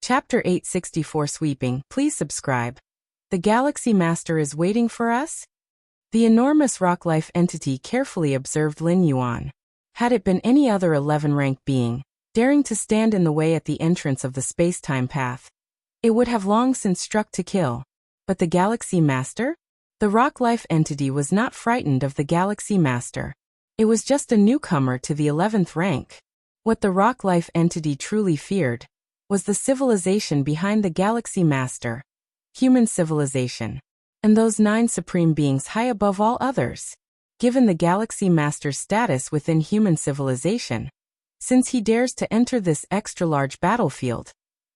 Chapter 864 Sweeping. Please subscribe. The Galaxy Master is waiting for us? The enormous rock-life entity carefully observed Lin Yuan. Had it been any other 11-rank being, daring to stand in the way at the entrance of the space-time path, it would have long since struck to kill. But the Galaxy Master? The rock-life entity was not frightened of the Galaxy Master. It was just a newcomer to the 11th rank. What the rock-life entity truly feared was the civilization behind the Galaxy Master. Human civilization. And those 9 supreme beings high above all others. Given the Galaxy Master's status within human civilization, since he dares to enter this extra-large battlefield,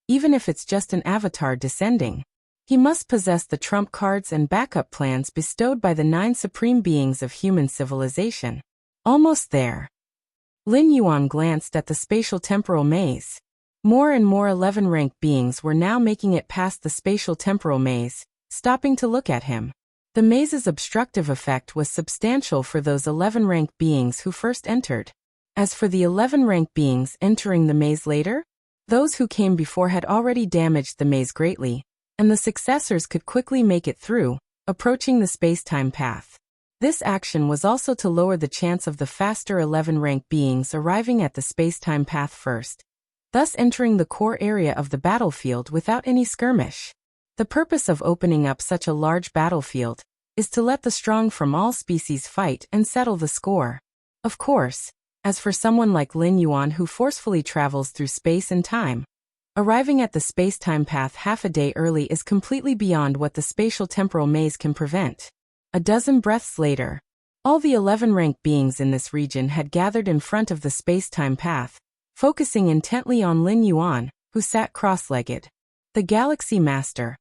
even if it's just an avatar descending, he must possess the trump cards and backup plans bestowed by the 9 supreme beings of human civilization. Almost there. Lin Yuan glanced at the spatial-temporal maze. More and more 11-rank beings were now making it past the spatial-temporal maze, stopping to look at him. The maze's obstructive effect was substantial for those 11-rank beings who first entered. As for the 11-rank beings entering the maze later, those who came before had already damaged the maze greatly, and the successors could quickly make it through, approaching the space-time path. This action was also to lower the chance of the faster 11-rank beings arriving at the space-time path first, thus entering the core area of the battlefield without any skirmish. The purpose of opening up such a large battlefield is to let the strong from all species fight and settle the score. Of course, as for someone like Lin Yuan who forcefully travels through space and time, arriving at the space-time path half a day early is completely beyond what the spatial-temporal maze can prevent. A dozen breaths later, all the 11-rank beings in this region had gathered in front of the space-time path, focusing intently on Lin Yuan, who sat cross-legged. The Galaxy Master.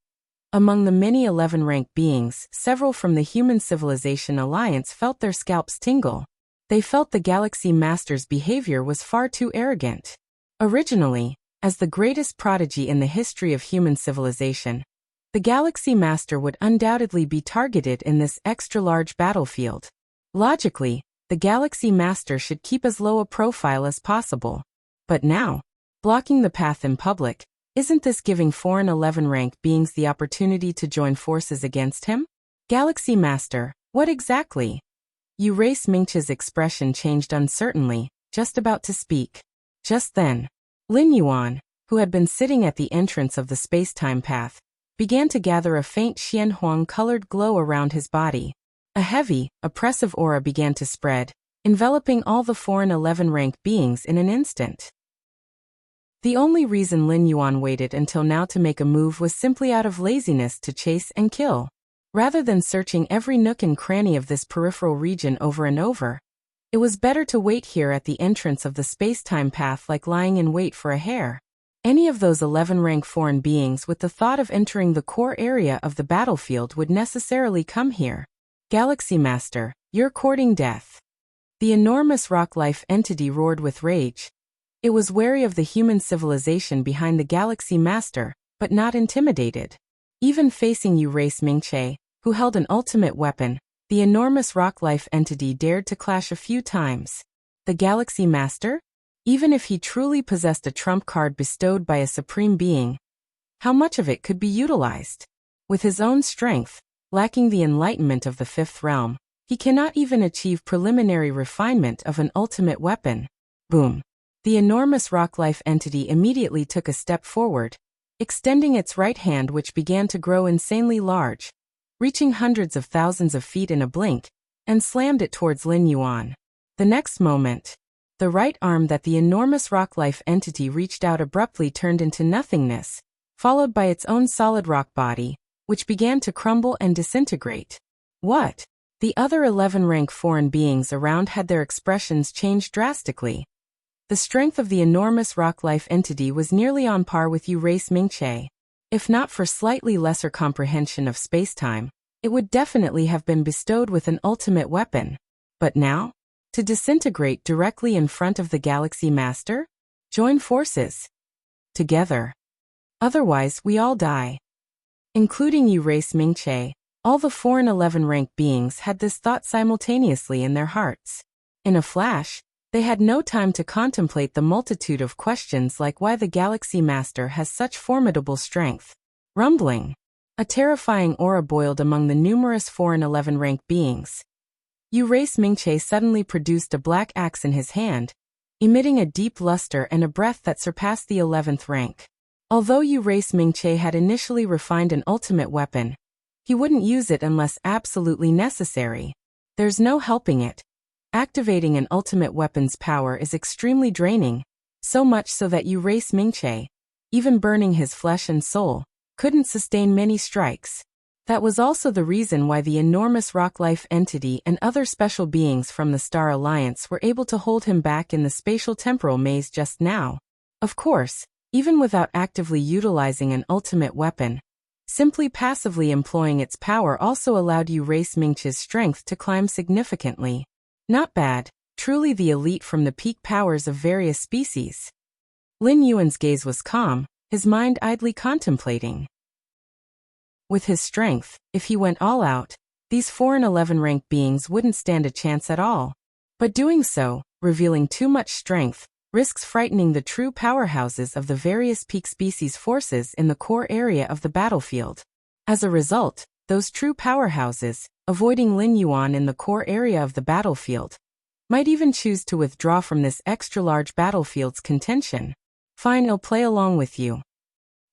Among the many 11-rank beings, several from the Human Civilization Alliance felt their scalps tingle. They felt the Galaxy Master's behavior was far too arrogant. Originally, as the greatest prodigy in the history of human civilization, the Galaxy Master would undoubtedly be targeted in this extra-large battlefield. Logically, the Galaxy Master should keep as low a profile as possible. But now, blocking the path in public, isn't this giving foreign 11-rank beings the opportunity to join forces against him? Galaxy Master, what exactly? Race Mingche's expression changed uncertainly, just about to speak. Just then, Lin Yuan, who had been sitting at the entrance of the space-time path, began to gather a faint Xianhuang-colored glow around his body. A heavy, oppressive aura began to spread, enveloping all the foreign 11-rank beings in an instant. The only reason Lin Yuan waited until now to make a move was simply out of laziness to chase and kill. Rather than searching every nook and cranny of this peripheral region over and over, it was better to wait here at the entrance of the space-time path like lying in wait for a hare. Any of those 11-rank foreign beings with the thought of entering the core area of the battlefield would necessarily come here. Galaxy Master, you're courting death. The enormous rock-life entity roared with rage. It was wary of the human civilization behind the Galaxy Master, but not intimidated. Even facing Race Mingche, who held an ultimate weapon, the enormous rock-life entity dared to clash a few times. The Galaxy Master? Even if he truly possessed a trump card bestowed by a supreme being, how much of it could be utilized? With his own strength, lacking the enlightenment of the 5th realm, he cannot even achieve preliminary refinement of an ultimate weapon. Boom. The enormous rock-life entity immediately took a step forward, extending its right hand which began to grow insanely large, reaching hundreds of thousands of feet in a blink, and slammed it towards Lin Yuan. The next moment, the right arm that the enormous rock-life entity reached out abruptly turned into nothingness, followed by its own solid rock body, which began to crumble and disintegrate. What? The other 11-rank foreign beings around had their expressions changed drastically. The strength of the enormous rock-life entity was nearly on par with Race Mingche. If not for slightly lesser comprehension of space-time, it would definitely have been bestowed with an ultimate weapon. But now? To disintegrate directly in front of the Galaxy Master? Join forces. Together. Otherwise, we all die. Including Race Mingche, all the foreign 11-rank beings had this thought simultaneously in their hearts. In a flash, They had no time to contemplate the multitude of questions like why the Galaxy Master has such formidable strength. Rumbling. A terrifying aura boiled among the numerous 4 and 11 rank beings. Yu-Race Mingche suddenly produced a black axe in his hand, emitting a deep luster and a breath that surpassed the 11th rank. Although Yu-Race Mingche had initially refined an ultimate weapon, he wouldn't use it unless absolutely necessary. There's no helping it. Activating an ultimate weapon's power is extremely draining, so much so that Yu-Race Mingche, even burning his flesh and soul, couldn't sustain many strikes. That was also the reason why the enormous rock life entity and other special beings from the Star Alliance were able to hold him back in the spatial temporal maze just now. Of course, even without actively utilizing an ultimate weapon, simply passively employing its power also allowed Yu-Race Mingche's strength to climb significantly. Not bad, truly the elite from the peak powers of various species. Lin Yuan's gaze was calm, his mind idly contemplating. With his strength, if he went all out, these 4 and 11 rank beings wouldn't stand a chance at all. But doing so, revealing too much strength, risks frightening the true powerhouses of the various peak species forces in the core area of the battlefield. As a result, those true powerhouses, avoiding Lin Yuan in the core area of the battlefield, might even choose to withdraw from this extra-large battlefield's contention. Fine, I'll play along with you.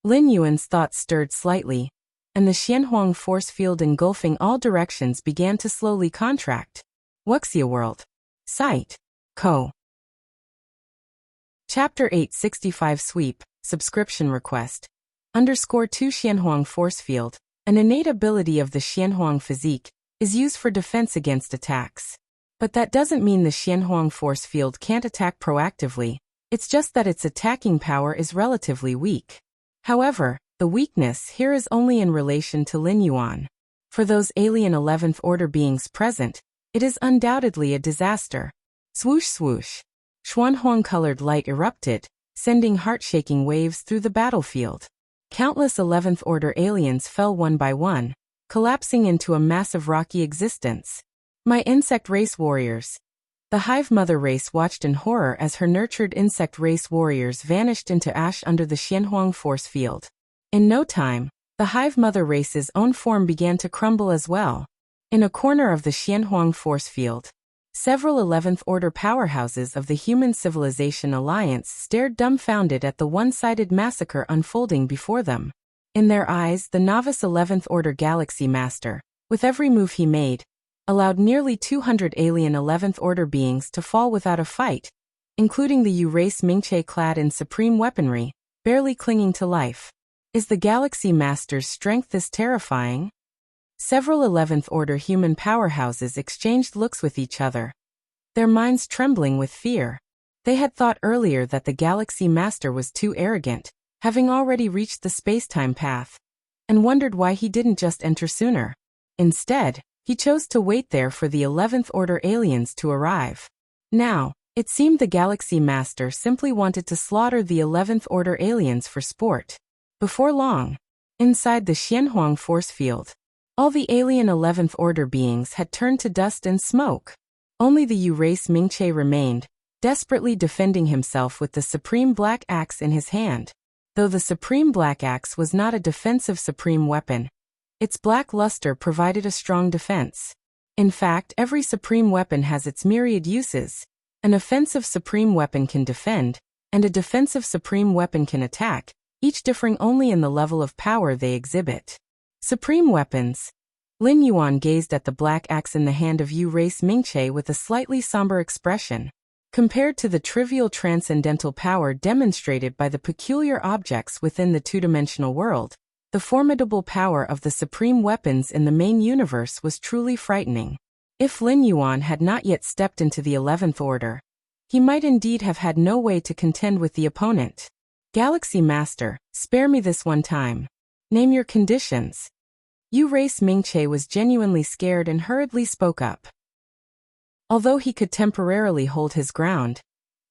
Lin Yuan's thoughts stirred slightly, and the Xianhuang force field engulfing all directions began to slowly contract. Wuxia World. Site. Co. Chapter 865 Sweep, Subscription Request. _2 Xianhuang Force Field, an innate ability of the Xianhuang physique, is used for defense against attacks. But that doesn't mean the Xianhuang force field can't attack proactively, it's just that its attacking power is relatively weak. However, the weakness here is only in relation to Lin Yuan. For those alien 11th order beings present, it is undoubtedly a disaster. Swoosh swoosh. Xuanhuang-colored light erupted, sending heart-shaking waves through the battlefield. Countless 11th order aliens fell one by one, collapsing into a massive rocky existence. My insect race warriors. The Hive Mother race watched in horror as her nurtured insect race warriors vanished into ash under the Xianhuang force field. In no time, the Hive Mother race's own form began to crumble as well. In a corner of the Xianhuang force field, several 11th order powerhouses of the Human Civilization Alliance stared dumbfounded at the one-sided massacre unfolding before them. In their eyes, the novice 11th order Galaxy Master, with every move he made, allowed nearly 200 alien 11th order beings to fall without a fight, including the Yu-Race Mingche clad in supreme weaponry, barely clinging to life. Is the Galaxy Master's strength this terrifying? Several 11th order human powerhouses exchanged looks with each other, their minds trembling with fear. They had thought earlier that the Galaxy Master was too arrogant, having already reached the space-time path, and wondered why he didn't just enter sooner. Instead, he chose to wait there for the 11th order aliens to arrive. Now, it seemed the Galaxy Master simply wanted to slaughter the 11th order aliens for sport. Before long, inside the Xianhuang force field, all the alien 11th order beings had turned to dust and smoke. Only the Yu-Race Mingche remained, desperately defending himself with the supreme black axe in his hand. Though the supreme black axe was not a defensive supreme weapon, its black luster provided a strong defense. In fact, every supreme weapon has its myriad uses. An offensive supreme weapon can defend, and a defensive supreme weapon can attack, each differing only in the level of power they exhibit. Supreme weapons. Lin Yuan gazed at the black axe in the hand of Yu-Race Mingche with a slightly somber expression. Compared to the trivial transcendental power demonstrated by the peculiar objects within the two-dimensional world, the formidable power of the supreme weapons in the main universe was truly frightening. If Lin Yuan had not yet stepped into the 11th order, he might indeed have had no way to contend with the opponent. Galaxy Master, spare me this one time. Name your conditions. Yu-Race Mingche was genuinely scared and hurriedly spoke up. Although he could temporarily hold his ground,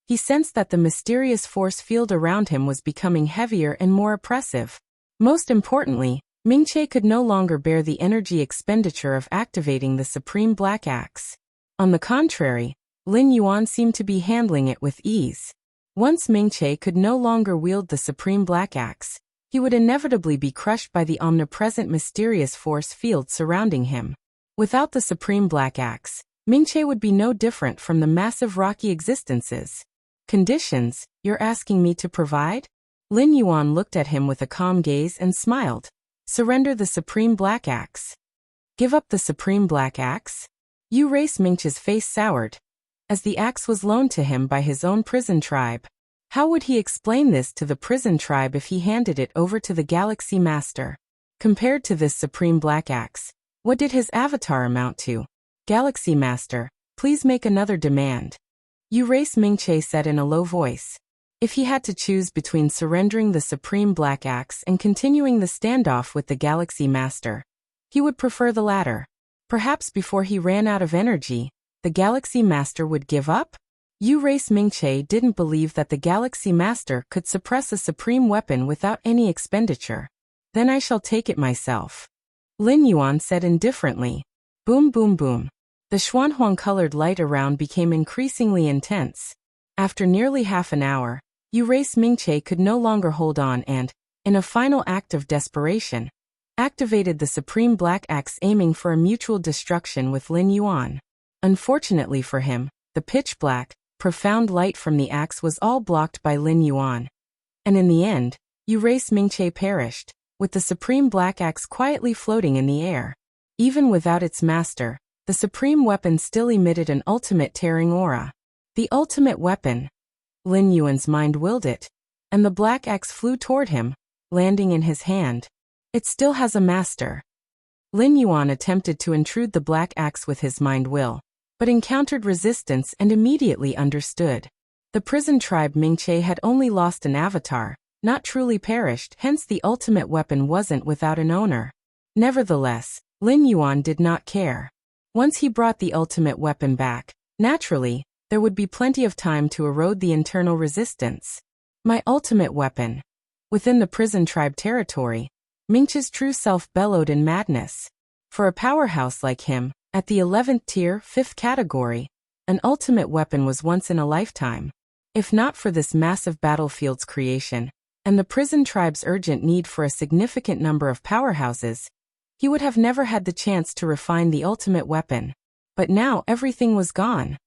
he sensed that the mysterious force field around him was becoming heavier and more oppressive. Most importantly, Mingche could no longer bear the energy expenditure of activating the supreme black axe. On the contrary, Lin Yuan seemed to be handling it with ease. Once Ming-Che could no longer wield the supreme black axe, he would inevitably be crushed by the omnipresent mysterious force field surrounding him. Without the supreme black axe, Ming-Che would be no different from the massive rocky existences. Conditions, you're asking me to provide? Lin Yuan looked at him with a calm gaze and smiled. Surrender the supreme black axe. Give up the supreme black axe? Race Ming-Che's face soured, as the axe was loaned to him by his own prison tribe. How would he explain this to the prison tribe if he handed it over to the Galaxy Master? Compared to this supreme black axe, what did his avatar amount to? Galaxy Master, please make another demand. Race Ming-Che said in a low voice. If he had to choose between surrendering the supreme black axe and continuing the standoff with the Galaxy Master, he would prefer the latter. Perhaps before he ran out of energy, the Galaxy Master would give up? Race Ming-Che didn't believe that the Galaxy Master could suppress a supreme weapon without any expenditure. Then I shall take it myself. Lin Yuan said indifferently. Boom boom boom. The Xuanhuang-colored light around became increasingly intense. After nearly half an hour, Race Ming-Che could no longer hold on and, in a final act of desperation, activated the supreme black axe aiming for a mutual destruction with Lin Yuan. Unfortunately for him, the pitch-black, profound light from the axe was all blocked by Lin Yuan. And in the end, Race Ming-Che perished, with the supreme black axe quietly floating in the air. Even without its master, the supreme weapon still emitted an ultimate tearing aura. The ultimate weapon. Lin Yuan's mind willed it, and the black axe flew toward him, landing in his hand. It still has a master. Lin Yuan attempted to intrude the black axe with his mind will, but encountered resistance and immediately understood. The prison tribe Ming-Che had only lost an avatar, not truly perished, hence the ultimate weapon wasn't without an owner. Nevertheless, Lin Yuan did not care. Once he brought the ultimate weapon back, naturally, there would be plenty of time to erode the internal resistance. My ultimate weapon. Within the prison tribe territory, Ming-Che's true self bellowed in madness. For a powerhouse like him, at the 11th tier, 5th category, an ultimate weapon was once in a lifetime. If not for this massive battlefield's creation, and the prison tribe's urgent need for a significant number of powerhouses, he would have never had the chance to refine the ultimate weapon. But now everything was gone.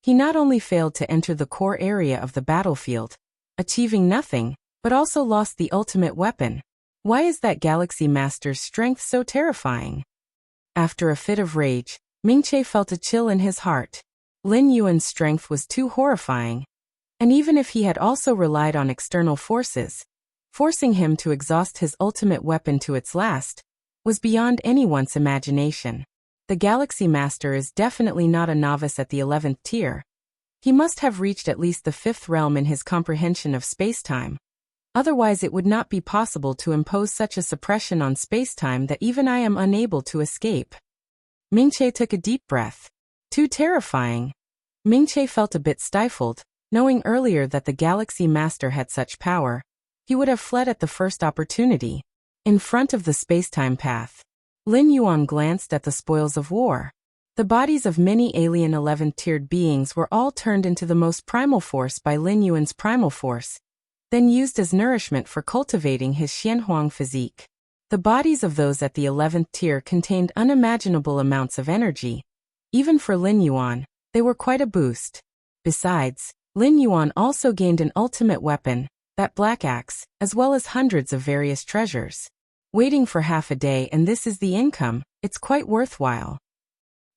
He not only failed to enter the core area of the battlefield, achieving nothing, but also lost the ultimate weapon. Why is that Galaxy Master's strength so terrifying? After a fit of rage, Ming-Che felt a chill in his heart. Lin Yuan's strength was too horrifying. And even if he had also relied on external forces, forcing him to exhaust his ultimate weapon to its last, was beyond anyone's imagination. The Galaxy Master is definitely not a novice at the 11th tier. He must have reached at least the 5th realm in his comprehension of spacetime. Otherwise it would not be possible to impose such a suppression on spacetime that even I am unable to escape. Ming-Che took a deep breath. Too terrifying. Ming-Che felt a bit stifled, knowing earlier that the Galaxy Master had such power. He would have fled at the first opportunity. In front of the spacetime path, Lin Yuan glanced at the spoils of war. The bodies of many alien 11th-tiered beings were all turned into the most primal force by Lin Yuan's primal force, then used as nourishment for cultivating his Xianhuang physique. The bodies of those at the 11th tier contained unimaginable amounts of energy. Even for Lin Yuan, they were quite a boost. Besides, Lin Yuan also gained an ultimate weapon, that black axe, as well as hundreds of various treasures. Waiting for half a day and this is the income, it's quite worthwhile.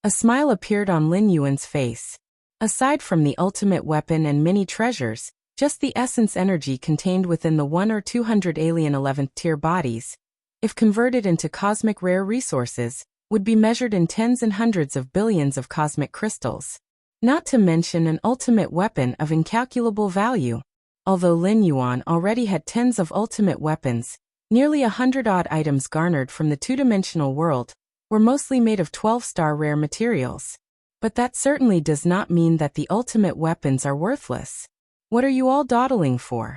A smile appeared on Lin Yuan's face. Aside from the ultimate weapon and many treasures, just the essence energy contained within the 1 or 200 alien 11th tier bodies, if converted into cosmic rare resources, would be measured in tens and hundreds of billions of cosmic crystals. Not to mention an ultimate weapon of incalculable value. Although Lin Yuan already had tens of ultimate weapons, nearly 100-odd items garnered from the two-dimensional world were mostly made of 12-star rare materials. But that certainly does not mean that the ultimate weapons are worthless. What are you all dawdling for?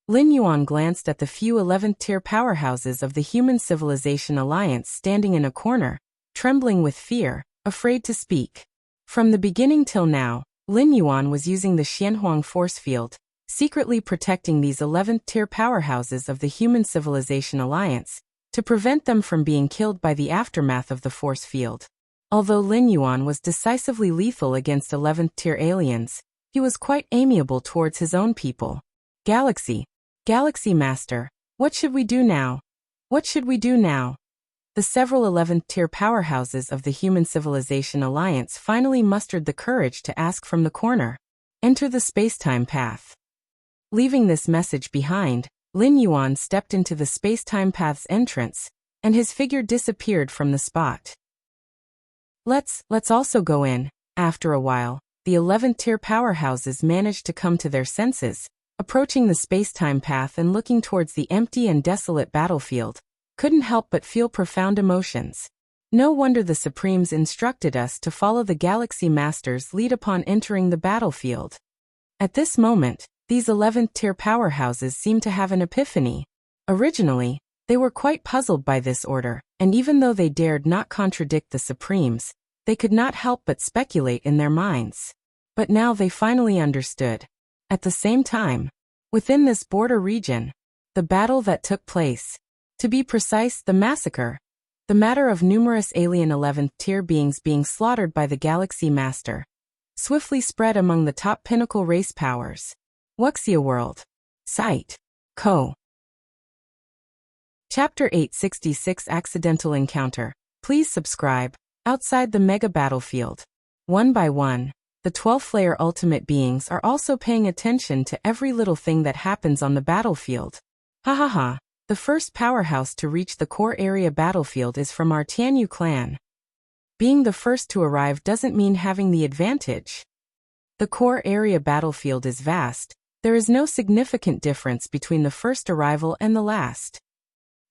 Lin Yuan glanced at the few 11th-tier powerhouses of the Human Civilization Alliance standing in a corner, trembling with fear, afraid to speak. From the beginning till now, Lin Yuan was using the Xianhuang force field, secretly protecting these 11th-tier powerhouses of the Human Civilization Alliance, to prevent them from being killed by the aftermath of the force field. Although Lin Yuan was decisively lethal against 11th-tier aliens, he was quite amiable towards his own people. Galaxy Master, what should we do now? What should we do now? The several 11th-tier powerhouses of the Human Civilization Alliance finally mustered the courage to ask from the corner. Enter the space-time path. Leaving this message behind, Lin Yuan stepped into the space-time path's entrance, and his figure disappeared from the spot. Let's also go in. After a while, the 11th-tier powerhouses managed to come to their senses, approaching the space-time path and looking towards the empty and desolate battlefield, couldn't help but feel profound emotions. No wonder the Supremes instructed us to follow the Galaxy Master's lead upon entering the battlefield. At this moment, these 11th-tier powerhouses seemed to have an epiphany. Originally, they were quite puzzled by this order, and even though they dared not contradict the Supremes, they could not help but speculate in their minds. But now they finally understood. At the same time, within this border region, the battle that took place, to be precise, the massacre, the matter of numerous alien 11th-tier beings being slaughtered by the Galaxy Master, swiftly spread among the top pinnacle race powers. Wuxia World. Site. Co. Chapter 866 Accidental Encounter. Please subscribe. Outside the mega battlefield. One by one, the 12th-layer ultimate beings are also paying attention to every little thing that happens on the battlefield. Ha ha ha. The first powerhouse to reach the core area battlefield is from our Tianyu clan. Being the first to arrive doesn't mean having the advantage. The core area battlefield is vast. There is no significant difference between the first arrival and the last.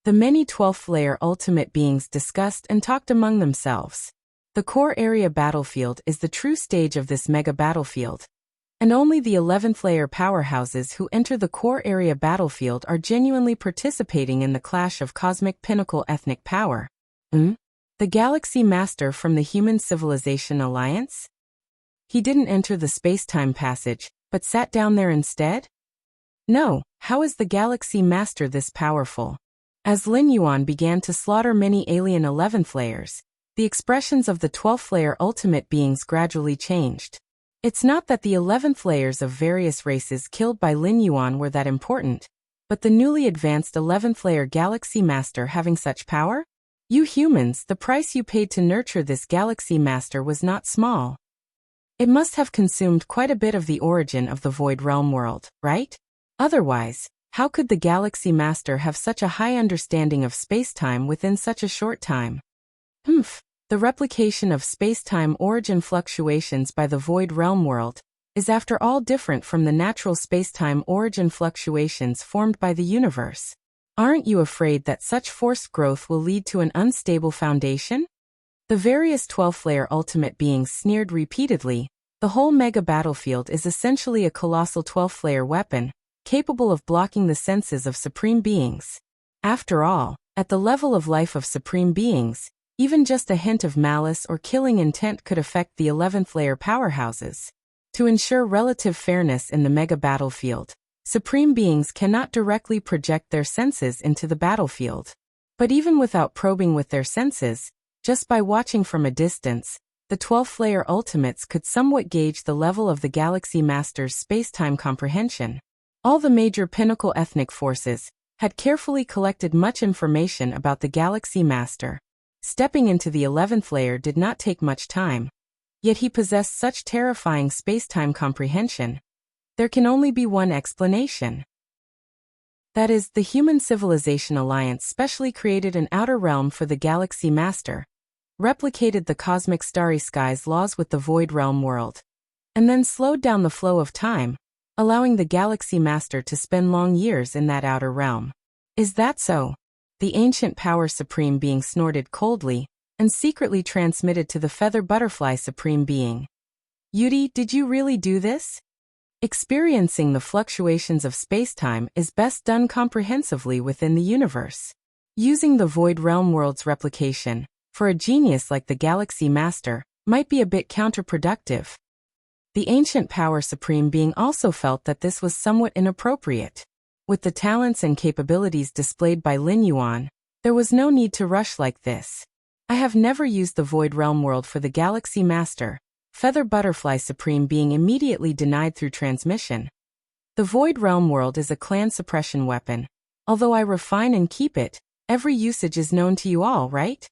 The many 12th-layer ultimate beings discussed and talked among themselves. The core area battlefield is the true stage of this mega battlefield, and only the 11th-layer powerhouses who enter the core area battlefield are genuinely participating in the clash of cosmic pinnacle ethnic power. The Galaxy Master from the Human Civilization Alliance? He didn't enter the space-time passage, but sat down there instead? No, how is the Galaxy Master this powerful? As Lin Yuan began to slaughter many alien 11th layers, the expressions of the 12th-layer ultimate beings gradually changed. It's not that the 11th layers of various races killed by Lin Yuan were that important, but the newly advanced 11th-layer Galaxy Master having such power? You humans, the price you paid to nurture this Galaxy Master was not small. It must have consumed quite a bit of the origin of the Void Realm world, right? Otherwise, how could the Galaxy Master have such a high understanding of space-time within such a short time? The replication of space-time origin fluctuations by the Void Realm world is after all different from the natural space-time origin fluctuations formed by the universe. Aren't you afraid that such forced growth will lead to an unstable foundation? The various 12th-layer ultimate beings sneered repeatedly. The whole mega battlefield is essentially a colossal 12th-layer weapon, capable of blocking the senses of supreme beings. After all, at the level of life of supreme beings, even just a hint of malice or killing intent could affect the 11th-layer powerhouses. To ensure relative fairness in the mega battlefield, supreme beings cannot directly project their senses into the battlefield. But even without probing with their senses, just by watching from a distance, the 12th-layer ultimates could somewhat gauge the level of the Galaxy Master's space-time comprehension. All the major pinnacle ethnic forces had carefully collected much information about the Galaxy Master. Stepping into the 11th layer did not take much time, yet he possessed such terrifying space-time comprehension. There can only be one explanation. That is, the Human Civilization Alliance specially created an outer realm for the Galaxy Master, replicated the cosmic starry skies laws with the Void Realm world, and then slowed down the flow of time, allowing the Galaxy Master to spend long years in that outer realm. Is that so? The ancient power supreme being snorted coldly, and secretly transmitted to the feather butterfly supreme being. Yudi, did you really do this? Experiencing the fluctuations of space-time is best done comprehensively within the universe. Using the Void Realm world's replication, for a genius like the Galaxy Master, might be a bit counterproductive. The ancient power supreme being also felt that this was somewhat inappropriate. With the talents and capabilities displayed by Lin Yuan, there was no need to rush like this. I have never used the Void Realm world for the Galaxy Master, Feather Butterfly Supreme being immediately denied through transmission. The Void Realm world is a clan suppression weapon. Although I refine and keep it, every usage is known to you all, right?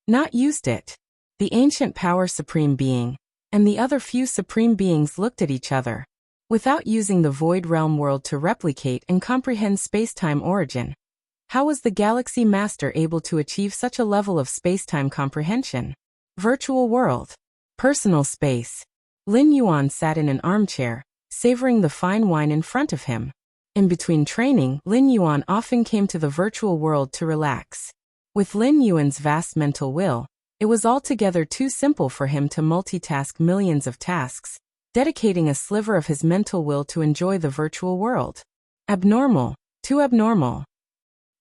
Not used it. The ancient power supreme being, and the other few supreme beings looked at each other. Without using the Void Realm world to replicate and comprehend space-time origin, how was the Galaxy Master able to achieve such a level of space-time comprehension? Virtual world. Personal space. Lin Yuan sat in an armchair, savoring the fine wine in front of him. In between training, Lin Yuan often came to the virtual world to relax. With Lin Yuan's vast mental will, it was altogether too simple for him to multitask millions of tasks, dedicating a sliver of his mental will to enjoy the virtual world. Abnormal. Too abnormal.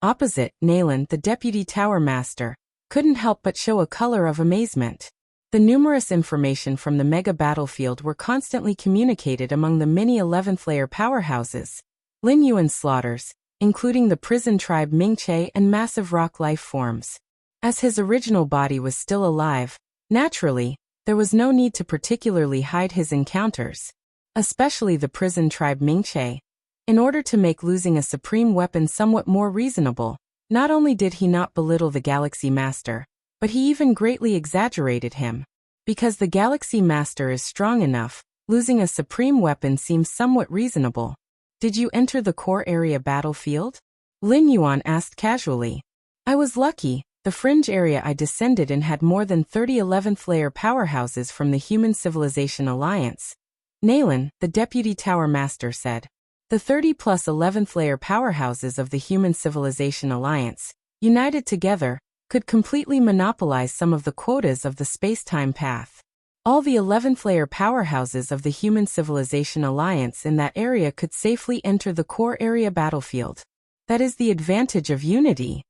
Opposite, Nalan, the deputy tower master, couldn't help but show a color of amazement. The numerous information from the mega battlefield were constantly communicated among the many 11th layer powerhouses. Lin Yuan's slaughters, including the prison tribe Mingche and massive rock life forms. As his original body was still alive, naturally, there was no need to particularly hide his encounters, especially the prison tribe Mingche. In order to make losing a supreme weapon somewhat more reasonable, not only did he not belittle the Galaxy Master, but he even greatly exaggerated him. Because the Galaxy Master is strong enough, losing a supreme weapon seems somewhat reasonable. Did you enter the core area battlefield? Lin Yuan asked casually. I was lucky. The fringe area I descended in had more than 30 11th layer powerhouses from the Human Civilization Alliance. Nalan, the deputy tower master, said. The 30 plus 11th layer powerhouses of the Human Civilization Alliance, united together, could completely monopolize some of the quotas of the space-time path. All the 11th layer powerhouses of the Human Civilization Alliance in that area could safely enter the core area battlefield. That is the advantage of unity.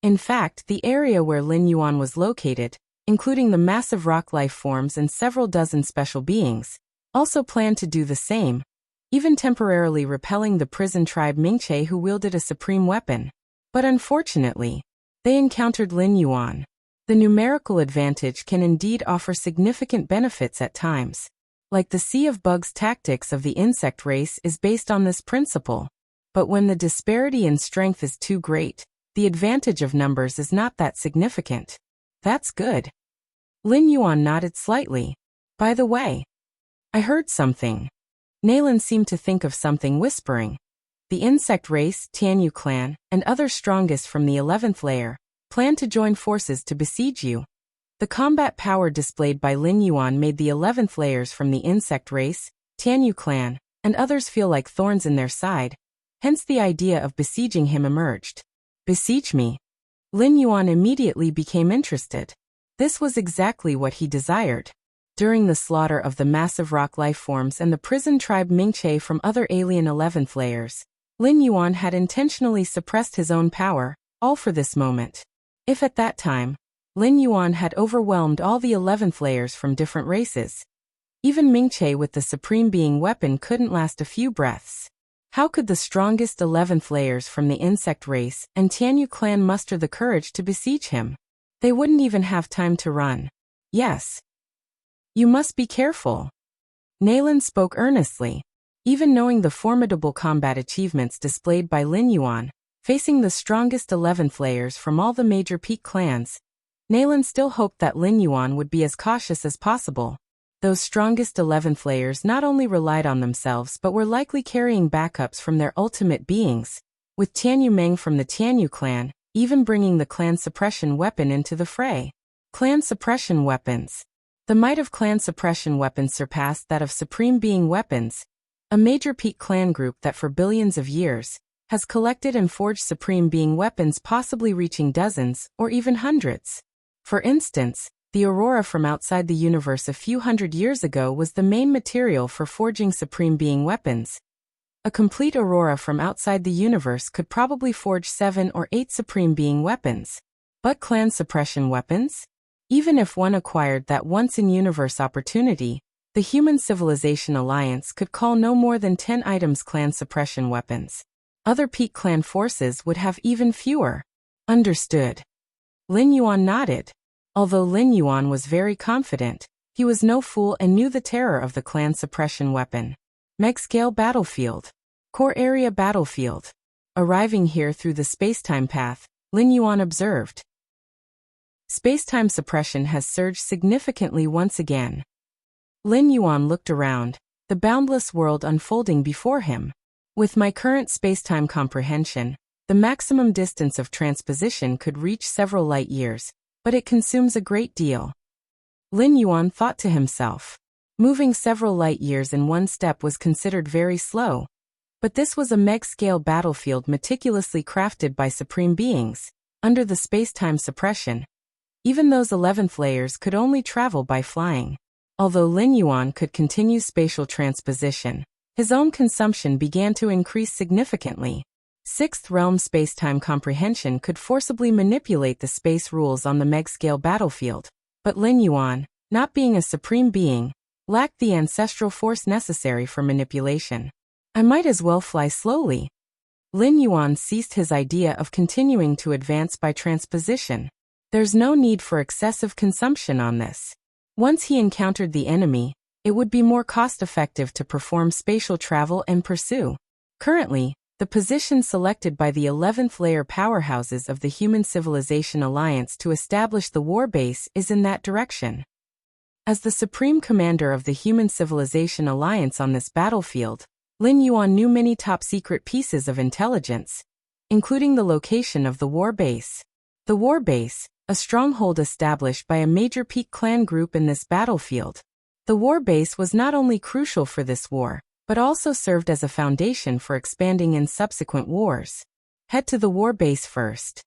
In fact, the area where Lin Yuan was located, including the massive rock life forms and several dozen special beings, also planned to do the same, even temporarily repelling the prison tribe Mingche who wielded a supreme weapon. But unfortunately, they encountered Lin Yuan. The numerical advantage can indeed offer significant benefits at times. Like the Sea of Bugs tactics of the insect race is based on this principle. But when the disparity in strength is too great, the advantage of numbers is not that significant. That's good. Lin Yuan nodded slightly. By the way, I heard something. Nalan seemed to think of something, whispering. The insect race, Tianyu clan, and others strongest from the 11th layer, plan to join forces to besiege you. The combat power displayed by Lin Yuan made the 11th layers from the insect race, Tianyu clan, and others feel like thorns in their side, hence the idea of besieging him emerged. Besiege me? Lin Yuan immediately became interested. This was exactly what he desired. During the slaughter of the massive rock life forms and the prison tribe Mingche from other alien 11th layers, Lin Yuan had intentionally suppressed his own power, all for this moment. If at that time, Lin Yuan had overwhelmed all the 11th layers from different races, even Mingche with the supreme being weapon couldn't last a few breaths. How could the strongest 11th layers from the insect race and Tianyu clan muster the courage to besiege him? They wouldn't even have time to run. Yes. You must be careful. Nalan spoke earnestly. Even knowing the formidable combat achievements displayed by Lin Yuan, facing the strongest 11th layers from all the major peak clans, Nalan still hoped that Lin Yuan would be as cautious as possible. Those strongest 11th layers not only relied on themselves but were likely carrying backups from their ultimate beings, with Tianyu Meng from the Tianyu clan, even bringing the clan suppression weapon into the fray. Clan suppression weapons. The might of clan suppression weapons surpassed that of supreme being weapons, a major peak clan group that for billions of years has collected and forged supreme being weapons, possibly reaching dozens or even hundreds. For instance, the aurora from outside the universe a few hundred years ago was the main material for forging supreme being weapons. A complete aurora from outside the universe could probably forge 7 or 8 supreme being weapons. But clan suppression weapons? Even if one acquired that once-in-universe opportunity, the Human Civilization Alliance could call no more than 10 items clan suppression weapons. Other peak clan forces would have even fewer. Understood. Lin Yuan nodded. Although Lin Yuan was very confident, he was no fool and knew the terror of the clan suppression weapon. Meg-scale battlefield. Core area battlefield. Arriving here through the spacetime path, Lin Yuan observed. Spacetime suppression has surged significantly once again. Lin Yuan looked around, the boundless world unfolding before him. With my current spacetime comprehension, the maximum distance of transposition could reach several light years, but it consumes a great deal. Lin Yuan thought to himself. Moving several light years in one step was considered very slow, but this was a meg-scale battlefield meticulously crafted by supreme beings, under the spacetime suppression. Even those 11th layers could only travel by flying. Although Lin Yuan could continue spatial transposition, his own consumption began to increase significantly. Sixth realm spacetime comprehension could forcibly manipulate the space rules on the meg-scale battlefield, but Lin Yuan, not being a supreme being, lacked the ancestral force necessary for manipulation. I might as well fly slowly. Lin Yuan ceased his idea of continuing to advance by transposition. There's no need for excessive consumption on this. Once he encountered the enemy, it would be more cost-effective to perform spatial travel and pursue. Currently, the position selected by the 11th layer powerhouses of the Human Civilization Alliance to establish the war base is in that direction. As the supreme commander of the Human Civilization Alliance on this battlefield, Lin Yuan knew many top-secret pieces of intelligence, including the location of the war base. The war base, a stronghold established by a major peak clan group in this battlefield. The war base was not only crucial for this war, but also served as a foundation for expanding in subsequent wars. Head to the war base first.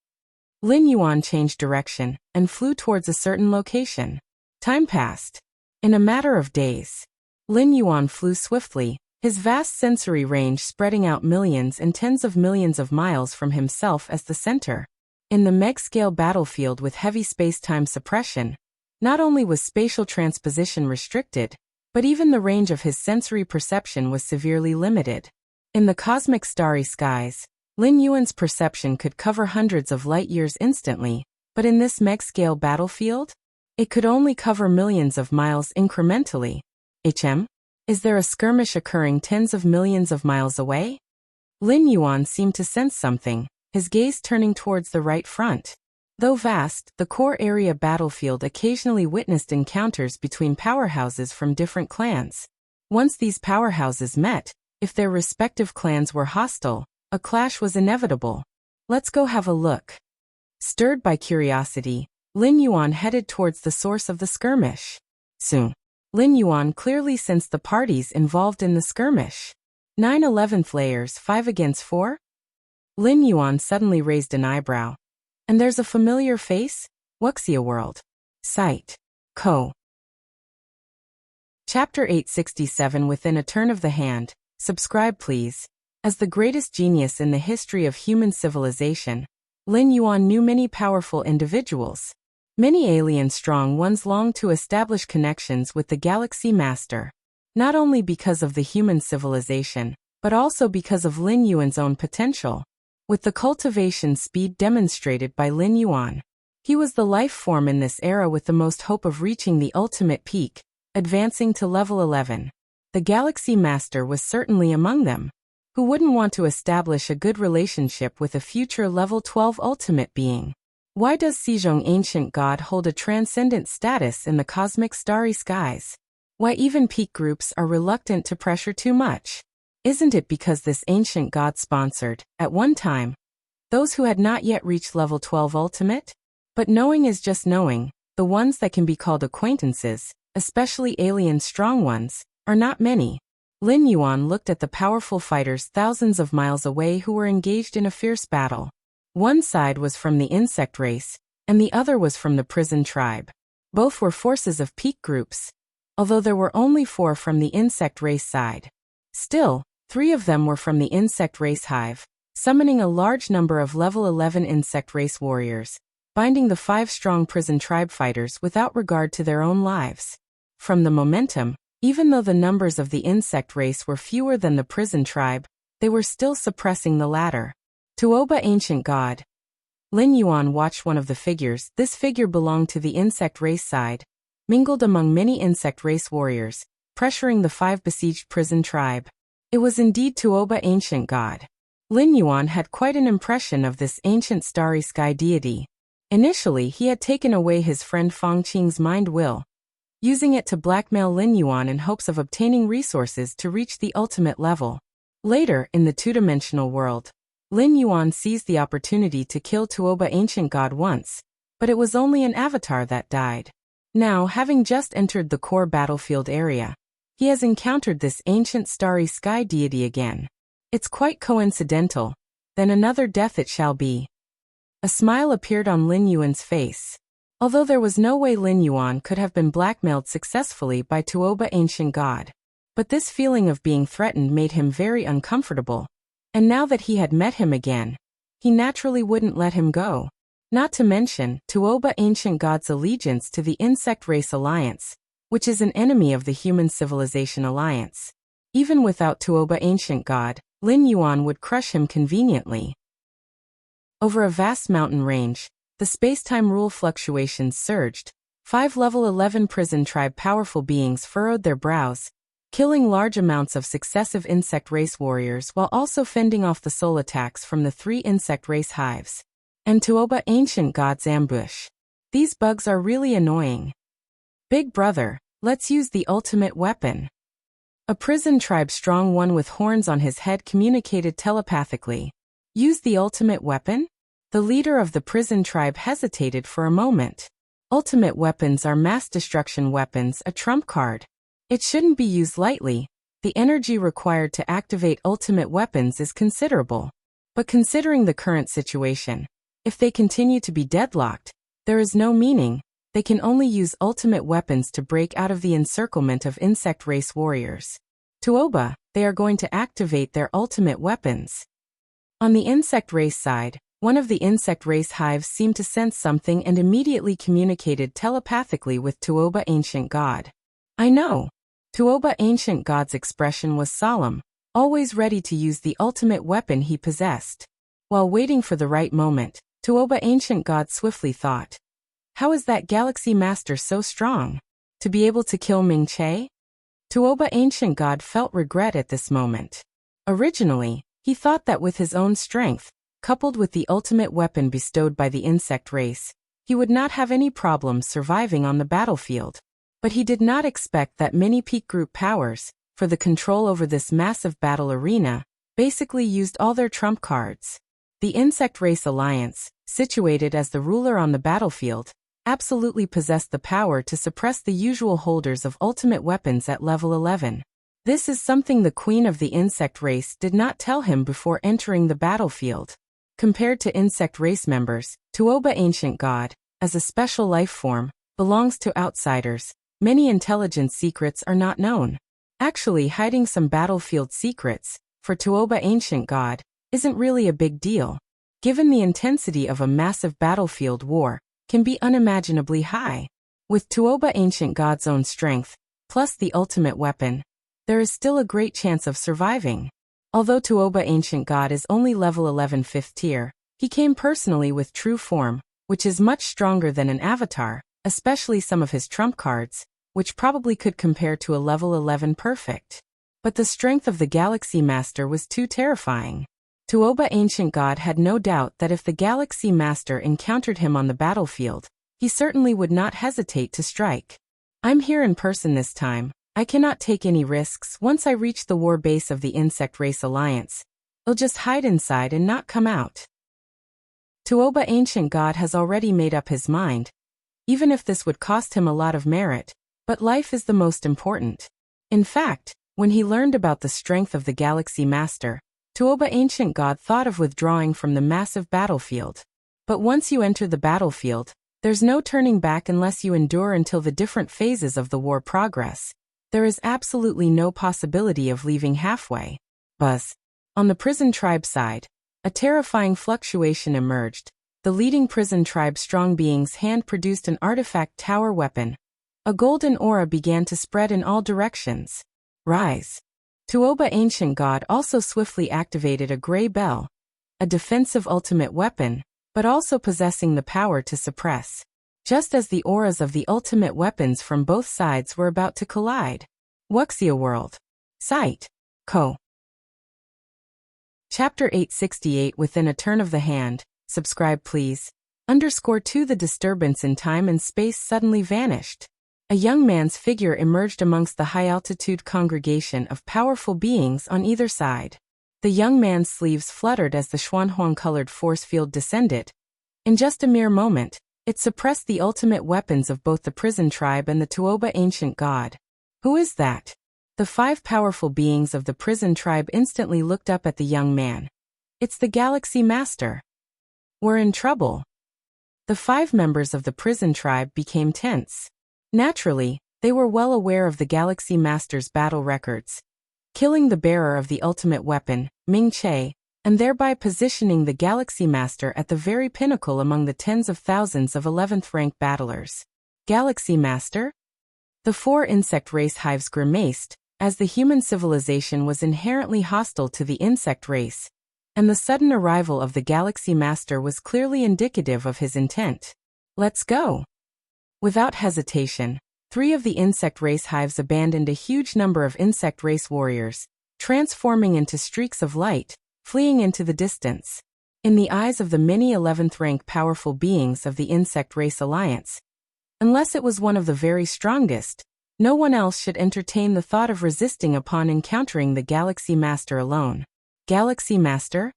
Lin Yuan changed direction and flew towards a certain location. Time passed. In a matter of days, Lin Yuan flew swiftly, his vast sensory range spreading out millions and tens of millions of miles from himself as the center. In the meg-scale battlefield with heavy space-time suppression, not only was spatial transposition restricted, but even the range of his sensory perception was severely limited. In the cosmic starry skies, Lin Yuan's perception could cover hundreds of light-years instantly, but in this meg-scale battlefield, it could only cover millions of miles incrementally. Is there a skirmish occurring tens of millions of miles away? Lin Yuan seemed to sense something, his gaze turning towards the right front. Though vast, the core area battlefield occasionally witnessed encounters between powerhouses from different clans. Once these powerhouses met, if their respective clans were hostile, a clash was inevitable. Let's go have a look. Stirred by curiosity, Lin Yuan headed towards the source of the skirmish. Soon, Lin Yuan clearly sensed the parties involved in the skirmish. 9 11th layers 5 against 4? Lin Yuan suddenly raised an eyebrow. And there's a familiar face? Wuxia World. Site. Co. Chapter 867 Within a Turn of the Hand. Subscribe please. As the greatest genius in the history of human civilization, Lin Yuan knew many powerful individuals. Many alien strong ones longed to establish connections with the Galaxy Master. Not only because of the human civilization, but also because of Lin Yuan's own potential. With the cultivation speed demonstrated by Lin Yuan, he was the life form in this era with the most hope of reaching the ultimate peak, advancing to level 11. The Galaxy Master was certainly among them. Who wouldn't want to establish a good relationship with a future level 12 ultimate being? Why does Xizhong Ancient God hold a transcendent status in the cosmic starry skies? Why even peak groups are reluctant to pressure too much? Isn't it because this ancient god sponsored, at one time, those who had not yet reached level 12 ultimate? But knowing is just knowing, the ones that can be called acquaintances, especially alien strong ones, are not many. Lin Yuan looked at the powerful fighters thousands of miles away who were engaged in a fierce battle. One side was from the insect race, and the other was from the prison tribe. Both were forces of peak groups, although there were only 4 from the insect race side. Still, 3 of them were from the insect race hive, summoning a large number of level 11 insect race warriors. binding the 5 strong prison tribe fighters without regard to their own lives. From the momentum, even though the numbers of the insect race were fewer than the prison tribe, they were still suppressing the latter. Tuoba, ancient god. Lin Yuan watched one of the figures. This figure belonged to the insect race side, mingled among many insect race warriors, pressuring the 5 besieged prison tribe. It was indeed Tuoba, ancient god. Lin Yuan had quite an impression of this ancient starry sky deity. Initially, he had taken away his friend Fang Qing's mind will, using it to blackmail Lin Yuan in hopes of obtaining resources to reach the ultimate level. Later, in the two-dimensional world, Lin Yuan seized the opportunity to kill Tuoba, ancient god once, but it was only an avatar that died. Now, having just entered the core battlefield area, he has encountered this ancient starry sky deity again. It's quite coincidental. Then another death it shall be. A smile appeared on Lin Yuan's face. Although there was no way Lin Yuan could have been blackmailed successfully by Tuoba, ancient god. But this feeling of being threatened made him very uncomfortable. And now that he had met him again, he naturally wouldn't let him go. Not to mention, Tuoba, ancient god's allegiance to the Insect Race Alliance, which is an enemy of the Human Civilization Alliance. Even without Tuoba, ancient god, Lin Yuan would crush him conveniently. Over a vast mountain range, the space-time rule fluctuations surged. 5 level 11 prison tribe powerful beings furrowed their brows, killing large amounts of successive insect race warriors while also fending off the soul attacks from the 3 insect race hives. And Tuoba, ancient god's ambush. These bugs are really annoying. Big brother, let's use the ultimate weapon. A prison tribe strong one with horns on his head communicated telepathically. Use the ultimate weapon? The leader of the prison tribe hesitated for a moment. Ultimate weapons are mass destruction weapons, a trump card. It shouldn't be used lightly. The energy required to activate ultimate weapons is considerable. But considering the current situation, if they continue to be deadlocked, there is no meaning. They can only use ultimate weapons to break out of the encirclement of insect race warriors. Tuoba, they are going to activate their ultimate weapons. On the insect race side, one of the insect race hives seemed to sense something and immediately communicated telepathically with Tuoba, ancient god. I know. Tuoba, ancient god's expression was solemn, always ready to use the ultimate weapon he possessed. While waiting for the right moment, Tuoba, ancient god swiftly thought, how is that galaxy master so strong? To be able to kill Ming Che? Tuoba, ancient god felt regret at this moment. Originally, he thought that with his own strength, coupled with the ultimate weapon bestowed by the insect race, he would not have any problems surviving on the battlefield. But he did not expect that many peak group powers, for the control over this massive battle arena, basically used all their trump cards. The Insect Race Alliance, situated as the ruler on the battlefield, absolutely possessed the power to suppress the usual holders of ultimate weapons at level 11. This is something the queen of the insect race did not tell him before entering the battlefield. Compared to insect race members, Tuoba, ancient god, as a special life form, belongs to outsiders. Many intelligence secrets are not known. Actually, hiding some battlefield secrets, for Tuoba, ancient god, isn't really a big deal. Given the intensity of a massive battlefield war, can be unimaginably high. With Tuoba, ancient god's own strength, plus the ultimate weapon, there is still a great chance of surviving. Although Tuoba, ancient god is only level 11 5th tier, he came personally with true form, which is much stronger than an avatar, especially some of his trump cards, which probably could compare to a level 11 perfect. But the strength of the Galaxy Master was too terrifying. Tuoba, ancient god had no doubt that if the Galaxy Master encountered him on the battlefield, he certainly would not hesitate to strike. I'm here in person this time. I cannot take any risks. Once I reach the war base of the Insect Race Alliance, I'll just hide inside and not come out. Tuoba, ancient god has already made up his mind, even if this would cost him a lot of merit, but life is the most important. In fact, when he learned about the strength of the Galaxy Master, Tuoba, ancient god thought of withdrawing from the massive battlefield. But once you enter the battlefield, there's no turning back unless you endure until the different phases of the war progress. There is absolutely no possibility of leaving halfway. Buzz. On the prison tribe side, a terrifying fluctuation emerged. the leading prison tribe strong beings hand-produced an artifact tower weapon. A golden aura began to spread in all directions. Rise. Tuoba Ancient God also swiftly activated a gray bell, a defensive ultimate weapon, but also possessing the power to suppress. Just as the auras of the ultimate weapons from both sides were about to collide. Wuxia World. Site. Co. Chapter 868 Within a Turn of the Hand. Subscribe please. _2 The disturbance in time and space suddenly vanished. A young man's figure emerged amongst the high-altitude congregation of powerful beings on either side. The young man's sleeves fluttered as the Xuanhuang-colored force field descended. In just a mere moment, it suppressed the ultimate weapons of both the prison tribe and the Tuoba Ancient God. Who is that? The 5 powerful beings of the prison tribe instantly looked up at the young man. It's the Galaxy Master. We're in trouble. The 5 members of the prison tribe became tense. Naturally, they were well aware of the Galaxy Master's battle records, killing the bearer of the ultimate weapon, Ming Che, and thereby positioning the Galaxy Master at the very pinnacle among the tens of thousands of 11th-rank battlers. Galaxy Master? The 4 insect race hives grimaced, as the human civilization was inherently hostile to the insect race, and the sudden arrival of the Galaxy Master was clearly indicative of his intent. Let's go. Without hesitation, 3 of the insect race hives abandoned a huge number of insect race warriors, transforming into streaks of light, fleeing into the distance. In the eyes of the many 11th-rank powerful beings of the insect race alliance, unless it was one of the very strongest, no one else should entertain the thought of resisting upon encountering the Galaxy Master alone. Galaxy Master?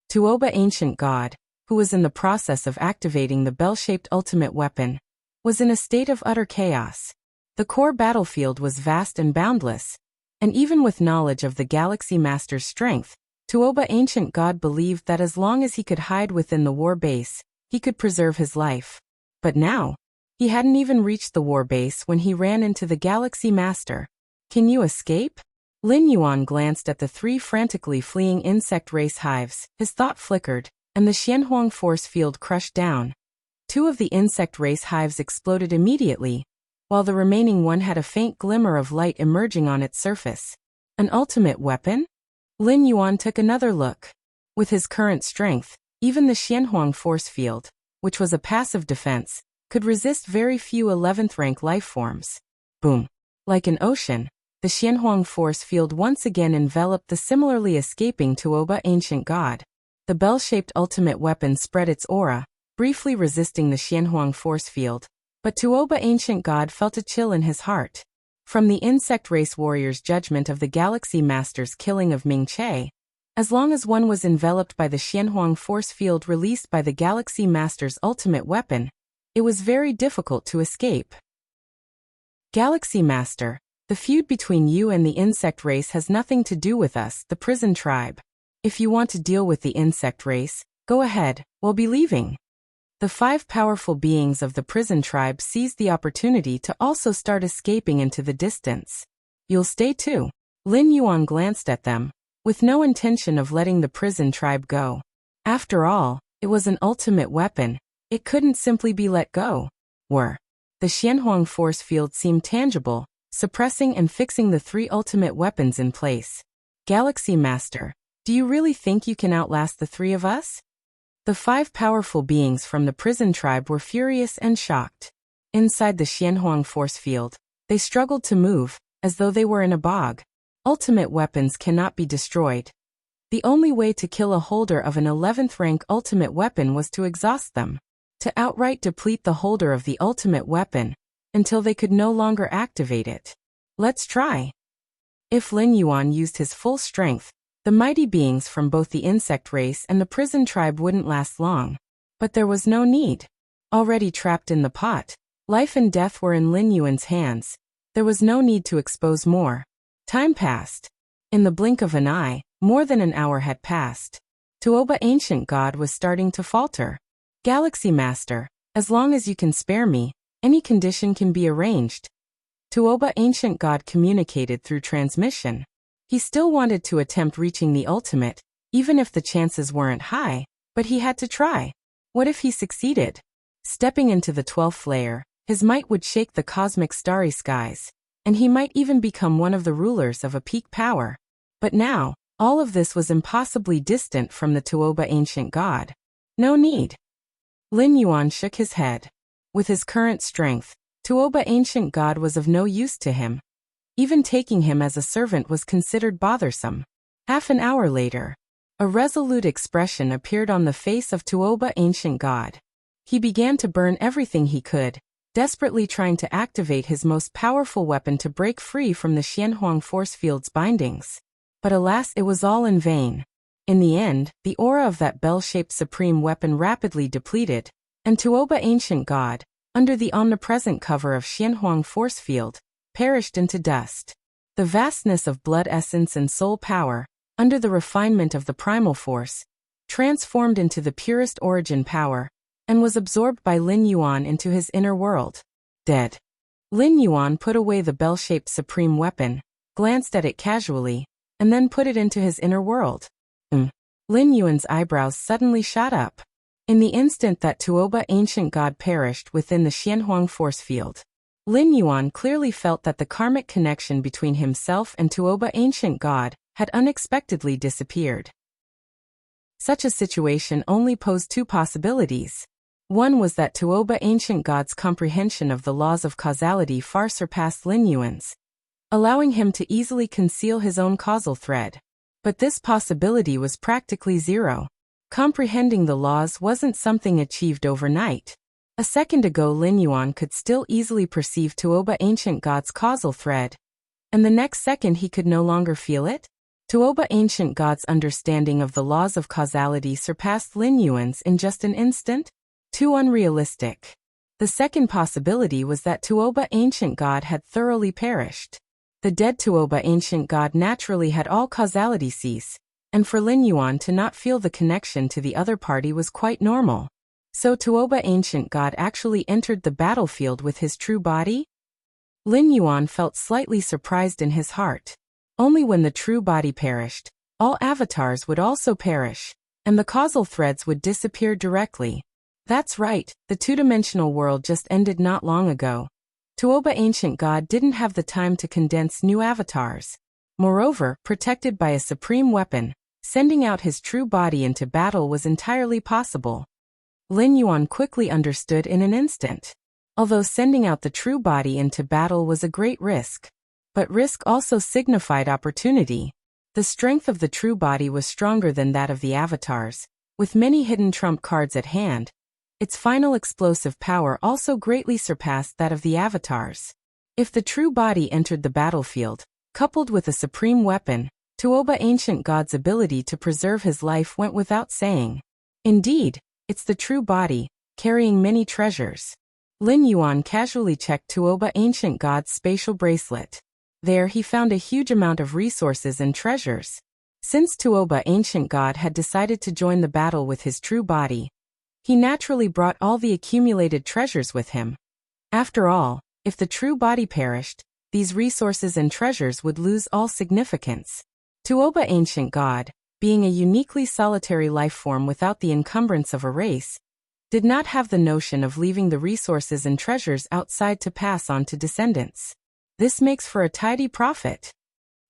Tuoba Ancient God, who was in the process of activating the bell-shaped ultimate weapon, was in a state of utter chaos. The core battlefield was vast and boundless, and even with knowledge of the Galaxy Master's strength, Tuoba Ancient God believed that as long as he could hide within the war base, he could preserve his life. But now, he hadn't even reached the war base when he ran into the Galaxy Master. Can you escape? Lin Yuan glanced at the 3 frantically fleeing insect race hives. His thought flickered, and the Xianhuang force field crushed down. 2 of the insect race hives exploded immediately, while the remaining one had a faint glimmer of light emerging on its surface. An ultimate weapon? Lin Yuan took another look. With his current strength, even the Xianhuang force field, which was a passive defense, could resist very few 11th-rank life forms. Boom. Like an ocean, the Xianhuang force field once again enveloped the similarly escaping Tuoba Ancient God. The bell-shaped ultimate weapon spread its aura, briefly resisting the Xianhuang force field, but Tuoba Ancient God felt a chill in his heart. From the insect race warrior's judgment of the Galaxy Master's killing of Ming Che, as long as one was enveloped by the Xianhuang force field released by the Galaxy Master's ultimate weapon, it was very difficult to escape. Galaxy Master, the feud between you and the insect race has nothing to do with us, the prison tribe. If you want to deal with the insect race, go ahead, we'll be leaving. The 5 powerful beings of the prison tribe seized the opportunity to also start escaping into the distance. You'll stay too. Lin Yuan glanced at them, with no intention of letting the prison tribe go. After all, it was an ultimate weapon. It couldn't simply be let go. The Xianhuang force field seemed tangible, suppressing and fixing the 3 ultimate weapons in place. Galaxy Master, do you really think you can outlast the 3 of us? The 5 powerful beings from the prison tribe were furious and shocked. Inside the Xianhuang force field, they struggled to move, as though they were in a bog. Ultimate weapons cannot be destroyed. The only way to kill a holder of an 11th rank ultimate weapon was to exhaust them. To outright deplete the holder of the ultimate weapon, until they could no longer activate it. Let's try. If Lin Yuan used his full strength, the mighty beings from both the insect race and the prison tribe wouldn't last long. But there was no need. Already trapped in the pot, life and death were in Lin Yuan's hands. There was no need to expose more. Time passed. In the blink of an eye, more than an hour had passed. Tuoba Ancient God was starting to falter. Galaxy Master, as long as you can spare me, any condition can be arranged. Tuoba Ancient God communicated through transmission. He still wanted to attempt reaching the ultimate, even if the chances weren't high, but he had to try. What if he succeeded? Stepping into the 12th layer, his might would shake the cosmic starry skies, and he might even become one of the rulers of a peak power. But now, all of this was impossibly distant from the Tuoba ancient god. No need. Lin Yuan shook his head. With his current strength, Tuoba ancient god was of no use to him. Even taking him as a servant was considered bothersome. Half an hour later, a resolute expression appeared on the face of Tuoba ancient god. He began to burn everything he could, desperately trying to activate his most powerful weapon to break free from the Xianhuang force field's bindings. But alas, it was all in vain. In the end, the aura of that bell-shaped supreme weapon rapidly depleted, and Tuoba ancient god, under the omnipresent cover of Xianhuang force field, perished into dust. The vastness of blood essence and soul power, under the refinement of the primal force, transformed into the purest origin power, and was absorbed by Lin Yuan into his inner world. Dead. Lin Yuan put away the bell-shaped supreme weapon, glanced at it casually, and then put it into his inner world. Lin Yuan's eyebrows suddenly shot up. In the instant that Tuoba ancient god perished within the Xianhuang force field, Lin Yuan clearly felt that the karmic connection between himself and Tuoba ancient god had unexpectedly disappeared. Such a situation only posed two possibilities. One was that Tuoba ancient god's comprehension of the laws of causality far surpassed Lin Yuan's, allowing him to easily conceal his own causal thread. But this possibility was practically zero. Comprehending the laws wasn't something achieved overnight. A second ago Lin Yuan could still easily perceive Tuoba ancient god's causal thread, and the next second he could no longer feel it. Tuoba ancient god's understanding of the laws of causality surpassed Lin Yuan's in just an instant. Too unrealistic. The second possibility was that Tuoba ancient god had thoroughly perished. The dead Tuoba ancient god naturally had all causality cease, and for Lin Yuan to not feel the connection to the other party was quite normal. So Tuoba ancient god actually entered the battlefield with his true body? Lin Yuan felt slightly surprised in his heart. Only when the true body perished, all avatars would also perish, and the causal threads would disappear directly. That's right, the two-dimensional world just ended not long ago. Tuoba ancient god didn't have the time to condense new avatars. Moreover, protected by a supreme weapon, sending out his true body into battle was entirely possible. Lin Yuan quickly understood in an instant. Although sending out the true body into battle was a great risk, but risk also signified opportunity. The strength of the true body was stronger than that of the avatars, with many hidden trump cards at hand. Its final explosive power also greatly surpassed that of the avatars. If the true body entered the battlefield, coupled with a supreme weapon, Tuoba ancient god's ability to preserve his life went without saying. Indeed, it's the true body, carrying many treasures. Lin Yuan casually checked Tuoba ancient god's spatial bracelet. There he found a huge amount of resources and treasures. Since Tuoba ancient god had decided to join the battle with his true body, he naturally brought all the accumulated treasures with him. After all, if the true body perished, these resources and treasures would lose all significance. Tuoba ancient god, being a uniquely solitary life form without the encumbrance of a race, did not have the notion of leaving the resources and treasures outside to pass on to descendants. This makes for a tidy profit.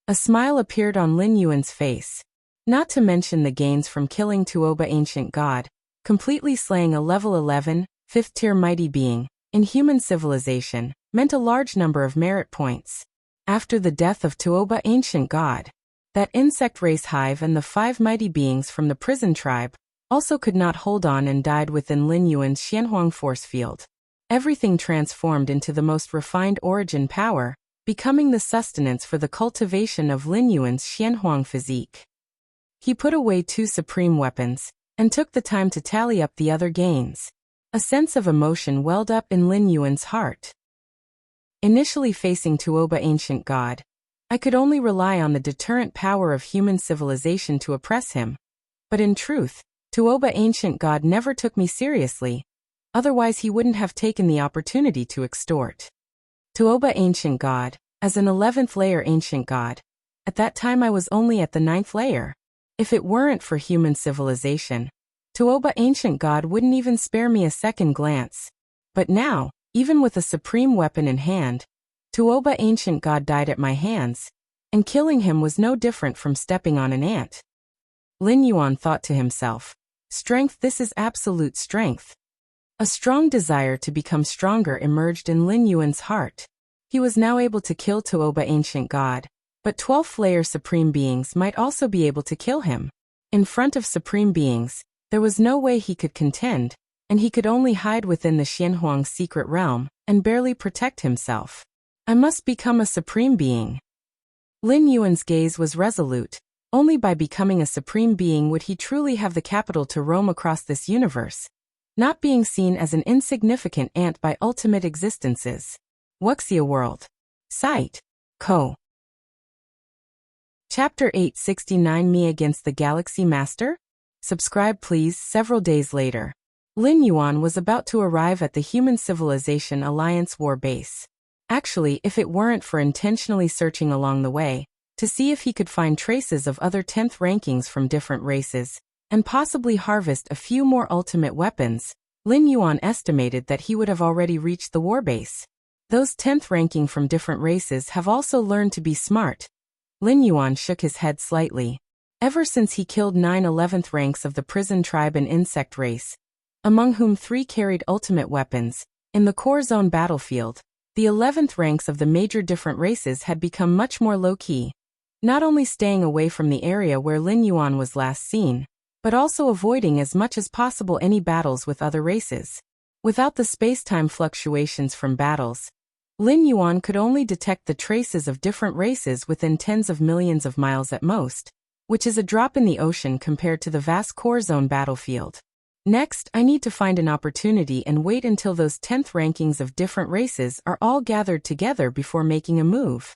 A smile appeared on Lin Yuan's face. Not to mention the gains from killing Tuoba ancient god, completely slaying a level 11, 5th-tier mighty being, in human civilization, meant a large number of merit points. After the death of Tuoba ancient god, that insect race hive and the 5 mighty beings from the prison tribe also could not hold on and died within Lin Yuan's Xianhuang force field. Everything transformed into the most refined origin power, becoming the sustenance for the cultivation of Lin Yuan's Xianhuang physique. He put away 2 supreme weapons, and took the time to tally up the other gains. A sense of emotion welled up in Lin Yuan's heart. Initially facing Tuoba ancient god, I could only rely on the deterrent power of human civilization to oppress him. But in truth, Tuoba ancient god never took me seriously, otherwise he wouldn't have taken the opportunity to extort. Tuoba ancient god, as an 11th layer ancient god, at that time I was only at the 9th layer. If it weren't for human civilization, Tuoba Ancient God wouldn't even spare me a second glance. But now, even with a supreme weapon in hand, Tuoba Ancient God died at my hands, and killing him was no different from stepping on an ant. Lin Yuan thought to himself, strength, this is absolute strength. A strong desire to become stronger emerged in Lin Yuan's heart. He was now able to kill Tuoba Ancient God, but 12th-layer Supreme Beings might also be able to kill him. In front of Supreme Beings, there was no way he could contend, and he could only hide within the Xianhuang secret realm and barely protect himself. I must become a Supreme Being. Lin Yuan's gaze was resolute. Only by becoming a Supreme Being would he truly have the capital to roam across this universe, not being seen as an insignificant ant by ultimate existences. Wuxia World. Site. Co. Chapter 869 Me Against the Galaxy Master? Subscribe please. Several days later, Lin Yuan was about to arrive at the Human Civilization Alliance war base. Actually, if it weren't for intentionally searching along the way, to see if he could find traces of other 10th rankings from different races, and possibly harvest a few more ultimate weapons, Lin Yuan estimated that he would have already reached the warbase. Those 10th ranking from different races have also learned to be smart. Lin Yuan shook his head slightly. Ever since he killed 9 11th ranks of the prison tribe and insect race, among whom 3 carried ultimate weapons, in the core zone battlefield, the 11th ranks of the major different races had become much more low-key, not only staying away from the area where Lin Yuan was last seen, but also avoiding as much as possible any battles with other races. Without the space-time fluctuations from battles, Lin Yuan could only detect the traces of different races within tens of millions of miles at most, which is a drop in the ocean compared to the vast core zone battlefield. Next, I need to find an opportunity and wait until those 10th rankings of different races are all gathered together before making a move.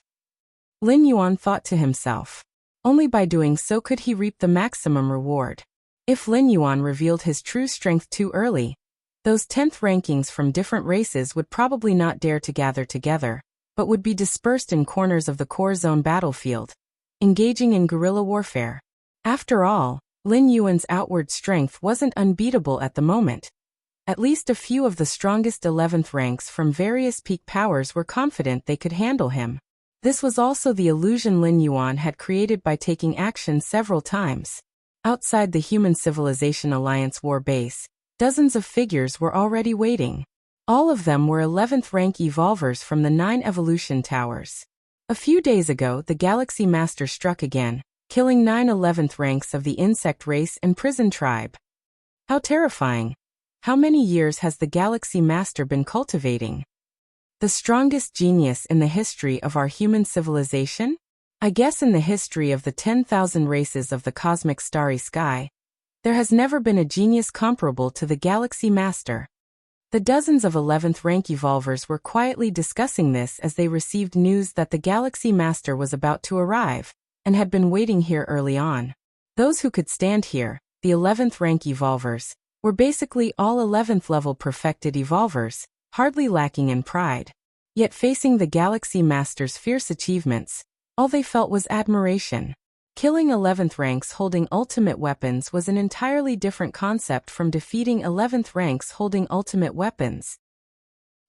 Lin Yuan thought to himself. Only by doing so could he reap the maximum reward. If Lin Yuan revealed his true strength too early, those 10th rankings from different races would probably not dare to gather together, but would be dispersed in corners of the core zone battlefield, engaging in guerrilla warfare. After all, Lin Yuan's outward strength wasn't unbeatable at the moment. At least a few of the strongest 11th ranks from various peak powers were confident they could handle him. This was also the illusion Lin Yuan had created by taking action several times. Outside the Human Civilization Alliance war base, dozens of figures were already waiting. All of them were 11th rank evolvers from the 9 evolution towers. A few days ago, the Galaxy Master struck again, killing 9 11th ranks of the insect race and prison tribe. How terrifying! How many years has the Galaxy Master been cultivating? The strongest genius in the history of our human civilization? I guess in the history of the 10,000 races of the cosmic starry sky, there has never been a genius comparable to the Galaxy Master. The dozens of 11th rank evolvers were quietly discussing this as they received news that the Galaxy Master was about to arrive, and had been waiting here early on. Those who could stand here, the 11th rank evolvers, were basically all 11th level perfected evolvers, hardly lacking in pride. Yet facing the Galaxy Master's fierce achievements, all they felt was admiration. Killing 11th ranks holding ultimate weapons was an entirely different concept from defeating 11th ranks holding ultimate weapons.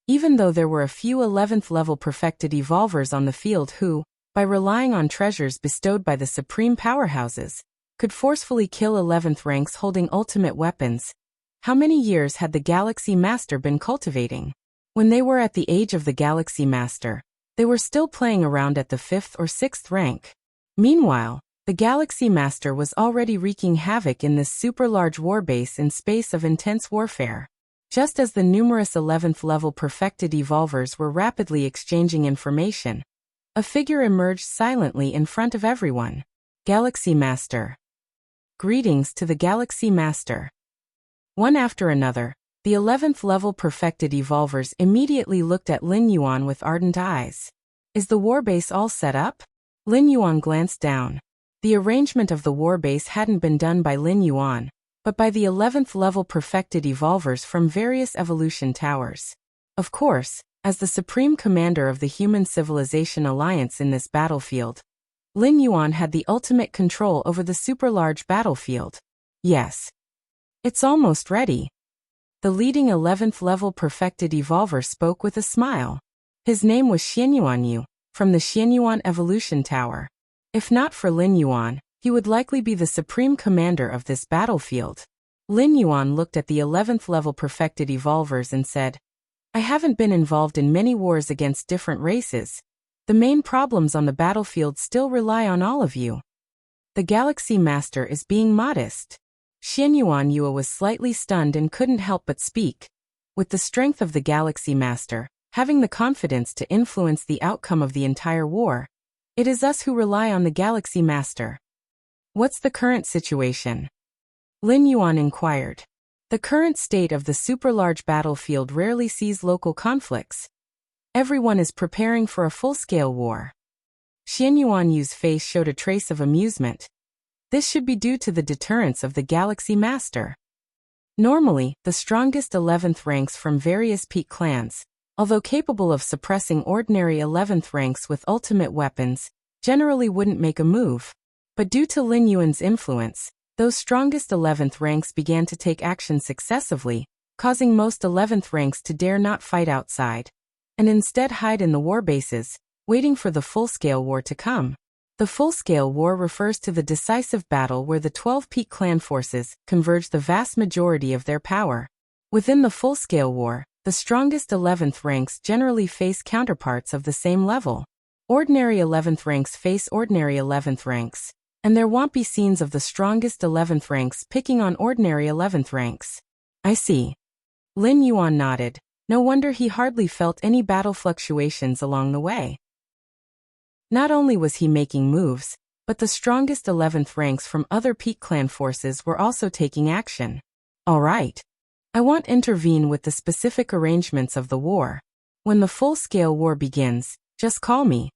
Even though there were a few 11th level perfected evolvers on the field who, by relying on treasures bestowed by the supreme powerhouses, could forcefully kill 11th ranks holding ultimate weapons, how many years had the Galaxy Master been cultivating? When they were at the age of the Galaxy Master, they were still playing around at the 5th or 6th rank. Meanwhile, the Galaxy Master was already wreaking havoc in this super-large warbase in space of intense warfare. Just as the numerous 11th level perfected evolvers were rapidly exchanging information, a figure emerged silently in front of everyone. Galaxy Master. Greetings to the Galaxy Master. One after another, the 11th level perfected evolvers immediately looked at Lin Yuan with ardent eyes. Is the warbase all set up? Lin Yuan glanced down. The arrangement of the warbase hadn't been done by Lin Yuan, but by the 11th level perfected evolvers from various evolution towers. Of course, as the supreme commander of the Human Civilization Alliance in this battlefield, Lin Yuan had the ultimate control over the super-large battlefield. Yes. It's almost ready. The leading 11th level perfected evolver spoke with a smile. His name was Xianyuan Yu, from the Xianyuan Evolution Tower. If not for Lin Yuan, he would likely be the supreme commander of this battlefield. Lin Yuan looked at the 11th level perfected evolvers and said, I haven't been involved in many wars against different races. The main problems on the battlefield still rely on all of you. The Galaxy Master is being modest. Xianyuan Yue was slightly stunned and couldn't help but speak. With the strength of the Galaxy Master, having the confidence to influence the outcome of the entire war, it is us who rely on the Galaxy Master. What's the current situation? Lin Yuan inquired. The current state of the super-large battlefield rarely sees local conflicts. Everyone is preparing for a full-scale war. Xianyuan Yu's face showed a trace of amusement. This should be due to the deterrence of the Galaxy Master. Normally, the strongest 11th ranks from various peak clans, although capable of suppressing ordinary 11th ranks with ultimate weapons, generally wouldn't make a move. But due to Lin Yuan's influence, those strongest 11th ranks began to take action successively, causing most 11th ranks to dare not fight outside, and instead hide in the war bases, waiting for the full-scale war to come. The full-scale war refers to the decisive battle where the 12 peak clan forces converge the vast majority of their power. Within the full-scale war, the strongest 11th ranks generally face counterparts of the same level. Ordinary 11th ranks face ordinary 11th ranks, and there won't be scenes of the strongest 11th ranks picking on ordinary 11th ranks. I see. Lin Yuan nodded. No wonder he hardly felt any battle fluctuations along the way. Not only was he making moves, but the strongest 11th ranks from other peak clan forces were also taking action. All right. I won't intervene with the specific arrangements of the war. When the full-scale war begins, just call me.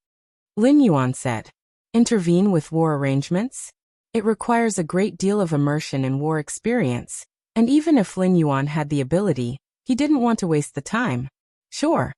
Lin Yuan said. Intervene with war arrangements? It requires a great deal of immersion in war experience, and even if Lin Yuan had the ability, he didn't want to waste the time. Sure.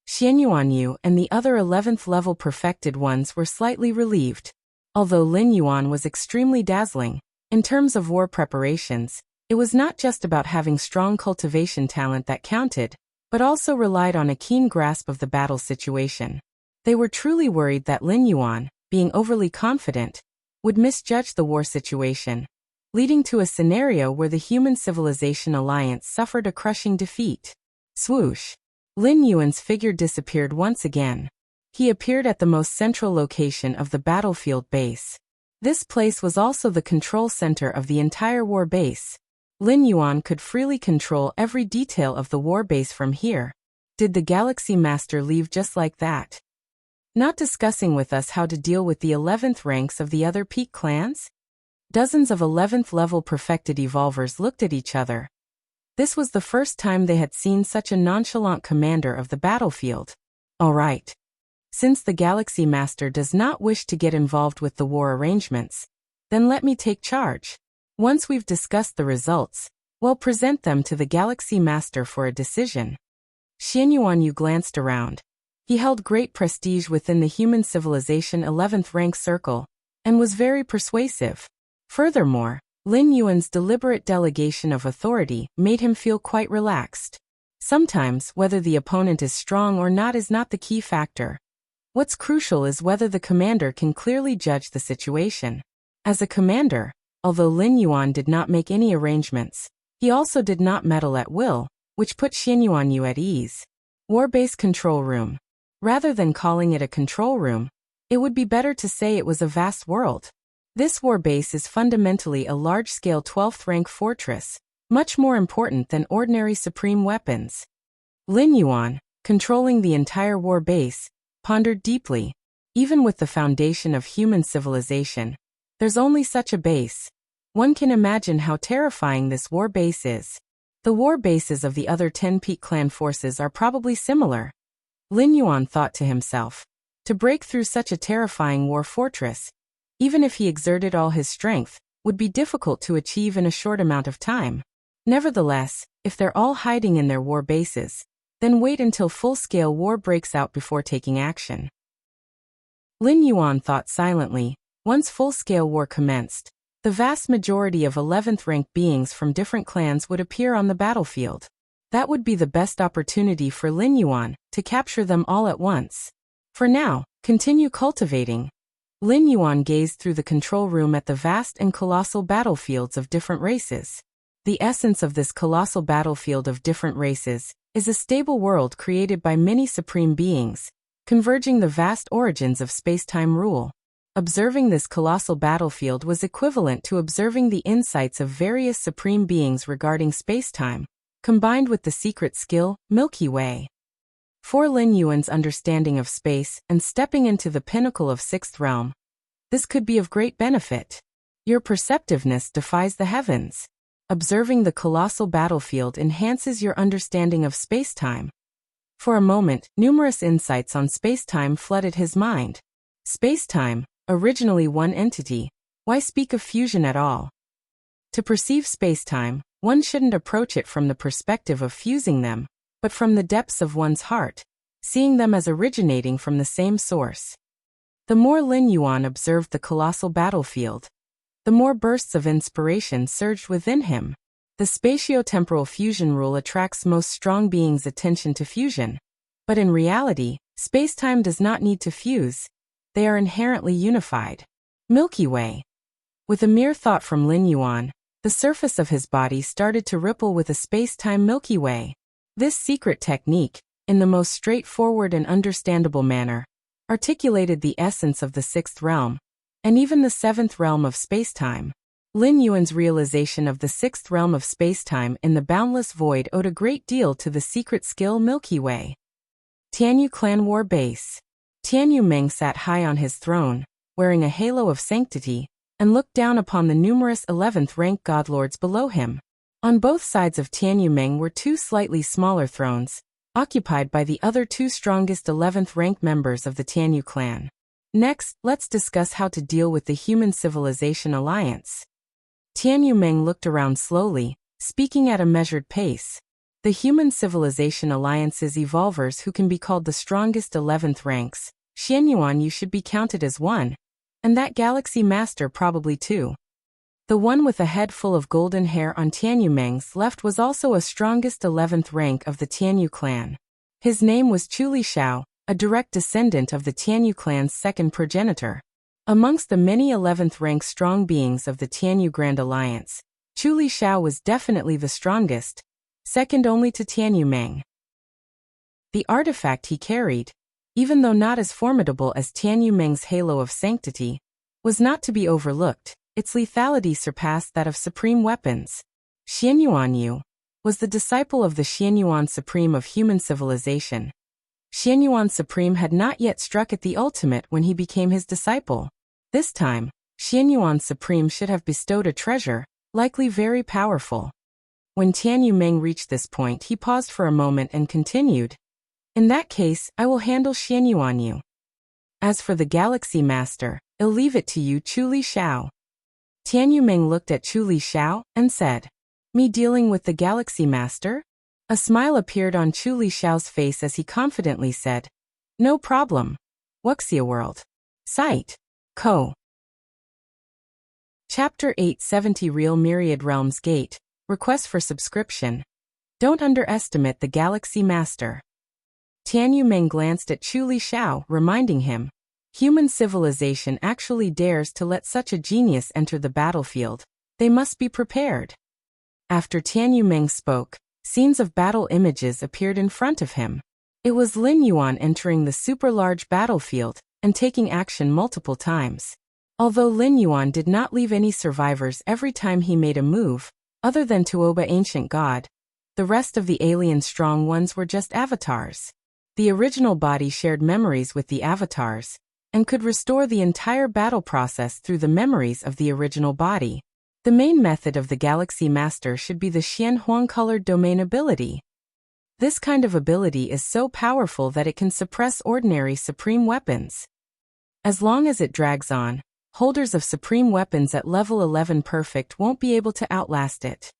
Xianyuan Yu and the other 11th level perfected ones were slightly relieved. Although Lin Yuan was extremely dazzling, in terms of war preparations, it was not just about having strong cultivation talent that counted, but also relied on a keen grasp of the battle situation. They were truly worried that Lin Yuan, being overly confident, would misjudge the war situation, leading to a scenario where the Human Civilization Alliance suffered a crushing defeat. Swoosh. Lin Yuan's figure disappeared once again. He appeared at the most central location of the battlefield base. This place was also the control center of the entire war base. Lin Yuan could freely control every detail of the war base from here. Did the Galaxy Master leave just like that? Not discussing with us how to deal with the 11th ranks of the other peak clans? Dozens of 11th level perfected evolvers looked at each other. This was the first time they had seen such a nonchalant commander of the battlefield. All right. Since the Galaxy Master does not wish to get involved with the war arrangements, then let me take charge. Once we've discussed the results, we'll present them to the Galaxy Master for a decision. Xianyuan Yu glanced around. He held great prestige within the Human Civilization 11th rank circle, and was very persuasive. Furthermore, Lin Yuan's deliberate delegation of authority made him feel quite relaxed. Sometimes, whether the opponent is strong or not is not the key factor. What's crucial is whether the commander can clearly judge the situation. As a commander, although Lin Yuan did not make any arrangements, he also did not meddle at will, which put Xianyuan Yu at ease. Warbase control room. Rather than calling it a control room, it would be better to say it was a vast world. This war base is fundamentally a large-scale 12th rank fortress, much more important than ordinary supreme weapons. Lin Yuan, controlling the entire war base, pondered deeply. Even with the foundation of human civilization, there's only such a base. One can imagine how terrifying this war base is. The war bases of the other 10 peak clan forces are probably similar. Lin Yuan thought to himself. To break through such a terrifying war fortress, even if he exerted all his strength, would be difficult to achieve in a short amount of time. Nevertheless, if they're all hiding in their war bases, then wait until full-scale war breaks out before taking action. Lin Yuan thought silently. Once full-scale war commenced, the vast majority of 11th rank beings from different clans would appear on the battlefield. That would be the best opportunity for Lin Yuan to capture them all at once. For now, continue cultivating. Lin Yuan gazed through the control room at the vast and colossal battlefields of different races. The essence of this colossal battlefield of different races is a stable world created by many supreme beings, converging the vast origins of space-time rule. Observing this colossal battlefield was equivalent to observing the insights of various supreme beings regarding space-time, combined with the secret skill, Milky Way. For Lin Yuan's understanding of space and stepping into the pinnacle of sixth realm, this could be of great benefit. Your perceptiveness defies the heavens. Observing the colossal battlefield enhances your understanding of space-time. For a moment, numerous insights on space-time flooded his mind. Space-time, originally one entity, why speak of fusion at all? To perceive space-time, one shouldn't approach it from the perspective of fusing them, but from the depths of one's heart, seeing them as originating from the same source. The more Lin Yuan observed the colossal battlefield, the more bursts of inspiration surged within him. The spatio-temporal fusion rule attracts most strong beings' attention to fusion. But in reality, space-time does not need to fuse. They are inherently unified. Milky Way. With a mere thought from Lin Yuan, the surface of his body started to ripple with a space-time Milky Way. This secret technique, in the most straightforward and understandable manner, articulated the essence of the sixth realm, and even the seventh realm of space-time. Lin Yuan's realization of the sixth realm of space-time in the boundless void owed a great deal to the secret skill Milky Way. Tianyu Clan War Base. Tianyu Meng sat high on his throne, wearing a halo of sanctity, and looked down upon the numerous 11th rank godlords below him. On both sides of Tianyu Meng were two slightly smaller thrones, occupied by the other two strongest 11th rank members of the Tianyu clan. Next, let's discuss how to deal with the Human Civilization Alliance. Tianyu Meng looked around slowly, speaking at a measured pace. The Human Civilization Alliance's evolvers who can be called the strongest 11th ranks, Xianyuan you should be counted as one, and that Galaxy Master probably too. The one with a head full of golden hair on Tianyu Meng's left was also a strongest 11th rank of the Tianyu clan. His name was Chu Shao, a direct descendant of the Tianyu clan's second progenitor. Amongst the many 11th rank strong beings of the Tianyu Grand Alliance, Chu Shao was definitely the strongest, second only to Tianyu Meng. The artifact he carried, even though not as formidable as Tianyu Meng's halo of sanctity, was not to be overlooked. Its lethality surpassed that of supreme weapons. Xianyuan Yu was the disciple of the Xianyuan Supreme of human civilization. Xianyuan Supreme had not yet struck at the ultimate when he became his disciple. This time, Xianyuan Supreme should have bestowed a treasure, likely very powerful. When Tianyu Meng reached this point, he paused for a moment and continued, "In that case, I will handle Xianyuan Yu. As for the Galaxy Master, I'll leave it to you, Chu Shao." Tianyu Meng looked at Chu Shao and said, "Me dealing with the Galaxy Master?" A smile appeared on Chu Shao's face as he confidently said, "No problem. Wuxia World. Site. Co. Chapter 870 Real Myriad Realms Gate. Request for subscription. Don't underestimate the Galaxy Master. Tianyu Meng glanced at Chu Shao, reminding him, human civilization actually dares to let such a genius enter the battlefield. They must be prepared. After Tianyu Meng spoke, scenes of battle images appeared in front of him. It was Lin Yuan entering the super-large battlefield and taking action multiple times. Although Lin Yuan did not leave any survivors every time he made a move, other than Tuoba Ancient God, the rest of the alien strong ones were just avatars. The original body shared memories with the avatars, and could restore the entire battle process through the memories of the original body. The main method of the Galaxy Master should be the Xian Huang-colored domain ability. This kind of ability is so powerful that it can suppress ordinary supreme weapons. As long as it drags on, holders of supreme weapons at level 11 perfect won't be able to outlast it.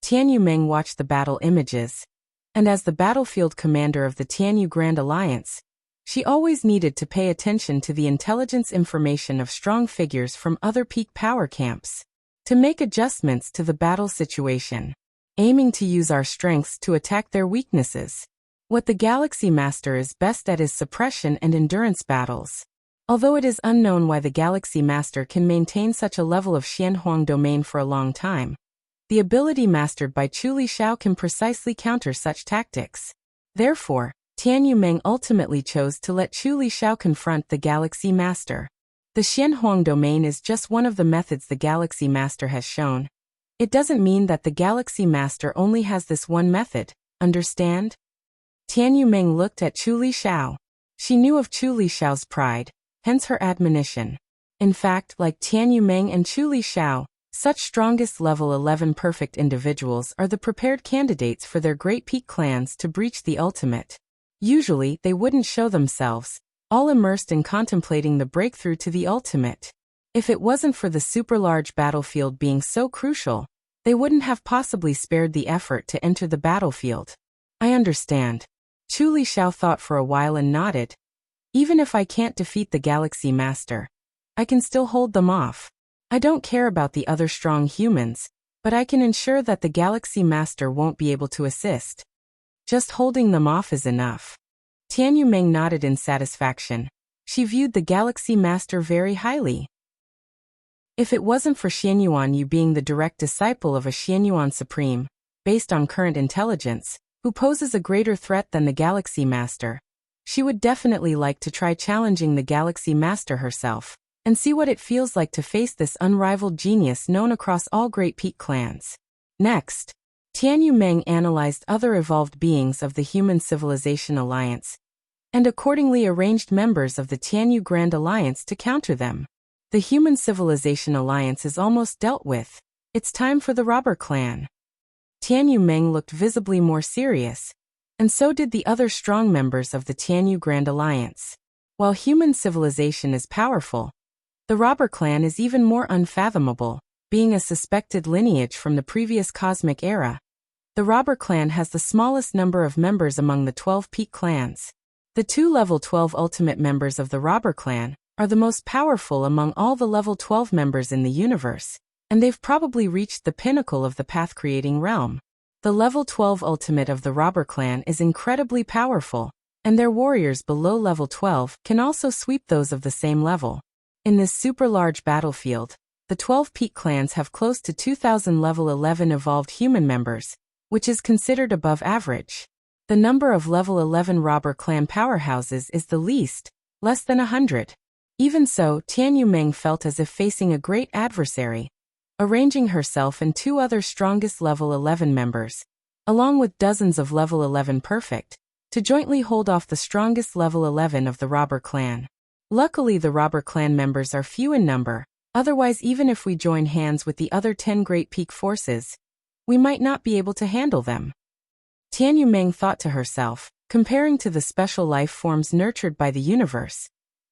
Tianyu Meng watched the battle images, and as the battlefield commander of the Tianyu Grand Alliance, she always needed to pay attention to the intelligence information of strong figures from other peak power camps. to make adjustments to the battle situation, aiming to use our strengths to attack their weaknesses. What the Galaxy Master is best at is suppression and endurance battles. Although it is unknown why the Galaxy Master can maintain such a level of Xianhuang domain for a long time, the ability mastered by Chu Li Xiao can precisely counter such tactics. Therefore, Tian Yumeng ultimately chose to let Chu Li Xiao confront the Galaxy Master. The Xianhuang domain is just one of the methods the Galaxy Master has shown. It doesn't mean that the Galaxy Master only has this one method, understand? Tian Yumeng looked at Chu Li Xiao. She knew of Chu Li Xiao's pride, hence her admonition. In fact, like Tian Yumeng and Chu Li Xiao, such strongest level 11 perfect individuals are the prepared candidates for their great peak clans to breach the ultimate. Usually, they wouldn't show themselves, all immersed in contemplating the breakthrough to the ultimate. If it wasn't for the super-large battlefield being so crucial, they wouldn't have possibly spared the effort to enter the battlefield. I understand. Chu Li Xiao thought for a while and nodded. Even if I can't defeat the Galaxy Master, I can still hold them off. I don't care about the other strong humans, but I can ensure that the Galaxy Master won't be able to assist. Just holding them off is enough. Tian Yumeng nodded in satisfaction. She viewed the Galaxy Master very highly. If it wasn't for Xianyuan Yu being the direct disciple of a Xianyuan Supreme, based on current intelligence, who poses a greater threat than the Galaxy Master, she would definitely like to try challenging the Galaxy Master herself, and see what it feels like to face this unrivaled genius known across all Great Peak clans. Next, Tian Yumeng analyzed other evolved beings of the Human Civilization Alliance, and accordingly arranged members of the Tianyu Grand Alliance to counter them. The Human Civilization Alliance is almost dealt with. It's time for the Robber Clan. Tian Yumeng looked visibly more serious, and so did the other strong members of the Tianyu Grand Alliance. While human civilization is powerful, the Robber Clan is even more unfathomable, being a suspected lineage from the previous cosmic era. The Robber Clan has the smallest number of members among the 12 peak clans. The two level 12 ultimate members of the Robber Clan are the most powerful among all the level 12 members in the universe, and they've probably reached the pinnacle of the path-creating realm. The level 12 ultimate of the Robber Clan is incredibly powerful, and their warriors below level 12 can also sweep those of the same level. In this super-large battlefield, the 12 peak clans have close to 2,000 level 11 evolved human members, which is considered above average. The number of level 11 Robber Clan powerhouses is the least, less than 100. Even so, Tian Yumeng felt as if facing a great adversary, arranging herself and two other strongest level 11 members, along with dozens of level 11 perfect, to jointly hold off the strongest level 11 of the Robber Clan. Luckily, the Robber Clan members are few in number, otherwise even if we join hands with the other 10 Great Peak forces, we might not be able to handle them. Tian Yumeng thought to herself, comparing to the special life forms nurtured by the universe,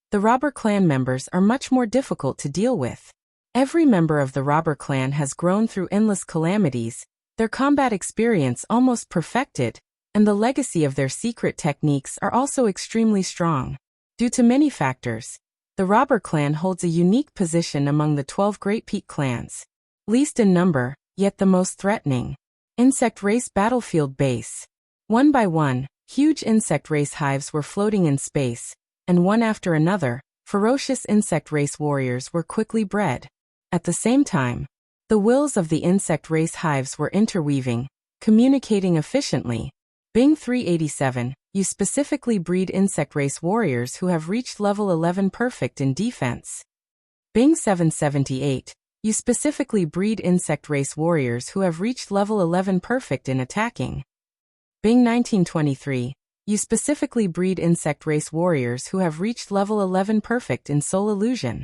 the Robber Clan members are much more difficult to deal with. Every member of the Robber Clan has grown through endless calamities, their combat experience almost perfected, and the legacy of their secret techniques are also extremely strong. Due to many factors, the Robber Clan holds a unique position among the 12 Great Peak clans. Least in number, yet the most threatening. Insect Race Battlefield Base. One by one, huge insect race hives were floating in space, and one after another, ferocious insect race warriors were quickly bred. At the same time, the wills of the insect race hives were interweaving, communicating efficiently. Bing 387, you specifically breed insect race warriors who have reached level 11 perfect in defense. Bing 778, you specifically breed insect race warriors who have reached level 11 perfect in attacking. Bing 1923, you specifically breed insect race warriors who have reached level 11 perfect in soul illusion.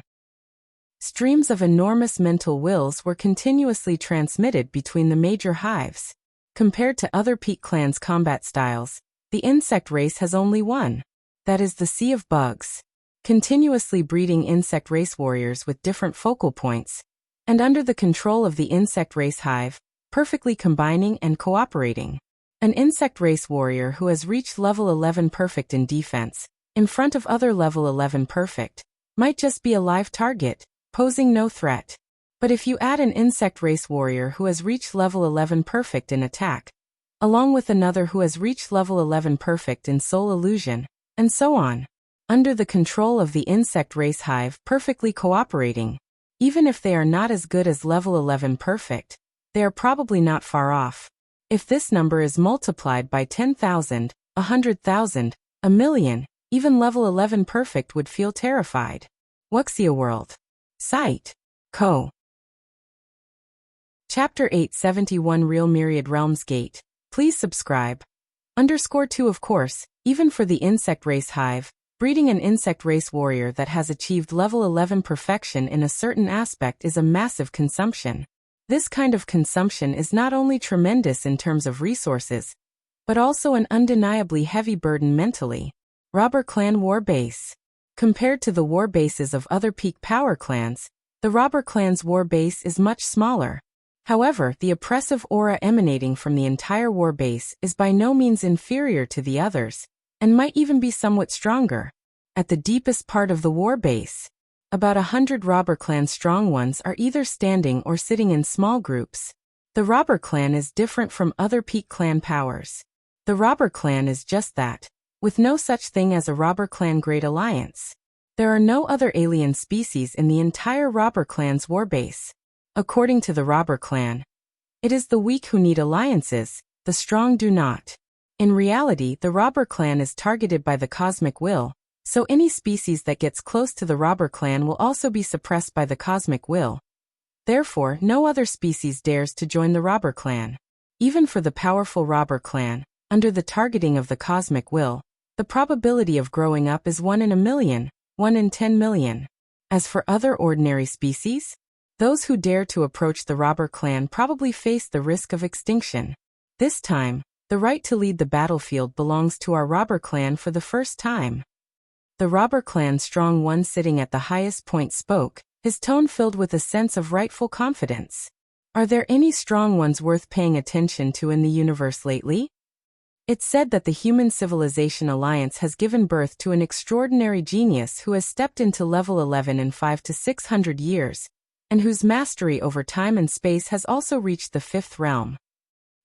Streams of enormous mental wills were continuously transmitted between the major hives. Compared to other peak clans' combat styles, the insect race has only one. That is the Sea of Bugs. Continuously breeding insect race warriors with different focal points, and under the control of the insect race hive, perfectly combining and cooperating. An insect race warrior who has reached level 11 perfect in defense, in front of other level 11 perfect, might just be a live target, posing no threat. But if you add an insect race warrior who has reached level 11 perfect in attack, along with another who has reached level 11 perfect in soul illusion, and so on, under the control of the insect race hive perfectly cooperating, even if they are not as good as level 11 perfect, they are probably not far off. If this number is multiplied by 10,000, 100,000, a million, even level 11 perfect would feel terrified. Wuxia World. Site. Co. Chapter 871 Real Myriad Realms Gate. Please subscribe. _2 Of course, even for the insect race hive, breeding an insect race warrior that has achieved level 11 perfection in a certain aspect is a massive consumption. This kind of consumption is not only tremendous in terms of resources, but also an undeniably heavy burden mentally. Robber Clan War Base. Compared to the war bases of other peak power clans, the Robber Clan's war base is much smaller. However, the oppressive aura emanating from the entire war base is by no means inferior to the others, and might even be somewhat stronger. At the deepest part of the war base, about 100 Robber Clan strong ones are either standing or sitting in small groups. The Robber Clan is different from other peak clan powers. The Robber Clan is just that, with no such thing as a Robber Clan Great Alliance. There are no other alien species in the entire Robber Clan's warbase. According to the Robber Clan, it is the weak who need alliances, the strong do not. In reality, the Robber Clan is targeted by the cosmic will, so any species that gets close to the Robber Clan will also be suppressed by the cosmic will. Therefore, no other species dares to join the Robber Clan. Even for the powerful Robber Clan, under the targeting of the cosmic will, the probability of growing up is 1 in a million, 1 in 10 million. As for other ordinary species, those who dare to approach the Robber Clan probably face the risk of extinction. This time, the right to lead the battlefield belongs to our Robber Clan for the first time. The Robber Clan strong one sitting at the highest point spoke, his tone filled with a sense of rightful confidence. Are there any strong ones worth paying attention to in the universe lately? It's said that the Human Civilization Alliance has given birth to an extraordinary genius who has stepped into level 11 in 500 to 600 years, and whose mastery over time and space has also reached the 5th realm.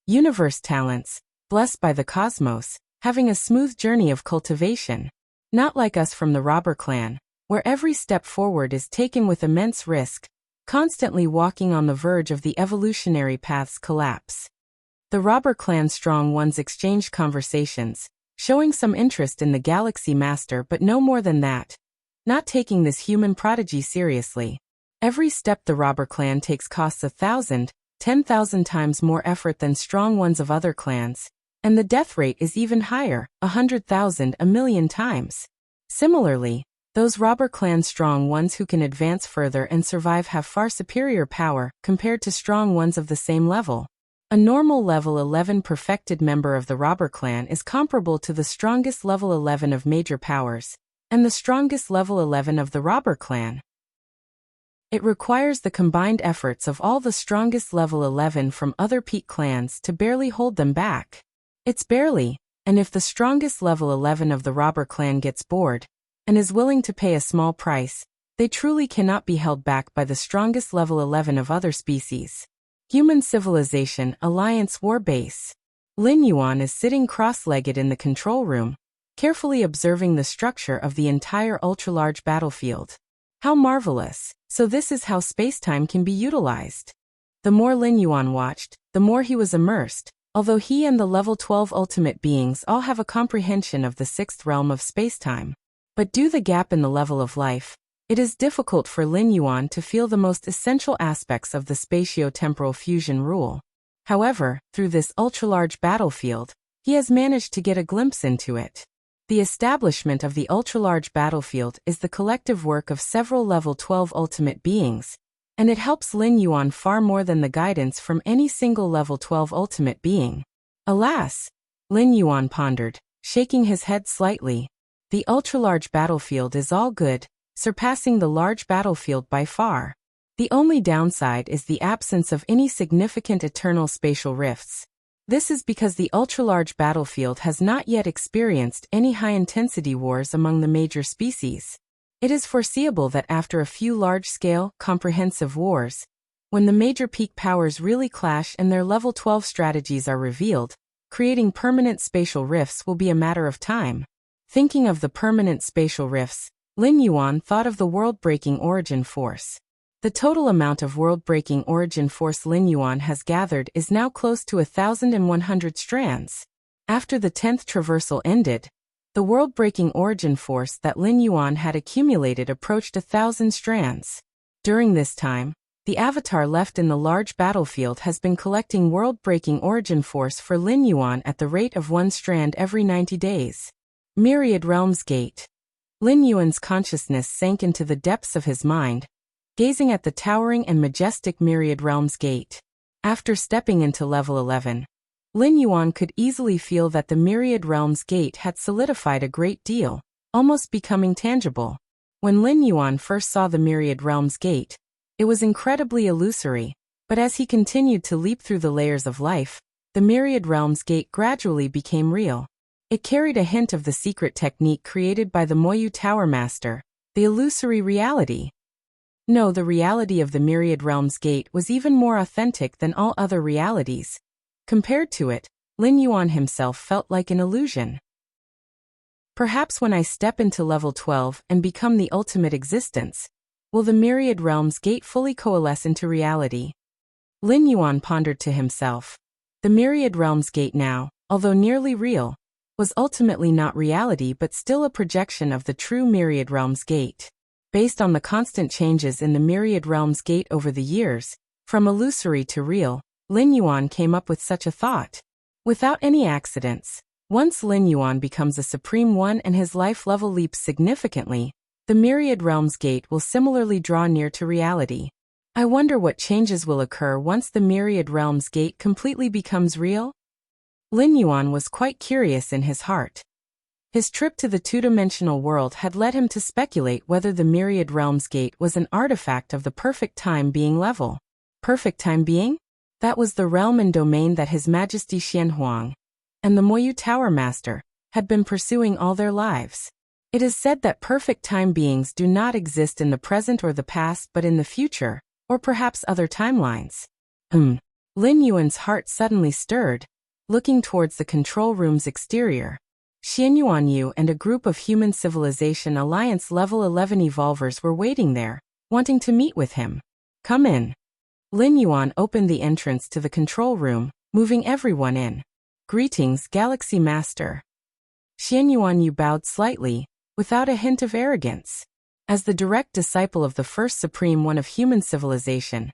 Universe talents, blessed by the cosmos, having a smooth journey of cultivation. Not like us from the Robber Clan, where every step forward is taken with immense risk, constantly walking on the verge of the evolutionary path's collapse. The Robber Clan strong ones exchanged conversations, showing some interest in the Galaxy Master but no more than that, not taking this human prodigy seriously. Every step the Robber Clan takes costs 1,000, 10,000 times more effort than strong ones of other clans, and the death rate is even higher, 100,000, a million times. Similarly, those Robber Clan strong ones who can advance further and survive have far superior power compared to strong ones of the same level. A normal level 11 perfected member of the Robber Clan is comparable to the strongest level 11 of major powers, and the strongest level 11 of the Robber Clan. It requires the combined efforts of all the strongest level 11 from other peak clans to barely hold them back. It's barely, and if the strongest level 11 of the Robber Clan gets bored, and is willing to pay a small price, they truly cannot be held back by the strongest level 11 of other species. Human Civilization Alliance War Base. Lin Yuan is sitting cross-legged in the control room, carefully observing the structure of the entire ultra-large battlefield. How marvelous! So this is how space-time can be utilized. The more Lin Yuan watched, the more he was immersed, although he and the level 12 ultimate beings all have a comprehension of the 6th realm of space-time. But due to the gap in the level of life, it is difficult for Lin Yuan to feel the most essential aspects of the spatio-temporal fusion rule. However, through this ultra-large battlefield, he has managed to get a glimpse into it. The establishment of the ultra-large battlefield is the collective work of several level 12 ultimate beings, and it helps Lin Yuan far more than the guidance from any single level 12 ultimate being. Alas, Lin Yuan pondered, shaking his head slightly. The ultra-large battlefield is all good, surpassing the large battlefield by far. The only downside is the absence of any significant eternal spatial rifts. This is because the ultra-large battlefield has not yet experienced any high-intensity wars among the major species. It is foreseeable that after a few large-scale, comprehensive wars, When the major peak powers really clash and their level 12 strategies are revealed, creating permanent spatial rifts will be a matter of time. Thinking of the permanent spatial rifts, Lin Yuan thought of the world-breaking origin force. The total amount of world-breaking origin force Lin Yuan has gathered is now close to 1,100 strands. After the 10th traversal ended, the world-breaking origin force that Lin Yuan had accumulated approached 1,000 strands. During this time, the avatar left in the large battlefield has been collecting world-breaking origin force for Lin Yuan at the rate of 1 strand every 90 days. Myriad Realms Gate. Lin Yuan's consciousness sank into the depths of his mind, gazing at the towering and majestic Myriad Realms Gate. After stepping into level 11, Lin Yuan could easily feel that the Myriad Realms Gate had solidified a great deal, almost becoming tangible. When Lin Yuan first saw the Myriad Realms Gate, it was incredibly illusory, but as he continued to leap through the layers of life, the Myriad Realms Gate gradually became real. It carried a hint of the secret technique created by the Moyu Tower Master, the illusory reality. No, the reality of the Myriad Realms Gate was even more authentic than all other realities. Compared to it, Lin Yuan himself felt like an illusion. Perhaps when I step into level 12 and become the ultimate existence, will the Myriad Realms Gate fully coalesce into reality? Lin Yuan pondered to himself. The Myriad Realms Gate now, although nearly real, was ultimately not reality but still a projection of the true Myriad Realms Gate. Based on the constant changes in the Myriad Realms Gate over the years, from illusory to real, Lin Yuan came up with such a thought. Without any accidents, once Lin Yuan becomes a Supreme One and his life level leaps significantly, the Myriad Realms Gate will similarly draw near to reality. I wonder what changes will occur once the Myriad Realms Gate completely becomes real? Lin Yuan was quite curious in his heart. His trip to the two-dimensional world had led him to speculate whether the Myriad Realms Gate was an artifact of the perfect time being level. Perfect time being? That was the realm and domain that His Majesty Xianhuang and the Moyu Tower Master had been pursuing all their lives. It is said that perfect time beings do not exist in the present or the past but in the future, or perhaps other timelines. Lin Yuan's heart suddenly stirred, looking towards the control room's exterior. Xianyuan Yu and a group of Human Civilization Alliance Level 11 evolvers were waiting there, wanting to meet with him. Come in. Lin Yuan opened the entrance to the control room, moving everyone in. Greetings, Galaxy Master. Xianyuan Yu bowed slightly, without a hint of arrogance. As the direct disciple of the first Supreme One of human civilization,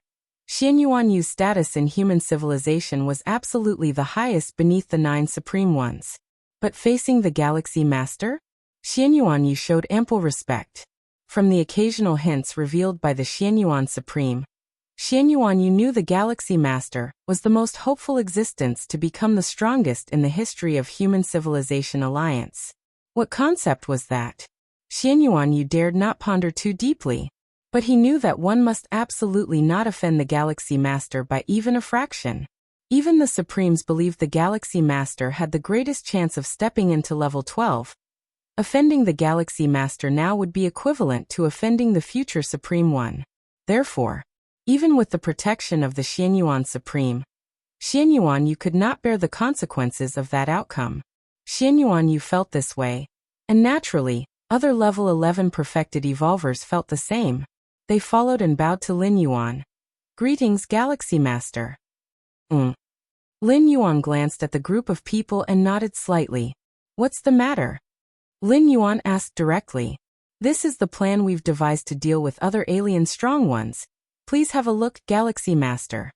Xianyuan Yu's status in human civilization was absolutely the highest beneath the 9 Supreme Ones. But facing the Galaxy Master, Xianyuan Yu showed ample respect. From the occasional hints revealed by the Xianyuan Supreme, Xianyuan Yu knew the Galaxy Master was the most hopeful existence to become the strongest in the history of Human Civilization Alliance. What concept was that? Xianyuan Yu dared not ponder too deeply, but he knew that one must absolutely not offend the Galaxy Master by even a fraction. Even the Supremes believed the Galaxy Master had the greatest chance of stepping into level 12. Offending the Galaxy Master now would be equivalent to offending the future Supreme One. Therefore, even with the protection of the Xianyuan Supreme, Xianyuan Yu could not bear the consequences of that outcome. Xianyuan Yu felt this way, and naturally, other level 11 perfected evolvers felt the same. They followed and bowed to Lin Yuan. Greetings, Galaxy Master. Lin Yuan glanced at the group of people and nodded slightly. What's the matter? Lin Yuan asked directly. This is the plan we've devised to deal with other alien strong ones. Please have a look, Galaxy Master.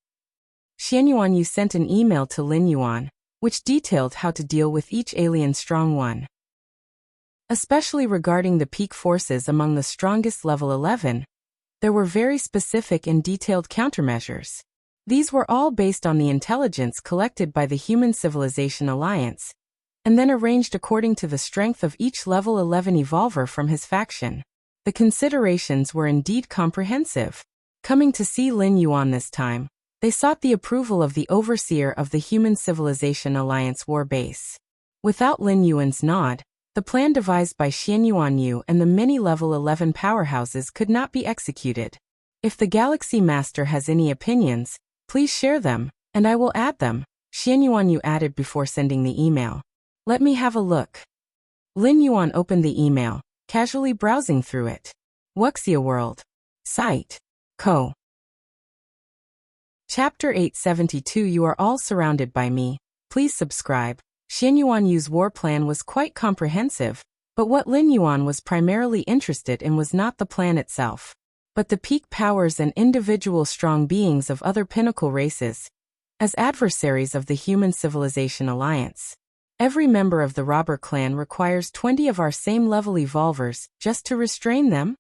Xianyuan Yu sent an email to Lin Yuan, which detailed how to deal with each alien strong one. Especially regarding the peak forces among the strongest level 11, there were very specific and detailed countermeasures. These were all based on the intelligence collected by the Human Civilization Alliance, and then arranged according to the strength of each level 11 evolver from his faction. The considerations were indeed comprehensive. Coming to see Lin Yuan this time, they sought the approval of the overseer of the Human Civilization Alliance war base. Without Lin Yuan's nod, the plan devised by Xianyuan Yu and the many level 11 powerhouses could not be executed. If the Galaxy Master has any opinions, please share them, and I will add them. Xianyuan Yu added before sending the email. Let me have a look. Lin Yuan opened the email, casually browsing through it. Wuxia World. Site. Co. Chapter 872. You are all surrounded by me. Please subscribe. Xianyuan Yu's war plan was quite comprehensive, but what Lin Yuan was primarily interested in was not the plan itself, but the peak powers and individual strong beings of other pinnacle races, as adversaries of the Human Civilization Alliance. Every member of the robber clan requires 20 of our same-level evolvers just to restrain them.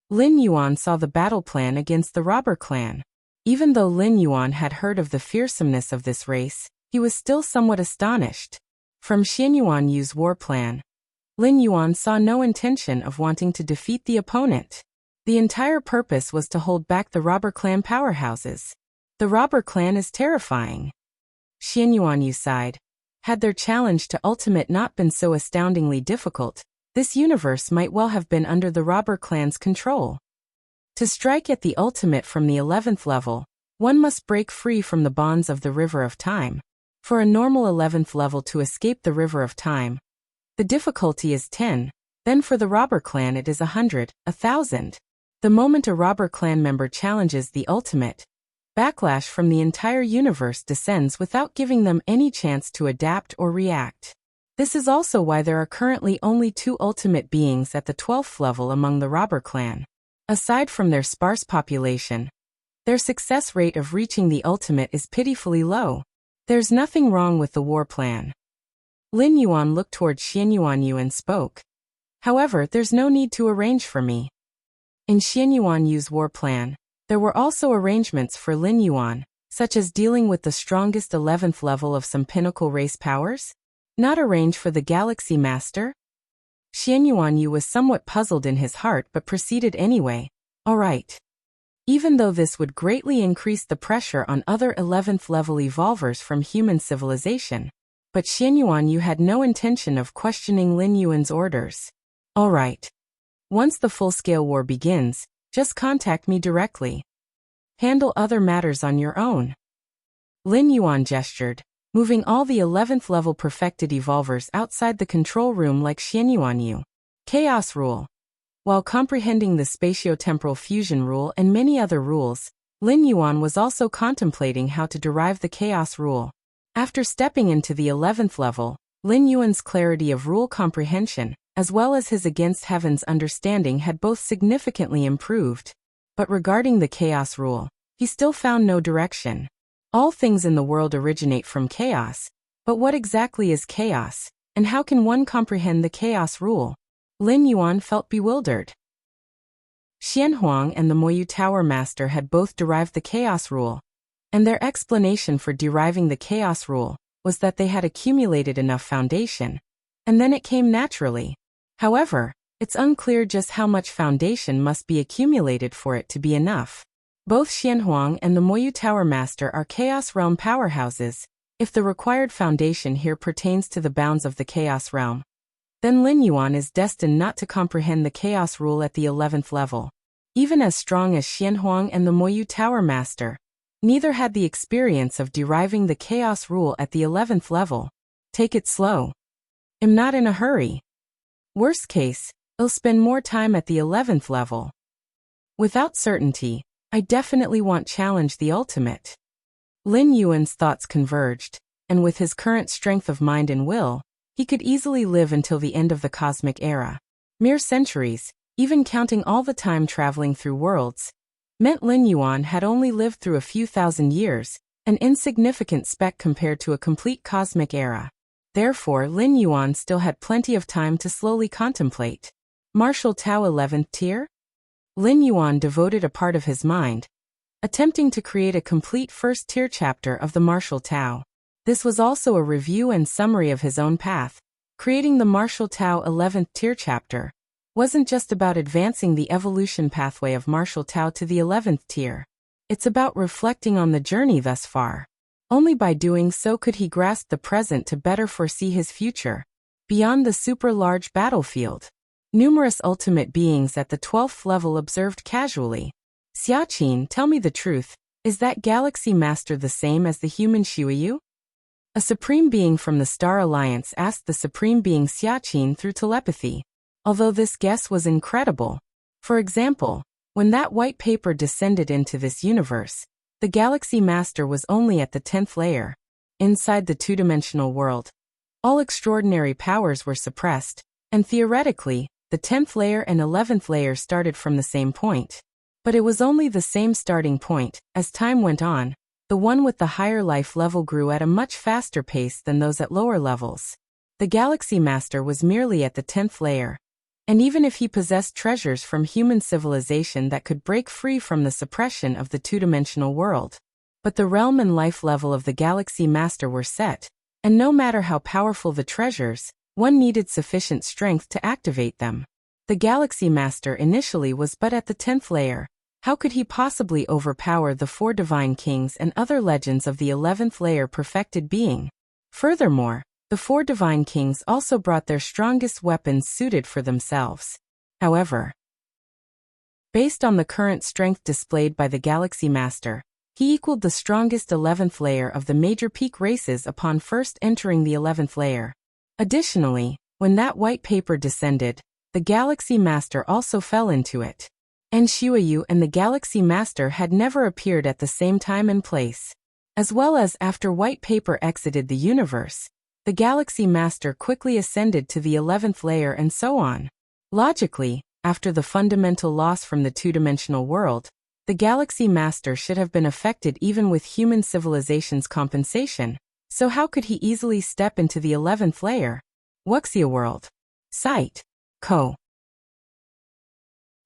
Lin Yuan saw the battle plan against the robber clan. Even though Lin Yuan had heard of the fearsomeness of this race, he was still somewhat astonished. From Xianyuan Yu's war plan, Lin Yuan saw no intention of wanting to defeat the opponent. The entire purpose was to hold back the robber clan powerhouses. The robber clan is terrifying. Xianyuan Yu sighed. Had their challenge to ultimate not been so astoundingly difficult, this universe might well have been under the robber clan's control. To strike at the ultimate from the 11th level, one must break free from the bonds of the River of Time. For a normal 11th level to escape the River of Time, the difficulty is 10, then for the robber clan it is 100, 1,000. The moment a robber clan member challenges the ultimate, backlash from the entire universe descends without giving them any chance to adapt or react. This is also why there are currently only 2 ultimate beings at the 12th level among the robber clan. Aside from their sparse population, their success rate of reaching the ultimate is pitifully low. There's nothing wrong with the war plan. Lin Yuan looked toward Xianyuan Yu and spoke. However, there's no need to arrange for me. In Xianyuan Yu's war plan, there were also arrangements for Lin Yuan, such as dealing with the strongest 11th level of some pinnacle race powers? Not arrange for the Galaxy Master? Xianyuan Yu was somewhat puzzled in his heart but proceeded anyway. All right. Even though this would greatly increase the pressure on other 11th level evolvers from human civilization, but Xianyuan Yu had no intention of questioning Lin Yuan's orders. All right. Once the full-scale war begins, just contact me directly. Handle other matters on your own. Lin Yuan gestured, moving all the 11th level perfected evolvers outside the control room like Xianyuan Yu. Chaos Rule. While comprehending the spatio-temporal fusion rule and many other rules, Lin Yuan was also contemplating how to derive the Chaos Rule. After stepping into the 11th level, Lin Yuan's clarity of rule comprehension, as well as his against heaven's understanding had both significantly improved. But regarding the Chaos Rule, he still found no direction. All things in the world originate from chaos, but what exactly is chaos, and how can one comprehend the Chaos Rule? Lin Yuan felt bewildered. Xianhuang and the Moyu Tower Master had both derived the Chaos Rule, and their explanation for deriving the Chaos Rule was that they had accumulated enough foundation, and then it came naturally. However, it's unclear just how much foundation must be accumulated for it to be enough. Both Xianhuang and the Moyu Tower Master are Chaos Realm powerhouses. If the required foundation here pertains to the bounds of the Chaos Realm, then Lin Yuan is destined not to comprehend the Chaos Rule at the 11th level. Even as strong as Xianhuang and the Moyu Tower Master, neither had the experience of deriving the Chaos Rule at the 11th level. Take it slow. I'm not in a hurry. Worst case, I'll spend more time at the 11th level. Without certainty, I definitely want challenge the ultimate. Lin Yuan's thoughts converged, and with his current strength of mind and will, he could easily live until the end of the cosmic era. Mere centuries, even counting all the time traveling through worlds, meant Lin Yuan had only lived through a few thousand years, an insignificant speck compared to a complete cosmic era. Therefore, Lin Yuan still had plenty of time to slowly contemplate. Martial Tao 11th tier? Lin Yuan devoted a part of his mind, attempting to create a complete first-tier chapter of the Martial Tao. This was also a review and summary of his own path. Creating the Martial Tao 11th tier chapter wasn't just about advancing the evolution pathway of Martial Tao to the 11th tier. It's about reflecting on the journey thus far. Only by doing so could he grasp the present to better foresee his future. Beyond the super-large battlefield, numerous ultimate beings at the 12th level observed casually. Xiaqin, tell me the truth, is that Galaxy Master the same as the human Shuiyu? A supreme being from the Star Alliance asked the supreme being Xiaqin through telepathy. Although this guess was incredible. For example, when that white paper descended into this universe, the Galaxy Master was only at the 10th layer. Inside the two-dimensional world, all extraordinary powers were suppressed, and theoretically, the 10th layer and 11th layer started from the same point. But it was only the same starting point. As time went on, the one with the higher life level grew at a much faster pace than those at lower levels. The Galaxy Master was merely at the 10th layer. And even if he possessed treasures from human civilization that could break free from the suppression of the two-dimensional world. But the realm and life level of the Galaxy Master were set, and no matter how powerful the treasures, one needed sufficient strength to activate them. The Galaxy Master initially was but at the 10th layer. How could he possibly overpower the 4 divine kings and other legends of the 11th layer perfected being? Furthermore, the 4 divine kings also brought their strongest weapons suited for themselves. However, based on the current strength displayed by the Galaxy Master, he equaled the strongest 11th layer of the major peak races upon first entering the 11th layer. Additionally, when that white paper descended, the Galaxy Master also fell into it. And Shuiyu and the Galaxy Master had never appeared at the same time and place. As well as after white paper exited the universe, the Galaxy Master quickly ascended to the 11th layer and so on. Logically, after the fundamental loss from the two-dimensional world, the Galaxy Master should have been affected even with human civilization's compensation. So how could he easily step into the 11th layer? Wuxia World. Site. Co.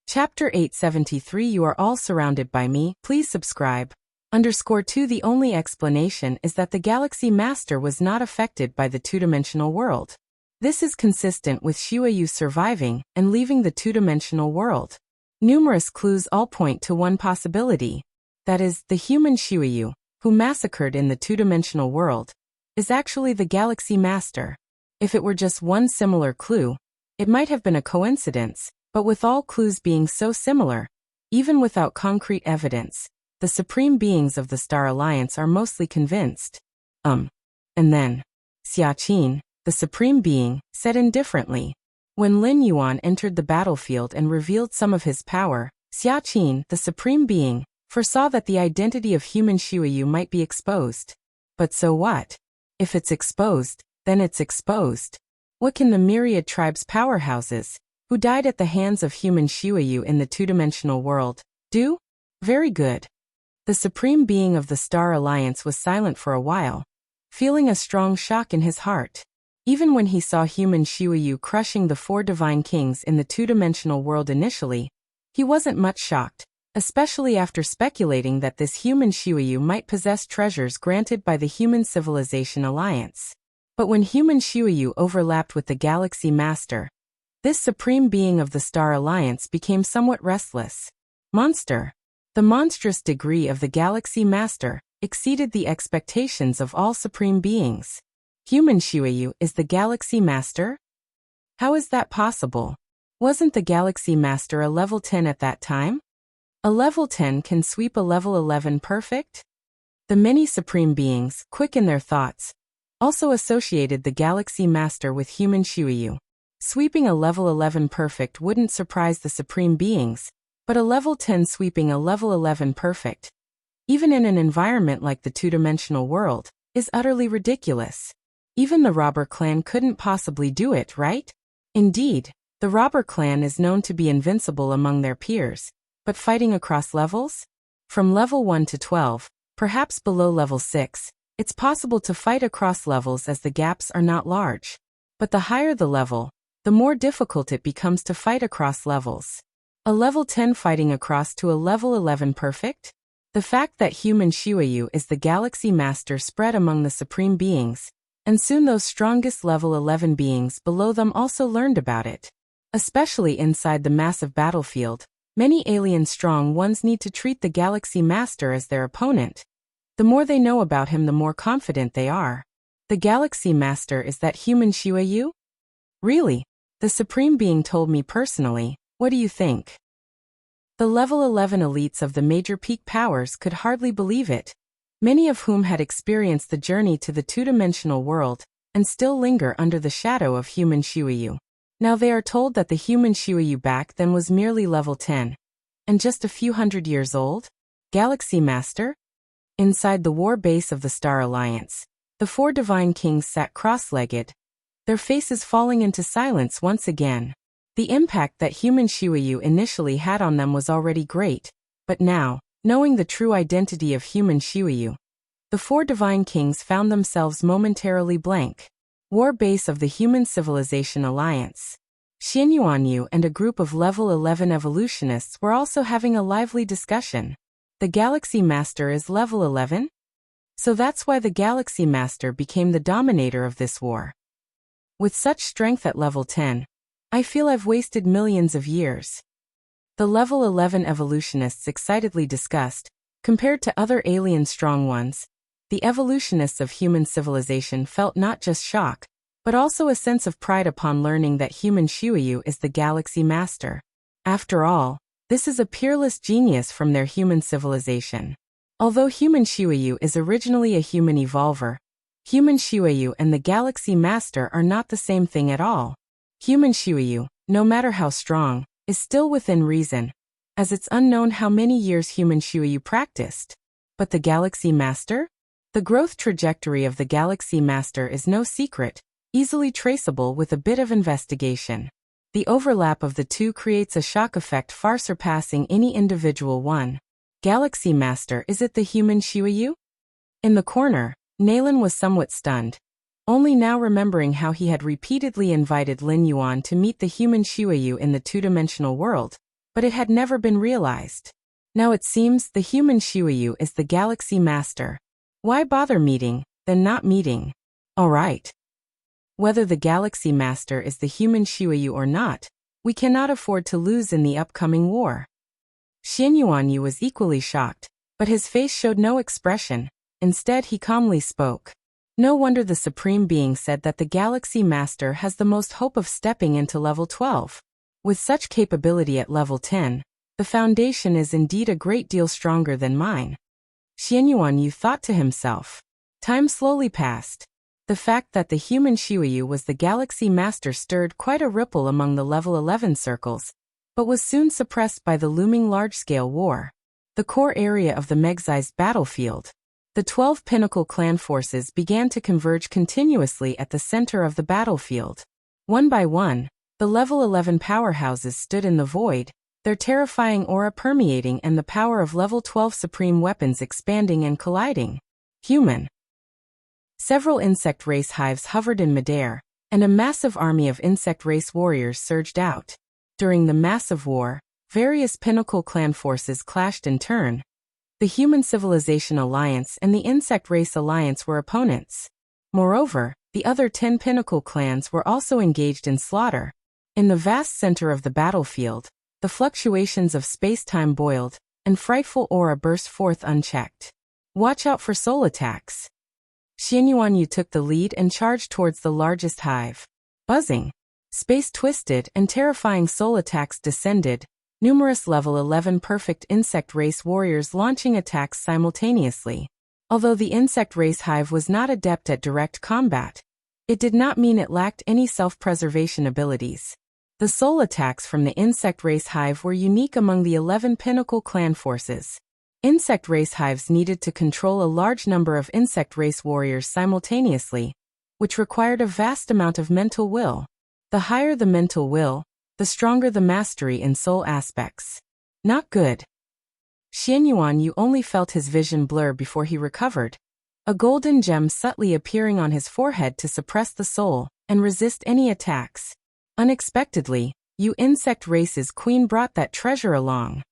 Chapter 873. You are all surrounded by me. Please subscribe. _2 The only explanation is that the Galaxy Master was not affected by the two-dimensional world. This is consistent with Shuiyu surviving and leaving the two-dimensional world. Numerous clues all point to one possibility. That is, the human Shuiyu, who massacred in the two-dimensional world, is actually the Galaxy Master. If it were just one similar clue, it might have been a coincidence, but with all clues being so similar, even without concrete evidence, the supreme beings of the Star Alliance are mostly convinced. And then, Xiaqin, the supreme being, said indifferently. When Lin Yuan entered the battlefield and revealed some of his power, Xiaqin, the supreme being, foresaw that the identity of human Shuiyu might be exposed. But so what? If it's exposed, then it's exposed. What can the myriad tribes powerhouses, who died at the hands of human Shuiyu in the two-dimensional world, do? Very good. The supreme being of the Star Alliance was silent for a while, feeling a strong shock in his heart. Even when he saw human Shuiyu crushing the 4 divine kings in the two-dimensional world initially, he wasn't much shocked, especially after speculating that this human Shuiyu might possess treasures granted by the Human Civilization Alliance. But when human Shuiyu overlapped with the Galaxy Master, this supreme being of the Star Alliance became somewhat restless. Monster. The monstrous degree of the Galaxy Master exceeded the expectations of all supreme beings. Human Shuiyu is the Galaxy Master? How is that possible? Wasn't the Galaxy Master a level 10 at that time? A level 10 can sweep a level 11 perfect? The many supreme beings, quick in their thoughts, also associated the Galaxy Master with human Shuiyu. Sweeping a level 11 perfect wouldn't surprise the supreme beings, but a level 10 sweeping a level 11 perfect, even in an environment like the two-dimensional world, is utterly ridiculous. Even the robber clan couldn't possibly do it, right? Indeed, the robber clan is known to be invincible among their peers, but fighting across levels? From level 1 to 12, perhaps below level 6, it's possible to fight across levels as the gaps are not large. But the higher the level, the more difficult it becomes to fight across levels. A level 10 fighting across to a level 11 perfect? The fact that human Shuiyu is the Galaxy Master spread among the supreme beings, and soon those strongest level 11 beings below them also learned about it. Especially inside the massive battlefield, many alien strong ones need to treat the Galaxy Master as their opponent. The more they know about him, the more confident they are. The Galaxy Master is that human Shuiyu? Really? The supreme being told me personally. What do you think? The level 11 elites of the major peak powers could hardly believe it, many of whom had experienced the journey to the two-dimensional world and still linger under the shadow of human Shuyu. Now they are told that the human Shuyu back then was merely level 10, and just a few hundred years old? Galaxy Master? Inside the war base of the Star Alliance, the four divine kings sat cross-legged, their faces falling into silence once again. The impact that human Shuyu initially had on them was already great, but now, knowing the true identity of human Shuyu, the four divine kings found themselves momentarily blank. War base of the Human Civilization Alliance. Xianyuanyu and a group of level 11 evolutionists were also having a lively discussion. The Galaxy Master is level 11? So that's why the Galaxy Master became the dominator of this war. With such strength at level 10, I feel I've wasted millions of years. The level 11 evolutionists excitedly discussed. Compared to other alien strong ones, the evolutionists of human civilization felt not just shock, but also a sense of pride upon learning that human Shuyu is the Galaxy Master. After all, this is a peerless genius from their human civilization. Although human Shuyu is originally a human evolver, human Shuyu and the Galaxy Master are not the same thing at all. Human Shuyu, no matter how strong, is still within reason, as it's unknown how many years human Shuyu practiced. But the Galaxy Master? The growth trajectory of the Galaxy Master is no secret, easily traceable with a bit of investigation. The overlap of the two creates a shock effect far surpassing any individual one. Galaxy Master, is it the human Shuyu? In the corner, Naylan was somewhat stunned, only now remembering how he had repeatedly invited Lin Yuan to meet the human Shuyu in the two-dimensional world, but it had never been realized. Now it seems the human Shuyu is the Galaxy Master. Why bother meeting, then not meeting? Alright. Whether the Galaxy Master is the human Shuyu or not, we cannot afford to lose in the upcoming war. Xianyuanyu was equally shocked, but his face showed no expression. Instead he calmly spoke. No wonder the Supreme Being said that the Galaxy Master has the most hope of stepping into level 12. With such capability at level 10, the foundation is indeed a great deal stronger than mine. Xianyuanyu thought to himself. Time slowly passed. The fact that the human Shuyu was the Galaxy Master stirred quite a ripple among the level 11 circles, but was soon suppressed by the looming large-scale war. The core area of the Megzai's battlefield. The 12 Pinnacle clan forces began to converge continuously at the center of the battlefield. One by one, the level 11 powerhouses stood in the void, their terrifying aura permeating and the power of level 12 supreme weapons expanding and colliding. Human. Several insect race hives hovered in midair, and a massive army of insect race warriors surged out. During the massive war, various Pinnacle clan forces clashed in turn. The Human Civilization Alliance and the Insect Race Alliance were opponents. Moreover, the other 10 Pinnacle clans were also engaged in slaughter. In the vast center of the battlefield, the fluctuations of space-time boiled, and frightful aura burst forth unchecked. Watch out for soul attacks. Xianyuanyu took the lead and charged towards the largest hive. Buzzing. Space twisted and terrifying soul attacks descended, numerous level 11 perfect insect race warriors launching attacks simultaneously. Although the insect race hive was not adept at direct combat, it did not mean it lacked any self-preservation abilities. The soul attacks from the insect race hive were unique among the 11 Pinnacle clan forces. Insect race hives needed to control a large number of insect race warriors simultaneously, which required a vast amount of mental will. The higher the mental will, the stronger the mastery in soul aspects. Not good. Xianyuanyu only felt his vision blur before he recovered, a golden gem subtly appearing on his forehead to suppress the soul and resist any attacks. Unexpectedly, you insect race's queen brought that treasure along.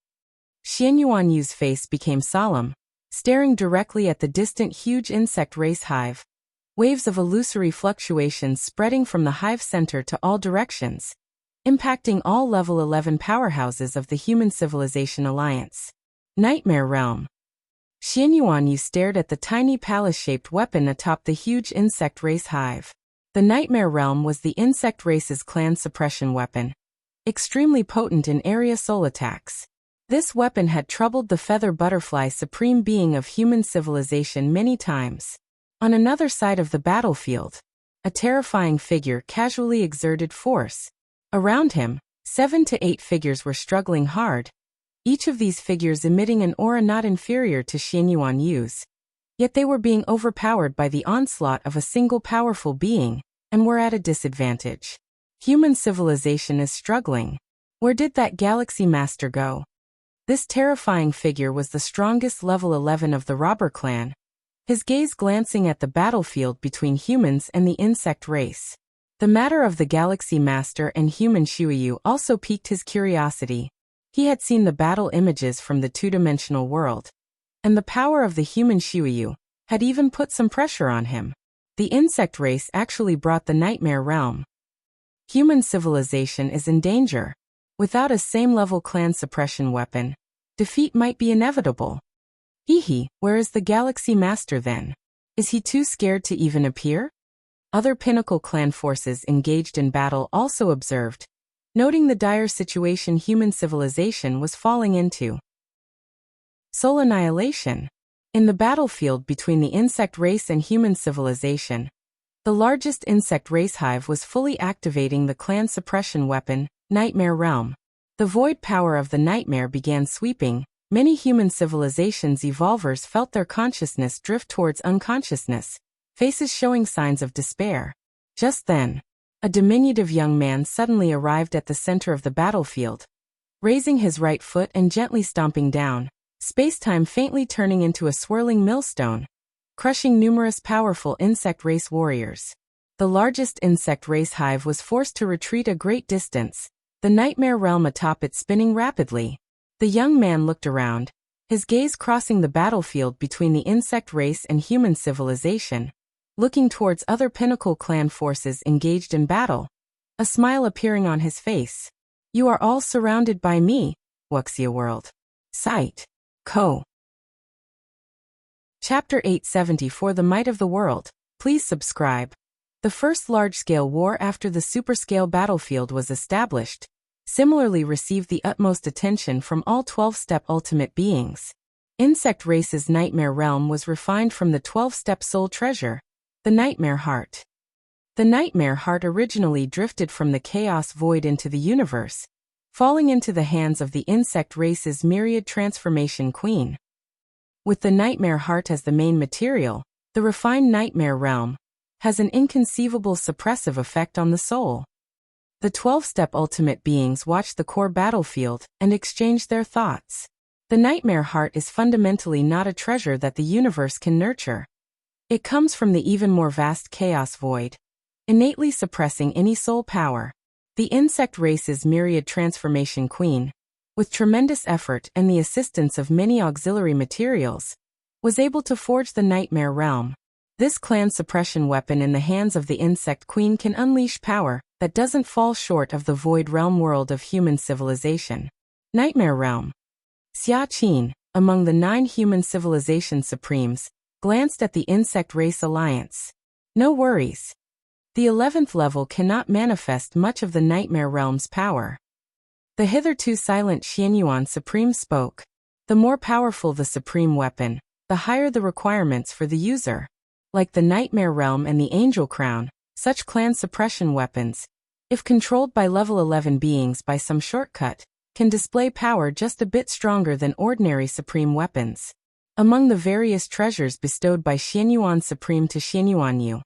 Xianyuanyu's face became solemn, staring directly at the distant huge insect race hive. Waves of illusory fluctuations spreading from the hive center to all directions, impacting all level 11 powerhouses of the Human Civilization Alliance. Nightmare Realm. Xianyuanyu stared at the tiny palace-shaped weapon atop the huge insect race hive. The Nightmare Realm was the insect race's clan suppression weapon, extremely potent in area soul attacks. This weapon had troubled the feather butterfly supreme being of human civilization many times. On another side of the battlefield, a terrifying figure casually exerted force. Around him, 7 to 8 figures were struggling hard, each of these figures emitting an aura not inferior to Xianyuan Yu's. Yet they were being overpowered by the onslaught of a single powerful being, and were at a disadvantage. Human civilization is struggling. Where did that galaxy master go? This terrifying figure was the strongest level 11 of the robber clan, his gaze glancing at the battlefield between humans and the insect race. The matter of the galaxy master and human Shuyu also piqued his curiosity. He had seen the battle images from the two-dimensional world, and the power of the human Shuyu had even put some pressure on him. The insect race actually brought the nightmare realm. Human civilization is in danger. Without a same-level clan suppression weapon, defeat might be inevitable. Where is the galaxy master then? Is he too scared to even appear? Other Pinnacle clan forces engaged in battle also observed, noting the dire situation human civilization was falling into. Soul annihilation. In the battlefield between the insect race and human civilization, the largest insect race hive was fully activating the clan suppression weapon, Nightmare Realm. The void power of the nightmare began sweeping. Many human civilizations' evolvers felt their consciousness drift towards unconsciousness, faces showing signs of despair. Just then, a diminutive young man suddenly arrived at the center of the battlefield. Raising his right foot and gently stomping down, space-time faintly turning into a swirling millstone, crushing numerous powerful insect race warriors. The largest insect race hive was forced to retreat a great distance, the nightmare realm atop it spinning rapidly. The young man looked around, his gaze crossing the battlefield between the insect race and human civilization, looking towards other Pinnacle clan forces engaged in battle, a smile appearing on his face. You are all surrounded by me, Wuxia World. Sight. Co. Chapter 870 For the Might of the World. Please subscribe. The first large-scale war after the superscale battlefield was established, similarly received the utmost attention from all 12-step ultimate beings. Insect race's nightmare realm was refined from the 12-step soul treasure, the Nightmare Heart. The Nightmare Heart originally drifted from the chaos void into the universe, falling into the hands of the insect race's myriad transformation queen. With the Nightmare Heart as the main material, the refined Nightmare Realm has an inconceivable suppressive effect on the soul. The 12-step ultimate beings watch the core battlefield and exchange their thoughts. The Nightmare Heart is fundamentally not a treasure that the universe can nurture. It comes from the even more vast chaos void, innately suppressing any soul power. The insect race's myriad transformation queen, with tremendous effort and the assistance of many auxiliary materials, was able to forge the Nightmare Realm. This clan suppression weapon in the hands of the insect queen can unleash power that doesn't fall short of the void realm world of human civilization. Nightmare Realm. Xia Qin, among the 9 human civilization supremes, glanced at the insect race alliance. No worries. The 11th level cannot manifest much of the Nightmare Realm's power. The hitherto silent Xianyuan Supreme spoke. The more powerful the supreme weapon, the higher the requirements for the user. Like the Nightmare Realm and the Angel Crown, such clan suppression weapons, if controlled by level 11 beings by some shortcut, can display power just a bit stronger than ordinary supreme weapons. Among the various treasures bestowed by Xianyuan Supreme to Xianyuan Yu,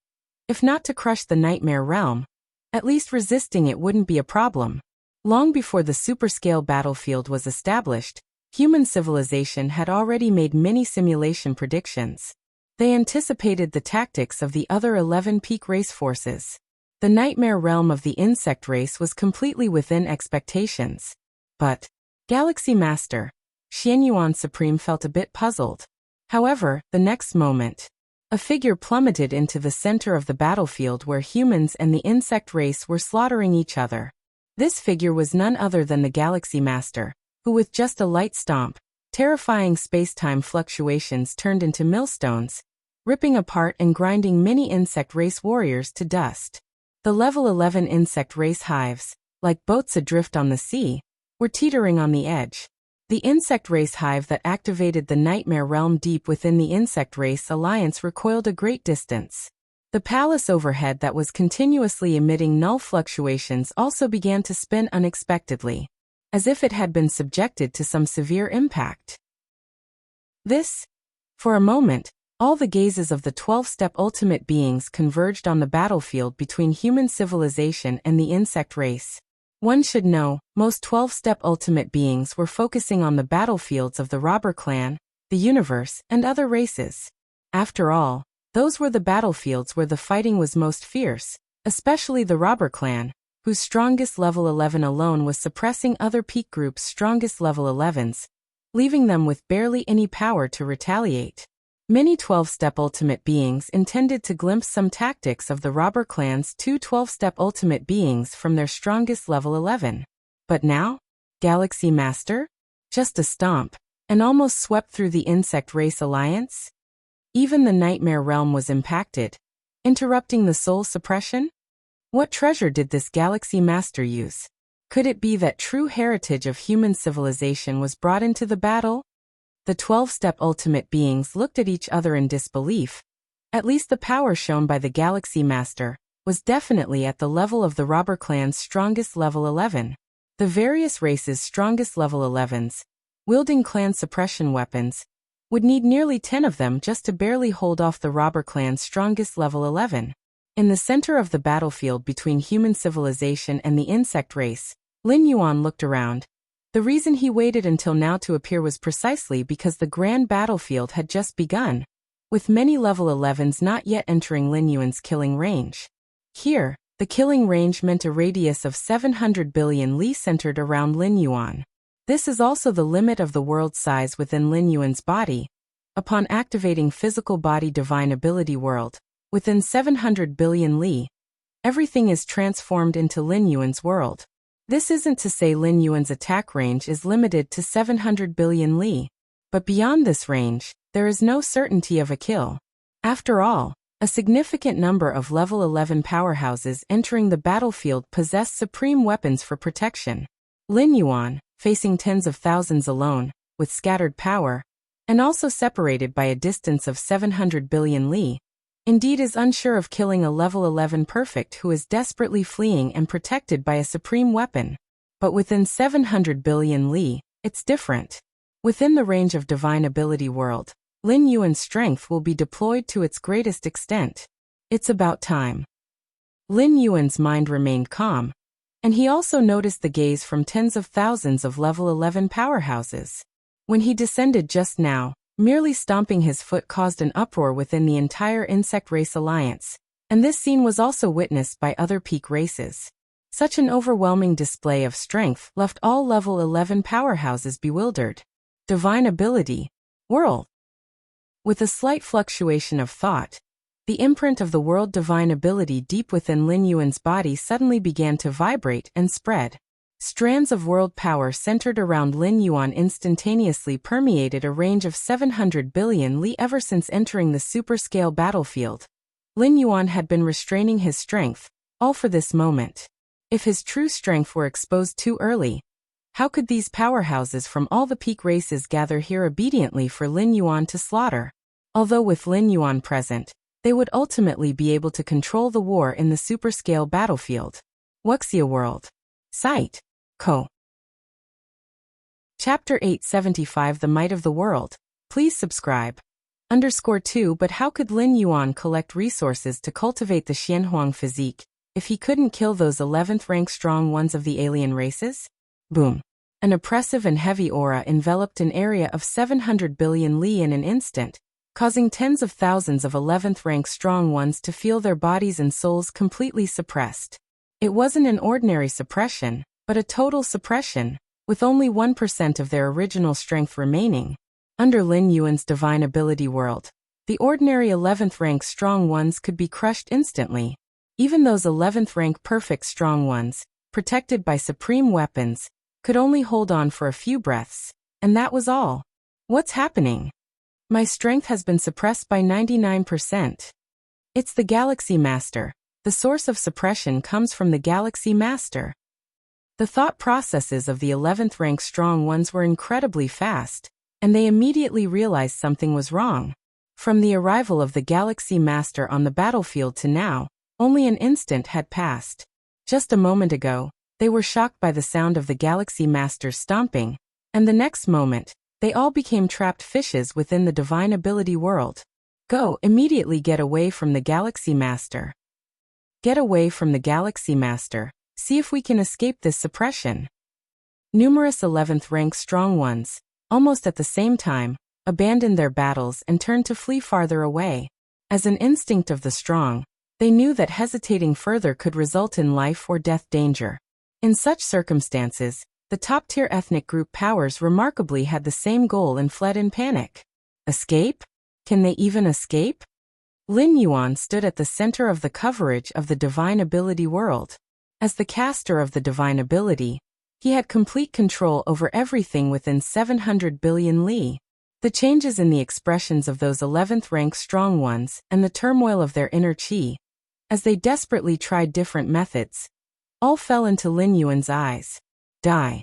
if not to crush the Nightmare Realm, at least resisting it wouldn't be a problem. Long before the superscale battlefield was established, human civilization had already made many simulation predictions. They anticipated the tactics of the other 11 peak race forces. The Nightmare Realm of the insect race was completely within expectations. But, Galaxy Master, Xianyuan Supreme felt a bit puzzled. However, the next moment, a figure plummeted into the center of the battlefield where humans and the insect race were slaughtering each other. This figure was none other than the Galaxy Master, who with just a light stomp, terrifying space-time fluctuations turned into millstones, ripping apart and grinding many insect race warriors to dust. The level 11 insect race hives, like boats adrift on the sea, were teetering on the edge. The insect race hive that activated the nightmare realm deep within the insect race alliance recoiled a great distance. The palace overhead that was continuously emitting null fluctuations also began to spin unexpectedly, as if it had been subjected to some severe impact. For a moment, all the gazes of the 12-step ultimate beings converged on the battlefield between human civilization and the insect race. One should know, most 12-step ultimate beings were focusing on the battlefields of the robber clan, the universe, and other races. After all, those were the battlefields where the fighting was most fierce, especially the robber clan, whose strongest level 11 alone was suppressing other peak groups' strongest level 11s, leaving them with barely any power to retaliate. Many 12-step ultimate beings intended to glimpse some tactics of the robber clan's two 12-step ultimate beings from their strongest level 11. But now? Galaxy Master? Just a stomp, and almost swept through the insect race alliance? Even the nightmare realm was impacted, interrupting the soul suppression? What treasure did this Galaxy Master use? Could it be that true heritage of human civilization was brought into the battle? The 12-step ultimate beings looked at each other in disbelief. At least the power shown by the Galaxy Master was definitely at the level of the robber clan's strongest level 11. The various races' strongest level 11s, wielding clan suppression weapons, would need nearly 10 of them just to barely hold off the robber clan's strongest level 11. In the center of the battlefield between human civilization and the insect race, Lin Yuan looked around. The reason he waited until now to appear was precisely because the grand battlefield had just begun, with many level 11s not yet entering Lin Yuan's killing range. Here, the killing range meant a radius of 700 billion li centered around Lin Yuan. This is also the limit of the world size within Lin Yuan's body. Upon activating physical body divine ability world, within 700 billion li, everything is transformed into Lin Yuan's world. This isn't to say Lin Yuan's attack range is limited to 700 billion li, but beyond this range, there is no certainty of a kill. After all, a significant number of level 11 powerhouses entering the battlefield possess supreme weapons for protection. Lin Yuan, facing tens of thousands alone, with scattered power, and also separated by a distance of 700 billion li, indeed is unsure of killing a level 11 perfect who is desperately fleeing and protected by a supreme weapon. But within 700 billion li, it's different. Within the range of divine ability world, Lin Yuan's strength will be deployed to its greatest extent. It's about time. Lin Yuan's mind remained calm, and he also noticed the gaze from tens of thousands of level 11 powerhouses. When he descended just now, merely stomping his foot caused an uproar within the entire insect race alliance, and this scene was also witnessed by other peak races. Such an overwhelming display of strength left all level 11 powerhouses bewildered. Divine ability, world. With a slight fluctuation of thought, the imprint of the world divine ability deep within Lin Yuan's body suddenly began to vibrate and spread. Strands of world power centered around Lin Yuan instantaneously permeated a range of 700 billion li ever since entering the super-scale battlefield. Lin Yuan had been restraining his strength, all for this moment. If his true strength were exposed too early, how could these powerhouses from all the peak races gather here obediently for Lin Yuan to slaughter? Although with Lin Yuan present, they would ultimately be able to control the war in the super-scale battlefield. Wuxia World. Site. Co. Chapter 875 The Might of the World. Please subscribe. _2 But how could Lin Yuan collect resources to cultivate the Xianhuang physique if he couldn't kill those 11th rank strong ones of the alien races? Boom. An oppressive and heavy aura enveloped an area of 700 billion li in an instant, causing tens of thousands of 11th rank strong ones to feel their bodies and souls completely suppressed. It wasn't an ordinary suppression, but a total suppression, with only 1% of their original strength remaining. Under Lin Yuan's divine ability world, the ordinary 11th rank strong ones could be crushed instantly. Even those 11th rank perfect strong ones, protected by supreme weapons, could only hold on for a few breaths, and that was all. What's happening? My strength has been suppressed by 99%. It's the Galaxy Master. The source of suppression comes from the Galaxy Master. The thought processes of the 11th rank strong ones were incredibly fast, and they immediately realized something was wrong. From the arrival of the Galaxy Master on the battlefield to now, only an instant had passed. Just a moment ago, they were shocked by the sound of the Galaxy Master stomping, and the next moment, they all became trapped fishes within the divine ability world. Go, immediately get away from the Galaxy Master. Get away from the Galaxy Master. See if we can escape this suppression. Numerous 11th rank strong ones, almost at the same time, abandoned their battles and turned to flee farther away. As an instinct of the strong, they knew that hesitating further could result in life or death danger. In such circumstances, the top-tier ethnic group powers remarkably had the same goal and fled in panic. Escape? Can they even escape? Lin Yuan stood at the center of the coverage of the divine ability world. As the caster of the divine ability, he had complete control over everything within 700 billion li. The changes in the expressions of those 11th rank strong ones and the turmoil of their inner chi, as they desperately tried different methods, all fell into Lin Yuan's eyes. Die.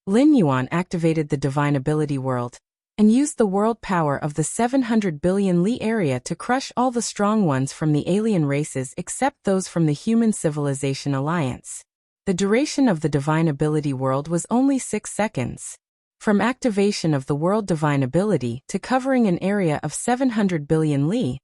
Lin Yuan activated the divine ability world and used the world power of the 700 billion li area to crush all the strong ones from the alien races except those from the Human Civilization Alliance. The duration of the divine ability world was only 6 seconds. From activation of the world divine ability to covering an area of 700 billion li,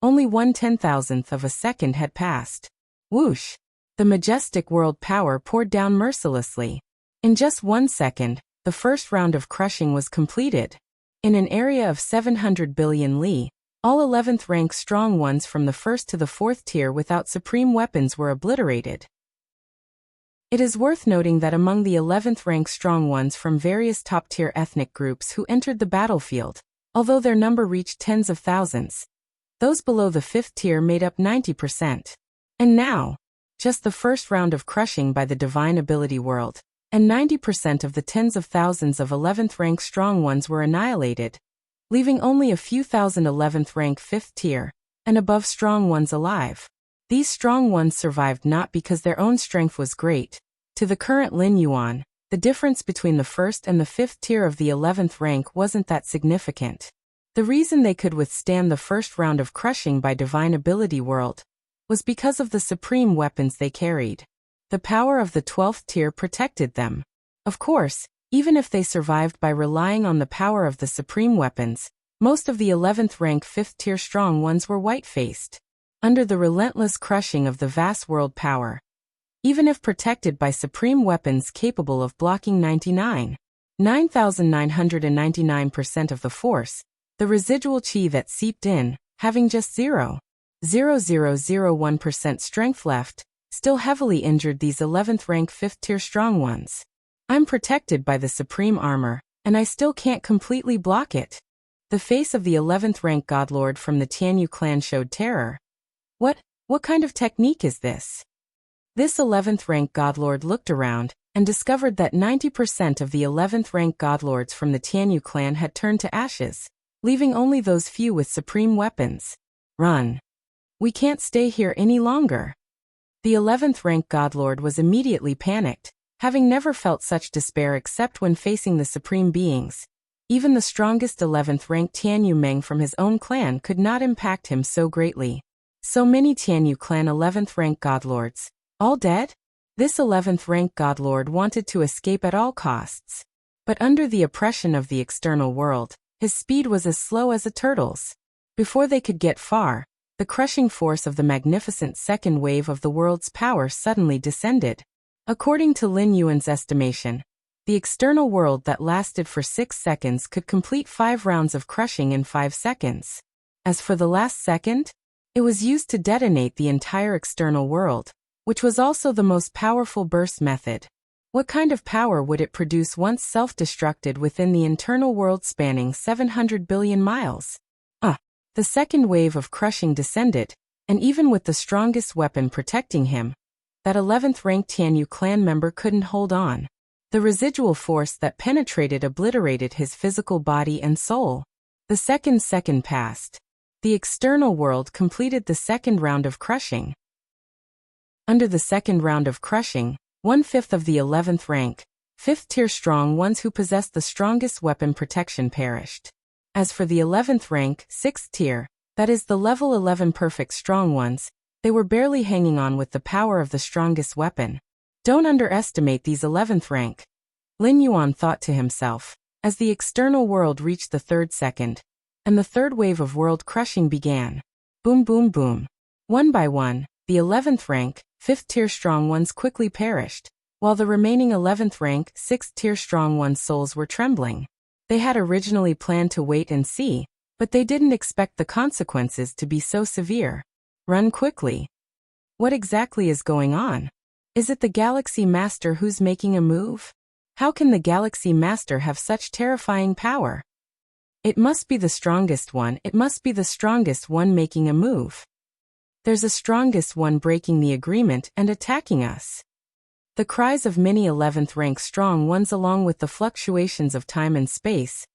only 1/10,000th of a second had passed. Whoosh! The majestic world power poured down mercilessly. In just 1 second, the first round of crushing was completed. In an area of 700 billion li, all 11th rank strong ones from the 1st to the 4th tier without supreme weapons were obliterated. It is worth noting that among the 11th rank strong ones from various top-tier ethnic groups who entered the battlefield, although their number reached tens of thousands, those below the 5th tier made up 90%. And now, just the first round of crushing by the divine ability world, and 90% of the tens of thousands of 11th rank strong ones were annihilated, leaving only a few thousand 11th rank 5th tier and above strong ones alive. These strong ones survived not because their own strength was great. To the current Lin Yuan, the difference between the 1st and the 5th tier of the 11th rank wasn't that significant. The reason they could withstand the first round of crushing by divine ability world was because of the supreme weapons they carried. The power of the 12th tier protected them. Of course, even if they survived by relying on the power of the supreme weapons, most of the 11th rank 5th tier strong ones were white-faced. Under the relentless crushing of the vast world power, even if protected by supreme weapons capable of blocking 9,999% of the force, the residual chi that seeped in, having just 0.0001% strength left, still heavily injured these 11th rank 5th tier strong ones. I'm protected by the supreme armor, and I still can't completely block it. The face of the 11th rank godlord from the Tianyu clan showed terror. What kind of technique is this? This 11th rank godlord looked around and discovered that 90% of the 11th rank godlords from the Tianyu clan had turned to ashes, leaving only those few with supreme weapons. Run. We can't stay here any longer. The 11th rank godlord was immediately panicked, having never felt such despair except when facing the supreme beings. Even the strongest 11th rank Tianyu Meng from his own clan could not impact him so greatly. So many Tianyu clan 11th rank godlords, all dead? This 11th rank godlord wanted to escape at all costs. But under the oppression of the external world, his speed was as slow as a turtle's. Before they could get far, the crushing force of the magnificent second wave of the world's power suddenly descended. According to Lin Yuan's estimation, the external world that lasted for 6 seconds could complete 5 rounds of crushing in 5 seconds. As for the last second, it was used to detonate the entire external world, which was also the most powerful burst method. What kind of power would it produce once self-destructed within the internal world spanning 700 billion miles? The second wave of crushing descended, and even with the strongest weapon protecting him, that 11th rank Tianyu clan member couldn't hold on. The residual force that penetrated obliterated his physical body and soul. The second passed. The external world completed the second round of crushing. Under the second round of crushing, 1/5 of the 11th rank, 5th tier strong ones who possessed the strongest weapon protection perished. As for the 11th rank, 6th tier, that is the level 11 perfect strong ones, they were barely hanging on with the power of the strongest weapon. Don't underestimate these 11th rank, Lin Yuan thought to himself, as the external world reached the 3rd second, and the 3rd wave of world crushing began. Boom boom boom. One by one, the 11th rank, 5th tier strong ones quickly perished, while the remaining 11th rank, 6th tier strong ones' souls were trembling. They had originally planned to wait and see, but they didn't expect the consequences to be so severe. Run quickly. What exactly is going on? Is it the Galaxy Master who's making a move? How can the Galaxy Master have such terrifying power? It must be the strongest one, it must be the strongest one making a move. There's a strongest one breaking the agreement and attacking us. The cries of many 11th rank strong ones along with the fluctuations of time and space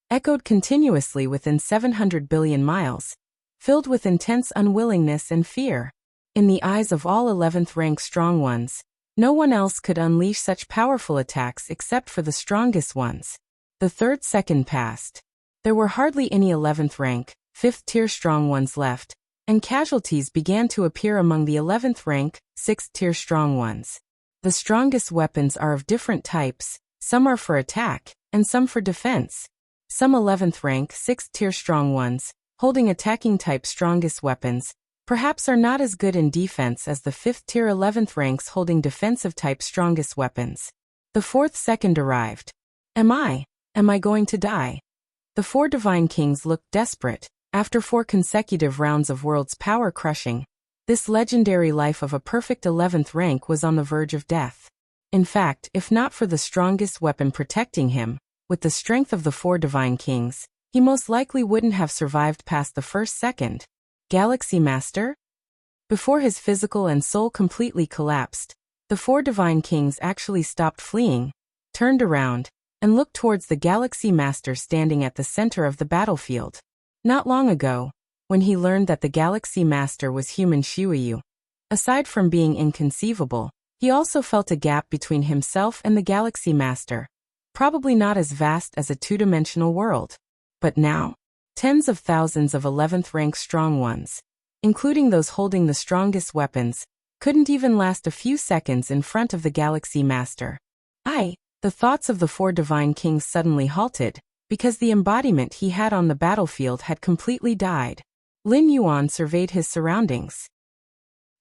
echoed continuously within 700 billion miles, filled with intense unwillingness and fear. In the eyes of all 11th rank strong ones, no one else could unleash such powerful attacks except for the strongest ones. The 3rd second passed. There were hardly any 11th rank, 5th tier strong ones left, and casualties began to appear among the 11th rank, 6th tier strong ones. The strongest weapons are of different types, some are for attack, and some for defense. Some 11th rank, 6th tier strong ones, holding attacking type strongest weapons, perhaps are not as good in defense as the 5th tier 11th ranks holding defensive type strongest weapons. The 4th second arrived. Am I going to die? The 4 divine kings looked desperate. After 4 consecutive rounds of world's power crushing, this legendary life of a perfect 11th rank was on the verge of death. In fact, if not for the strongest weapon protecting him, with the strength of the 4 divine kings, he most likely wouldn't have survived past the 1st second. Galaxy Master? Before his physical and soul completely collapsed, the 4 divine kings actually stopped fleeing, turned around, and looked towards the Galaxy Master standing at the center of the battlefield. Not long ago, when he learned that the Galaxy Master was human Shuyu, aside from being inconceivable, he also felt a gap between himself and the Galaxy Master, probably not as vast as a 2-dimensional world. But now, tens of thousands of 11th rank strong ones, including those holding the strongest weapons, couldn't even last a few seconds in front of the Galaxy Master. The thoughts of the 4 divine kings suddenly halted, because the embodiment he had on the battlefield had completely died. Lin Yuan surveyed his surroundings.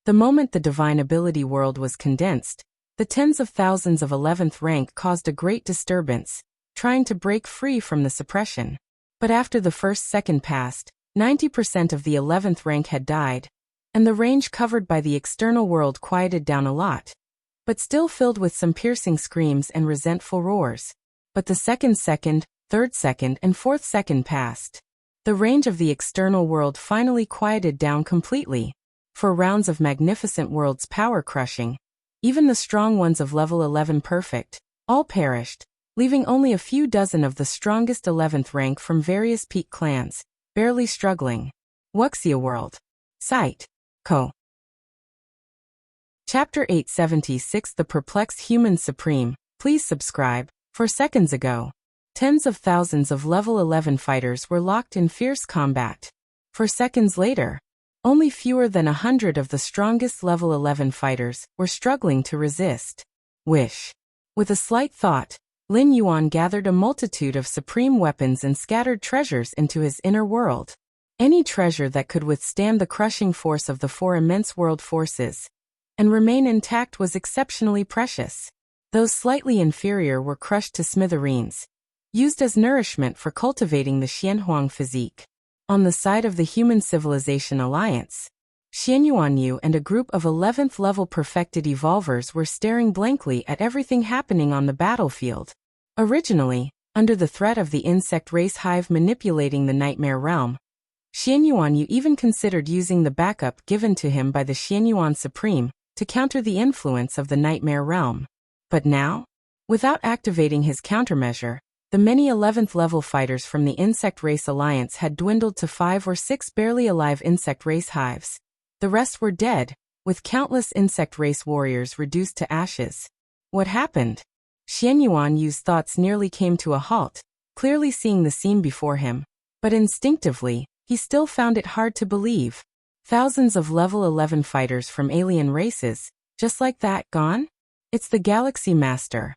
The moment the divine ability world was condensed, the tens of thousands of 11th rank caused a great disturbance, trying to break free from the suppression. But after the 1st second passed, 90% of the 11th rank had died, and the range covered by the external world quieted down a lot, but still filled with some piercing screams and resentful roars. But the 2nd second, 3rd second, and 4th second passed. The range of the external world finally quieted down completely. For rounds of magnificent world's power crushing, even the strong ones of level 11 perfect, all perished, leaving only a few dozen of the strongest 11th rank from various peak clans, barely struggling. Wuxia World. Site. Co. Chapter 876 The Perplexed Human Supreme. Please subscribe. 4 seconds ago, tens of thousands of level 11 fighters were locked in fierce combat. 4 seconds later, only fewer than 100 of the strongest level 11 fighters were struggling to resist. Wish. With a slight thought, Lin Yuan gathered a multitude of supreme weapons and scattered treasures into his inner world. Any treasure that could withstand the crushing force of the 4 immense world forces and remain intact was exceptionally precious. Those slightly inferior were crushed to smithereens, used as nourishment for cultivating the Xianhuang physique. On the side of the Human Civilization Alliance, Xianyuanyu and a group of 11th level perfected evolvers were staring blankly at everything happening on the battlefield. Originally, under the threat of the insect race hive manipulating the Nightmare Realm, Xianyuanyu even considered using the backup given to him by the Xianyuan Supreme to counter the influence of the Nightmare Realm. But now, without activating his countermeasure, the many 11th level fighters from the Insect Race Alliance had dwindled to 5 or 6 barely alive insect race hives. The rest were dead, with countless insect race warriors reduced to ashes. What happened? Xianyuan Yu's thoughts nearly came to a halt, clearly seeing the scene before him. But instinctively, he still found it hard to believe. Thousands of level 11 fighters from alien races, just like that, gone? It's the Galaxy Master.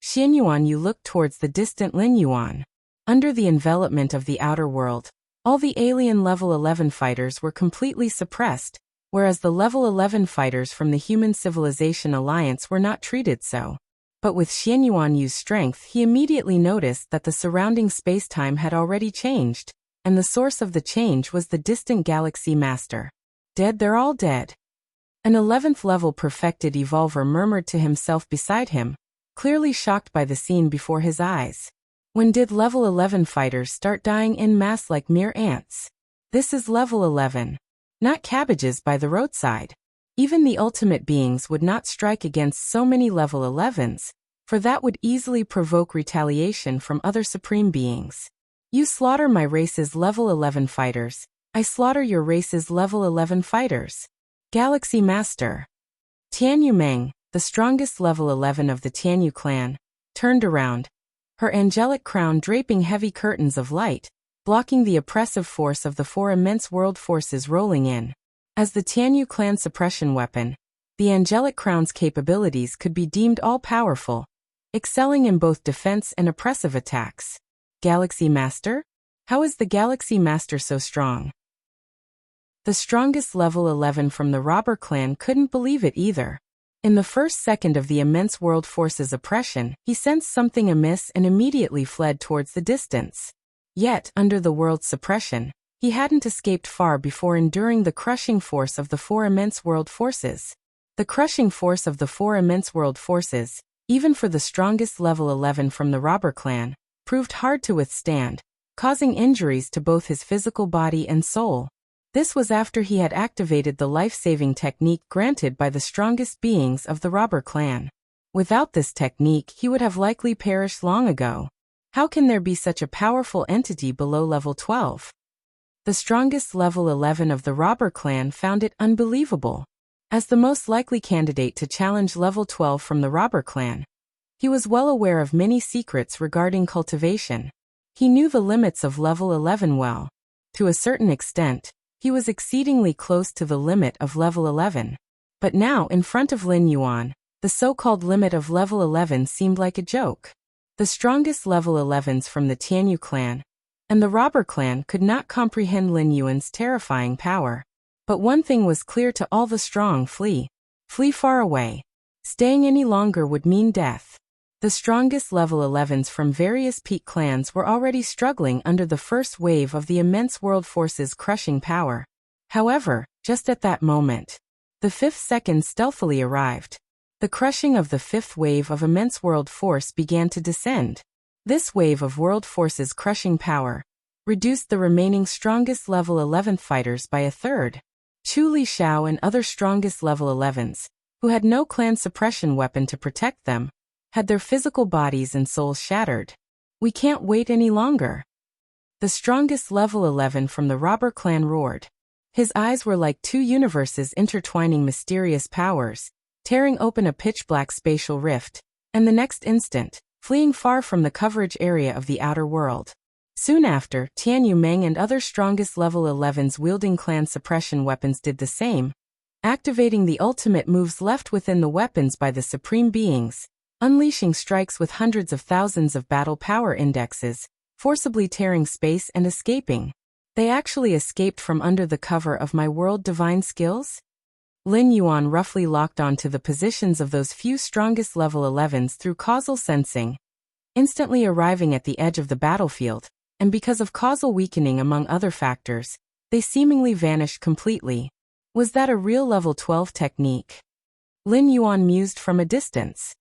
Xianyuan Yu looked towards the distant Lin Yuan. Under the envelopment of the outer world, all the alien level 11 fighters were completely suppressed, whereas the level 11 fighters from the Human Civilization Alliance were not treated so. But with Xianyuan Yu's strength, he immediately noticed that the surrounding space-time had already changed, and the source of the change was the distant Galaxy Master. Dead, they're all dead. An 11th level perfected evolver murmured to himself beside him, clearly shocked by the scene before his eyes. When did level 11 fighters start dying en masse like mere ants? This is level 11. Not cabbages by the roadside. Even the ultimate beings would not strike against so many level 11s, for that would easily provoke retaliation from other supreme beings. You slaughter my race's level 11 fighters, I slaughter your race's level 11 fighters. Galaxy Master. Tianyu Meng, the strongest level 11 of the Tianyu clan, turned around, her angelic crown draping heavy curtains of light, blocking the oppressive force of the four immense world forces rolling in. As the Tianyu clan suppression weapon, the angelic crown's capabilities could be deemed all-powerful, excelling in both defense and oppressive attacks. Galaxy Master? How is the Galaxy Master so strong? The strongest level 11 from the robber clan couldn't believe it either. In the first second of the immense world force's oppression, he sensed something amiss and immediately fled towards the distance. Yet, under the world's suppression, he hadn't escaped far before enduring the crushing force of the four immense world forces. The crushing force of the four immense world forces, even for the strongest level 11 from the robber clan, proved hard to withstand, causing injuries to both his physical body and soul. This was after he had activated the life-saving technique granted by the strongest beings of the robber clan. Without this technique, he would have likely perished long ago. How can there be such a powerful entity below level 12? The strongest level 11 of the robber clan found it unbelievable. As the most likely candidate to challenge level 12 from the robber clan, he was well aware of many secrets regarding cultivation. He knew the limits of level 11 well. To a certain extent, he was exceedingly close to the limit of level 11. But now, in front of Lin Yuan, the so-called limit of level 11 seemed like a joke. The strongest level 11s from the Tianyu clan and the robber clan could not comprehend Lin Yuan's terrifying power. But one thing was clear to all: the strong flee. Flee far away. Staying any longer would mean death. The strongest level 11s from various peak clans were already struggling under the first wave of the immense world force's crushing power. However, just at that moment, the fifth second stealthily arrived. The crushing of the fifth wave of immense world force began to descend. This wave of world force's crushing power reduced the remaining strongest level 11th fighters by a third. Chu Li Xiao and other strongest level 11s, who had no clan suppression weapon to protect them, had their physical bodies and souls shattered. We can't wait any longer. The strongest level 11 from the robber clan roared. His eyes were like two universes intertwining mysterious powers, tearing open a pitch-black spatial rift, and the next instant, fleeing far from the coverage area of the outer world. Soon after, Tianyu Meng and other strongest level 11s wielding clan suppression weapons did the same, activating the ultimate moves left within the weapons by the supreme beings, unleashing strikes with hundreds of thousands of battle power indexes, forcibly tearing space and escaping. They actually escaped from under the cover of my world divine skills? Lin Yuan roughly locked onto the positions of those few strongest level 11s through causal sensing, instantly arriving at the edge of the battlefield, and because of causal weakening among other factors, they seemingly vanished completely. Was that a real level 12 technique? Lin Yuan mused from a distance.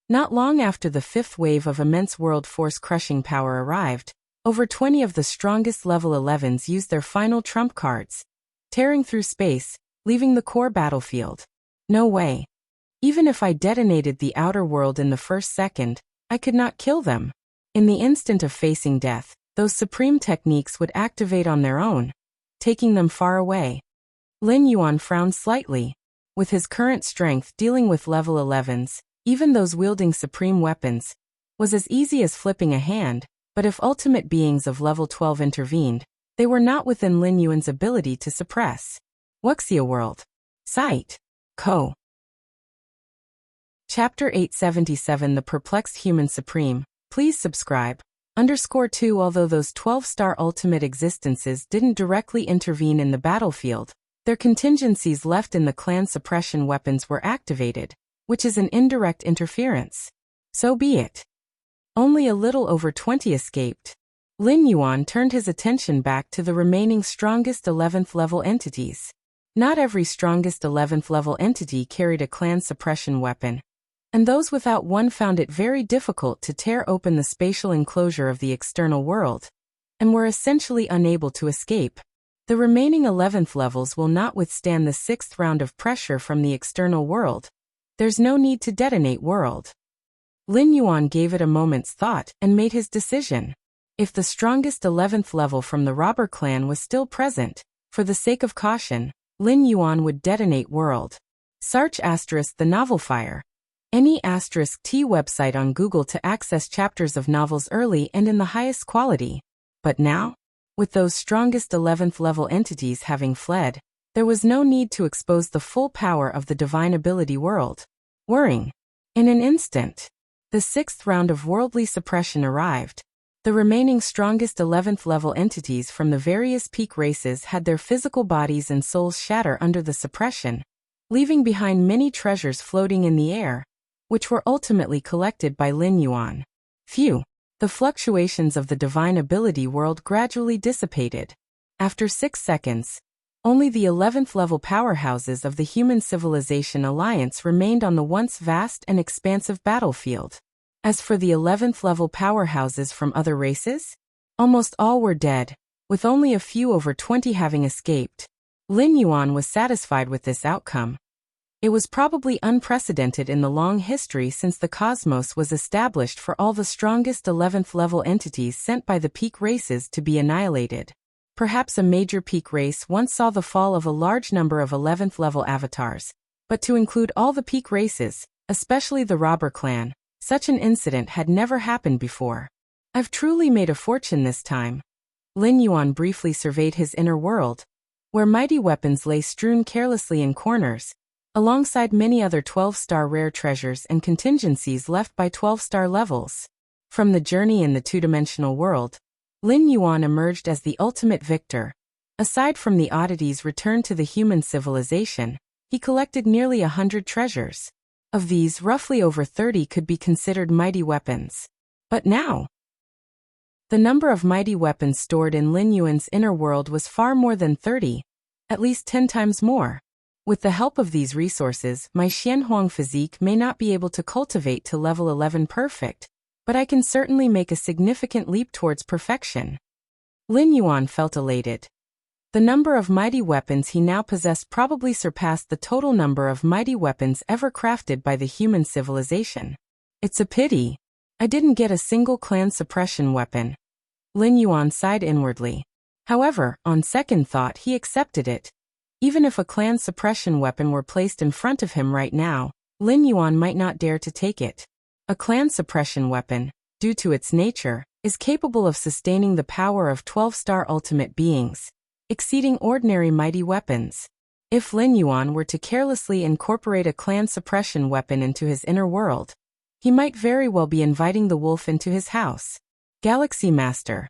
Not long after the fifth wave of immense world force crushing power arrived, over 20 of the strongest level 11s used their final trump cards, tearing through space, leaving the core battlefield. No way. Even if I detonated the outer world in the first second, I could not kill them. In the instant of facing death, those supreme techniques would activate on their own, taking them far away. Lin Yuan frowned slightly. With his current strength dealing with level 11s, Even those wielding supreme weapons was as easy as flipping a hand, but if ultimate beings of level 12 intervened, they were not within Lin Yuan's ability to suppress. Wuxia World. Site. Co. Chapter 877 The Perplexed Human Supreme. Please subscribe. _2 Although those 12-star ultimate existences didn't directly intervene in the battlefield, their contingencies left in the clan suppression weapons were activated, which is an indirect interference. So be it. Only a little over 20 escaped. Lin Yuan turned his attention back to the remaining strongest 11th level entities. Not every strongest 11th level entity carried a clan suppression weapon, and those without one found it very difficult to tear open the spatial enclosure of the external world, and were essentially unable to escape. The remaining 11th levels will not withstand the 6th round of pressure from the external world. There's no need to detonate world. Lin Yuan gave it a moment's thought and made his decision. If the strongest 11th level from the robber clan was still present, for the sake of caution, Lin Yuan would detonate world. Search *the novel fire. Any *T website on Google to access chapters of novels early and in the highest quality. But now, with those strongest 11th level entities having fled, there was no need to expose the full power of the divine ability world. Whirring. In an instant, the 6th round of worldly suppression arrived. The remaining strongest 11th level entities from the various peak races had their physical bodies and souls shatter under the suppression, leaving behind many treasures floating in the air, which were ultimately collected by Lin Yuan. Phew! The fluctuations of the divine ability world gradually dissipated. After 6 seconds, only the 11th level powerhouses of the Human Civilization Alliance remained on the once vast and expansive battlefield. As for the 11th level powerhouses from other races, almost all were dead, with only a few over 20 having escaped. Lin Yuan was satisfied with this outcome. It was probably unprecedented in the long history since the cosmos was established for all the strongest 11th level entities sent by the peak races to be annihilated. Perhaps a major peak race once saw the fall of a large number of 11th level avatars, but to include all the peak races, especially the robber clan, such an incident had never happened before. I've truly made a fortune this time. Lin Yuan briefly surveyed his inner world, where mighty weapons lay strewn carelessly in corners, alongside many other 12-star rare treasures and contingencies left by 12-star levels. From the journey in the two-dimensional world, Lin Yuan emerged as the ultimate victor. Aside from the oddities returned to the human civilization, he collected nearly 100 treasures. Of these, roughly over 30 could be considered mighty weapons. But now, the number of mighty weapons stored in Lin Yuan's inner world was far more than 30, at least 10 times more. With the help of these resources, my Xianhuang physique may not be able to cultivate to level 11 perfect, but I can certainly make a significant leap towards perfection. Lin Yuan felt elated. The number of mighty weapons he now possessed probably surpassed the total number of mighty weapons ever crafted by the human civilization. It's a pity I didn't get a single clan suppression weapon. Lin Yuan sighed inwardly. However, on second thought he accepted it. Even if a clan suppression weapon were placed in front of him right now, Lin Yuan might not dare to take it. A clan suppression weapon, due to its nature, is capable of sustaining the power of 12-star ultimate beings, exceeding ordinary mighty weapons. If Lin Yuan were to carelessly incorporate a clan suppression weapon into his inner world, he might very well be inviting the wolf into his house. Galaxy Master.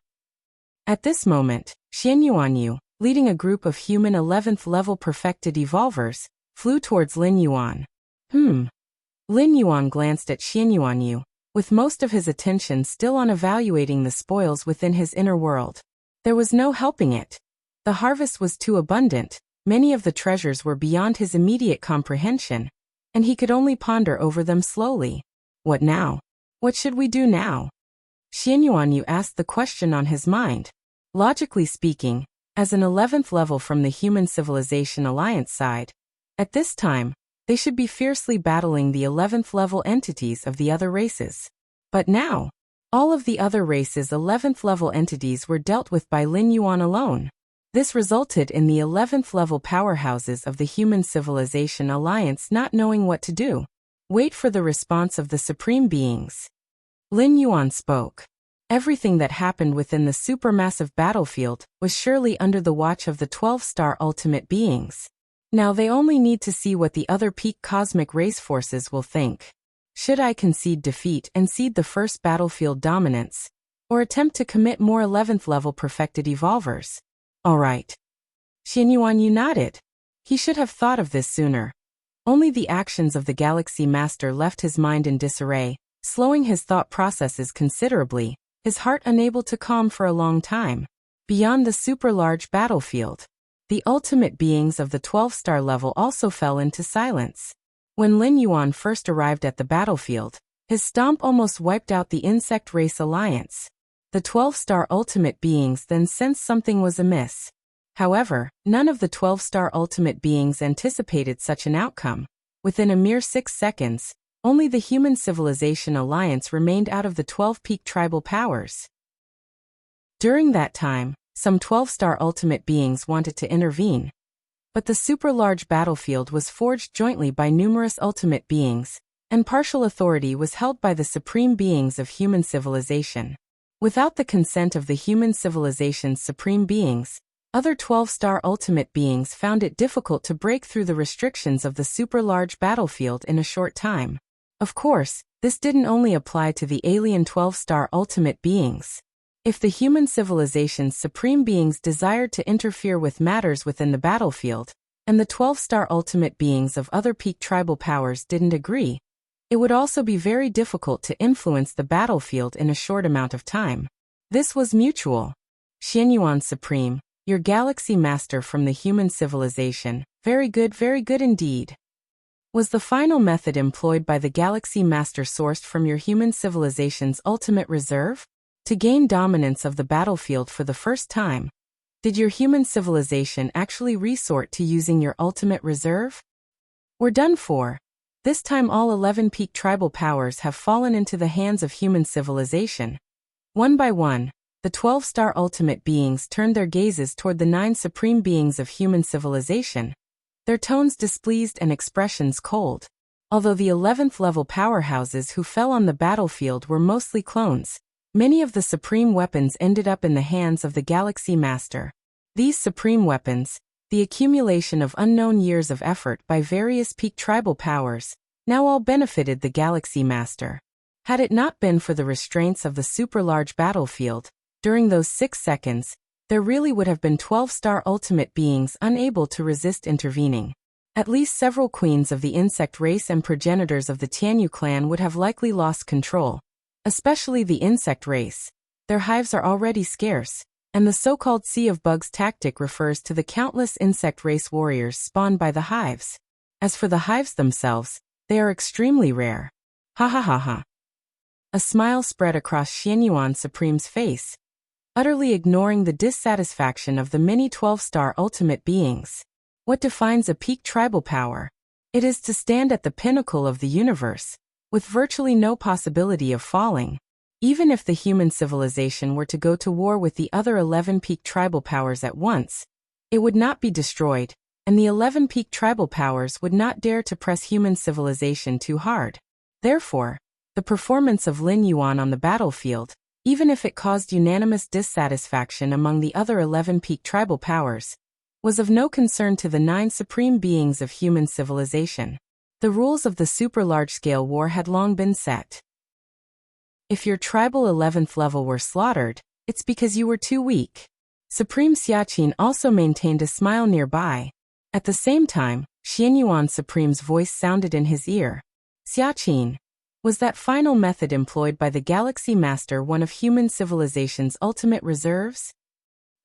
At this moment, Xian Yuanyu, leading a group of human 11th level perfected evolvers, flew towards Lin Yuan. Lin Yuan glanced at Xian Yuanyu, with most of his attention still on evaluating the spoils within his inner world. There was no helping it. The harvest was too abundant, many of the treasures were beyond his immediate comprehension, and he could only ponder over them slowly. What now? What should we do now? Xian Yuanyu asked the question on his mind. Logically speaking, as an 11th level from the Human Civilization Alliance side, at this time, they should be fiercely battling the 11th level entities of the other races. But now, all of the other races' 11th level entities were dealt with by Lin Yuan alone. This resulted in the 11th level powerhouses of the Human Civilization Alliance not knowing what to do. Wait for the response of the Supreme Beings. Lin Yuan spoke. Everything that happened within the supermassive battlefield was surely under the watch of the 12-star ultimate beings. Now they only need to see what the other peak cosmic race forces will think. Should I concede defeat and cede the first battlefield dominance, or attempt to commit more 11th level perfected evolvers? Alright. Xianyuan, you nodded. He should have thought of this sooner. Only the actions of the Galaxy Master left his mind in disarray, slowing his thought processes considerably, his heart unable to calm for a long time. Beyond the super-large battlefield, the ultimate beings of the 12-star level also fell into silence. When Lin Yuan first arrived at the battlefield, his stomp almost wiped out the insect race alliance. The 12-star ultimate beings then sensed something was amiss. However, none of the 12-star ultimate beings anticipated such an outcome. Within a mere 6 seconds, only the Human Civilization Alliance remained out of the 12 peak tribal powers. During that time, some 12-star ultimate beings wanted to intervene. But the super-large battlefield was forged jointly by numerous ultimate beings, and partial authority was held by the supreme beings of human civilization. Without the consent of the human civilization's supreme beings, other 12-star ultimate beings found it difficult to break through the restrictions of the super-large battlefield in a short time. Of course, this didn't only apply to the alien 12-star ultimate beings. If the human civilization's supreme beings desired to interfere with matters within the battlefield, and the 12-star ultimate beings of other peak tribal powers didn't agree, it would also be very difficult to influence the battlefield in a short amount of time. This was mutual. Xianyuan Supreme, your Galaxy Master from the human civilization, very good indeed. Was the final method employed by the Galaxy Master sourced from your human civilization's ultimate reserve? To gain dominance of the battlefield for the first time, did your human civilization actually resort to using your ultimate reserve? We're done for. This time all 11 peak tribal powers have fallen into the hands of human civilization. One by one, the 12-star ultimate beings turned their gazes toward the 9 supreme beings of human civilization, their tones displeased and expressions cold. Although the 11th level powerhouses who fell on the battlefield were mostly clones, many of the supreme weapons ended up in the hands of the Galaxy Master. These supreme weapons, the accumulation of unknown years of effort by various peak tribal powers, now all benefited the Galaxy Master. Had it not been for the restraints of the super-large battlefield, during those 6 seconds, there really would have been 12-star ultimate beings unable to resist intervening. At least several queens of the insect race and progenitors of the Tianyu clan would have likely lost control. Especially the insect race. Their hives are already scarce, and the so-called Sea of Bugs tactic refers to the countless insect race warriors spawned by the hives. As for the hives themselves, they are extremely rare. Ha ha ha ha. A smile spread across Xianyuan Supreme's face, utterly ignoring the dissatisfaction of the many 12-star ultimate beings. What defines a peak tribal power? It is to stand at the pinnacle of the universe, with virtually no possibility of falling. Even if the human civilization were to go to war with the other 11 peak tribal powers at once, it would not be destroyed, and the 11 peak tribal powers would not dare to press human civilization too hard. Therefore, the performance of Lin Yuan on the battlefield, even if it caused unanimous dissatisfaction among the other 11 peak tribal powers, was of no concern to the 9 supreme beings of human civilization. The rules of the super-large-scale war had long been set. If your tribal 11th level were slaughtered, it's because you were too weak. Supreme Xiaqin also maintained a smile nearby. At the same time, Xianyuan Supreme's voice sounded in his ear. Xiaqin, was that final method employed by the Galaxy Master one of human civilization's ultimate reserves?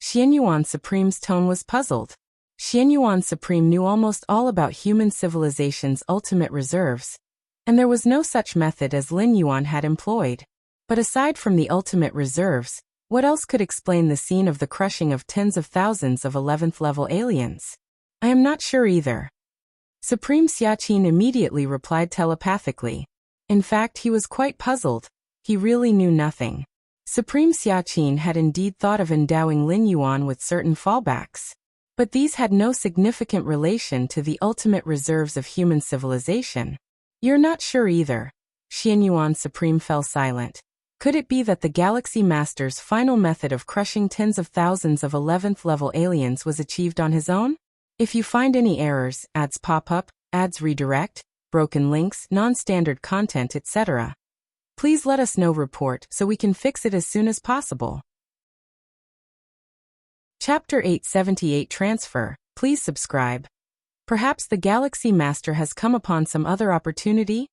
Xianyuan Supreme's tone was puzzled. Xianyuan Supreme knew almost all about human civilization's ultimate reserves, and there was no such method as Lin Yuan had employed. But aside from the ultimate reserves, what else could explain the scene of the crushing of tens of thousands of 11th level aliens? I am not sure either. Supreme Xiaqin immediately replied telepathically. In fact, he was quite puzzled. He really knew nothing. Supreme Xiaqin had indeed thought of endowing Lin Yuan with certain fallbacks, but these had no significant relation to the ultimate reserves of human civilization. You're not sure either. Xianyuan Supreme fell silent. Could it be that the Galaxy Master's final method of crushing tens of thousands of 11th level aliens was achieved on his own? If you find any errors, ads pop up, ads redirect, broken links, non-standard content, etc., please let us know. Report so we can fix it as soon as possible. Chapter 878 Transfer. Please subscribe. Perhaps the Galaxy Master has come upon some other opportunity?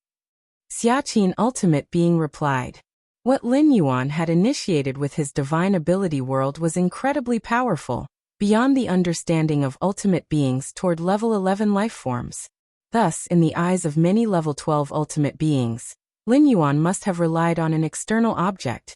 Xiaqin Ultimate Being replied. What Lin Yuan had initiated with his divine ability world was incredibly powerful, beyond the understanding of ultimate beings toward level 11 lifeforms. Thus, in the eyes of many level 12 ultimate beings, Lin Yuan must have relied on an external object.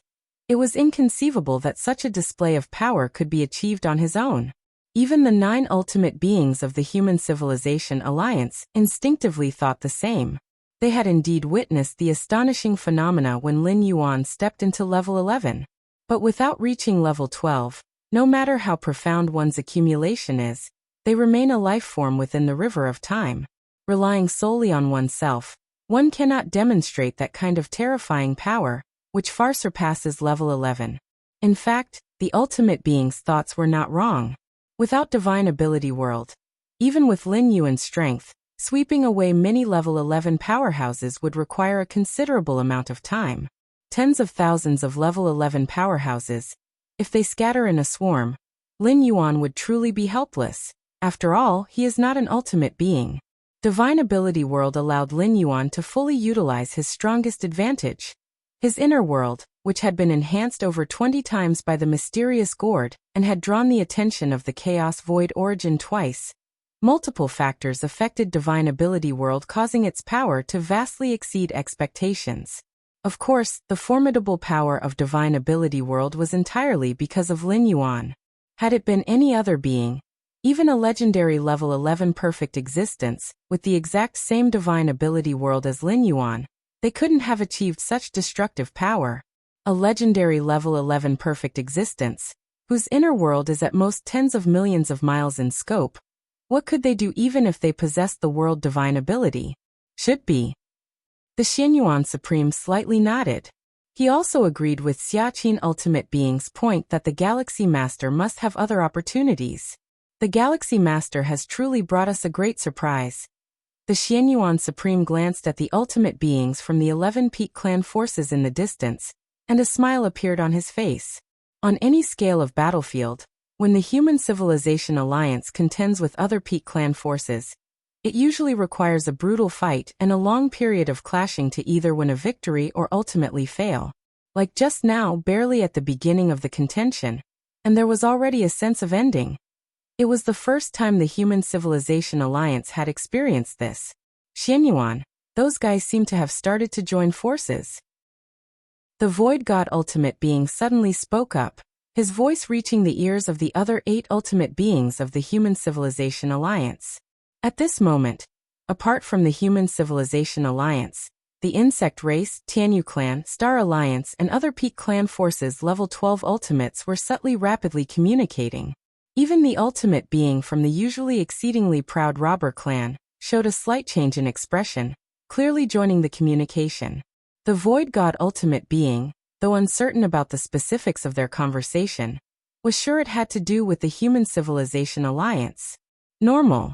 It was inconceivable that such a display of power could be achieved on his own. Even the 9 ultimate beings of the Human Civilization Alliance instinctively thought the same. They had indeed witnessed the astonishing phenomena when Lin Yuan stepped into level 11. But without reaching level 12, no matter how profound one's accumulation is, they remain a life form within the river of time. Relying solely on oneself, one cannot demonstrate that kind of terrifying power, which far surpasses level 11. In fact, the ultimate being's thoughts were not wrong. Without divine ability world, even with Lin Yuan's strength, sweeping away many level 11 powerhouses would require a considerable amount of time. Tens of thousands of level 11 powerhouses. If they scatter in a swarm, Lin Yuan would truly be helpless. After all, he is not an ultimate being. Divine ability world allowed Lin Yuan to fully utilize his strongest advantage. His inner world, which had been enhanced over 20 times by the mysterious gourd and had drawn the attention of the Chaos Void Origin twice. Multiple factors affected divine ability world, causing its power to vastly exceed expectations. Of course, the formidable power of divine ability world was entirely because of Lin Yuan. Had it been any other being, even a legendary level 11 perfect existence, with the exact same divine ability world as Lin Yuan, they couldn't have achieved such destructive power. A legendary level 11 perfect existence, whose inner world is at most tens of millions of miles in scope. What could they do even if they possessed the world divine ability? Should be. The Xianyuan Supreme slightly nodded. He also agreed with Xiaqin Ultimate Being's point that the Galaxy Master must have other opportunities. The Galaxy Master has truly brought us a great surprise. The Xianyuan Supreme glanced at the ultimate beings from the 11 Peak Clan forces in the distance, and a smile appeared on his face. On any scale of battlefield, when the Human Civilization Alliance contends with other Peak Clan forces, it usually requires a brutal fight and a long period of clashing to either win a victory or ultimately fail. Like just now, barely at the beginning of the contention, and there was already a sense of ending. It was the first time the Human Civilization Alliance had experienced this. Xianyuan, those guys seem to have started to join forces. The Void God Ultimate Being suddenly spoke up, his voice reaching the ears of the other 8 ultimate beings of the Human Civilization Alliance. At this moment, apart from the Human Civilization Alliance, the Insect Race, Tianyu Clan, Star Alliance, and other Peak Clan forces level 12 ultimates were subtly rapidly communicating. Even the ultimate being from the usually exceedingly proud Robber Clan showed a slight change in expression, clearly joining the communication. The Void God Ultimate Being, though uncertain about the specifics of their conversation, was sure it had to do with the Human Civilization Alliance. Normal.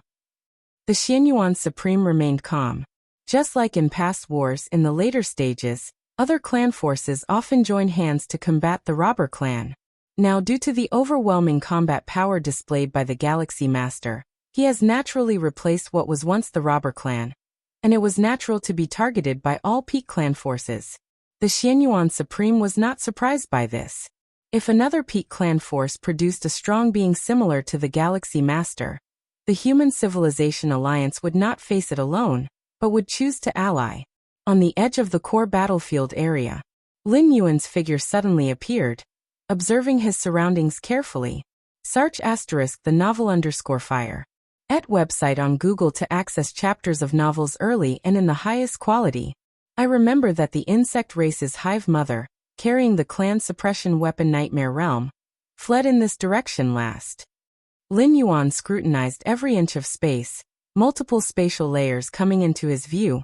The Xianyuan Supreme remained calm. Just like in past wars in the later stages, other clan forces often join hands to combat the Robber Clan. Now, due to the overwhelming combat power displayed by the Galaxy Master, he has naturally replaced what was once the Robber Clan, and it was natural to be targeted by all Peak Clan forces. The Xianyuan Supreme was not surprised by this. If another Peak Clan force produced a strong being similar to the Galaxy Master, the Human Civilization Alliance would not face it alone, but would choose to ally. On the edge of the core battlefield area, Lin Yuan's figure suddenly appeared, observing his surroundings carefully. Search * the novel _fire. @ website on Google to access chapters of novels early and in the highest quality. I remember that the insect race's hive mother, carrying the clan suppression weapon Nightmare Realm, fled in this direction last. Lin Yuan scrutinized every inch of space, multiple spatial layers coming into his view.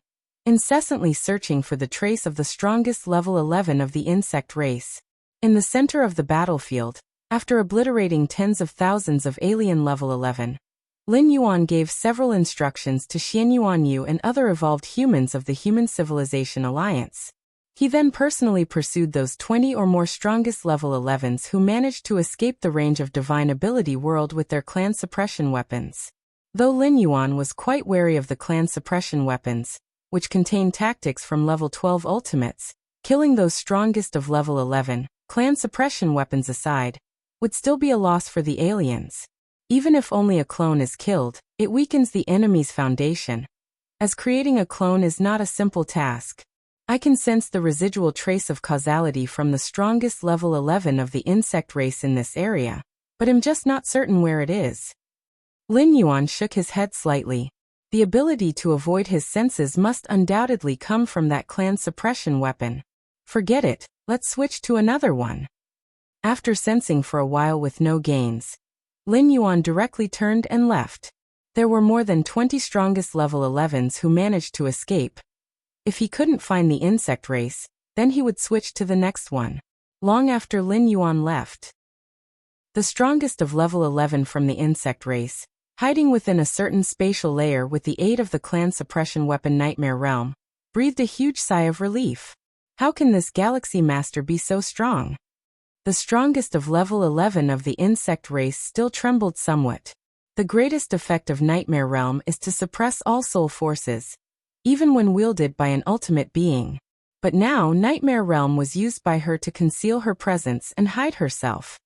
incessantly searching for the trace of the strongest level 11 of the insect race. In the center of the battlefield, after obliterating tens of thousands of alien level 11, Lin Yuan gave several instructions to Xian Yuanyu and other evolved humans of the Human Civilization Alliance. He then personally pursued those 20 or more strongest level 11s who managed to escape the range of Divine Ability World with their clan suppression weapons. Though Lin Yuan was quite wary of the clan suppression weapons, which contained tactics from level 12 ultimates, killing those strongest of level 11, clan suppression weapons aside, would still be a loss for the aliens. Even if only a clone is killed, it weakens the enemy's foundation, as creating a clone is not a simple task. I can sense the residual trace of causality from the strongest level 11 of the insect race in this area, but am just not certain where it is. Lin Yuan shook his head slightly. The ability to avoid his senses must undoubtedly come from that clan suppression weapon. Forget it, let's switch to another one. After sensing for a while with no gains, Lin Yuan directly turned and left. There were more than 20 strongest level 11s who managed to escape. If he couldn't find the insect race, then he would switch to the next one. Long after Lin Yuan left, the strongest of level 11 from the insect race, hiding within a certain spatial layer with the aid of the clan suppression weapon Nightmare Realm, breathed a huge sigh of relief. How can this Galaxy Master be so strong? The strongest of level 11 of the insect race still trembled somewhat. The greatest effect of Nightmare Realm is to suppress all soul forces, even when wielded by an ultimate being. But now Nightmare Realm was used by her to conceal her presence and hide herself.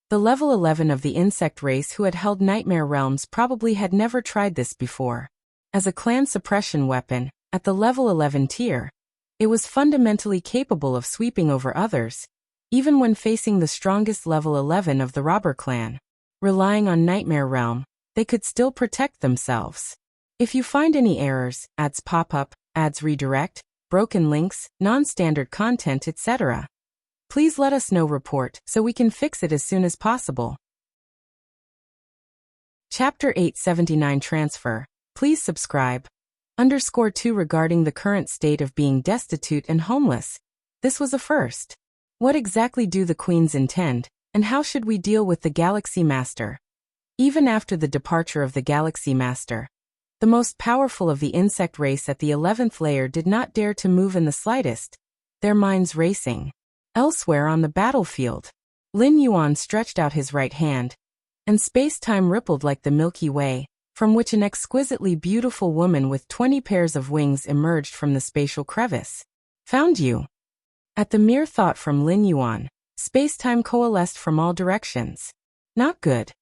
The level 11 of the insect race who had held Nightmare Realms probably had never tried this before. As a clan suppression weapon, at the level 11 tier, it was fundamentally capable of sweeping over others, even when facing the strongest level 11 of the robber clan. Relying on Nightmare Realm, they could still protect themselves. If you find any errors, ads pop up, ads redirect, broken links, non-standard content, etc., please let us know. Report so we can fix it as soon as possible. Chapter 879 Transfer. Please subscribe. _2 Regarding the current state of being destitute and homeless. This was a first. What exactly do the queens intend, and how should we deal with the Galaxy Master? Even after the departure of the Galaxy Master, the most powerful of the insect race at the 11th layer did not dare to move in the slightest, their minds racing. Elsewhere on the battlefield, Lin Yuan stretched out his right hand, and space-time rippled like the Milky Way, from which an exquisitely beautiful woman with 20 pairs of wings emerged from the spatial crevice. Found you. At the mere thought from Lin Yuan, space-time coalesced from all directions. Not good.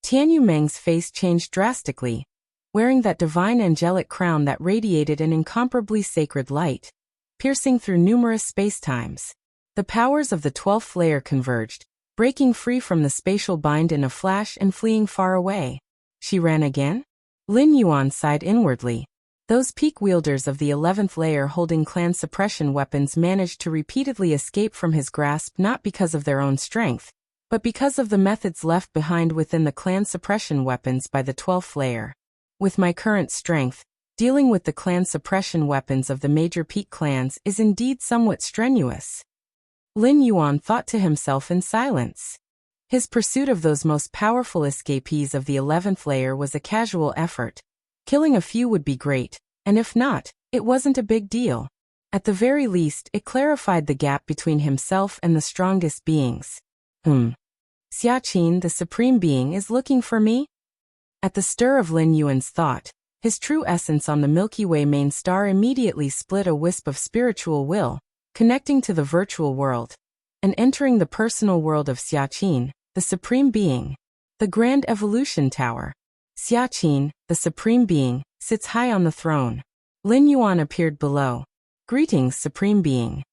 Tianyu Meng's face changed drastically, wearing that divine angelic crown that radiated an incomparably sacred light, piercing through numerous spacetimes. The powers of the 12th layer converged, breaking free from the spatial bind in a flash and fleeing far away. She ran again? Lin Yuan sighed inwardly. Those peak wielders of the 11th layer holding clan suppression weapons managed to repeatedly escape from his grasp not because of their own strength, but because of the methods left behind within the clan suppression weapons by the 12th layer. With my current strength, dealing with the clan suppression weapons of the major peak clans is indeed somewhat strenuous. Lin Yuan thought to himself in silence. His pursuit of those most powerful escapees of the 11th layer was a casual effort. Killing a few would be great, and if not, it wasn't a big deal. At the very least, it clarified the gap between himself and the strongest beings. Xia Qin, the Supreme Being, is looking for me? At the stir of Lin Yuan's thought, his true essence on the Milky Way main star immediately split a wisp of spiritual will, connecting to the virtual world, and entering the personal world of Xia Qin, the Supreme Being. The Grand Evolution Tower. Xia Qin, the Supreme Being, sits high on the throne. Lin Yuan appeared below. Greetings, Supreme Being.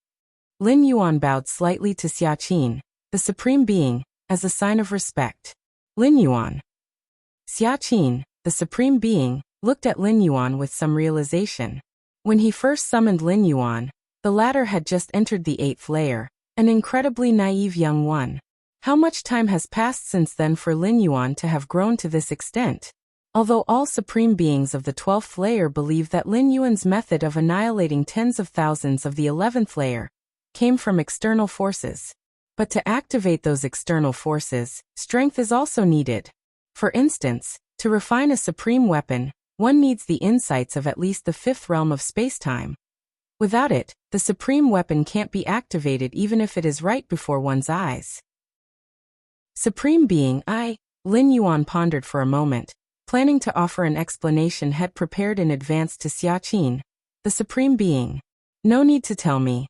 Lin Yuan bowed slightly to Xia Qin, the Supreme Being, as a sign of respect. Lin Yuan. Xia Qin, the Supreme Being, looked at Lin Yuan with some realization. When he first summoned Lin Yuan, the latter had just entered the 8th layer, an incredibly naive young one. How much time has passed since then for Lin Yuan to have grown to this extent? Although all supreme beings of the 12th layer believe that Lin Yuan's method of annihilating tens of thousands of the 11th layer came from external forces. But to activate those external forces, strength is also needed. For instance, to refine a supreme weapon, one needs the insights of at least the fifth realm of spacetime. Without it, the supreme weapon can't be activated even if it is right before one's eyes. Supreme Being I, Lin Yuan pondered for a moment, planning to offer an explanation had prepared in advance to Xia Qin, the Supreme Being. No need to tell me.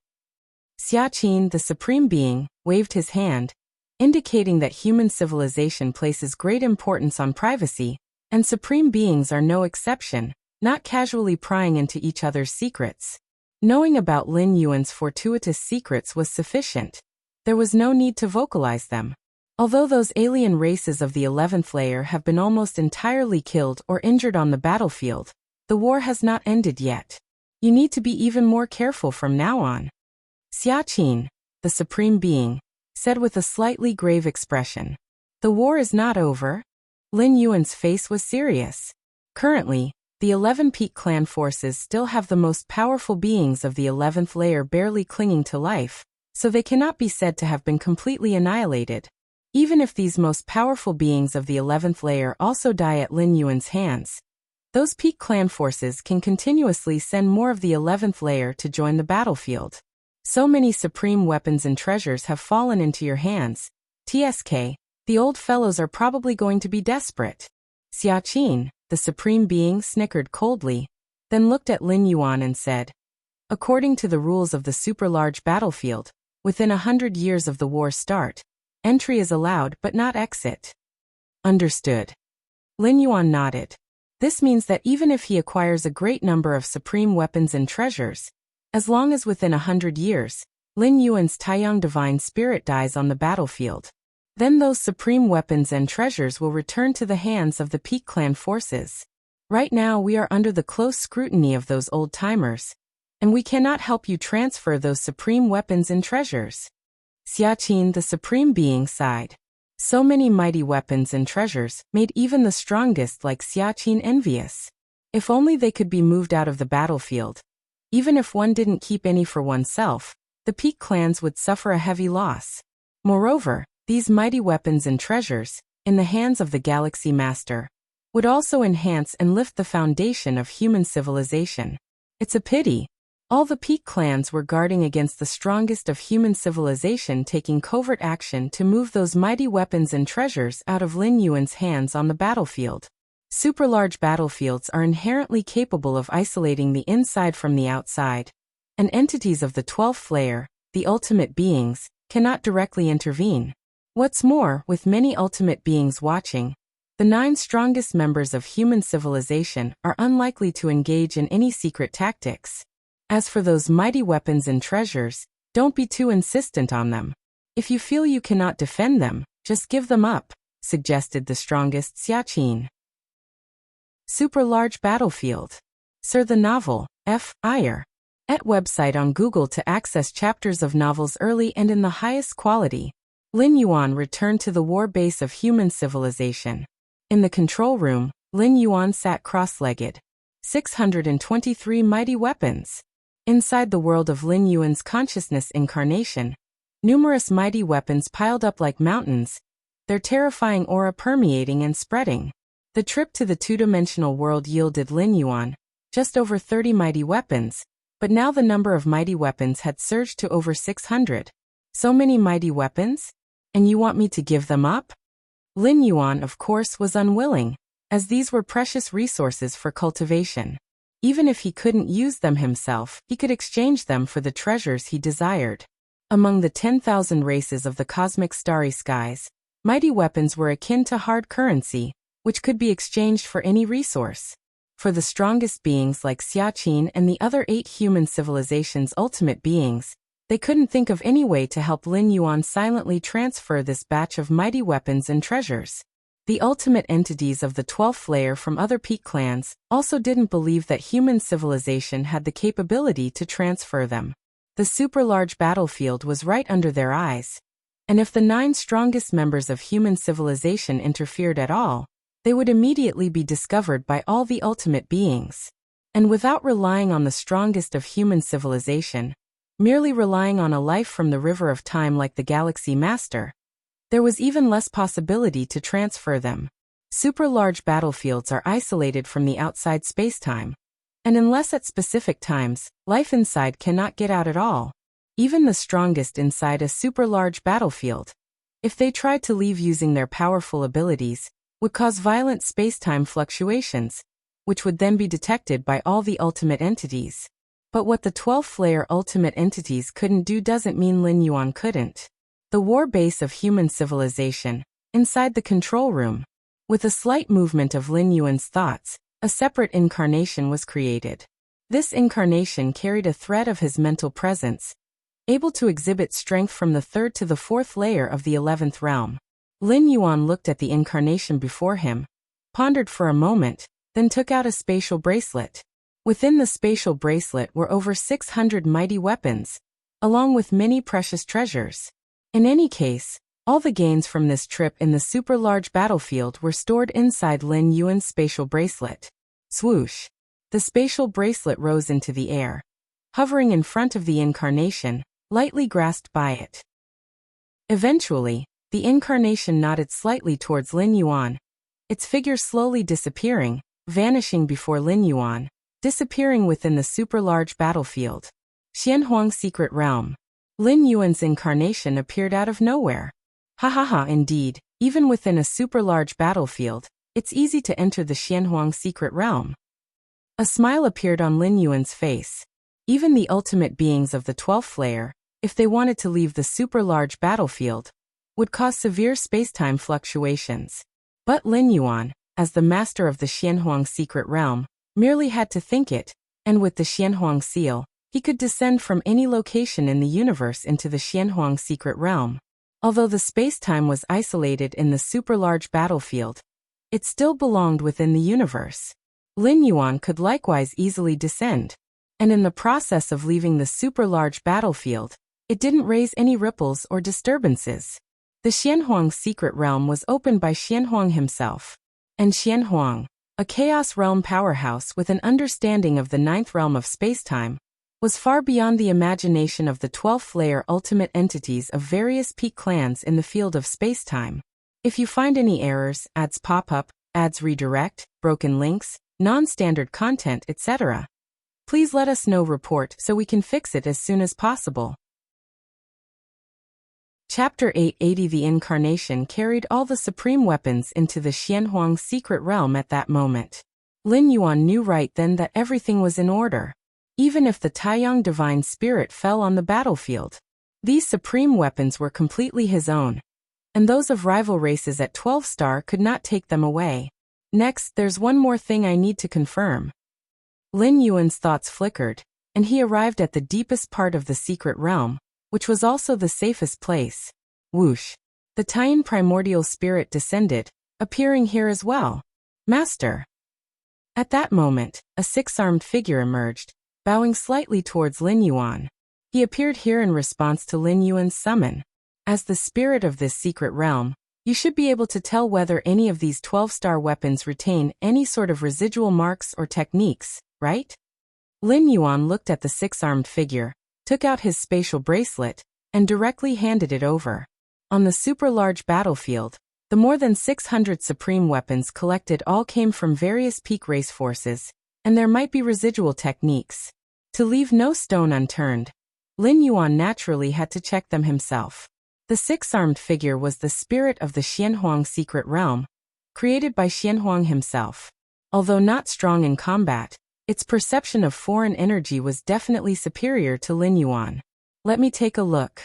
Xia Qin, the Supreme Being, waved his hand, indicating that human civilization places great importance on privacy, and supreme beings are no exception, not casually prying into each other's secrets. Knowing about Lin Yuan's fortuitous secrets was sufficient. There was no need to vocalize them. Although those alien races of the 11th layer have been almost entirely killed or injured on the battlefield, the war has not ended yet. You need to be even more careful from now on. Xia Qin, the Supreme Being, said with a slightly grave expression. The war is not over. Lin Yuan's face was serious. Currently, the 11 Peak clan forces still have the most powerful beings of the 11th layer barely clinging to life, so they cannot be said to have been completely annihilated. Even if these most powerful beings of the 11th layer also die at Lin Yuan's hands, those Peak clan forces can continuously send more of the 11th layer to join the battlefield. So many supreme weapons and treasures have fallen into your hands. TSK, the old fellows are probably going to be desperate. Xia Qin, the Supreme Being, snickered coldly, then looked at Lin Yuan and said, according to the rules of the super-large battlefield, within 100 years of the war's start, entry is allowed but not exit. Understood. Lin Yuan nodded. This means that even if he acquires a great number of supreme weapons and treasures, as long as within 100 years, Lin Yuan's Taiyang divine spirit dies on the battlefield, then those supreme weapons and treasures will return to the hands of the Peak clan forces. Right now we are under the close scrutiny of those old-timers, and we cannot help you transfer those supreme weapons and treasures. Xia Qin, the Supreme Being, sighed. So many mighty weapons and treasures made even the strongest like Xia Qin envious. If only they could be moved out of the battlefield. Even if one didn't keep any for oneself, the Peak clans would suffer a heavy loss. Moreover, these mighty weapons and treasures, in the hands of the Galaxy Master, would also enhance and lift the foundation of human civilization. It's a pity. All the Peak clans were guarding against the strongest of human civilization taking covert action to move those mighty weapons and treasures out of Lin Yuan's hands on the battlefield. Super-large battlefields are inherently capable of isolating the inside from the outside, and entities of the 12th layer, the ultimate beings, cannot directly intervene. What's more, with many ultimate beings watching, the 9 strongest members of human civilization are unlikely to engage in any secret tactics. As for those mighty weapons and treasures, don't be too insistent on them. If you feel you cannot defend them, just give them up, suggested the strongest Xia Qin. Super-large battlefield. Sir, the novel, F. Iyer. At website on Google to access chapters of novels early and in the highest quality. Lin Yuan returned to the war base of human civilization. In the control room, Lin Yuan sat cross-legged. 623 mighty weapons. Inside the world of Lin Yuan's consciousness incarnation, numerous mighty weapons piled up like mountains, their terrifying aura permeating and spreading. The trip to the two-dimensional world yielded Lin Yuan just over 30 mighty weapons, but now the number of mighty weapons had surged to over 600. So many mighty weapons? And you want me to give them up? Lin Yuan, of course, was unwilling, as these were precious resources for cultivation. Even if he couldn't use them himself, he could exchange them for the treasures he desired. Among the 10,000 races of the cosmic starry skies, mighty weapons were akin to hard currency, which could be exchanged for any resource. For the strongest beings like Xia Qin and the other 8 human civilizations' ultimate beings, they couldn't think of any way to help Lin Yuan silently transfer this batch of mighty weapons and treasures. The ultimate entities of the 12th layer from other Peak clans also didn't believe that human civilization had the capability to transfer them. The super-large battlefield was right under their eyes. And if the 9 strongest members of human civilization interfered at all, they would immediately be discovered by all the ultimate beings. And without relying on the strongest of human civilization, merely relying on a life from the river of time like the Galaxy Master, there was even less possibility to transfer them. Super-large battlefields are isolated from the outside spacetime, and unless at specific times, life inside cannot get out at all. Even the strongest inside a super-large battlefield, if they tried to leave using their powerful abilities, would cause violent spacetime fluctuations, which would then be detected by all the ultimate entities. But what the 12th layer ultimate entities couldn't do doesn't mean Lin Yuan couldn't. The war base of human civilization, inside the control room. With a slight movement of Lin Yuan's thoughts, a separate incarnation was created. This incarnation carried a thread of his mental presence, able to exhibit strength from the 3rd to the 4th layer of the 11th realm. Lin Yuan looked at the incarnation before him, pondered for a moment, then took out a spatial bracelet. Within the spatial bracelet were over 600 mighty weapons, along with many precious treasures. In any case, all the gains from this trip in the super-large battlefield were stored inside Lin Yuan's spatial bracelet. Swoosh! The spatial bracelet rose into the air, hovering in front of the incarnation, lightly grasped by it. Eventually, the incarnation nodded slightly towards Lin Yuan, its figure slowly disappearing, vanishing before Lin Yuan, disappearing within the super-large battlefield. Xianhuang Secret Realm. Lin Yuan's incarnation appeared out of nowhere. Ha ha ha, indeed, even within a super-large battlefield, it's easy to enter the Xianhuang Secret Realm. A smile appeared on Lin Yuan's face. Even the ultimate beings of the 12th layer, if they wanted to leave the super-large battlefield, would cause severe spacetime fluctuations. But Lin Yuan, as the master of the Xianhuang Secret Realm, merely had to think it, and with the Xianhuang seal, he could descend from any location in the universe into the Xianhuang Secret Realm. Although the spacetime was isolated in the super-large battlefield, it still belonged within the universe. Lin Yuan could likewise easily descend, and in the process of leaving the super-large battlefield, it didn't raise any ripples or disturbances. The Xianhuang Secret Realm was opened by Xianhuang himself, and Xianhuang, a Chaos Realm powerhouse with an understanding of the 9th realm of spacetime, was far beyond the imagination of the 12th layer ultimate entities of various peak clans in the field of spacetime. If you find any errors, ads pop up, ads redirect, broken links, non-standard content, etc., please let us know. Report so we can fix it as soon as possible. Chapter 880. The incarnation carried all the supreme weapons into the Xianhuang Secret Realm at that moment. Lin Yuan knew right then that everything was in order. Even if the Taiyang Divine Spirit fell on the battlefield, these supreme weapons were completely his own, and those of rival races at 12 star could not take them away. Next, there's one more thing I need to confirm. Lin Yuan's thoughts flickered, and he arrived at the deepest part of the secret realm, which was also the safest place. Whoosh! The Taiyan primordial spirit descended, appearing here as well. Master! At that moment, a 6-armed figure emerged, bowing slightly towards Lin Yuan. He appeared here in response to Lin Yuan's summon. As the spirit of this secret realm, you should be able to tell whether any of these 12-star weapons retain any sort of residual marks or techniques, right? Lin Yuan looked at the 6-armed figure, took out his spatial bracelet, and directly handed it over. On the super-large battlefield, the more than 600 supreme weapons collected all came from various peak race forces, and there might be residual techniques. To leave no stone unturned, Lin Yuan naturally had to check them himself. The 6-armed figure was the spirit of the Xianhuang Secret Realm, created by Xianhuang himself. Although not strong in combat, its perception of foreign energy was definitely superior to Lin Yuan. Let me take a look.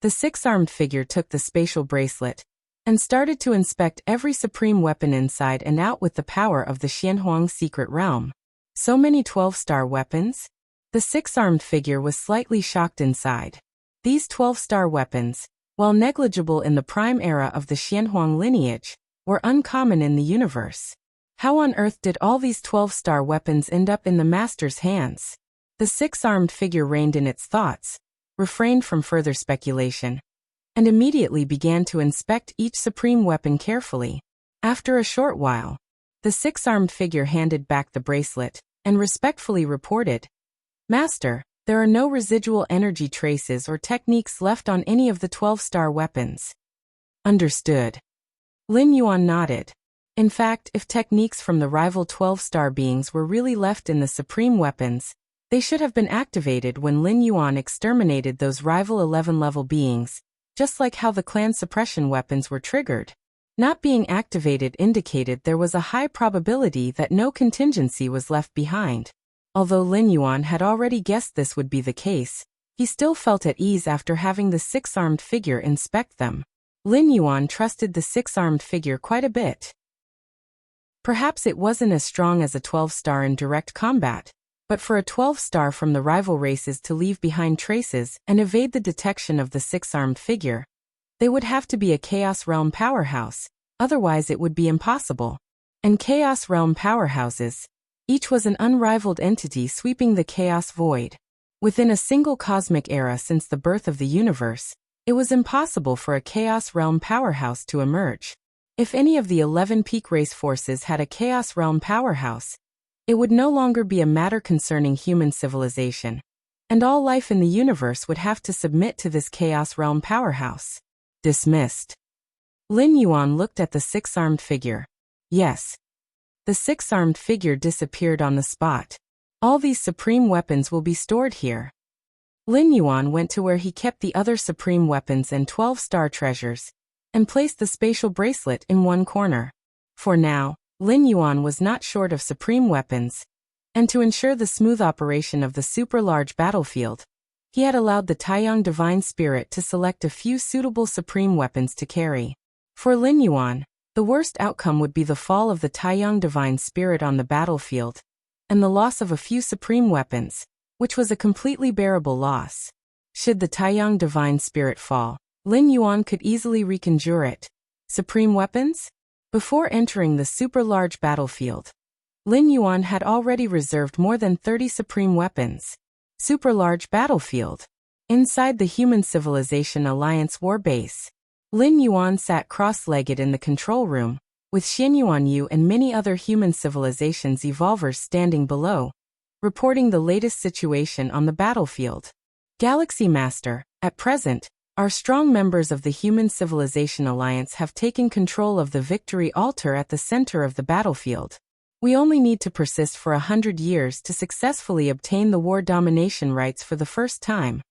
The 6-armed figure took the spatial bracelet and started to inspect every supreme weapon inside and out with the power of the Xianhuang Secret Realm. So many 12-star weapons? The 6-armed figure was slightly shocked inside. These 12-star weapons, while negligible in the prime era of the Xianhuang lineage, were uncommon in the universe. How on earth did all these 12-star weapons end up in the master's hands? The 6-armed figure reined in its thoughts, refrained from further speculation, and immediately began to inspect each supreme weapon carefully. After a short while, the six-armed figure handed back the bracelet and respectfully reported, "Master, there are no residual energy traces or techniques left on any of the 12-star weapons." Understood. Lin Yuan nodded. In fact, if techniques from the rival 12-star beings were really left in the supreme weapons, they should have been activated when Lin Yuan exterminated those rival 11-level beings, just like how the clan suppression weapons were triggered. Not being activated indicated there was a high probability that no contingency was left behind. Although Lin Yuan had already guessed this would be the case, he still felt at ease after having the six-armed figure inspect them. Lin Yuan trusted the six-armed figure quite a bit. Perhaps it wasn't as strong as a 12-star in direct combat, but for a 12-star from the rival races to leave behind traces and evade the detection of the six-armed figure, they would have to be a Chaos Realm powerhouse, otherwise it would be impossible. And Chaos Realm powerhouses, each was an unrivaled entity sweeping the chaos void. Within a single cosmic era since the birth of the universe, it was impossible for a Chaos Realm powerhouse to emerge. If any of the 11 peak race forces had a Chaos Realm powerhouse, it would no longer be a matter concerning human civilization, and all life in the universe would have to submit to this Chaos Realm powerhouse. Dismissed. Lin Yuan looked at the six-armed figure. Yes. The six-armed figure disappeared on the spot. All these supreme weapons will be stored here. Lin Yuan went to where he kept the other supreme weapons and 12-star treasures, and placed the spatial bracelet in one corner. For now, Lin Yuan was not short of supreme weapons, and to ensure the smooth operation of the super-large battlefield, he had allowed the Taiyang Divine Spirit to select a few suitable supreme weapons to carry. For Lin Yuan, the worst outcome would be the fall of the Taiyang Divine Spirit on the battlefield, and the loss of a few supreme weapons, which was a completely bearable loss. Should the Taiyang Divine Spirit fall, Lin Yuan could easily reconjure it. Supreme weapons? Before entering the super-large battlefield, Lin Yuan had already reserved more than 30 supreme weapons. Super-large battlefield. Inside the Human Civilization Alliance war base, Lin Yuan sat cross-legged in the control room, with Xin Yuanyu and many other human civilizations evolvers standing below, reporting the latest situation on the battlefield. Galaxy Master, at present, our strong members of the Human Civilization Alliance have taken control of the victory altar at the center of the battlefield. We only need to persist for 100 years to successfully obtain the war domination rights for the first time,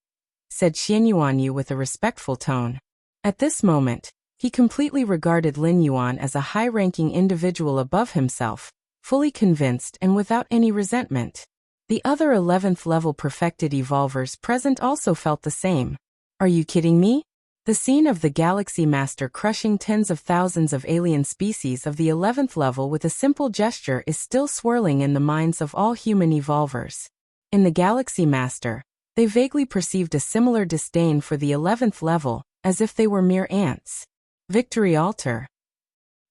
said Xian Yuanyu with a respectful tone. At this moment, he completely regarded Lin Yuan as a high-ranking individual above himself, fully convinced and without any resentment. The other 11th level perfected evolvers present also felt the same. Are you kidding me? The scene of the Galaxy Master crushing tens of thousands of alien species of the 11th level with a simple gesture is still swirling in the minds of all human evolvers. In the Galaxy Master, they vaguely perceived a similar disdain for the 11th level, as if they were mere ants. Victory Altar.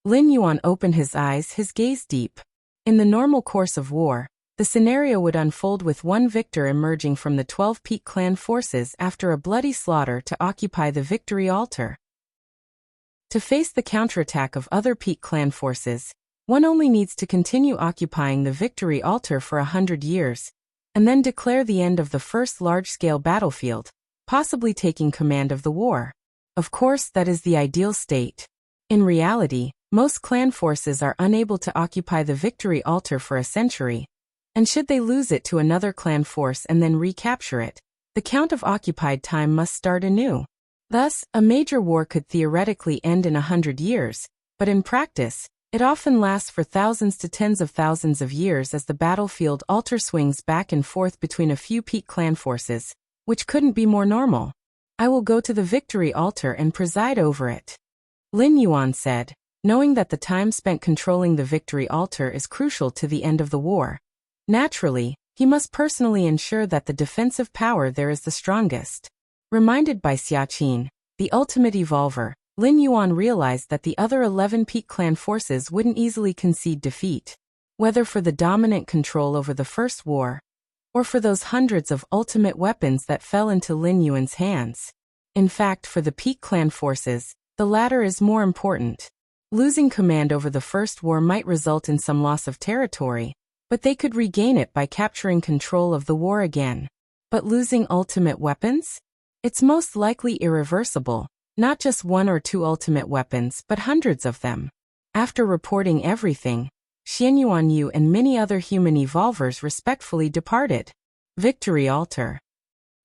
Lin Yuan opened his eyes, his gaze deep. In the normal course of war, the scenario would unfold with one victor emerging from the 12 peak clan forces after a bloody slaughter to occupy the victory altar. To face the counterattack of other peak clan forces, one only needs to continue occupying the victory altar for 100 years, and then declare the end of the first large-scale battlefield, possibly taking command of the war. Of course, that is the ideal state. In reality, most clan forces are unable to occupy the victory altar for a century, and should they lose it to another clan force and then recapture it, the count of occupied time must start anew. Thus, a major war could theoretically end in 100 years, but in practice, it often lasts for thousands to tens of thousands of years as the battlefield altar swings back and forth between a few peak clan forces, which couldn't be more normal. I will go to the victory altar and preside over it. Lin Yuan said, knowing that the time spent controlling the victory altar is crucial to the end of the war. Naturally, he must personally ensure that the defensive power there is the strongest. Reminded by Xia Qin, the ultimate evolver, Lin Yuan realized that the other 11 peak clan forces wouldn't easily concede defeat. Whether for the dominant control over the first war, or for those hundreds of ultimate weapons that fell into Lin Yuan's hands. In fact, for the peak clan forces, the latter is more important. Losing command over the First War might result in some loss of territory, but they could regain it by capturing control of the war again. But losing ultimate weapons? It's most likely irreversible, not just one or two ultimate weapons but hundreds of them. After reporting everything, Xianyuan Yu and many other human evolvers respectfully departed. Victory Altar.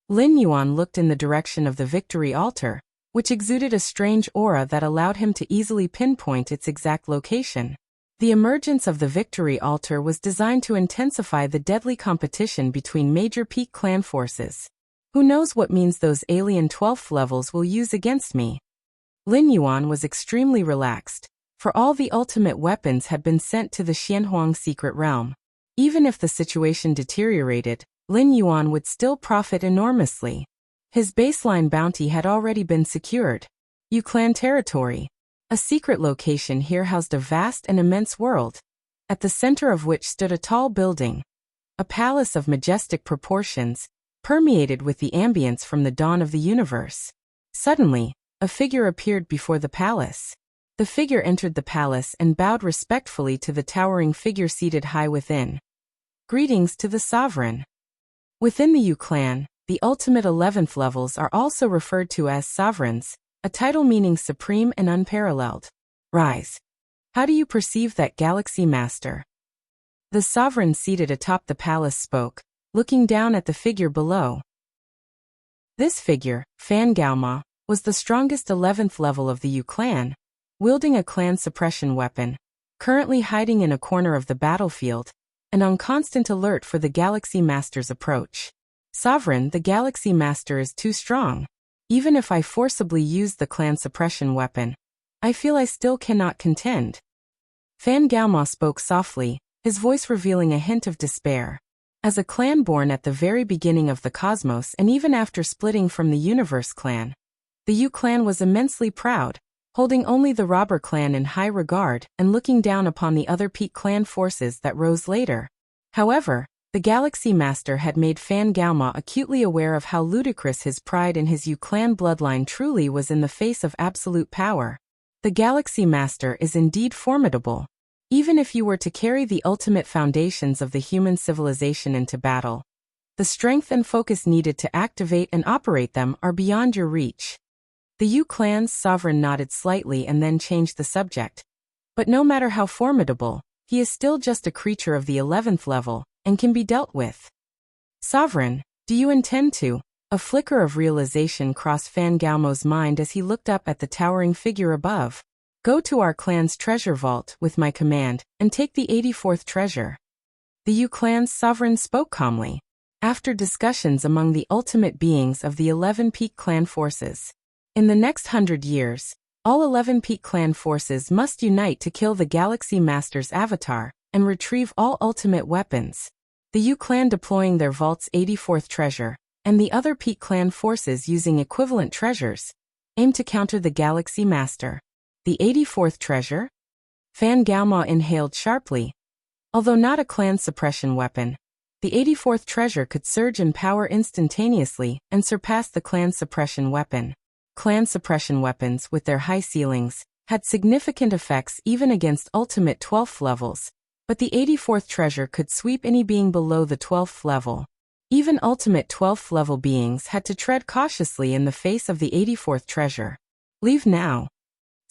Lin Yuan looked in the direction of the Victory Altar, which exuded a strange aura that allowed him to easily pinpoint its exact location. The emergence of the Victory Altar was designed to intensify the deadly competition between major peak clan forces. Who knows what means those alien 12th levels will use against me? Lin Yuan was extremely relaxed, for all the ultimate weapons had been sent to the Xianhuang secret realm. Even if the situation deteriorated, Lin Yuan would still profit enormously. His baseline bounty had already been secured. Yu Clan territory. A secret location here housed a vast and immense world, at the center of which stood a tall building. A palace of majestic proportions, permeated with the ambience from the dawn of the universe. Suddenly, a figure appeared before the palace. The figure entered the palace and bowed respectfully to the towering figure seated high within. Greetings to the sovereign. Within the Yu Clan, the ultimate 11th levels are also referred to as sovereigns, a title meaning supreme and unparalleled. Rise. How do you perceive that Galaxy Master? The sovereign seated atop the palace spoke, looking down at the figure below. This figure, Fan Gaoma, was the strongest 11th level of the Yu Clan, wielding a clan suppression weapon, currently hiding in a corner of the battlefield, and on constant alert for the Galaxy Master's approach. Sovereign, the Galaxy Master is too strong. Even if I forcibly use the clan suppression weapon, I feel I still cannot contend. Fan Gaoma spoke softly, his voice revealing a hint of despair. As a clan born at the very beginning of the cosmos and even after splitting from the Universe Clan, the Yu Clan was immensely proud, holding only the Robber Clan in high regard and looking down upon the other peak clan forces that rose later. However, the Galaxy Master had made Fan Gaoma acutely aware of how ludicrous his pride in his Yu Clan bloodline truly was in the face of absolute power. The Galaxy Master is indeed formidable. Even if you were to carry the ultimate foundations of the human civilization into battle, the strength and focus needed to activate and operate them are beyond your reach. The Yu Clan's sovereign nodded slightly and then changed the subject. But no matter how formidable, he is still just a creature of the 11th level, and can be dealt with. Sovereign, do you intend to? A flicker of realization crossed Fan Gaomo's mind as he looked up at the towering figure above. Go to our clan's treasure vault with my command, and take the 84th treasure. The Yu Clan's sovereign spoke calmly. After discussions among the ultimate beings of the 11 peak clan forces. In the next 100 years, all 11 peak clan forces must unite to kill the Galaxy Master's avatar, and retrieve all ultimate weapons. The Yu Clan deploying their vault's 84th treasure, and the other peak clan forces using equivalent treasures, aim to counter the Galaxy Master. The 84th treasure? Fan Gaoma inhaled sharply. Although not a clan suppression weapon, the 84th treasure could surge in power instantaneously and surpass the clan suppression weapon. Clan suppression weapons, with their high ceilings, had significant effects even against ultimate 12th levels, but the 84th treasure could sweep any being below the 12th level. Even ultimate 12th level beings had to tread cautiously in the face of the 84th treasure. Leave now.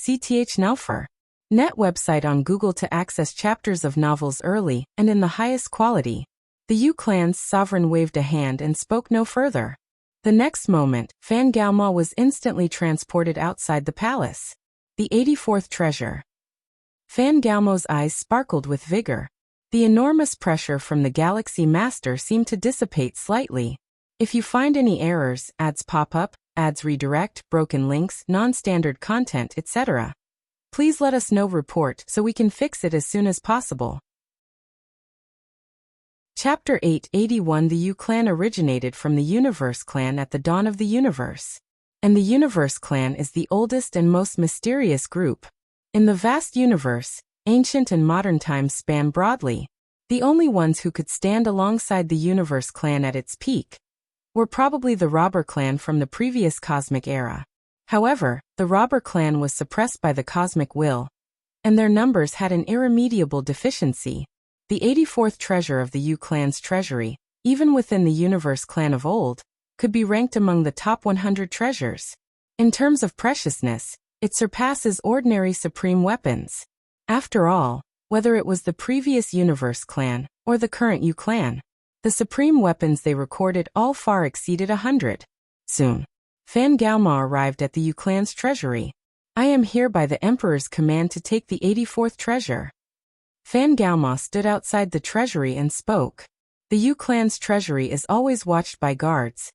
CTH Nelfer. Net website on Google to access chapters of novels early and in the highest quality. The Yu Clan's sovereign waved a hand and spoke no further. The next moment, Fan Gaoma was instantly transported outside the palace. The 84th treasure. Fan Gaomo's eyes sparkled with vigor. The enormous pressure from the Galaxy Master seemed to dissipate slightly. If you find any errors, ads pop up, ads redirect, broken links, non-standard content, etc., please let us know. Report so we can fix it as soon as possible. Chapter 881. The Yu Clan originated from the Universe Clan at the dawn of the universe. And the Universe Clan is the oldest and most mysterious group. In the vast universe, ancient and modern times span broadly. The only ones who could stand alongside the Universe Clan at its peak were probably the Robber Clan from the previous cosmic era. However, the Robber Clan was suppressed by the cosmic will, and their numbers had an irremediable deficiency. The 84th treasure of the U clan's treasury, even within the Universe clan of old, could be ranked among the top 100 treasures. In terms of preciousness, it surpasses ordinary supreme weapons. After all, whether it was the previous Universe clan or the current U clan, the supreme weapons they recorded all far exceeded 100. Soon, Fan Galma arrived at the U clan's treasury. I am here by the Emperor's command to take the 84th treasure. Fan Galma stood outside the treasury and spoke. The U clan's treasury is always watched by guards.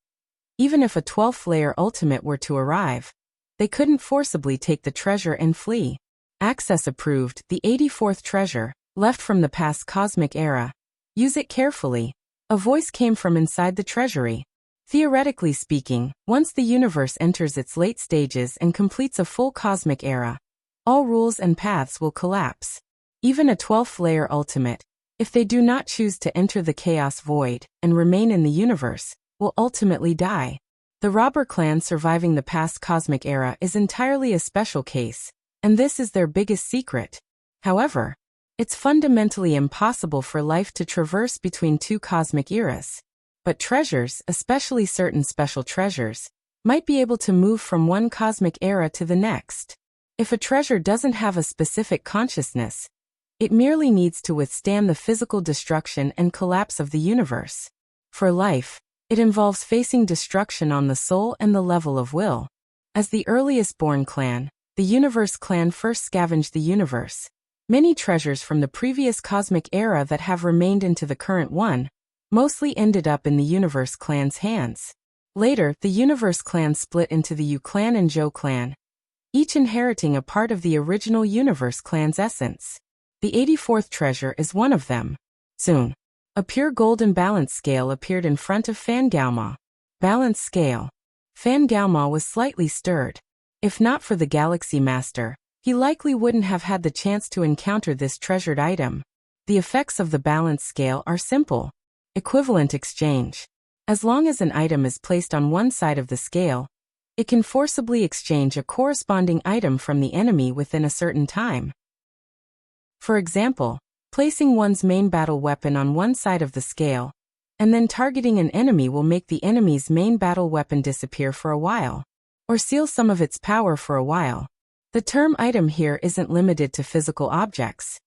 Even if a 12th layer ultimate were to arrive, they couldn't forcibly take the treasure and flee. Access approved. The 84th treasure, left from the past cosmic era. Use it carefully. A voice came from inside the treasury. Theoretically speaking, once the universe enters its late stages and completes a full cosmic era, all rules and paths will collapse. Even a 12th layer ultimate, if they do not choose to enter the chaos void and remain in the universe, will ultimately die. The robber clan surviving the past cosmic era is entirely a special case, and this is their biggest secret. However, it's fundamentally impossible for life to traverse between two cosmic eras. But treasures, especially certain special treasures, might be able to move from one cosmic era to the next. If a treasure doesn't have a specific consciousness, it merely needs to withstand the physical destruction and collapse of the universe. For life, it involves facing destruction on the soul and the level of will. As the earliest born clan, the Universe clan first scavenged the universe. Many treasures from the previous cosmic era that have remained into the current one mostly ended up in the Universe clan's hands. Later, the Universe clan split into the U clan and Jo clan, each inheriting a part of the original Universe clan's essence. The 84th treasure is one of them. Soon, a pure golden balance scale appeared in front of Fan Galma. Balance scale. Fan Galma was slightly stirred. If not for the Galaxy Master, he likely wouldn't have had the chance to encounter this treasured item. The effects of the balance scale are simple. Equivalent exchange. As long as an item is placed on one side of the scale, it can forcibly exchange a corresponding item from the enemy within a certain time. For example, placing one's main battle weapon on one side of the scale, and then targeting an enemy will make the enemy's main battle weapon disappear for a while, or seal some of its power for a while. The term item here isn't limited to physical objects.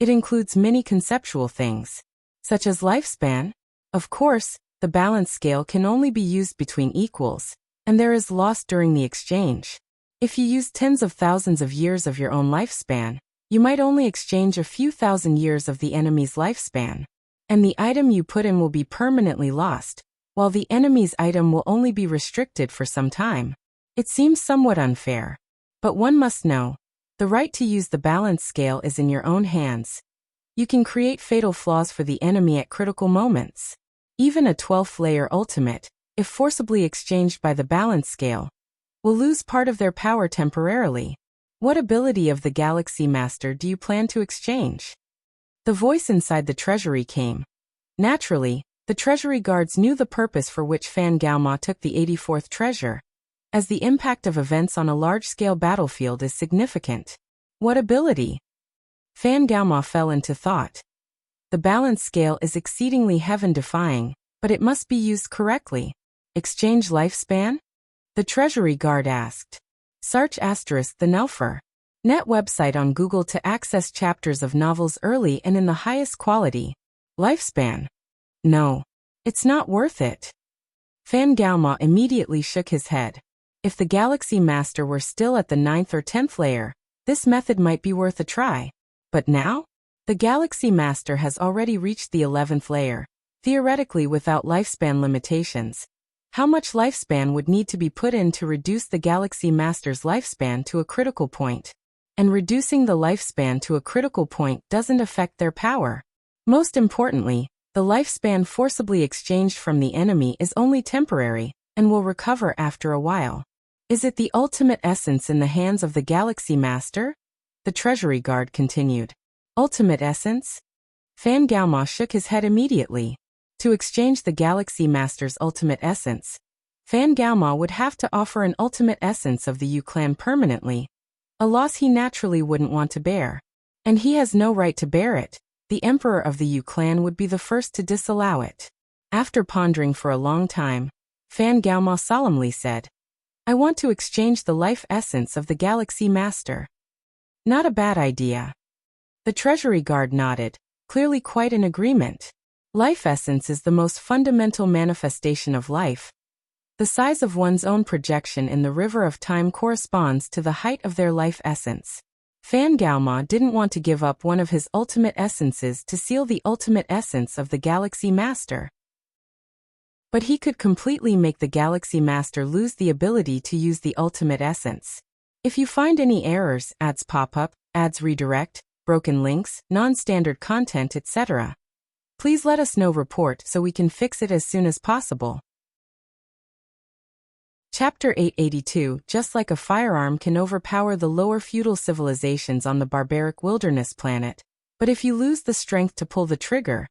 It includes many conceptual things, such as lifespan. Of course, the balance scale can only be used between equals, and there is loss during the exchange. If you use tens of thousands of years of your own lifespan, you might only exchange a few thousand years of the enemy's lifespan, and the item you put in will be permanently lost, while the enemy's item will only be restricted for some time. It seems somewhat unfair, but one must know, the right to use the balance scale is in your own hands. You can create fatal flaws for the enemy at critical moments. Even a 12th layer ultimate, if forcibly exchanged by the balance scale, will lose part of their power temporarily. What ability of the Galaxy Master do you plan to exchange? The voice inside the treasury came. Naturally, the treasury guards knew the purpose for which Fan Galma took the 84th treasure, as the impact of events on a large-scale battlefield is significant. What ability? Fan Galma fell into thought. The balance scale is exceedingly heaven-defying, but it must be used correctly. Exchange lifespan? The treasury guard asked. Search * the Nelfer. Net website on Google to access chapters of novels early and in the highest quality. Lifespan? No. It's not worth it. Fan Galma immediately shook his head. If the Galaxy Master were still at the 9th or 10th layer, this method might be worth a try. But now? The Galaxy Master has already reached the 11th layer, theoretically without lifespan limitations. How much lifespan would need to be put in to reduce the Galaxy Master's lifespan to a critical point? And reducing the lifespan to a critical point doesn't affect their power. Most importantly, the lifespan forcibly exchanged from the enemy is only temporary, and will recover after a while. Is it the ultimate essence in the hands of the Galaxy Master? The treasury guard continued. Ultimate essence? Fan Galma shook his head immediately. To exchange the Galaxy Master's ultimate essence, Fan Galma would have to offer an ultimate essence of the U clan permanently. a loss he naturally wouldn't want to bear. And he has no right to bear it. The emperor of the Yu clan would be the first to disallow it. After pondering for a long time, Fan Gaoma solemnly said, I want to exchange the life essence of the Galaxy Master. Not a bad idea. The treasury guard nodded, clearly quite in agreement. Life essence is the most fundamental manifestation of life. The size of one's own projection in the river of time corresponds to the height of their life essence. Fan Gaoma didn't want to give up one of his ultimate essences to seal the ultimate essence of the Galaxy Master. But he could completely make the Galaxy Master lose the ability to use the ultimate essence. If you find any errors, ads pop up, ads redirect, broken links, non-standard content, etc., please let us know report so we can fix it as soon as possible. Chapter 882 Just like a firearm can overpower the lower feudal civilizations on the barbaric wilderness planet, but if you lose the strength to pull the trigger,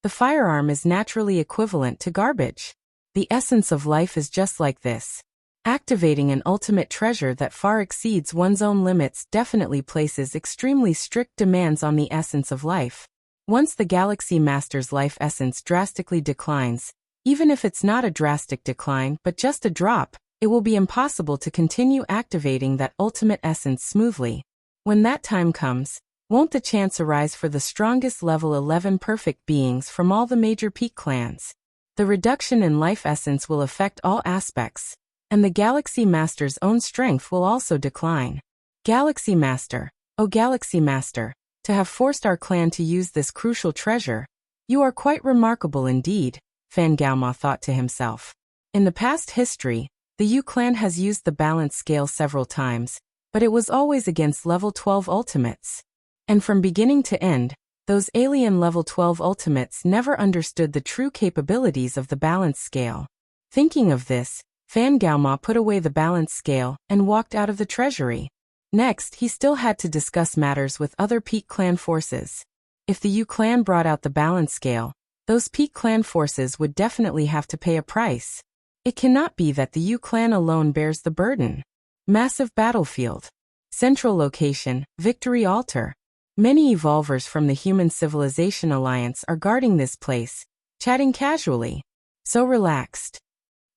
the firearm is naturally equivalent to garbage. The essence of life is just like this. Activating an ultimate treasure that far exceeds one's own limits definitely places extremely strict demands on the essence of life. Once the Galaxy Master's life essence drastically declines, even if it's not a drastic decline but just a drop, it will be impossible to continue activating that ultimate essence smoothly. When that time comes, won't the chance arise for the strongest level 11 perfect beings from all the major peak clans? The reduction in life essence will affect all aspects, and the Galaxy Master's own strength will also decline. Galaxy Master, oh Galaxy Master, to have forced our clan to use this crucial treasure, you are quite remarkable indeed, Fan Gaoma thought to himself. In the past history, the Yu clan has used the balance scale several times, but it was always against level 12 ultimates. And from beginning to end, those alien level 12 ultimates never understood the true capabilities of the balance scale. Thinking of this, Fan Gaoma put away the balance scale and walked out of the treasury. Next, he still had to discuss matters with other peak clan forces. If the Yu clan brought out the balance scale, those peak clan forces would definitely have to pay a price. It cannot be that the Yu clan alone bears the burden. Massive battlefield. Central location, Victory Altar. Many evolvers from the Human Civilization Alliance are guarding this place, chatting casually. So relaxed.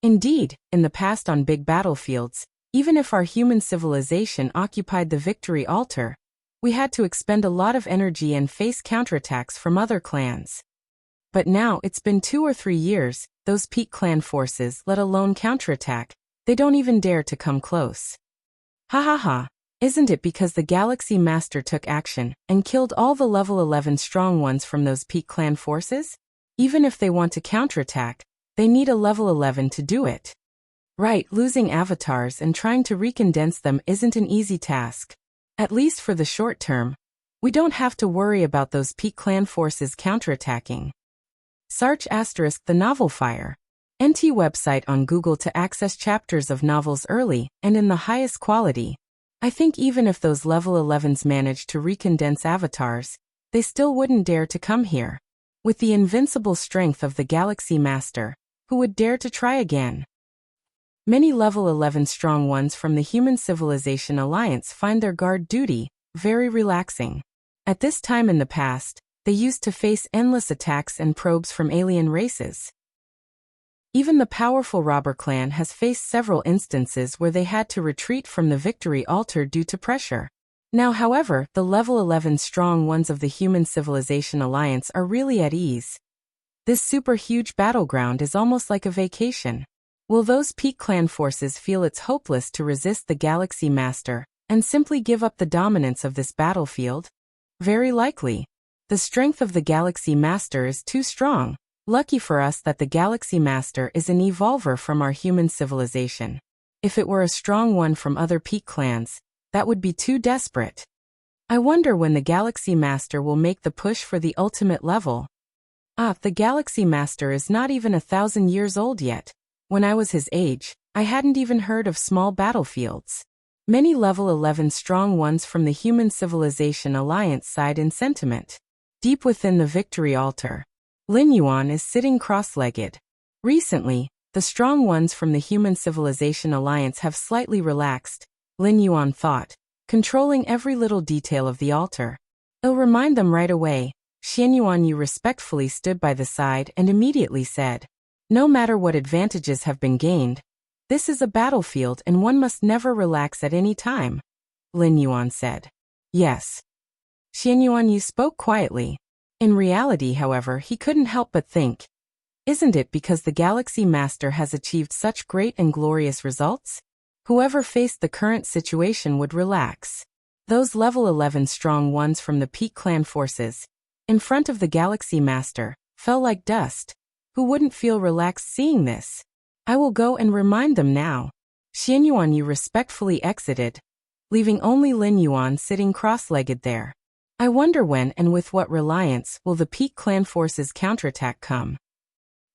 Indeed, in the past on big battlefields, even if our human civilization occupied the Victory Altar, we had to expend a lot of energy and face counterattacks from other clans. But now it's been 2 or 3 years, those peak clan forces, let alone counterattack, they don't even dare to come close. Ha ha ha, isn't it because the Galaxy Master took action and killed all the level 11 strong ones from those peak clan forces? Even if they want to counterattack, they need a level 11 to do it. Right, losing avatars and trying to recondense them isn't an easy task. At least for the short term, we don't have to worry about those peak clan forces counterattacking. Search * the novel Fire. NT website on Google to access chapters of novels early and in the highest quality. I think even if those level 11s managed to recondense avatars, they still wouldn't dare to come here. With the invincible strength of the Galaxy Master, who would dare to try again? Many level 11 strong ones from the Human Civilization Alliance find their guard duty very relaxing. At this time in the past, they used to face endless attacks and probes from alien races. Even the powerful robber clan has faced several instances where they had to retreat from the Victory Altar due to pressure. Now, however, the level 11 strong ones of the Human Civilization Alliance are really at ease. This super huge battleground is almost like a vacation. Will those peak clan forces feel it's hopeless to resist the Galaxy Master and simply give up the dominance of this battlefield? Very likely. The strength of the Galaxy Master is too strong. Lucky for us that the Galaxy Master is an evolver from our human civilization. If it were a strong one from other peak clans, that would be too desperate. I wonder when the Galaxy Master will make the push for the ultimate level. The Galaxy Master is not even 1,000 years old yet. When I was his age, I hadn't even heard of small battlefields. Many level 11 strong ones from the Human Civilization Alliance side in sentiment. Deep within the Victory Altar, Lin Yuan is sitting cross-legged. Recently, the strong ones from the Human Civilization Alliance have slightly relaxed, Lin Yuan thought, controlling every little detail of the altar. I'll remind them right away. Xianyuan Yu respectfully stood by the side and immediately said, "No matter what advantages have been gained, this is a battlefield and one must never relax at any time." Lin Yuan said, "Yes." Xianyuan Yu spoke quietly. In reality, however, he couldn't help but think, isn't it because the Galaxy Master has achieved such great and glorious results? Whoever faced the current situation would relax. Those level 11 strong ones from the Peak Clan forces, in front of the Galaxy Master, fell like dust. Who wouldn't feel relaxed seeing this? I will go and remind them now. Xianyuan Yu respectfully exited, leaving only Lin Yuan sitting cross-legged there. I wonder when and with what reliance will the Peak Clan forces counterattack come?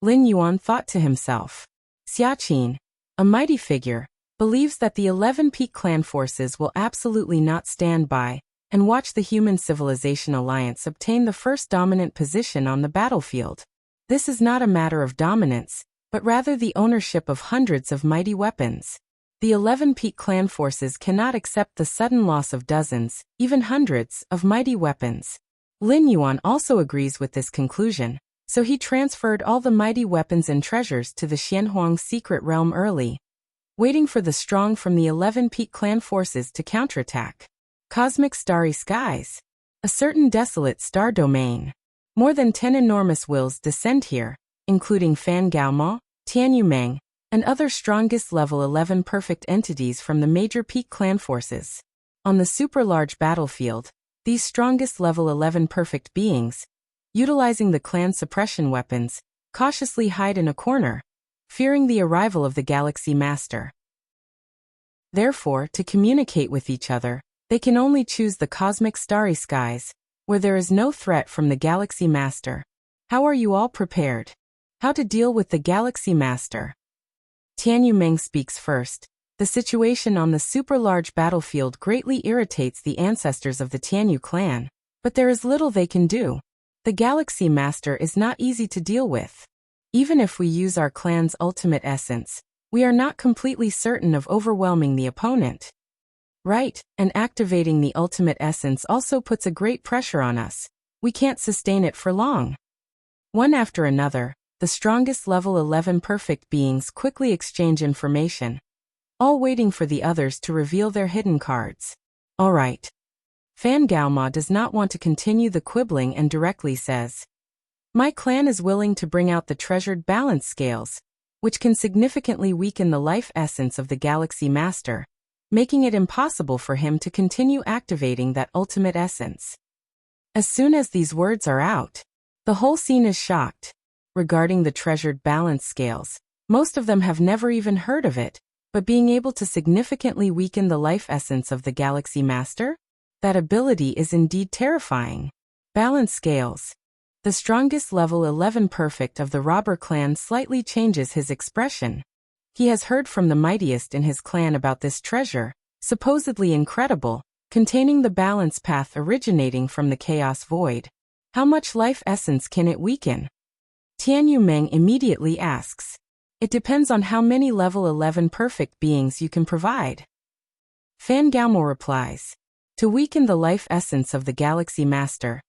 Lin Yuan thought to himself. Xiaqin, a mighty figure, believes that the 11 Peak Clan forces will absolutely not stand by and watch the Human Civilization Alliance obtain the first dominant position on the battlefield. This is not a matter of dominance, but rather the ownership of hundreds of mighty weapons. The 11 Peak Clan forces cannot accept the sudden loss of dozens, even hundreds, of mighty weapons. Lin Yuan also agrees with this conclusion, so he transferred all the mighty weapons and treasures to the Xianhuang secret realm early, waiting for the strong from the 11 Peak Clan forces to counterattack. Cosmic starry skies. A certain desolate star domain. More than 10 enormous wills descend here, including Fan Gaomo, Tianyu Meng, and other strongest level 11 perfect entities from the major Peak Clan forces. On the super-large battlefield, these strongest level 11 perfect beings, utilizing the clan suppression weapons, cautiously hide in a corner, fearing the arrival of the Galaxy Master. Therefore, to communicate with each other, they can only choose the cosmic starry skies, where there is no threat from the Galaxy Master. How are you all prepared? How to deal with the Galaxy Master? Tianyu Meng speaks first. The situation on the super-large battlefield greatly irritates the ancestors of the Tianyu clan, but there is little they can do. The Galaxy Master is not easy to deal with. Even if we use our clan's ultimate essence, we are not completely certain of overwhelming the opponent. Right, and activating the ultimate essence also puts a great pressure on us. We can't sustain it for long. One after another, the strongest level 11 perfect beings quickly exchange information, all waiting for the others to reveal their hidden cards. All right. Fan Gaoma does not want to continue the quibbling and directly says, "My clan is willing to bring out the treasured balance scales, which can significantly weaken the life essence of the Galaxy Master, making it impossible for him to continue activating that ultimate essence." As soon as these words are out, the whole scene is shocked. Regarding the treasured balance scales, most of them have never even heard of it, but being able to significantly weaken the life essence of the Galaxy Master? That ability is indeed terrifying. Balance scales. The strongest level 11 perfect of the robber clan slightly changes his expression. He has heard from the mightiest in his clan about this treasure, supposedly incredible, containing the balance path originating from the chaos void. How much life essence can it weaken? Tianyu Meng immediately asks. It depends on how many level 11 perfect beings you can provide. Fan Gaomo replies. To weaken the life essence of the Galaxy Master,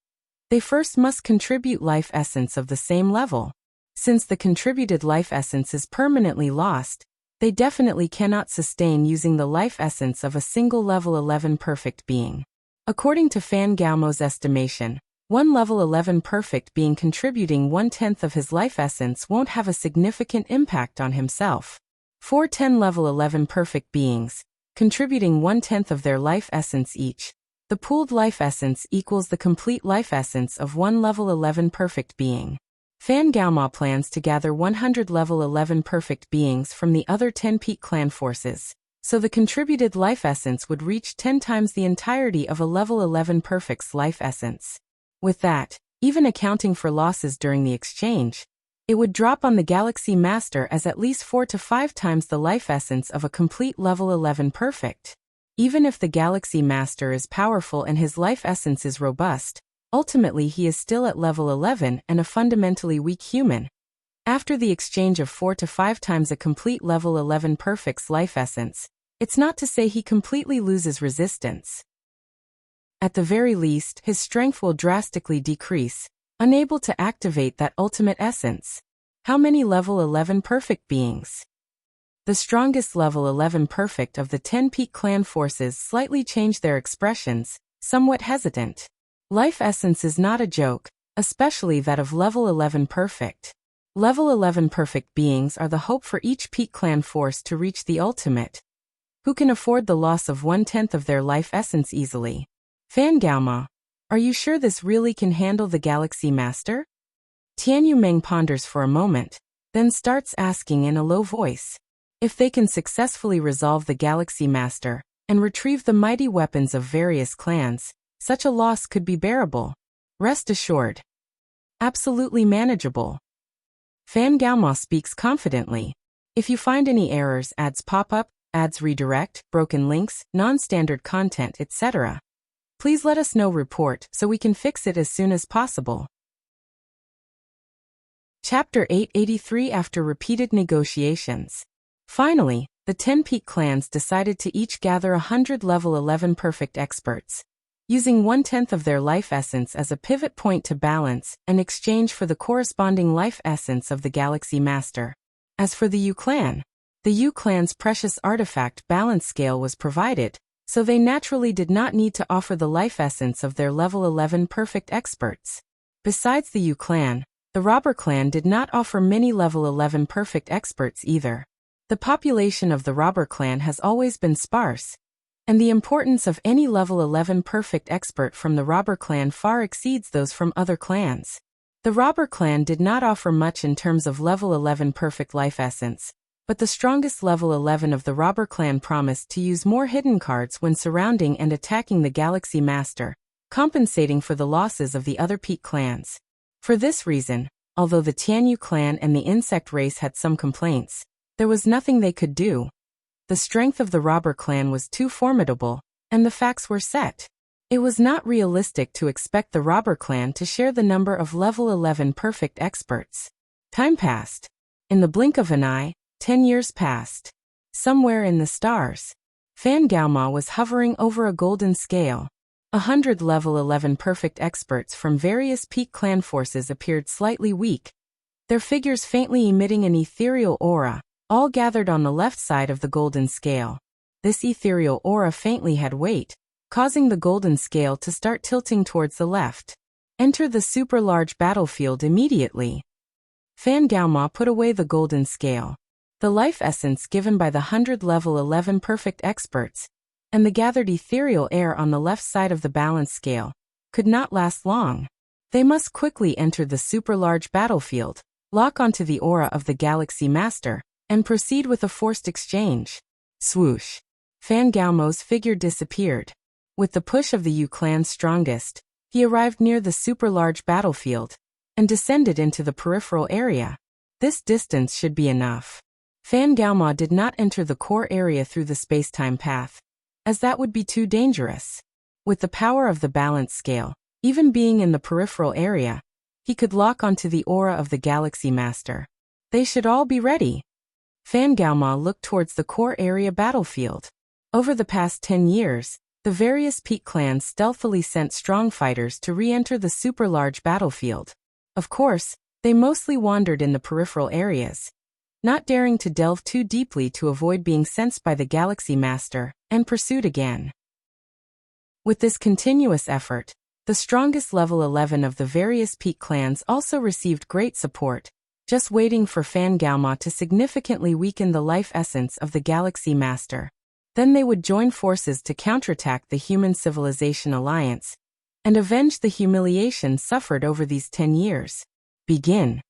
they first must contribute life essence of the same level. Since the contributed life essence is permanently lost, they definitely cannot sustain using the life essence of a single level 11 perfect being. According to Fan Gaomo's estimation, one level 11 perfect being contributing 1/10 of his life essence won't have a significant impact on himself. 4 level 11 perfect beings, contributing 1/10 of their life essence each. The pooled life essence equals the complete life essence of one level 11 perfect being. Fan Gaoma plans to gather 100 level 11 perfect beings from the other 10 Peak Clan forces, so the contributed life essence would reach 10 times the entirety of a level 11 perfect's life essence. With that, even accounting for losses during the exchange, it would drop on the Galaxy Master as at least 4 to 5 times the life essence of a complete level 11 perfect. Even if the Galaxy Master is powerful and his life essence is robust, ultimately he is still at level 11 and a fundamentally weak human. After the exchange of 4 to 5 times a complete level 11 perfect's life essence, It's not to say he completely loses resistance. At the very least, his strength will drastically decrease, unable to activate that ultimate essence. How many level 11 perfect beings? The strongest level 11 perfect of the 10 peak clan forces slightly changed their expressions, somewhat hesitant. Life essence is not a joke, especially that of level 11 perfect. Level 11 perfect beings are the hope for each peak clan force to reach the ultimate. Who can afford the loss of 1/10 of their life essence easily? Fan Gaoma, are you sure this really can handle the Galaxy Master? Tianyu Meng ponders for a moment, then starts asking in a low voice. If they can successfully resolve the Galaxy Master and retrieve the mighty weapons of various clans, such a loss could be bearable. Rest assured. Absolutely manageable. Fan Gaoma speaks confidently. If you find any errors, ads pop up, ads redirect, broken links, non-standard content, etc., please let us know. Report so we can fix it as soon as possible. Chapter 883. After repeated negotiations. Finally, the 10 peak clans decided to each gather 100 level 11 perfect experts, using 1/10 of their life essence as a pivot point to balance in exchange for the corresponding life essence of the Galaxy Master. As for the Yu clan, the Yu clan's precious artifact balance scale was provided, so they naturally did not need to offer the life essence of their level 11 perfect experts. Besides the Yu clan, the Robber clan did not offer many level 11 perfect experts either. The population of the Robber clan has always been sparse, and the importance of any level 11 perfect expert from the Robber clan far exceeds those from other clans. The Robber clan did not offer much in terms of level 11 perfect life essence, but the strongest level 11 of the Robber clan promised to use more hidden cards when surrounding and attacking the Galaxy Master, compensating for the losses of the other peak clans. For this reason, although the Tianyu clan and the insect race had some complaints, there was nothing they could do. The strength of the Robber clan was too formidable, and the facts were set. It was not realistic to expect the Robber clan to share the number of level 11 perfect experts. Time passed. In the blink of an eye, 10 years passed. Somewhere in the stars, Fan Gaoma was hovering over a golden scale. 100 level 11 perfect experts from various peak clan forces appeared slightly weak, their figures faintly emitting an ethereal aura, all gathered on the left side of the golden scale. This ethereal aura faintly had weight, causing the golden scale to start tilting towards the left. Enter the super large battlefield immediately. Fan Gaoma put away the golden scale. The life essence given by the 100 level 11 perfect experts, and the gathered ethereal air on the left side of the balance scale, could not last long. They must quickly enter the super large battlefield, lock onto the aura of the Galaxy Master, and proceed with a forced exchange. Swoosh. Fan Gaoma's figure disappeared. With the push of the Yu clan's strongest, he arrived near the super large battlefield, and descended into the peripheral area. This distance should be enough. Fan Gaoma did not enter the core area through the space-time path, as that would be too dangerous. With the power of the balance scale, even being in the peripheral area, he could lock onto the aura of the Galaxy Master. They should all be ready. Fan Gaoma looked towards the core area battlefield. Over the past 10 years, the various peak clans stealthily sent strong fighters to re-enter the super large battlefield. Of course, they mostly wandered in the peripheral areas, not daring to delve too deeply to avoid being sensed by the Galaxy Master and pursued again. With this continuous effort, the strongest level 11 of the various peak clans also received great support, just waiting for Fan Gaoma to significantly weaken the life essence of the Galaxy Master. Then they would join forces to counterattack the Human Civilization Alliance and avenge the humiliation suffered over these 10 years. Begin.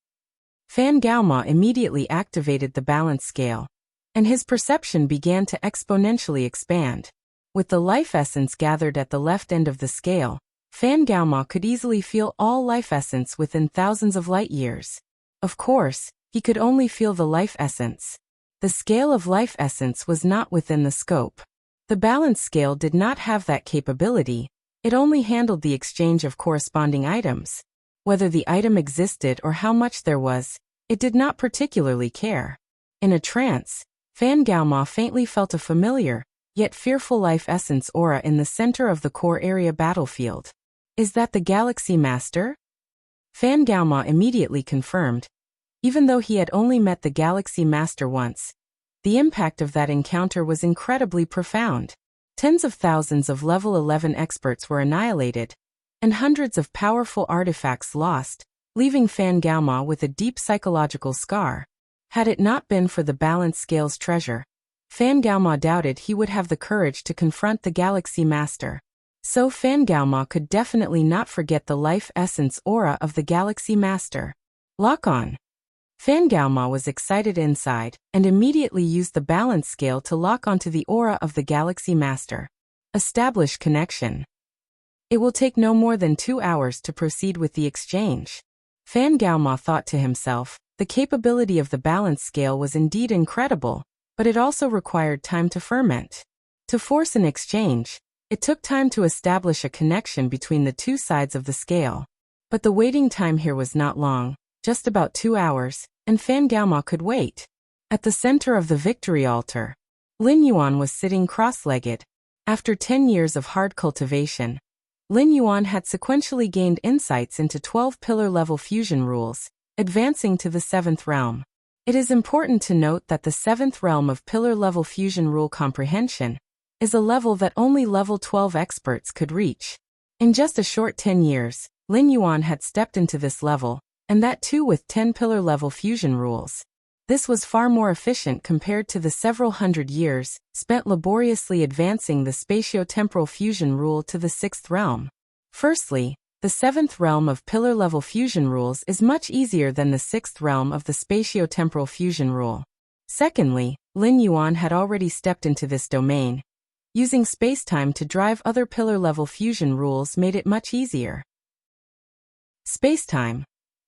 Fan Gaoma immediately activated the balance scale, and his perception began to exponentially expand. With the life essence gathered at the left end of the scale, Fan Gaoma could easily feel all life essence within thousands of light years. Of course, he could only feel the life essence. The scale of life essence was not within the scope. The balance scale did not have that capability, it only handled the exchange of corresponding items. Whether the item existed or how much there was, it did not particularly care. In a trance, Fan Gaoma faintly felt a familiar, yet fearful life essence aura in the center of the core area battlefield. Is that the Galaxy Master? Fan Gaoma immediately confirmed. Even though he had only met the Galaxy Master once, the impact of that encounter was incredibly profound. Tens of thousands of level 11 experts were annihilated, and hundreds of powerful artifacts lost, leaving Fan Gaoma with a deep psychological scar. Had it not been for the balance scale's treasure, Fan Gaoma doubted he would have the courage to confront the Galaxy Master. So Fan Gaoma could definitely not forget the life essence aura of the Galaxy Master. Lock on. Fan Gaoma was excited inside, and immediately used the balance scale to lock onto the aura of the Galaxy Master. Establish connection. It will take no more than 2 hours to proceed with the exchange. Fan Gaoma thought to himself, the capability of the balance scale was indeed incredible, but it also required time to ferment. To force an exchange, it took time to establish a connection between the two sides of the scale. But the waiting time here was not long, just about 2 hours, and Fan Gaoma could wait. At the center of the victory altar, Lin Yuan was sitting cross-legged. After 10 years of hard cultivation, Lin Yuan had sequentially gained insights into 12 pillar-level fusion rules, advancing to the 7th realm. It is important to note that the 7th realm of pillar-level fusion rule comprehension is a level that only level 12 experts could reach. In just a short 10 years, Lin Yuan had stepped into this level, and that too with 10 pillar-level fusion rules. This was far more efficient compared to the several hundred years spent laboriously advancing the spatio-temporal fusion rule to the 6th realm. Firstly, the 7th realm of pillar-level fusion rules is much easier than the 6th realm of the spatio-temporal fusion rule. Secondly, Lin Yuan had already stepped into this domain. Using space-time to drive other pillar-level fusion rules made it much easier. Space-time.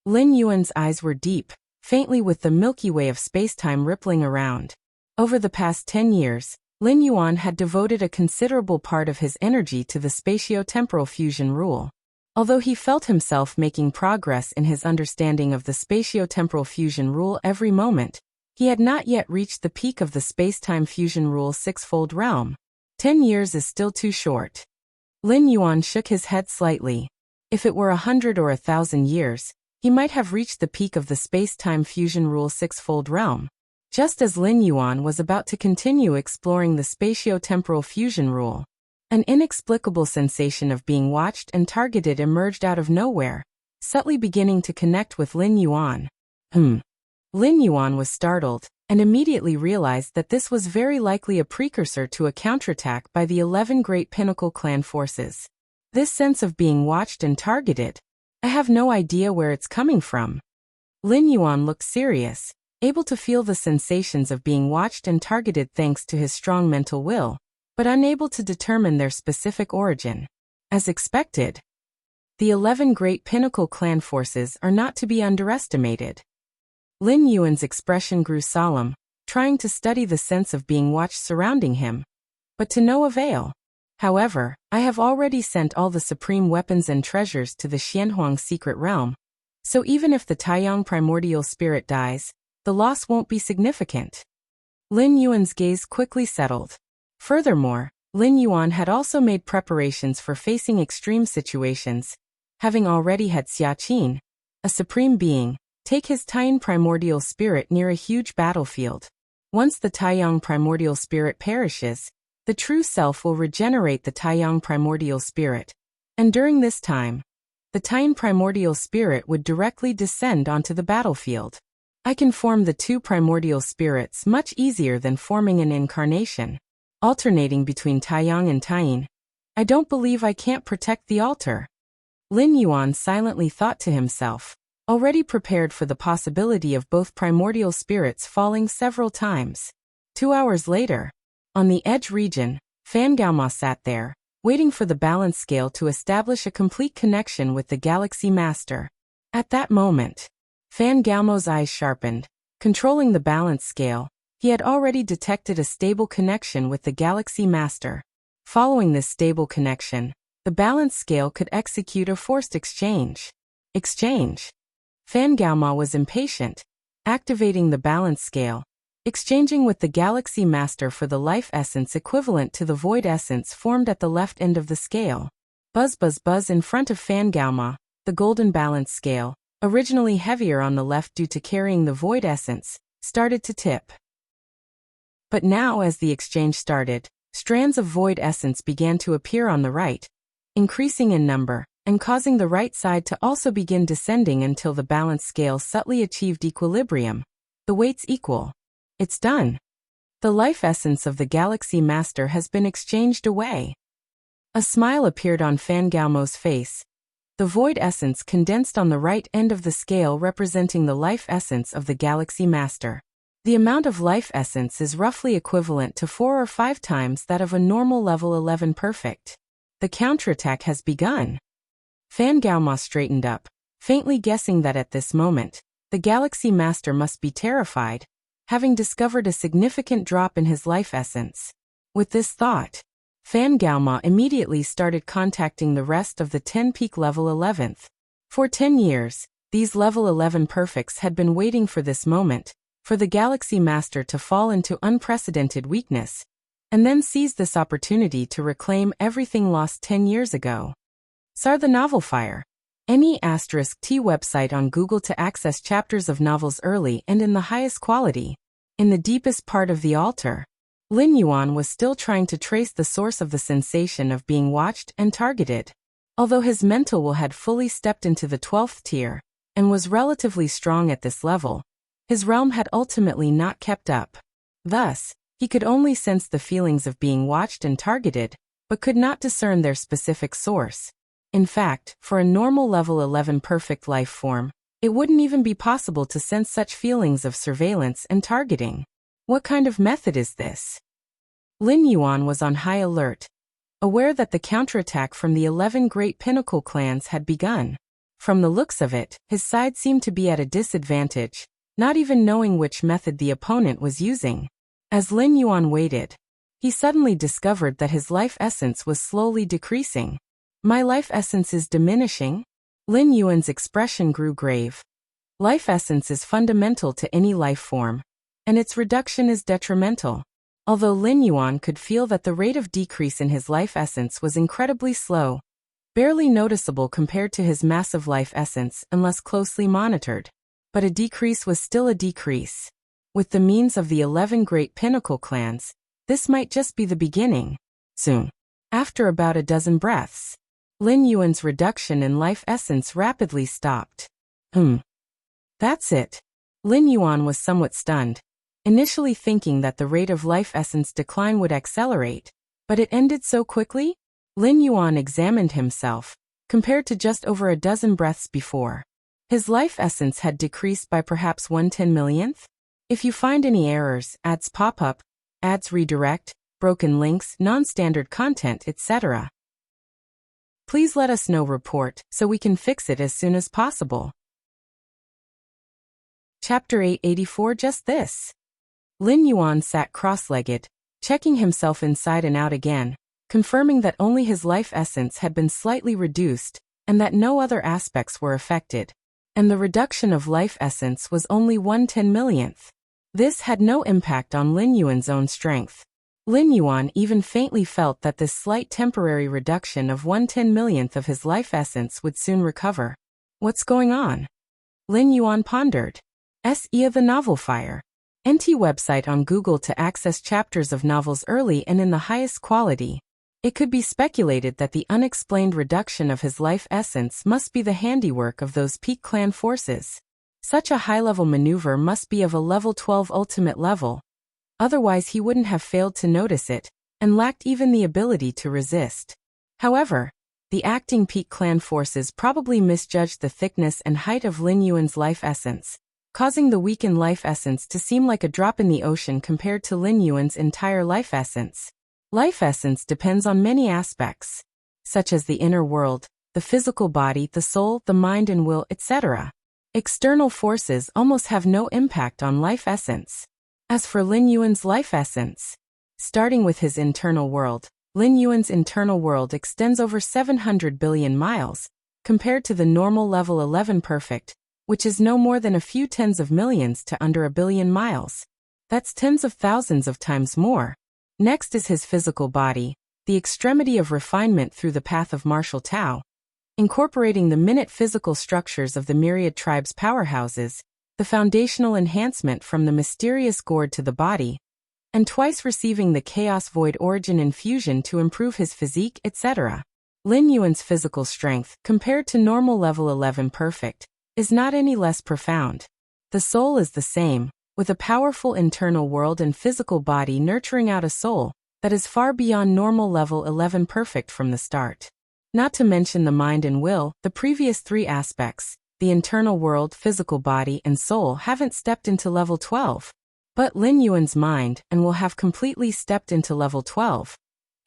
Lin Yuan's eyes were deep, faintly with the Milky Way of space-time rippling around. Over the past 10 years, Lin Yuan had devoted a considerable part of his energy to the spatio-temporal fusion rule. Although he felt himself making progress in his understanding of the spatio-temporal fusion rule every moment, he had not yet reached the peak of the space-time fusion rule sixfold realm. 10 years is still too short. Lin Yuan shook his head slightly. If it were 100 or 1,000 years, he might have reached the peak of the space-time fusion rule sixfold realm. Just as Lin Yuan was about to continue exploring the spatio-temporal fusion rule, an inexplicable sensation of being watched and targeted emerged out of nowhere, subtly beginning to connect with Lin Yuan. Lin Yuan was startled, and immediately realized that this was very likely a precursor to a counterattack by the 11 Great Pinnacle Clan forces. This sense of being watched and targeted, I have no idea where it's coming from. Lin Yuan looked serious, able to feel the sensations of being watched and targeted thanks to his strong mental will, but unable to determine their specific origin. As expected, the 11 Great Pinnacle Clan forces are not to be underestimated. Lin Yuan's expression grew solemn, trying to study the sense of being watched surrounding him, but to no avail. However, I have already sent all the supreme weapons and treasures to the Xianhuang secret realm, so even if the Taiyang primordial spirit dies, the loss won't be significant. Lin Yuan's gaze quickly settled. Furthermore, Lin Yuan had also made preparations for facing extreme situations, having already had Xia Qin, a supreme being, take his Taiyang primordial spirit near a huge battlefield. Once the Taiyang primordial spirit perishes, the true self will regenerate the Taiyang primordial spirit, and during this time, the Taiyang primordial spirit would directly descend onto the battlefield. I can form the two primordial spirits much easier than forming an incarnation, alternating between Taiyang and Taiying. I don't believe I can't protect the altar. Lin Yuan silently thought to himself, already prepared for the possibility of both primordial spirits falling several times. 2 hours later, on the edge region, Fan Gaoma sat there, waiting for the balance scale to establish a complete connection with the Galaxy Master. At that moment, Fan Gaoma's eyes sharpened. Controlling the balance scale, he had already detected a stable connection with the Galaxy Master. Following this stable connection, the balance scale could execute a forced exchange. Exchange. Fan Gaoma was impatient. Activating the balance scale, exchanging with the Galaxy Master for the life essence equivalent to the void essence formed at the left end of the scale. Buzz buzz buzz in front of Fangalma, the golden balance scale, originally heavier on the left due to carrying the void essence, started to tip. But now as the exchange started, strands of void essence began to appear on the right, increasing in number, and causing the right side to also begin descending until the balance scale subtly achieved equilibrium. The weights equal. It's done. The life essence of the Galaxy Master has been exchanged away. A smile appeared on Fangalmo's face. The void essence condensed on the right end of the scale representing the life essence of the Galaxy Master. The amount of life essence is roughly equivalent to 4 or 5 times that of a normal level 11 perfect. The counterattack has begun. Fangalma straightened up, faintly guessing that at this moment, the Galaxy Master must be terrified, having discovered a significant drop in his life essence. With this thought, Fangalma immediately started contacting the rest of the 10 peak level 11th. For 10 years, these level 11 perfects had been waiting for this moment, for the Galaxy Master to fall into unprecedented weakness, and then seize this opportunity to reclaim everything lost 10 years ago. SAR the Novel Fire. Any *T website on Google to access chapters of novels early and in the highest quality. In the deepest part of the altar, Lin Yuan was still trying to trace the source of the sensation of being watched and targeted. Although his mental will had fully stepped into the 12th tier, and was relatively strong at this level, his realm had ultimately not kept up. Thus, he could only sense the feelings of being watched and targeted, but could not discern their specific source. In fact, for a normal level 11 perfect life form, it wouldn't even be possible to sense such feelings of surveillance and targeting. What kind of method is this? Lin Yuan was on high alert, aware that the counterattack from the 11 great pinnacle clans had begun. From the looks of it, his side seemed to be at a disadvantage, not even knowing which method the opponent was using. As Lin Yuan waited, he suddenly discovered that his life essence was slowly decreasing. My life essence is diminishing? Lin Yuan's expression grew grave. Life essence is fundamental to any life form, and its reduction is detrimental. Although Lin Yuan could feel that the rate of decrease in his life essence was incredibly slow, barely noticeable compared to his massive life essence unless closely monitored. But a decrease was still a decrease. With the means of the 11 great pinnacle clans, this might just be the beginning. Soon, after about a dozen breaths, Lin Yuan's reduction in life essence rapidly stopped. That's it. Lin Yuan was somewhat stunned, initially thinking that the rate of life essence decline would accelerate, but it ended so quickly? Lin Yuan examined himself, compared to just over a dozen breaths before. His life essence had decreased by perhaps 1/10 millionth. If you find any errors, ads pop up, ads redirect, broken links, non-standard content, etc., please let us know. Report, so we can fix it as soon as possible. Chapter 884. Just this. Lin Yuan sat cross-legged, checking himself inside and out again, confirming that only his life essence had been slightly reduced, and that no other aspects were affected. And the reduction of life essence was only 1/10 millionth. This had no impact on Lin Yuan's own strength. Lin Yuan even faintly felt that this slight temporary reduction of 1/10 millionth of his life essence would soon recover. What's going on? Lin Yuan pondered. The Novel Fire. NT website on Google to access chapters of novels early and in the highest quality. It could be speculated that the unexplained reduction of his life essence must be the handiwork of those peak clan forces. Such a high-level maneuver must be of a level 12 ultimate level. Otherwise he wouldn't have failed to notice it, and lacked even the ability to resist. However, the acting peak clan forces probably misjudged the thickness and height of Lin Yuan's life essence, causing the weakened life essence to seem like a drop in the ocean compared to Lin Yuan's entire life essence. Life essence depends on many aspects, such as the inner world, the physical body, the soul, the mind and will, etc. External forces almost have no impact on life essence. As for Lin Yuan's life essence, starting with his internal world, Lin Yuan's internal world extends over 700 billion miles, compared to the normal level 11 perfect, which is no more than a few tens of millions to under a billion miles. That's tens of thousands of times more. Next is his physical body, the extremity of refinement through the path of martial Tao, incorporating the minute physical structures of the myriad tribes' powerhouses, the foundational enhancement from the mysterious gourd to the body, and twice receiving the chaos void origin infusion to improve his physique, etc. Lin Yuan's physical strength, compared to normal level 11 perfect, is not any less profound. The soul is the same, with a powerful internal world and physical body nurturing out a soul that is far beyond normal level 11 perfect from the start. Not to mention the mind and will, the previous three aspects, the internal world, physical body, and soul haven't stepped into level 12. But Lin Yuan's mind and will have completely stepped into level 12,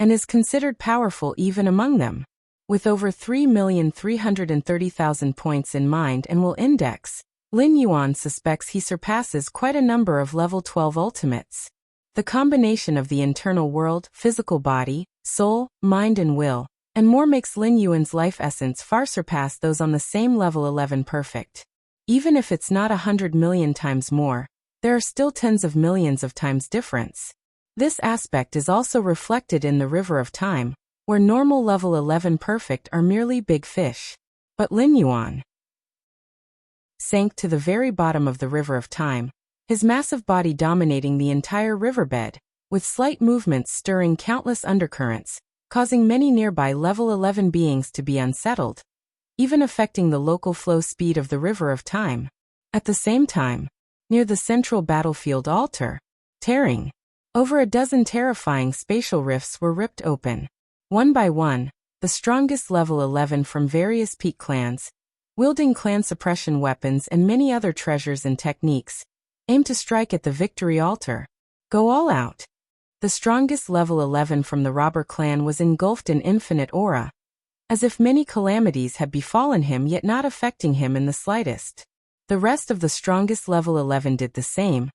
and is considered powerful even among them. With over 3,330,000 points in mind and will index, Lin Yuan suspects he surpasses quite a number of level 12 ultimates. The combination of the internal world, physical body, soul, mind and will, and more makes Lin Yuan's life essence far surpass those on the same level 11 perfect. Even if it's not 100 million times more, there are still tens of millions of times difference. This aspect is also reflected in the river of time, where normal level 11 perfect are merely big fish. But Lin Yuan sank to the very bottom of the river of time, his massive body dominating the entire riverbed, with slight movements stirring countless undercurrents, causing many nearby level 11 beings to be unsettled, even affecting the local flow speed of the river of time. At the same time, near the central battlefield altar, tearing over a dozen terrifying spatial rifts were ripped open. One by one, the strongest level 11 from various peak clans, wielding clan suppression weapons and many other treasures and techniques, aim to strike at the victory altar. Go all out. The strongest level 11 from the robber clan was engulfed in infinite aura, as if many calamities had befallen him yet not affecting him in the slightest. The rest of the strongest level 11 did the same,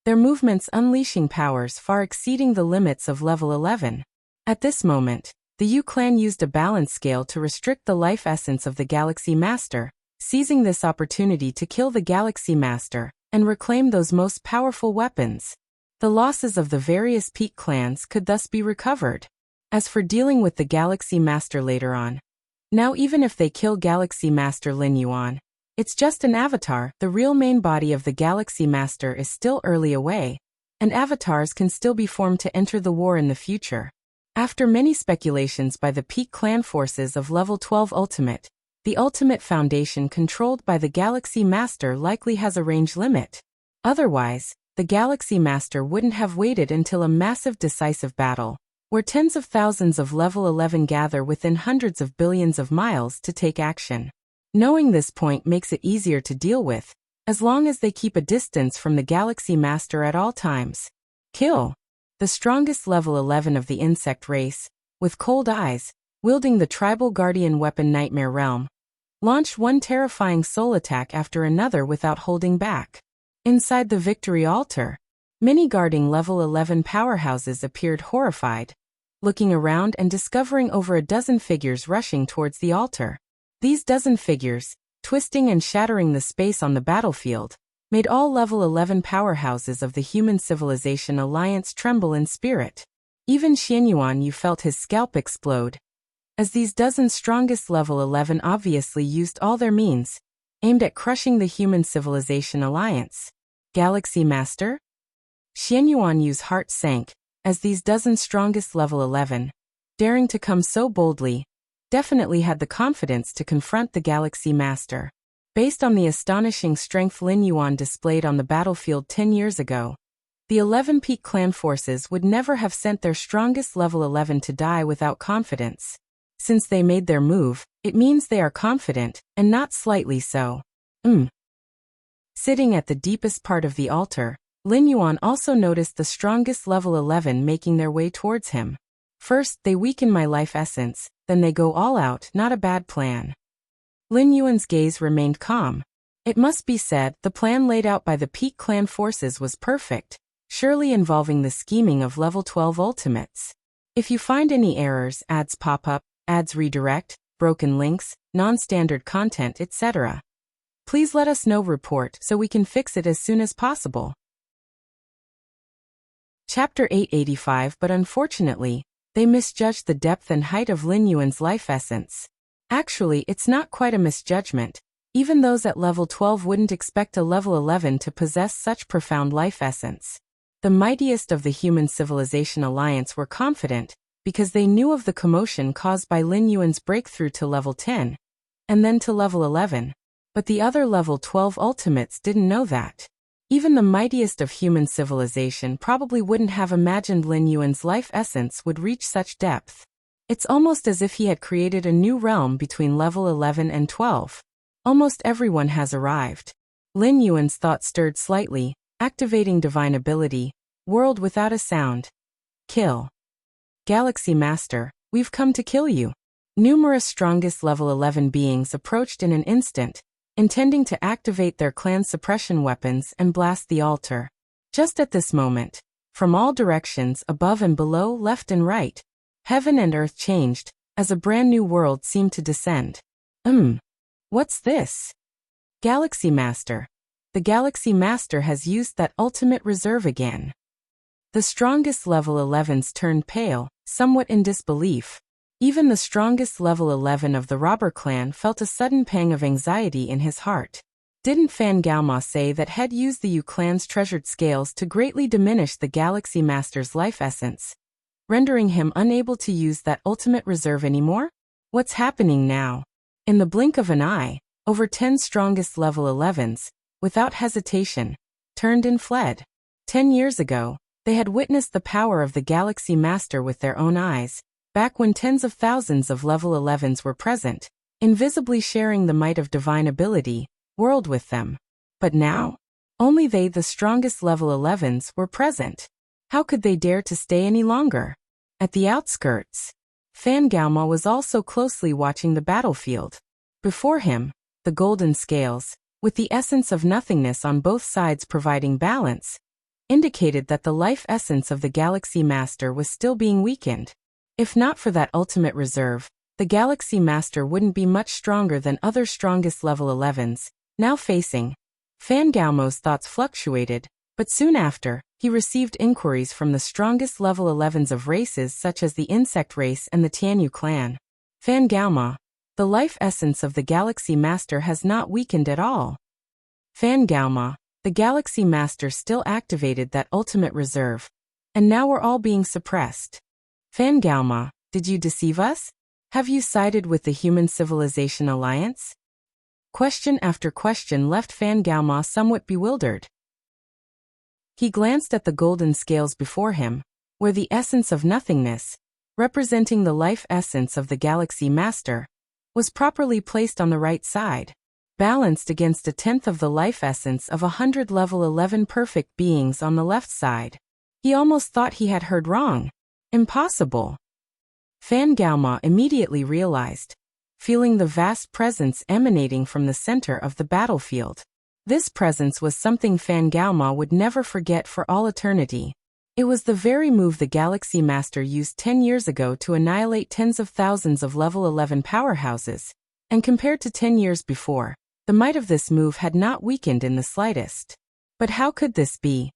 their movements unleashing powers far exceeding the limits of level 11. At this moment, the Yu clan used a balance scale to restrict the life essence of the Galaxy Master, seizing this opportunity to kill the Galaxy Master and reclaim those most powerful weapons. The losses of the various peak clans could thus be recovered. As for dealing with the Galaxy Master later on, now even if they kill Galaxy Master Lin Yuan, it's just an avatar. The real main body of the Galaxy Master is still early away, and avatars can still be formed to enter the war in the future. After many speculations by the peak clan forces of level 12 Ultimate, the Ultimate Foundation controlled by the Galaxy Master likely has a range limit. Otherwise, the Galaxy Master wouldn't have waited until a massive decisive battle, where tens of thousands of level 11 gather within hundreds of billions of miles to take action. Knowing this point makes it easier to deal with, as long as they keep a distance from the Galaxy Master at all times. Kill the strongest level 11 of the insect race, with cold eyes, wielding the tribal guardian weapon Nightmare Realm, launched one terrifying soul attack after another without holding back. Inside the victory altar, many guarding level 11 powerhouses appeared horrified, looking around and discovering over a dozen figures rushing towards the altar. These dozen figures, twisting and shattering the space on the battlefield, made all level 11 powerhouses of the Human Civilization Alliance tremble in spirit. Even Xianyuan Yu felt his scalp explode, as these dozen strongest level 11 obviously used all their means, aimed at crushing the Human Civilization Alliance. Galaxy Master? Xianyuan Yu's heart sank, as these dozen strongest level 11, daring to come so boldly, definitely had the confidence to confront the Galaxy Master. Based on the astonishing strength Lin Yuan displayed on the battlefield 10 years ago, the 11 peak clan forces would never have sent their strongest level 11 to die without confidence. Since they made their move, it means they are confident, and not slightly so. Sitting at the deepest part of the altar, Lin Yuan also noticed the strongest level 11 making their way towards him. First, they weaken my life essence, then they go all out. Not a bad plan. Lin Yuan's gaze remained calm. It must be said, the plan laid out by the peak clan forces was perfect, surely involving the scheming of level 12 ultimates. If you find any errors, ads pop up, ads redirect, broken links, non-standard content, etc., please let us know. Report so we can fix it as soon as possible. Chapter 885. But unfortunately, they misjudged the depth and height of Lin Yuan's life essence. Actually, it's not quite a misjudgment. Even those at level 12 wouldn't expect a level 11 to possess such profound life essence. The mightiest of the human civilization alliance were confident, because they knew of the commotion caused by Lin Yuan's breakthrough to level 10, and then to level 11. But the other level 12 ultimates didn't know that. Even the mightiest of human civilization probably wouldn't have imagined Lin Yuan's life essence would reach such depth. It's almost as if he had created a new realm between level 11 and 12. Almost everyone has arrived. Lin Yuan's thought stirred slightly, activating divine ability, world without a sound. Kill. Galaxy Master, we've come to kill you. Numerous strongest level 11 beings approached in an instant, intending to activate their clan's suppression weapons and blast the altar. Just at this moment, from all directions above and below, left and right, heaven and earth changed, as a brand new world seemed to descend. What's this? Galaxy Master. The Galaxy Master has used that ultimate reserve again. The strongest level 11s turned pale, somewhat in disbelief. Even the strongest level 11 of the robber clan felt a sudden pang of anxiety in his heart. Didn't Fan Galma say that had used the Yu clan's treasured scales to greatly diminish the Galaxy Master's life essence, rendering him unable to use that ultimate reserve anymore? What's happening now? In the blink of an eye, over 10 strongest level 11s, without hesitation, turned and fled. 10 years ago, they had witnessed the power of the Galaxy Master with their own eyes, back when tens of thousands of level 11s were present, invisibly sharing the might of divine ability, world with them. But now, only they, the strongest level 11s, were present. How could they dare to stay any longer? At the outskirts, Fan Galma was also closely watching the battlefield. Before him, the golden scales, with the essence of nothingness on both sides providing balance, indicated that the life essence of the Galaxy Master was still being weakened. If not for that ultimate reserve, the Galaxy Master wouldn't be much stronger than other strongest level 11s, now facing. Fan Galmo's thoughts fluctuated, but soon after, he received inquiries from the strongest level 11s of races such as the insect race and the Tianyu clan. Fan Galma, the life essence of the Galaxy Master has not weakened at all. Fan Galma, the Galaxy Master still activated that ultimate reserve, and now we're all being suppressed. Fan Galma, did you deceive us? Have you sided with the Human Civilization Alliance? Question after question left Fan Galma somewhat bewildered. He glanced at the golden scales before him, where the essence of nothingness, representing the life essence of the Galaxy Master, was properly placed on the right side, balanced against a tenth of the life essence of 100 level 11 perfect beings on the left side. He almost thought he had heard wrong. Impossible. Fan Galma immediately realized, feeling the vast presence emanating from the center of the battlefield. This presence was something Fan Galma would never forget for all eternity. It was the very move the Galaxy Master used 10 years ago to annihilate tens of thousands of level 11 powerhouses, and compared to 10 years before, the might of this move had not weakened in the slightest. But how could this be?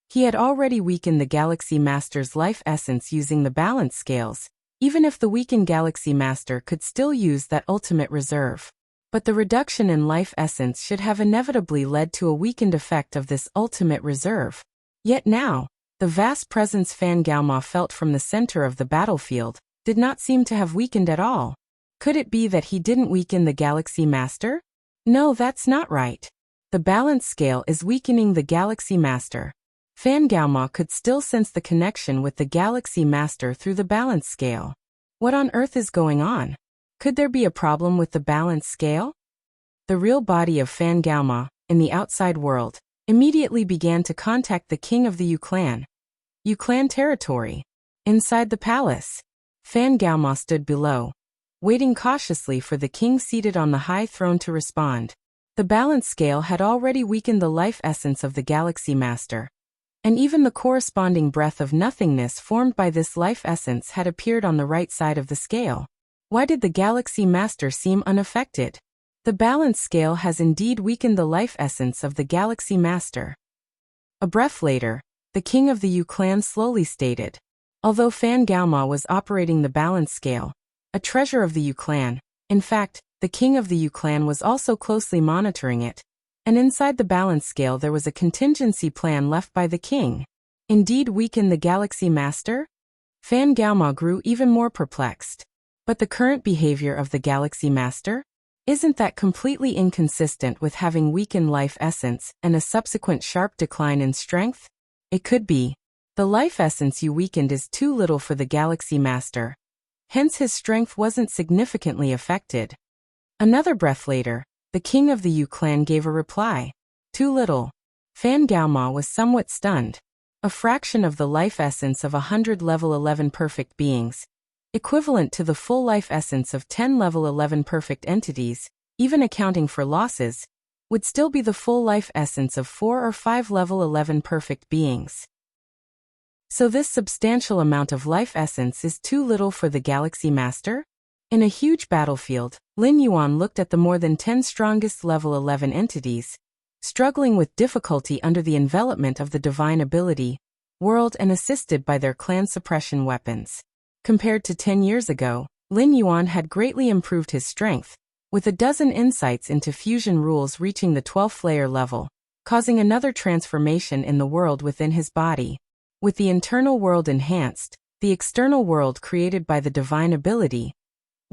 He had already weakened the Galaxy Master's life essence using the balance scales, even if the weakened Galaxy Master could still use that ultimate reserve. But the reduction in life essence should have inevitably led to a weakened effect of this ultimate reserve. Yet now, the vast presence Fan Galma felt from the center of the battlefield did not seem to have weakened at all. Could it be that he didn't weaken the Galaxy Master? No, that's not right. The balance scale is weakening the Galaxy Master. Fan Galma could still sense the connection with the Galaxy Master through the balance scale. What on earth is going on? Could there be a problem with the balance scale? The real body of Fan Galma, in the outside world, immediately began to contact the king of the Yu clan. Yu clan territory. Inside the palace, Fan Galma stood below, waiting cautiously for the king seated on the high throne to respond. The balance scale had already weakened the life essence of the Galaxy Master, and even the corresponding breath of nothingness formed by this life essence had appeared on the right side of the scale. Why did the Galaxy Master seem unaffected? The balance scale has indeed weakened the life essence of the Galaxy Master. A breath later, the king of the Yu clan slowly stated. Although Fan Gaoma was operating the balance scale, a treasure of the Yu clan, in fact, the king of the Yu clan was also closely monitoring it, and inside the balance scale there was a contingency plan left by the king. Indeed weaken the Galaxy Master? Fan Gaoma grew even more perplexed. But the current behavior of the Galaxy Master? Isn't that completely inconsistent with having weakened life essence and a subsequent sharp decline in strength? It could be. The life essence you weakened is too little for the Galaxy Master. Hence his strength wasn't significantly affected. Another breath later, the king of the Yu clan gave a reply. Too little. Fan Gaoma was somewhat stunned. A fraction of the life essence of 100 level 11 perfect beings, equivalent to the full life essence of 10 level 11 perfect entities, even accounting for losses, would still be the full life essence of 4 or 5 level 11 perfect beings. So this substantial amount of life essence is too little for the Galaxy Master? In a huge battlefield, Lin Yuan looked at the more than 10 strongest level 11 entities, struggling with difficulty under the envelopment of the divine ability, world and assisted by their clan suppression weapons. Compared to 10 years ago, Lin Yuan had greatly improved his strength, with a dozen insights into fusion rules reaching the 12th layer level, causing another transformation in the world within his body. With the internal world enhanced, the external world created by the divine ability,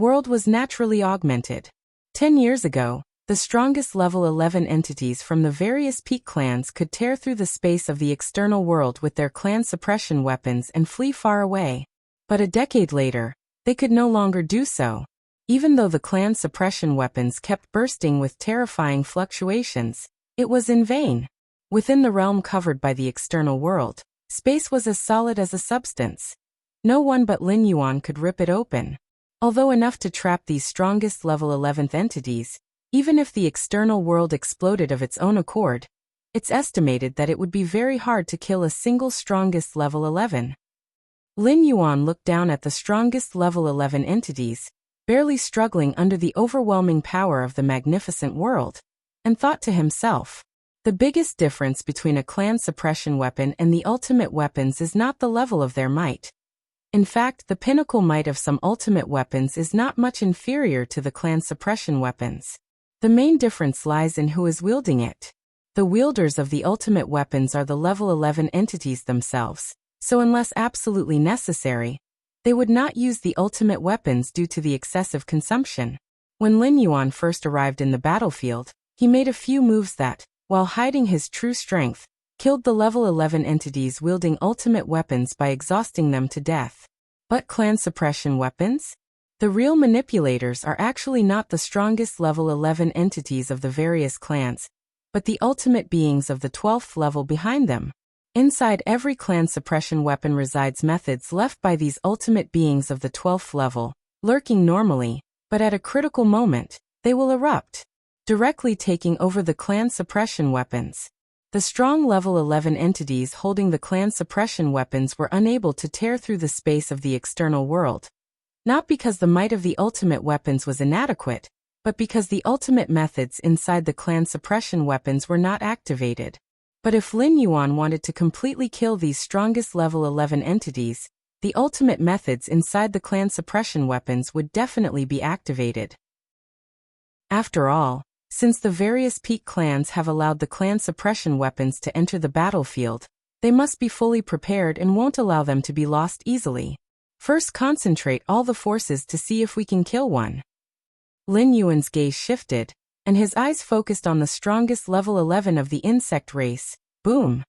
world was naturally augmented. 10 years ago, the strongest level 11 entities from the various peak clans could tear through the space of the external world with their clan suppression weapons and flee far away. But a decade later, they could no longer do so. Even though the clan suppression weapons kept bursting with terrifying fluctuations, it was in vain. Within the realm covered by the external world, space was as solid as a substance. No one but Lin Yuan could rip it open. Although enough to trap these strongest level 11th entities, even if the external world exploded of its own accord, it's estimated that it would be very hard to kill a single strongest level 11. Lin Yuan looked down at the strongest level 11 entities, barely struggling under the overwhelming power of the magnificent world, and thought to himself, the biggest difference between a clan suppression weapon and the ultimate weapons is not the level of their might. In fact, the pinnacle might of some ultimate weapons is not much inferior to the clan suppression weapons. The main difference lies in who is wielding it. The wielders of the ultimate weapons are the level 11 entities themselves, so unless absolutely necessary, they would not use the ultimate weapons due to the excessive consumption. When Lin Yuan first arrived in the battlefield, he made a few moves that, while hiding his true strength, killed the level 11 entities wielding ultimate weapons by exhausting them to death. But clan suppression weapons? The real manipulators are actually not the strongest level 11 entities of the various clans, but the ultimate beings of the 12th level behind them. Inside every clan suppression weapon resides methods left by these ultimate beings of the 12th level, lurking normally, but at a critical moment, they will erupt, directly taking over the clan suppression weapons. The strong level 11 entities holding the clan suppression weapons were unable to tear through the space of the external world. Not because the might of the ultimate weapons was inadequate, but because the ultimate methods inside the clan suppression weapons were not activated. But if Lin Yuan wanted to completely kill these strongest level 11 entities, the ultimate methods inside the clan suppression weapons would definitely be activated. After all, since the various peak clans have allowed the clan suppression weapons to enter the battlefield, they must be fully prepared and won't allow them to be lost easily. First concentrate all the forces to see if we can kill one. Lin Yuan's gaze shifted, and his eyes focused on the strongest level 11 of the insect race. Boom!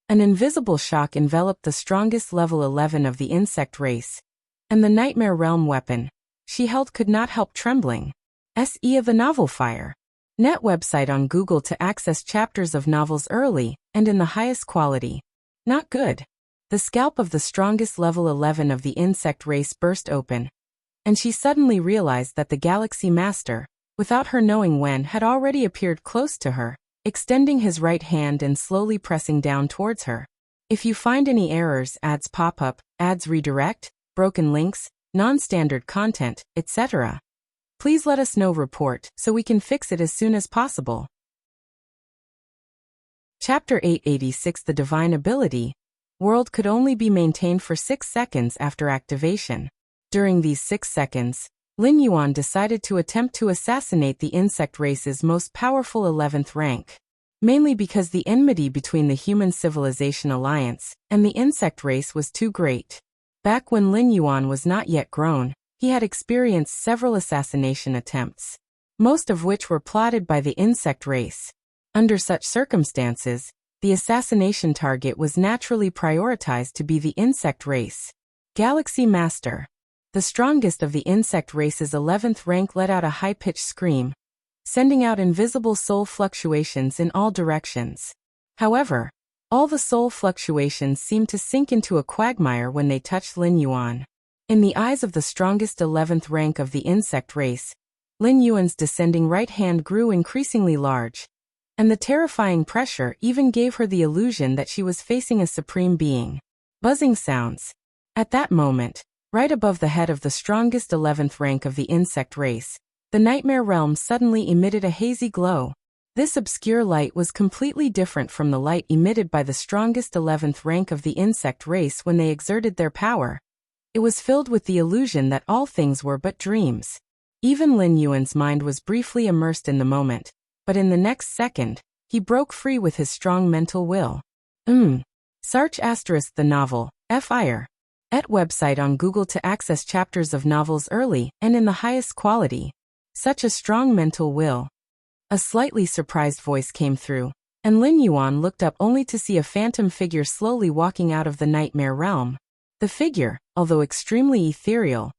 An invisible shock enveloped the strongest level 11 of the insect race, and the Nightmare Realm weapon she held could not help trembling. SE of the novel Fire. Net website on Google to access chapters of novels early and in the highest quality. Not good. The scalp of the strongest level 11 of the insect race burst open, and she suddenly realized that the Galaxy Master, without her knowing when, had already appeared close to her, extending his right hand and slowly pressing down towards her. If you find any errors, ads pop up, ads redirect, broken links, non-standard content, etc., please let us know. Report so we can fix it as soon as possible. Chapter 886 The Divine Ability. World could only be maintained for 6 seconds after activation. During these 6 seconds, Lin Yuan decided to attempt to assassinate the insect race's most powerful 11th rank. Mainly because the enmity between the Human Civilization Alliance and the insect race was too great. Back when Lin Yuan was not yet grown, he had experienced several assassination attempts, most of which were plotted by the insect race. Under such circumstances, the assassination target was naturally prioritized to be the insect race. Galaxy Master. The strongest of the insect race's 11th rank let out a high-pitched scream, sending out invisible soul fluctuations in all directions. However, all the soul fluctuations seemed to sink into a quagmire when they touched Lin Yuan. In the eyes of the strongest 11th rank of the insect race, Lin Yuan's descending right hand grew increasingly large, and the terrifying pressure even gave her the illusion that she was facing a supreme being. Buzzing sounds. At that moment, right above the head of the strongest 11th rank of the insect race, the nightmare realm suddenly emitted a hazy glow. This obscure light was completely different from the light emitted by the strongest 11th rank of the insect race when they exerted their power. It was filled with the illusion that all things were but dreams. Even Lin Yuan's mind was briefly immersed in the moment, but in the next second, he broke free with his strong mental will. Search * the novel, Fire. @ website on Google to access chapters of novels early and in the highest quality. Such a strong mental will. A slightly surprised voice came through, and Lin Yuan looked up only to see a phantom figure slowly walking out of the nightmare realm. The figure, although extremely ethereal,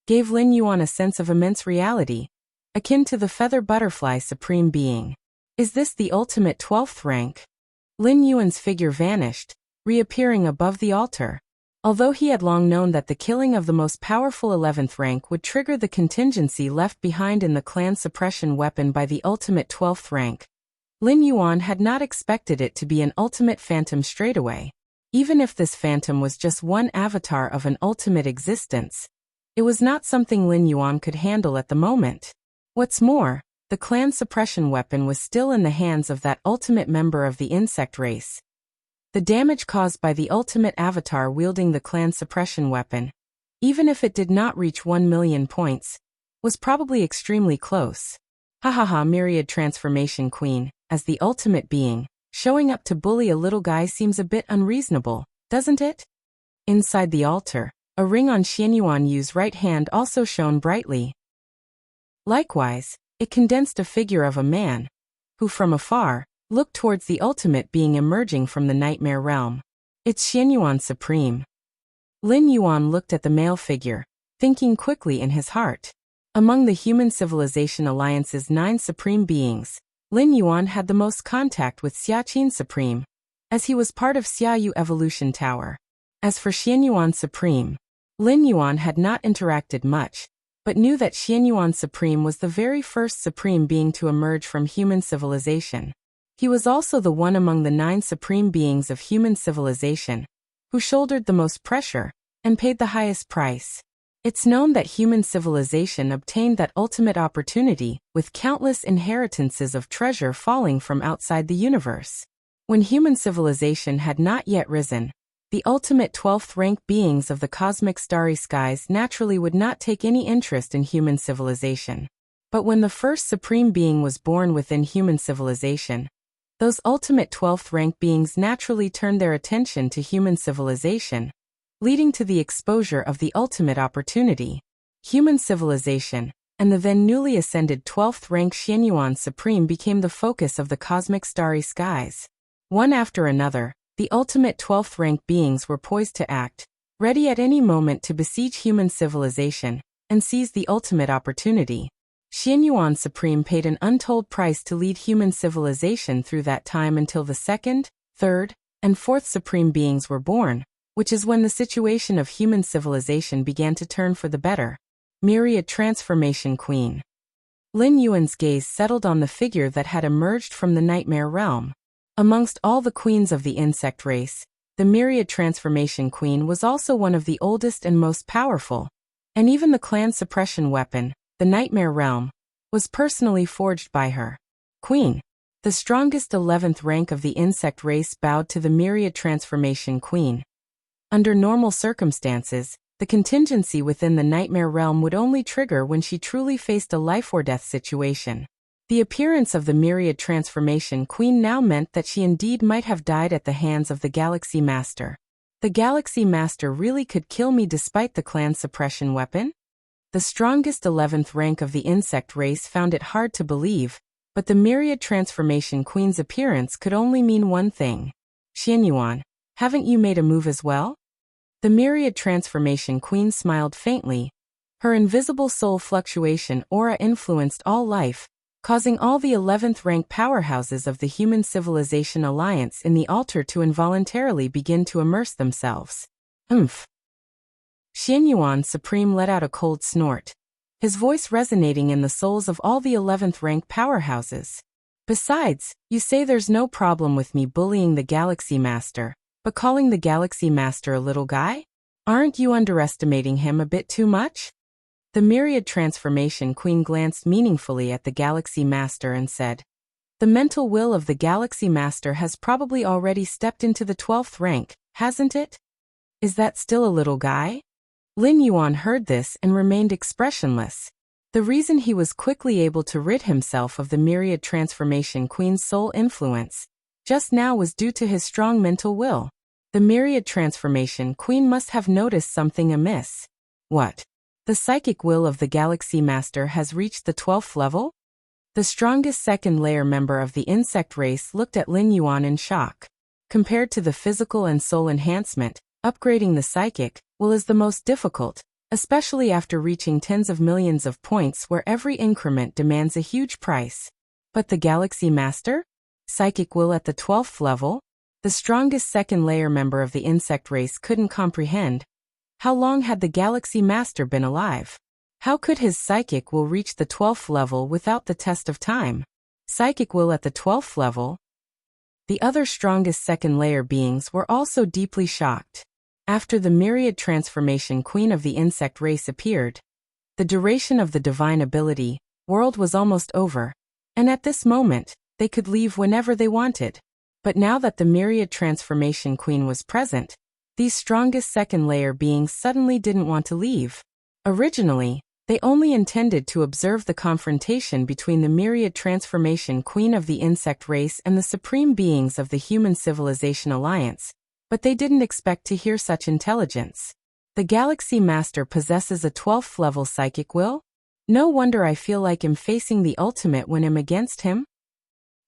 gave Lin Yuan a sense of immense reality, akin to the feather butterfly supreme being. Is this the ultimate 12th rank? Lin Yuan's figure vanished, reappearing above the altar. Although he had long known that the killing of the most powerful 11th rank would trigger the contingency left behind in the clan suppression weapon by the ultimate 12th rank, Lin Yuan had not expected it to be an ultimate phantom straightaway. Even if this phantom was just one avatar of an ultimate existence, it was not something Lin Yuan could handle at the moment. What's more, the clan suppression weapon was still in the hands of that ultimate member of the insect race. The damage caused by the ultimate avatar wielding the clan suppression weapon, even if it did not reach 1 million points, was probably extremely close. Myriad Transformation Queen, as the ultimate being, showing up to bully a little guy seems a bit unreasonable, doesn't it? Inside the altar, a ring on Xianyuan Yu's right hand also shone brightly. Likewise, it condensed a figure of a man, who from afar, looked towards the ultimate being emerging from the nightmare realm. It's Xianyuan Supreme. Lin Yuan looked at the male figure, thinking quickly in his heart. Among the Human Civilization Alliance's 9 supreme beings, Lin Yuan had the most contact with Xiaqin Supreme, as he was part of Xiaoyu Evolution Tower. As for Xianyuan Supreme, Lin Yuan had not interacted much, but knew that Xianyuan Supreme was the very first supreme being to emerge from human civilization. He was also the one among the 9 supreme beings of human civilization, who shouldered the most pressure, and paid the highest price. It's known that human civilization obtained that ultimate opportunity, with countless inheritances of treasure falling from outside the universe. When human civilization had not yet risen, the ultimate 12th rank beings of the cosmic starry skies naturally would not take any interest in human civilization. But when the first supreme being was born within human civilization, those ultimate 12th rank beings naturally turned their attention to human civilization, leading to the exposure of the ultimate opportunity. Human civilization, and the then newly ascended 12th rank Xianyuan Supreme became the focus of the cosmic starry skies. One after another, the ultimate 12th rank beings were poised to act, ready at any moment to besiege human civilization, and seize the ultimate opportunity. Xianyuan Supreme paid an untold price to lead human civilization through that time until the 2nd, 3rd, and 4th supreme beings were born, which is when the situation of human civilization began to turn for the better. Myriad Transformation Queen. Lin Yuan's gaze settled on the figure that had emerged from the nightmare realm. Amongst all the queens of the insect race, the Myriad Transformation Queen was also one of the oldest and most powerful, and even the clan suppression weapon, the Nightmare Realm, was personally forged by her. Queen. The strongest 11th rank of the insect race bowed to the Myriad Transformation Queen. Under normal circumstances, the contingency within the nightmare realm would only trigger when she truly faced a life-or-death situation. The appearance of the Myriad Transformation Queen now meant that she indeed might have died at the hands of the Galaxy Master. The Galaxy Master really could kill me despite the clan suppression weapon? The strongest 11th rank of the insect race found it hard to believe, but the Myriad Transformation Queen's appearance could only mean one thing. Xianyuan, haven't you made a move as well? The Myriad Transformation Queen smiled faintly. Her invisible soul fluctuation aura influenced all life, causing all the 11th rank powerhouses of the Human Civilization Alliance in the altar to involuntarily begin to immerse themselves. Xianyuan Supreme let out a cold snort, his voice resonating in the souls of all the 11th rank powerhouses. Besides, you say there's no problem with me bullying the Galaxy Master, but calling the Galaxy Master a little guy? Aren't you underestimating him a bit too much? The Myriad Transformation Queen glanced meaningfully at the Galaxy Master and said, "The mental will of the Galaxy Master has probably already stepped into the 12th rank, hasn't it? Is that still a little guy?" Lin Yuan heard this and remained expressionless. The reason he was quickly able to rid himself of the Myriad Transformation Queen's soul influence just now was due to his strong mental will. The Myriad Transformation Queen must have noticed something amiss. What? The psychic will of the Galaxy Master has reached the 12th level? The strongest second-layer member of the insect race looked at Lin Yuan in shock. Compared to the physical and soul enhancement, upgrading the psychic will is the most difficult, especially after reaching tens of millions of points where every increment demands a huge price. But the Galaxy Master? Psychic will at the 12th level? The strongest second-layer member of the insect race couldn't comprehend. How long had the Galaxy Master been alive? How could his psychic will reach the 12th level without the test of time? Psychic will at the 12th level? The other strongest second-layer beings were also deeply shocked. After the Myriad Transformation Queen of the insect race appeared, the duration of the divine ability world was almost over, and at this moment, they could leave whenever they wanted. But now that the Myriad Transformation Queen was present, these strongest second-layer beings suddenly didn't want to leave. Originally, they only intended to observe the confrontation between the Myriad Transformation Queen of the insect race and the supreme beings of the Human Civilization Alliance, but they didn't expect to hear such intelligence. The Galaxy Master possesses a 12th level psychic will? No wonder I feel like I'm facing the ultimate when I'm against him.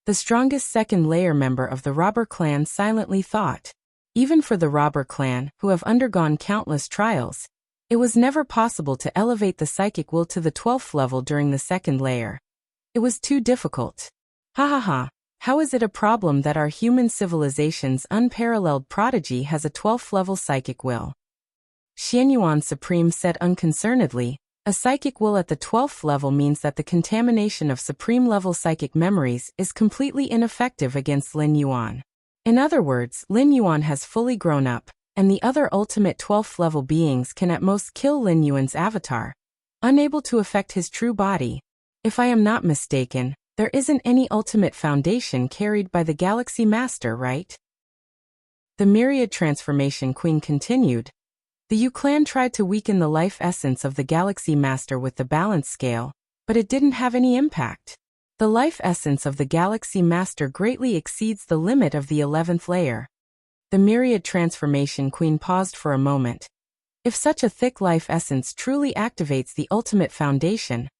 The strongest second-layer member of the robber clan silently thought. Even for the robber clan, who have undergone countless trials, it was never possible to elevate the psychic will to the 12th level during the second layer. It was too difficult. How is it a problem that our human civilization's unparalleled prodigy has a 12th level psychic will? Xianyuan Supreme said unconcernedly, a psychic will at the 12th level means that the contamination of supreme-level psychic memories is completely ineffective against Lin Yuan. In other words, Lin Yuan has fully grown up, and the other ultimate 12th level beings can at most kill Lin Yuan's avatar, unable to affect his true body. If I am not mistaken, there isn't any ultimate foundation carried by the Galaxy Master, right? The Myriad Transformation Queen continued. The Yu clan tried to weaken the life essence of the Galaxy Master with the balance scale, but it didn't have any impact. The life essence of the Galaxy Master greatly exceeds the limit of the 11th layer. The Myriad Transformation Queen paused for a moment. If such a thick life essence truly activates the ultimate foundation,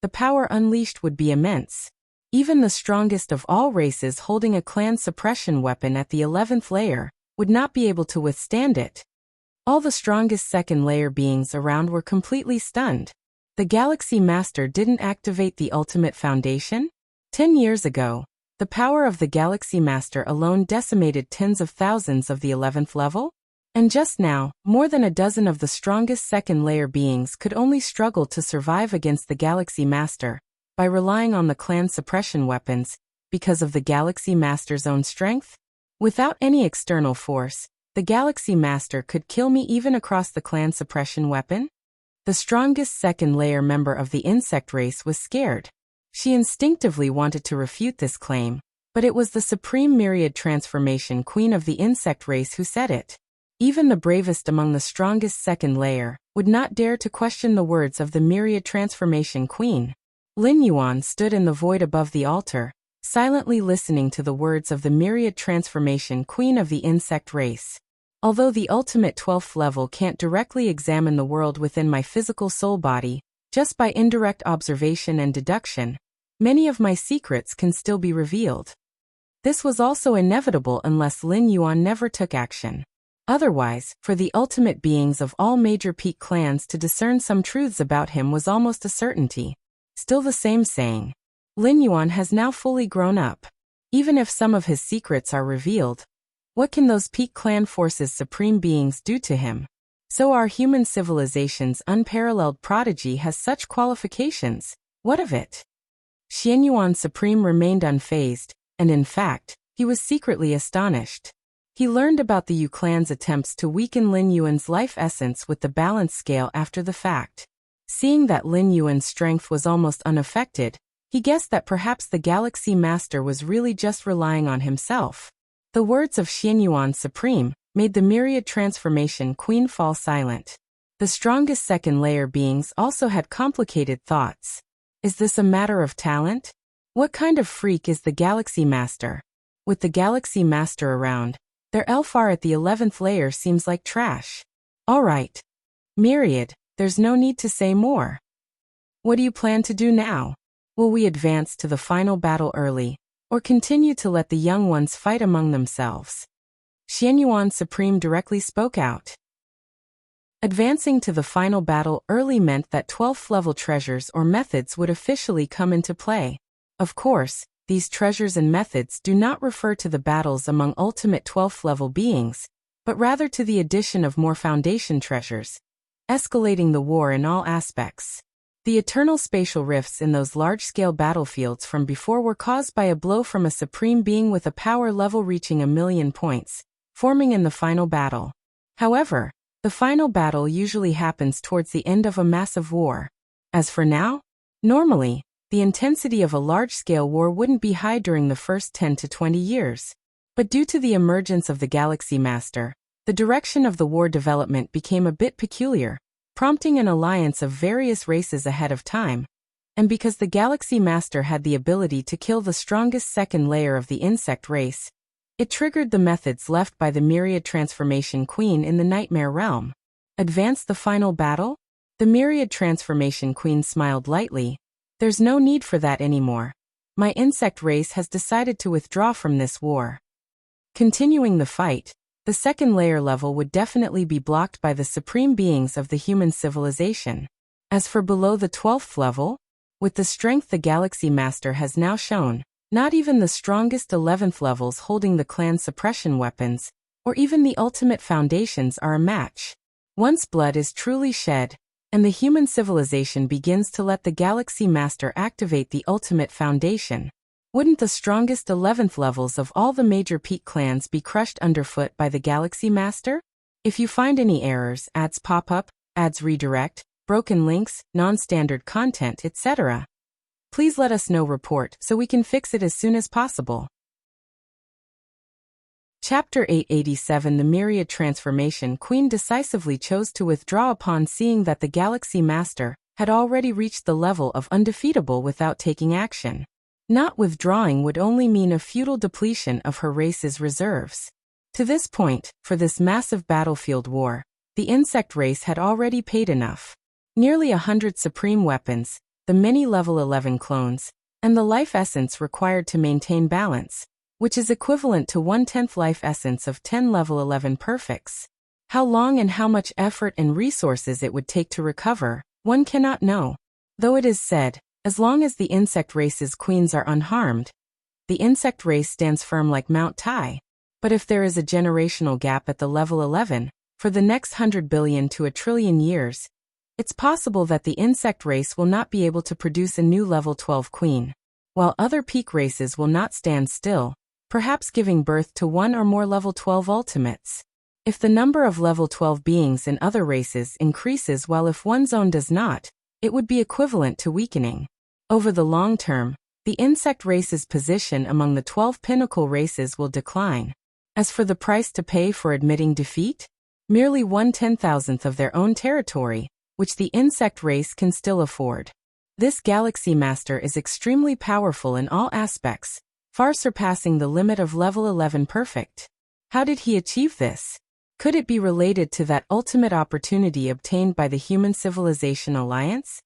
the power unleashed would be immense. Even the strongest of all races holding a clan suppression weapon at the 11th layer would not be able to withstand it. All the strongest second-layer beings around were completely stunned. The Galaxy Master didn't activate the ultimate foundation? 10 years ago, the power of the Galaxy Master alone decimated tens of thousands of the 11th level? And just now, more than a dozen of the strongest second-layer beings could only struggle to survive against the Galaxy Master by relying on the clan suppression weapons because of the Galaxy Master's own strength? Without any external force, the Galaxy Master could kill me even across the clan suppression weapon? The strongest second-layer member of the insect race was scared. She instinctively wanted to refute this claim, But it was the supreme myriad transformation queen of the insect race who said it. Even the bravest among the strongest second layer would not dare to question the words of the myriad transformation queen. Lin Yuan stood in the void above the altar, silently listening to the words of the myriad transformation queen of the insect race. Although the ultimate 12th level can't directly examine the world within my physical soul body, just by indirect observation and deduction, many of my secrets can still be revealed. This was also inevitable unless Lin Yuan never took action. Otherwise, for the ultimate beings of all major peak clans to discern some truths about him was almost a certainty. Still the same saying. Lin Yuan has now fully grown up. Even if some of his secrets are revealed, what can those peak clan forces' supreme beings do to him? So our human civilization's unparalleled prodigy has such qualifications. What of it? Xian Yuan Supreme remained unfazed, and in fact, he was secretly astonished. He learned about the Yu clan's attempts to weaken Lin Yuan's life essence with the balance scale after the fact. Seeing that Lin Yuan's strength was almost unaffected, he guessed that perhaps the Galaxy Master was really just relying on himself. The words of Xian Yuan Supreme made the myriad transformation queen fall silent. The strongest second layer beings also had complicated thoughts. Is this a matter of talent? What kind of freak is the Galaxy Master? With the Galaxy Master around, their Elfar at the 11th layer seems like trash. Alright. Myriad, there's no need to say more. What do you plan to do now? Will we advance to the final battle early, or continue to let the young ones fight among themselves? Xian Yuan Supreme directly spoke out. Advancing to the final battle early meant that 12th level treasures or methods would officially come into play. Of course, these treasures and methods do not refer to the battles among ultimate 12th level beings, but rather to the addition of more foundation treasures, escalating the war in all aspects. The eternal spatial rifts in those large-scale battlefields from before were caused by a blow from a supreme being with a power level reaching 1,000,000 points, forming in the final battle. However, the final battle usually happens towards the end of a massive war. As for now, normally, the intensity of a large-scale war wouldn't be high during the first 10 to 20 years. But due to the emergence of the Galaxy Master, the direction of the war development became a bit peculiar, prompting an alliance of various races ahead of time. And because the Galaxy Master had the ability to kill the strongest second layer of the insect race, it triggered the methods left by the Myriad Transformation Queen in the Nightmare Realm. Advance the final battle? The Myriad Transformation Queen smiled lightly. There's no need for that anymore. My insect race has decided to withdraw from this war. Continuing the fight, the second layer level would definitely be blocked by the supreme beings of the human civilization. As for below the 12th level, with the strength the Galaxy Master has now shown, not even the strongest 11th levels holding the clan's suppression weapons, or even the ultimate foundations are a match. Once blood is truly shed, and the human civilization begins to let the Galaxy Master activate the ultimate foundation, wouldn't the strongest 11th levels of all the major peak clans be crushed underfoot by the Galaxy Master? If you find any errors, ads pop up, ads redirect, broken links, non-standard content, etc., please let us know. Report so we can fix it as soon as possible. Chapter 887. The Myriad Transformation Queen decisively chose to withdraw upon seeing that the Galaxy Master had already reached the level of undefeatable without taking action. Not withdrawing would only mean a futile depletion of her race's reserves. To this point, for this massive battlefield war, the insect race had already paid enough. Nearly 100 supreme weapons, the many level 11 clones, and the life essence required to maintain balance, which is equivalent to 1/10 life essence of 10 level 11 perfects. How long and how much effort and resources it would take to recover, one cannot know. Though it is said, as long as the insect race's queens are unharmed, the insect race stands firm like Mount Tai. But if there is a generational gap at the level 11, for the next 100 billion to a trillion years, it's possible that the insect race will not be able to produce a new level 12 queen, while other peak races will not stand still, perhaps giving birth to one or more level 12 ultimates. If the number of level 12 beings in other races increases while if one's own does not, it would be equivalent to weakening. Over the long term, the insect race's position among the 12 pinnacle races will decline. As for the price to pay for admitting defeat, merely 1/10,000th of their own territory, which the insect race can still afford. This Galaxy Master is extremely powerful in all aspects, far surpassing the limit of level 11 perfect. How did he achieve this? Could it be related to that ultimate opportunity obtained by the Human Civilization Alliance?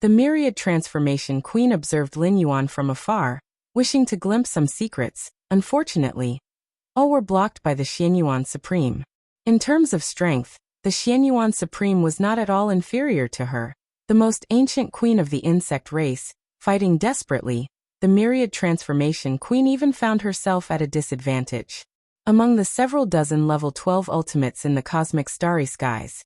The Myriad Transformation Queen observed Lin Yuan from afar, wishing to glimpse some secrets. Unfortunately, all were blocked by the Xianyuan Supreme. In terms of strength, the Xianyuan Supreme was not at all inferior to her. The most ancient queen of the insect race, fighting desperately, the Myriad Transformation Queen even found herself at a disadvantage. Among the several dozen level 12 ultimates in the cosmic starry skies,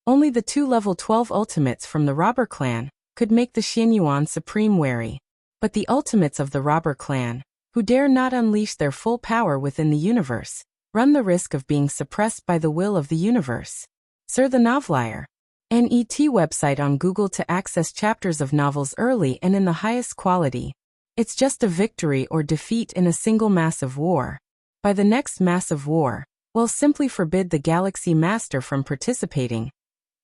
only the 2 level 12 ultimates from the Robber Clan could make the Xianyuan Supreme wary. But the ultimates of the Robber Clan, who dare not unleash their full power within the universe, run the risk of being suppressed by the will of the universe. Sir the Novelier. NET website on Google to access chapters of novels early and in the highest quality. It's just a victory or defeat in a single massive war. By the next massive war, we'll simply forbid the Galaxy Master from participating,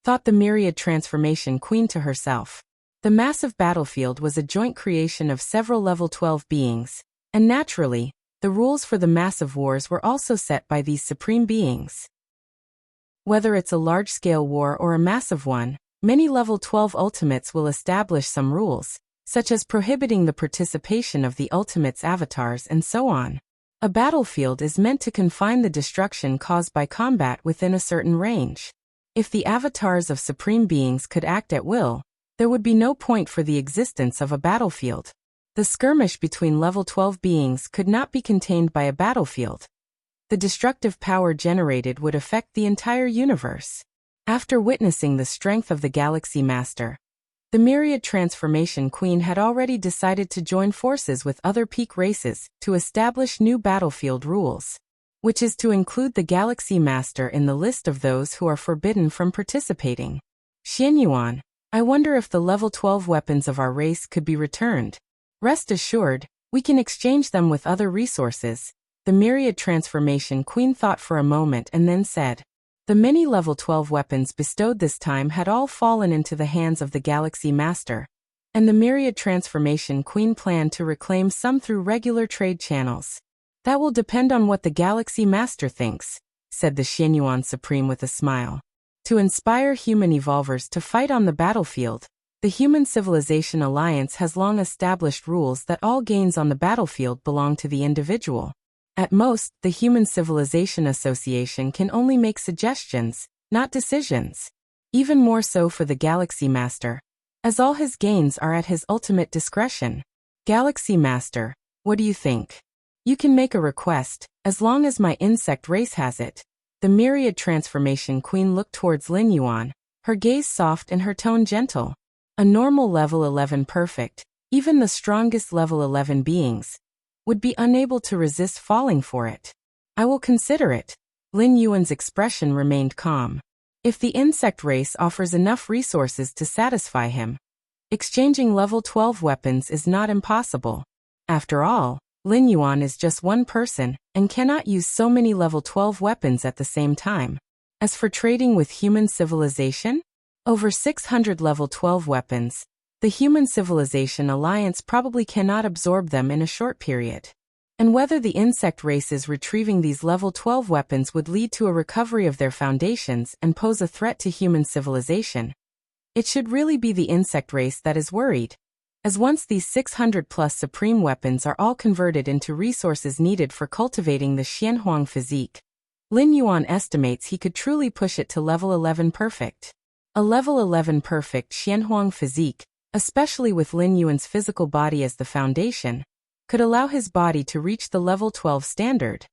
thought the Myriad Transformation Queen to herself. The massive battlefield was a joint creation of several level 12 beings, and naturally, the rules for the massive wars were also set by these supreme beings. Whether it's a large-scale war or a massive one, many level 12 ultimates will establish some rules, such as prohibiting the participation of the ultimates' avatars and so on. A battlefield is meant to confine the destruction caused by combat within a certain range. If the avatars of supreme beings could act at will, there would be no point for the existence of a battlefield. The skirmish between level 12 beings could not be contained by a battlefield. The destructive power generated would affect the entire universe. After witnessing the strength of the Galaxy Master, the Myriad Transformation Queen had already decided to join forces with other peak races to establish new battlefield rules, which is to include the Galaxy Master in the list of those who are forbidden from participating. Xianyuan, I wonder if the level 12 weapons of our race could be returned. Rest assured, we can exchange them with other resources. The Myriad Transformation Queen thought for a moment and then said, the many level 12 weapons bestowed this time had all fallen into the hands of the Galaxy Master, and the Myriad Transformation Queen planned to reclaim some through regular trade channels. That will depend on what the Galaxy Master thinks, said the Xianyuan Supreme with a smile. To inspire human evolvers to fight on the battlefield, the Human Civilization Alliance has long established rules that all gains on the battlefield belong to the individual. At most, the Human Civilization Association can only make suggestions, not decisions. Even more so for the Galaxy Master, as all his gains are at his ultimate discretion. Galaxy Master, what do you think? You can make a request, as long as my insect race has it. The Myriad Transformation Queen looked towards Lin Yuan, her gaze soft and her tone gentle. A normal level 11 perfect, even the strongest level 11 beings, would be unable to resist falling for it. I will consider it. Lin Yuan's expression remained calm. If the insect race offers enough resources to satisfy him, exchanging level 12 weapons is not impossible. After all, Lin Yuan is just one person and cannot use so many level 12 weapons at the same time. As for trading with human civilization, over 600 level 12 weapons, the Human Civilization Alliance probably cannot absorb them in a short period. And whether the insect races retrieving these level 12 weapons would lead to a recovery of their foundations and pose a threat to human civilization, it should really be the insect race that is worried. As once these 600-plus supreme weapons are all converted into resources needed for cultivating the Xianhuang physique, Lin Yuan estimates he could truly push it to level 11 perfect. A level 11 perfect Xianhuang physique, especially with Lin Yuan's physical body as the foundation, could allow his body to reach the level 12 standard.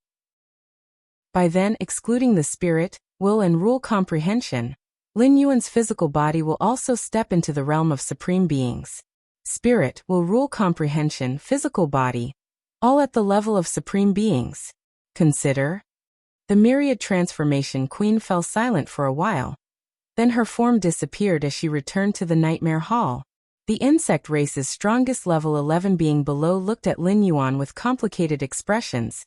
By then, excluding the spirit, will and rule comprehension, Lin Yuan's physical body will also step into the realm of supreme beings. Spirit, will, rule comprehension, physical body, all at the level of supreme beings. Consider. The Myriad Transformation Queen fell silent for a while. Then her form disappeared as she returned to the Nightmare Hall. The insect race's strongest level 11 being below looked at Lin Yuan with complicated expressions,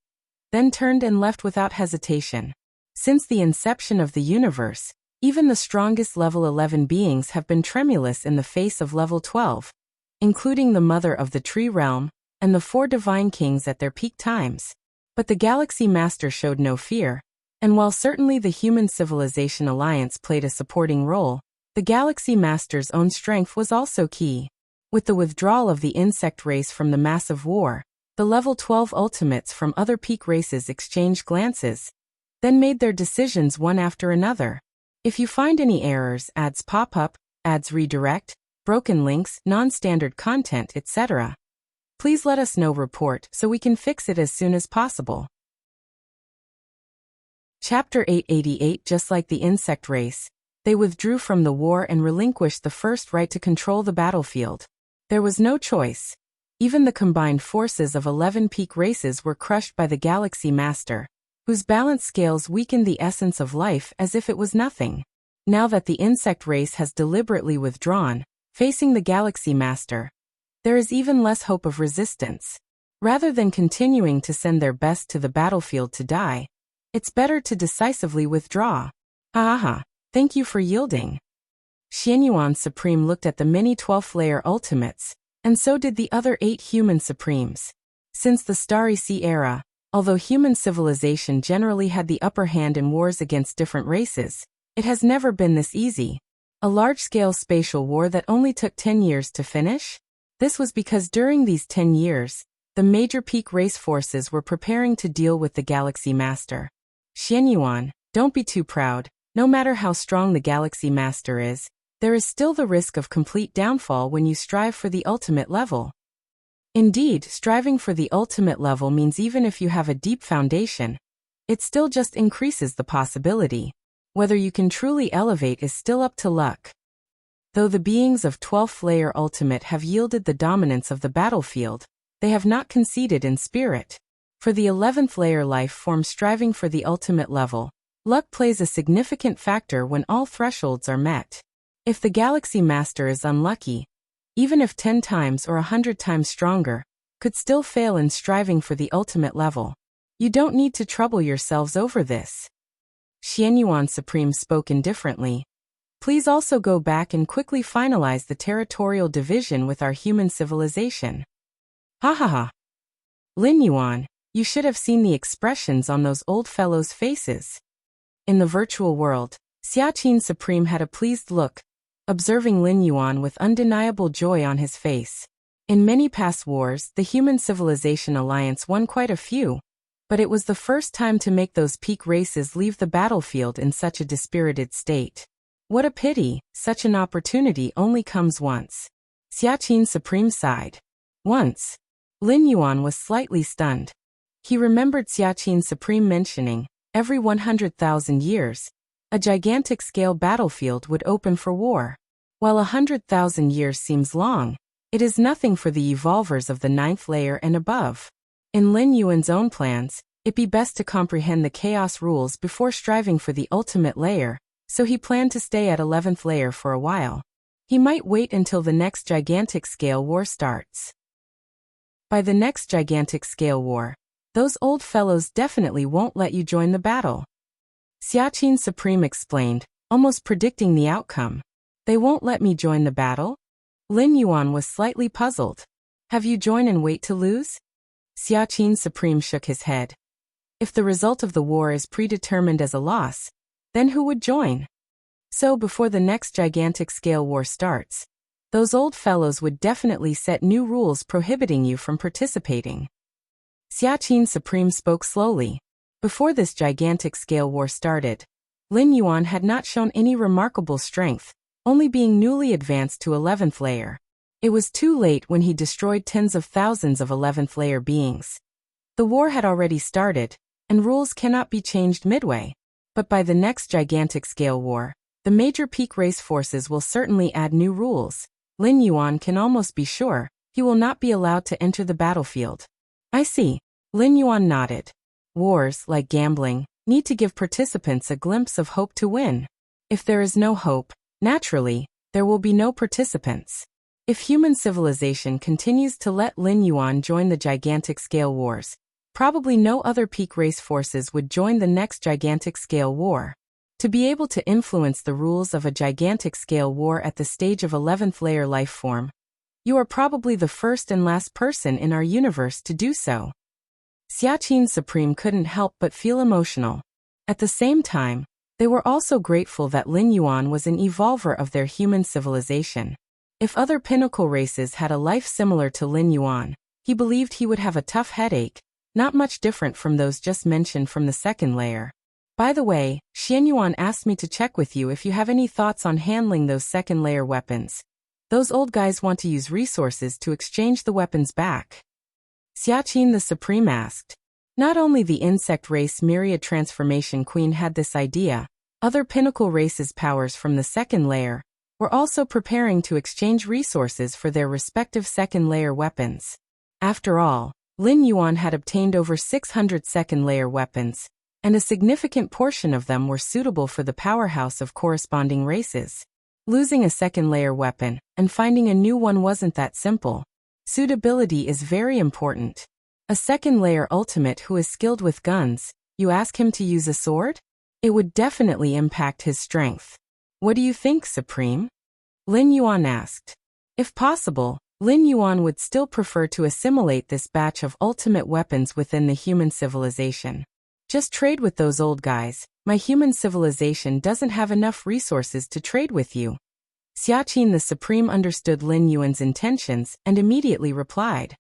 then turned and left without hesitation. Since the inception of the universe, even the strongest level 11 beings have been tremulous in the face of level 12, including the mother of the tree realm and the 4 divine kings at their peak times. But the Galaxy Master showed no fear, and while certainly the Human Civilization Alliance played a supporting role, the Galaxy Master's own strength was also key. With the withdrawal of the insect race from the massive war, the level 12 ultimates from other peak races exchanged glances, then made their decisions one after another. If you find any errors, ads pop up, ads redirect, broken links, non-standard content, etc., please let us know. Report so we can fix it as soon as possible. Chapter 888. Just like the insect race, they withdrew from the war and relinquished the first right to control the battlefield. There was no choice. Even the combined forces of 11 peak races were crushed by the Galaxy Master, whose balance scales weakened the essence of life as if it was nothing. Now that the insect race has deliberately withdrawn, facing the Galaxy Master, there is even less hope of resistance. Rather than continuing to send their best to the battlefield to die, it's better to decisively withdraw. Ha. Thank you for yielding. Xianyuan Supreme looked at the many 12th layer ultimates, and so did the other 8 human supremes. Since the Starry Sea era, although human civilization generally had the upper hand in wars against different races, it has never been this easy. A large-scale spatial war that only took 10 years to finish? This was because during these 10 years, the major peak race forces were preparing to deal with the Galaxy Master. Xianyuan, don't be too proud. No matter how strong the Galaxy Master is, there is still the risk of complete downfall when you strive for the ultimate level. Indeed, striving for the ultimate level means even if you have a deep foundation, it still just increases the possibility. Whether you can truly elevate is still up to luck. Though the beings of 12th layer ultimate have yielded the dominance of the battlefield, they have not conceded in spirit. For the 11th layer life form striving for the ultimate level, luck plays a significant factor when all thresholds are met. If the Galaxy Master is unlucky, even if 10 times or 100 times stronger, could still fail in striving for the ultimate level. You don't need to trouble yourselves over this. Xianyuan Supreme spoke indifferently. Please also go back and quickly finalize the territorial division with our human civilization. Ha. Lin Yuan, you should have seen the expressions on those old fellows' faces. In the virtual world, Xiaqin Supreme had a pleased look, observing Lin Yuan with undeniable joy on his face. In many past wars, the Human Civilization Alliance won quite a few, but it was the first time to make those peak races leave the battlefield in such a dispirited state. What a pity, such an opportunity only comes once. Xiaqin Supreme sighed. Once. Lin Yuan was slightly stunned. He remembered Xiaqin Supreme mentioning, every 100,000 years, a gigantic-scale battlefield would open for war. While 100,000 years seems long, it is nothing for the evolvers of the 9th layer and above. In Lin Yuan's own plans, it'd be best to comprehend the chaos rules before striving for the ultimate layer, so he planned to stay at 11th layer for a while. He might wait until the next gigantic-scale war starts. By the next gigantic-scale war, those old fellows definitely won't let you join the battle. Xiaqin Supreme explained, almost predicting the outcome. They won't let me join the battle? Lin Yuan was slightly puzzled. Have you join and wait to lose? Xiaqin Supreme shook his head. If the result of the war is predetermined as a loss, then who would join? So before the next gigantic scale war starts, those old fellows would definitely set new rules prohibiting you from participating. Xiaqin Supreme spoke slowly. Before this gigantic scale war started, Lin Yuan had not shown any remarkable strength, only being newly advanced to 11th layer. It was too late when he destroyed tens of thousands of 11th layer beings. The war had already started, and rules cannot be changed midway. But by the next gigantic scale war, the major peak race forces will certainly add new rules. Lin Yuan can almost be sure he will not be allowed to enter the battlefield. I see. Lin Yuan nodded. Wars, like gambling, need to give participants a glimpse of hope to win. If there is no hope, naturally, there will be no participants. If human civilization continues to let Lin Yuan join the gigantic scale wars, probably no other peak race forces would join the next gigantic scale war. To be able to influence the rules of a gigantic scale war at the stage of 11th layer life form, you are probably the first and last person in our universe to do so. Xiaqin Supreme couldn't help but feel emotional. At the same time, they were also grateful that Lin Yuan was an evolver of their human civilization. If other pinnacle races had a life similar to Lin Yuan, he believed he would have a tough headache, not much different from those just mentioned from the second layer. By the way, Xianyuan asked me to check with you if you have any thoughts on handling those second layer weapons. Those old guys want to use resources to exchange the weapons back. Xiaqin the Supreme asked. Not only the insect race Myriad Transformation Queen had this idea, other pinnacle races' powers from the second layer were also preparing to exchange resources for their respective second layer weapons. After all, Lin Yuan had obtained over 600 second layer weapons, and a significant portion of them were suitable for the powerhouse of corresponding races. Losing a second layer weapon and finding a new one wasn't that simple. Suitability is very important. A second layer ultimate who is skilled with guns, you ask him to use a sword? It would definitely impact his strength. What do you think, Supreme? Lin Yuan asked. If possible, Lin Yuan would still prefer to assimilate this batch of ultimate weapons within the human civilization. Just trade with those old guys. My human civilization doesn't have enough resources to trade with you. Xiaqin the Supreme understood Lin Yuan's intentions and immediately replied.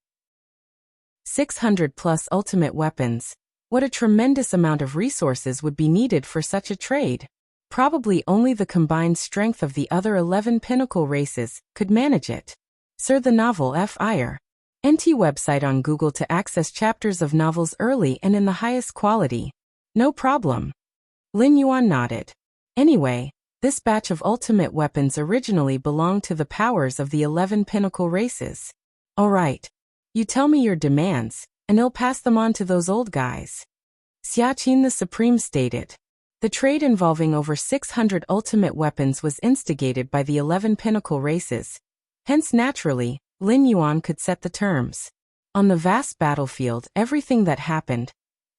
600 plus ultimate weapons. What a tremendous amount of resources would be needed for such a trade. Probably only the combined strength of the other 11 pinnacle races could manage it. Sir, the novel F.I.R. NT website on Google to access chapters of novels early and in the highest quality. No problem. Lin Yuan nodded. Anyway, this batch of ultimate weapons originally belonged to the powers of the 11 pinnacle races. Alright. You tell me your demands, and I'll pass them on to those old guys. Xiaqin the Supreme stated. The trade involving over 600 ultimate weapons was instigated by the 11 pinnacle races. Hence naturally, Lin Yuan could set the terms. On the vast battlefield, everything that happened,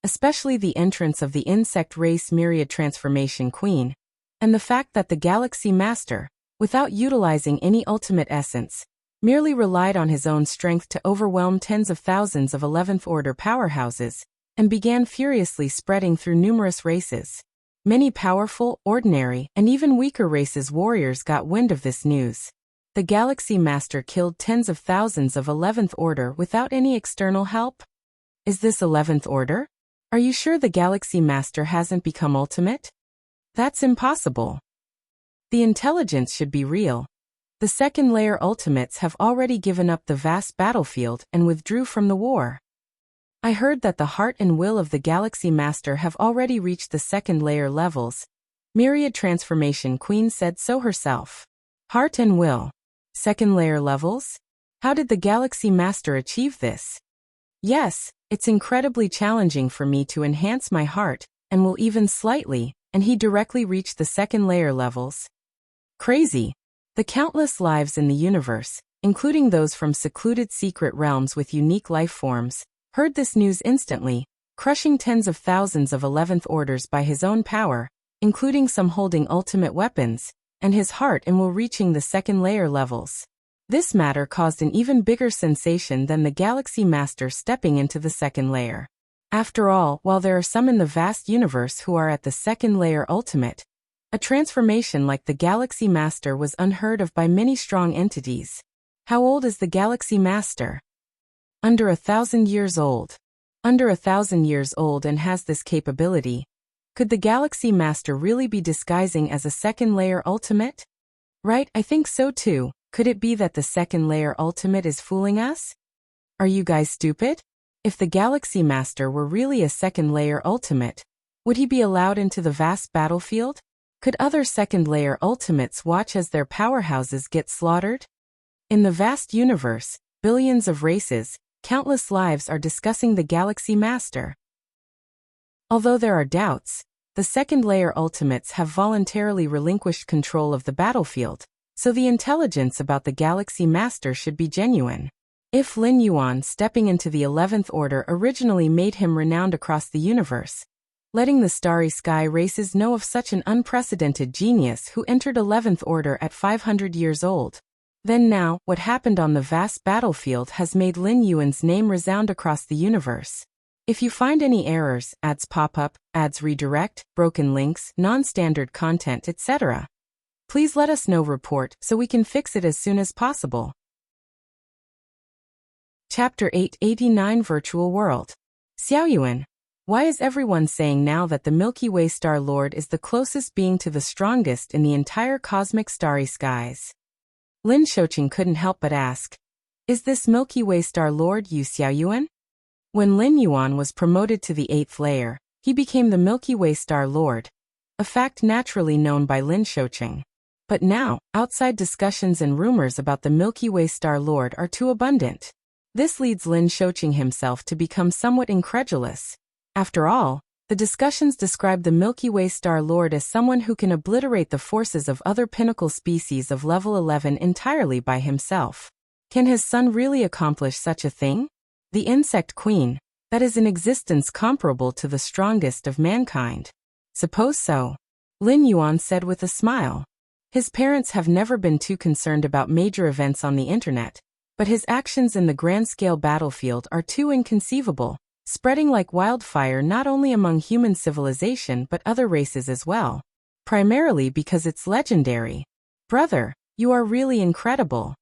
especially the entrance of the insect race Myriad Transformation Queen, and the fact that the Galaxy Master, without utilizing any ultimate essence, merely relied on his own strength to overwhelm tens of thousands of 11th Order powerhouses, and began furiously spreading through numerous races. Many powerful, ordinary, and even weaker races' warriors got wind of this news. The Galaxy Master killed tens of thousands of 11th Order without any external help? Is this 11th Order? Are you sure the Galaxy Master hasn't become ultimate? That's impossible. The intelligence should be real. The second layer ultimates have already given up the vast battlefield and withdrew from the war. I heard that the heart and will of the Galaxy Master have already reached the second layer levels. Myriad Transformation Queen said so herself. Heart and will. Second layer levels? How did the Galaxy Master achieve this? Yes, it's incredibly challenging for me to enhance my heart, and will even slightly, and he directly reached the second layer levels. Crazy. The countless lives in the universe, including those from secluded secret realms with unique life forms, heard this news instantly, crushing tens of thousands of 11th Orders by his own power, including some holding ultimate weapons, and his heart and will reaching the second layer levels. This matter caused an even bigger sensation than the Galaxy Master stepping into the second layer. After all, while there are some in the vast universe who are at the second layer ultimate, a transformation like the Galaxy Master was unheard of by many strong entities. How old is the Galaxy Master? Under 1,000 years old. Under 1,000 years old and has this capability. Could the Galaxy Master really be disguising as a second layer ultimate? Right, I think so too. Could it be that the second layer ultimate is fooling us? Are you guys stupid? If the Galaxy Master were really a second layer ultimate, would he be allowed into the vast battlefield? Could other second layer ultimates watch as their powerhouses get slaughtered? In the vast universe, billions of races, countless lives are discussing the Galaxy Master. Although there are doubts, the second layer ultimates have voluntarily relinquished control of the battlefield, So the intelligence about the Galaxy Master should be genuine. If Lin Yuan stepping into the 11th Order originally made him renowned across the universe, letting the starry sky races know of such an unprecedented genius who entered 11th Order at 500 years old, then now, what happened on the vast battlefield has made Lin Yuan's name resound across the universe. If you find any errors, ads pop up, ads redirect, broken links, non-standard content, etc., please let us know. Report so we can fix it as soon as possible. Chapter 889 Virtual World. Xiaoyuan. Why is everyone saying now that the Milky Way Star Lord is the closest being to the strongest in the entire cosmic starry skies? Lin Shouqing couldn't help but ask, is this Milky Way Star Lord you Xiaoyuan? When Lin Yuan was promoted to the 8th layer, he became the Milky Way Star Lord, a fact naturally known by Lin Shouqing. But now, outside discussions and rumors about the Milky Way Star Lord are too abundant. This leads Lin Shouqing himself to become somewhat incredulous. After all, the discussions describe the Milky Way Star Lord as someone who can obliterate the forces of other pinnacle species of level 11 entirely by himself. Can his son really accomplish such a thing? The insect queen, that is an existence comparable to the strongest of mankind. Suppose so. Lin Yuan said with a smile. His parents have never been too concerned about major events on the internet, but his actions in the grand-scale battlefield are too inconceivable, spreading like wildfire not only among human civilization but other races as well. Primarily because it's legendary. Brother, you are really incredible.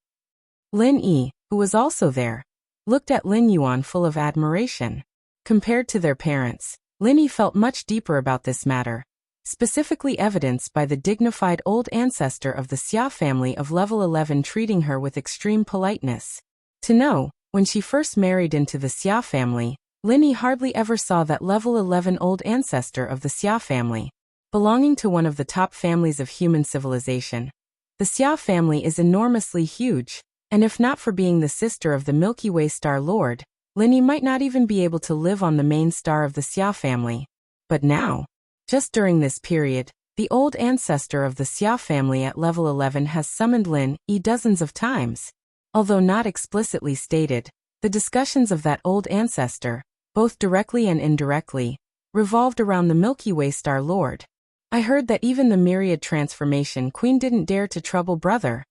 Lin Yi, who was also there, looked at Lin Yuan full of admiration. Compared to their parents, Lin Yi felt much deeper about this matter, specifically evidenced by the dignified old ancestor of the Xia family of level 11 treating her with extreme politeness. To know, when she first married into the Xia family, Lin Yi hardly ever saw that level 11 old ancestor of the Xia family, belonging to one of the top families of human civilization. The Xia family is enormously huge, and if not for being the sister of the Milky Way Star Lord, Lin Yi might not even be able to live on the main star of the Xia family. But now, just during this period, the old ancestor of the Xia family at level 11 has summoned Lin Yi dozens of times. Although not explicitly stated, the discussions of that old ancestor, both directly and indirectly, revolved around the Milky Way Star Lord. I heard that even the myriad transformation queen didn't dare to trouble brother.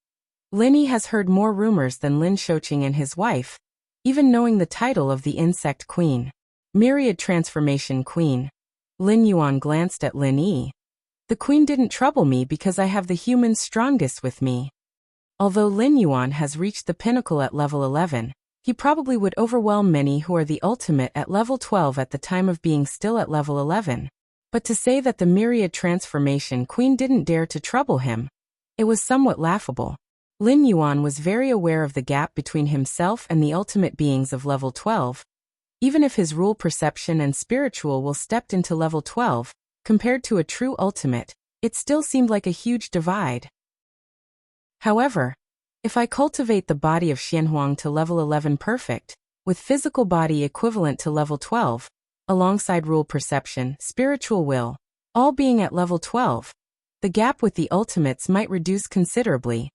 Lin Yi has heard more rumors than Lin Shouqing and his wife, even knowing the title of the insect queen. Myriad transformation queen. Lin Yuan glanced at Lin Yi. The queen didn't trouble me because I have the human strongest with me. Although Lin Yuan has reached the pinnacle at level 11, he probably would overwhelm many who are the ultimate at level 12 at the time of being still at level 11. But to say that the myriad transformation queen didn't dare to trouble him, it was somewhat laughable. Lin Yuan was very aware of the gap between himself and the ultimate beings of level 12. Even if his rule perception and spiritual will stepped into level 12, compared to a true ultimate, it still seemed like a huge divide. However, if I cultivate the body of Xianhuang to level 11 perfect, with physical body equivalent to level 12, alongside rule perception, spiritual will, all being at level 12, the gap with the ultimates might reduce considerably.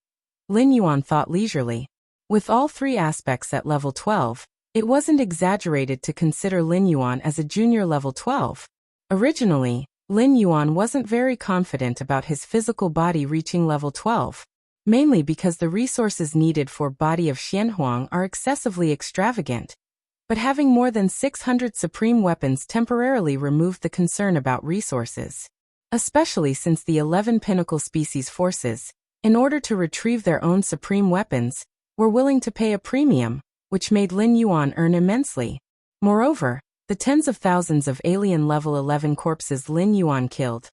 Lin Yuan thought leisurely. With all three aspects at level 12, it wasn't exaggerated to consider Lin Yuan as a junior level 12. Originally, Lin Yuan wasn't very confident about his physical body reaching level 12, mainly because the resources needed for body of Xianhuang are excessively extravagant. But having more than 600 supreme weapons temporarily removed the concern about resources. Especially since the 11 pinnacle species forces, in order to retrieve their own supreme weapons, were willing to pay a premium, which made Lin Yuan earn immensely. Moreover, the tens of thousands of alien level 11 corpses Lin Yuan killed,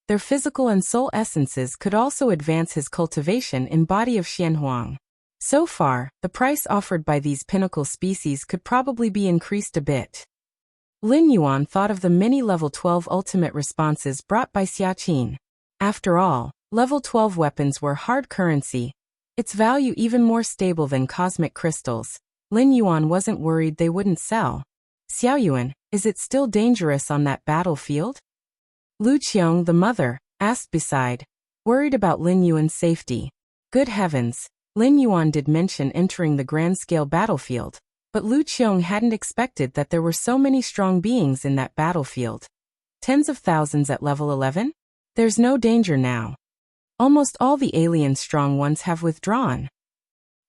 their physical and soul essences could also advance his cultivation in body of Xianhuang. So far, the price offered by these pinnacle species could probably be increased a bit. Lin Yuan thought of the many level 12 ultimate responses brought by Xiaqin. After all, level 12 weapons were hard currency, its value even more stable than cosmic crystals. Lin Yuan wasn't worried they wouldn't sell. Xiaoyuan, is it still dangerous on that battlefield? Lu Qiong, the mother, asked beside, worried about Lin Yuan's safety. Good heavens, Lin Yuan did mention entering the grand-scale battlefield, but Lu Qiong hadn't expected that there were so many strong beings in that battlefield. Tens of thousands at level 11? There's no danger now. Almost all the alien strong ones have withdrawn.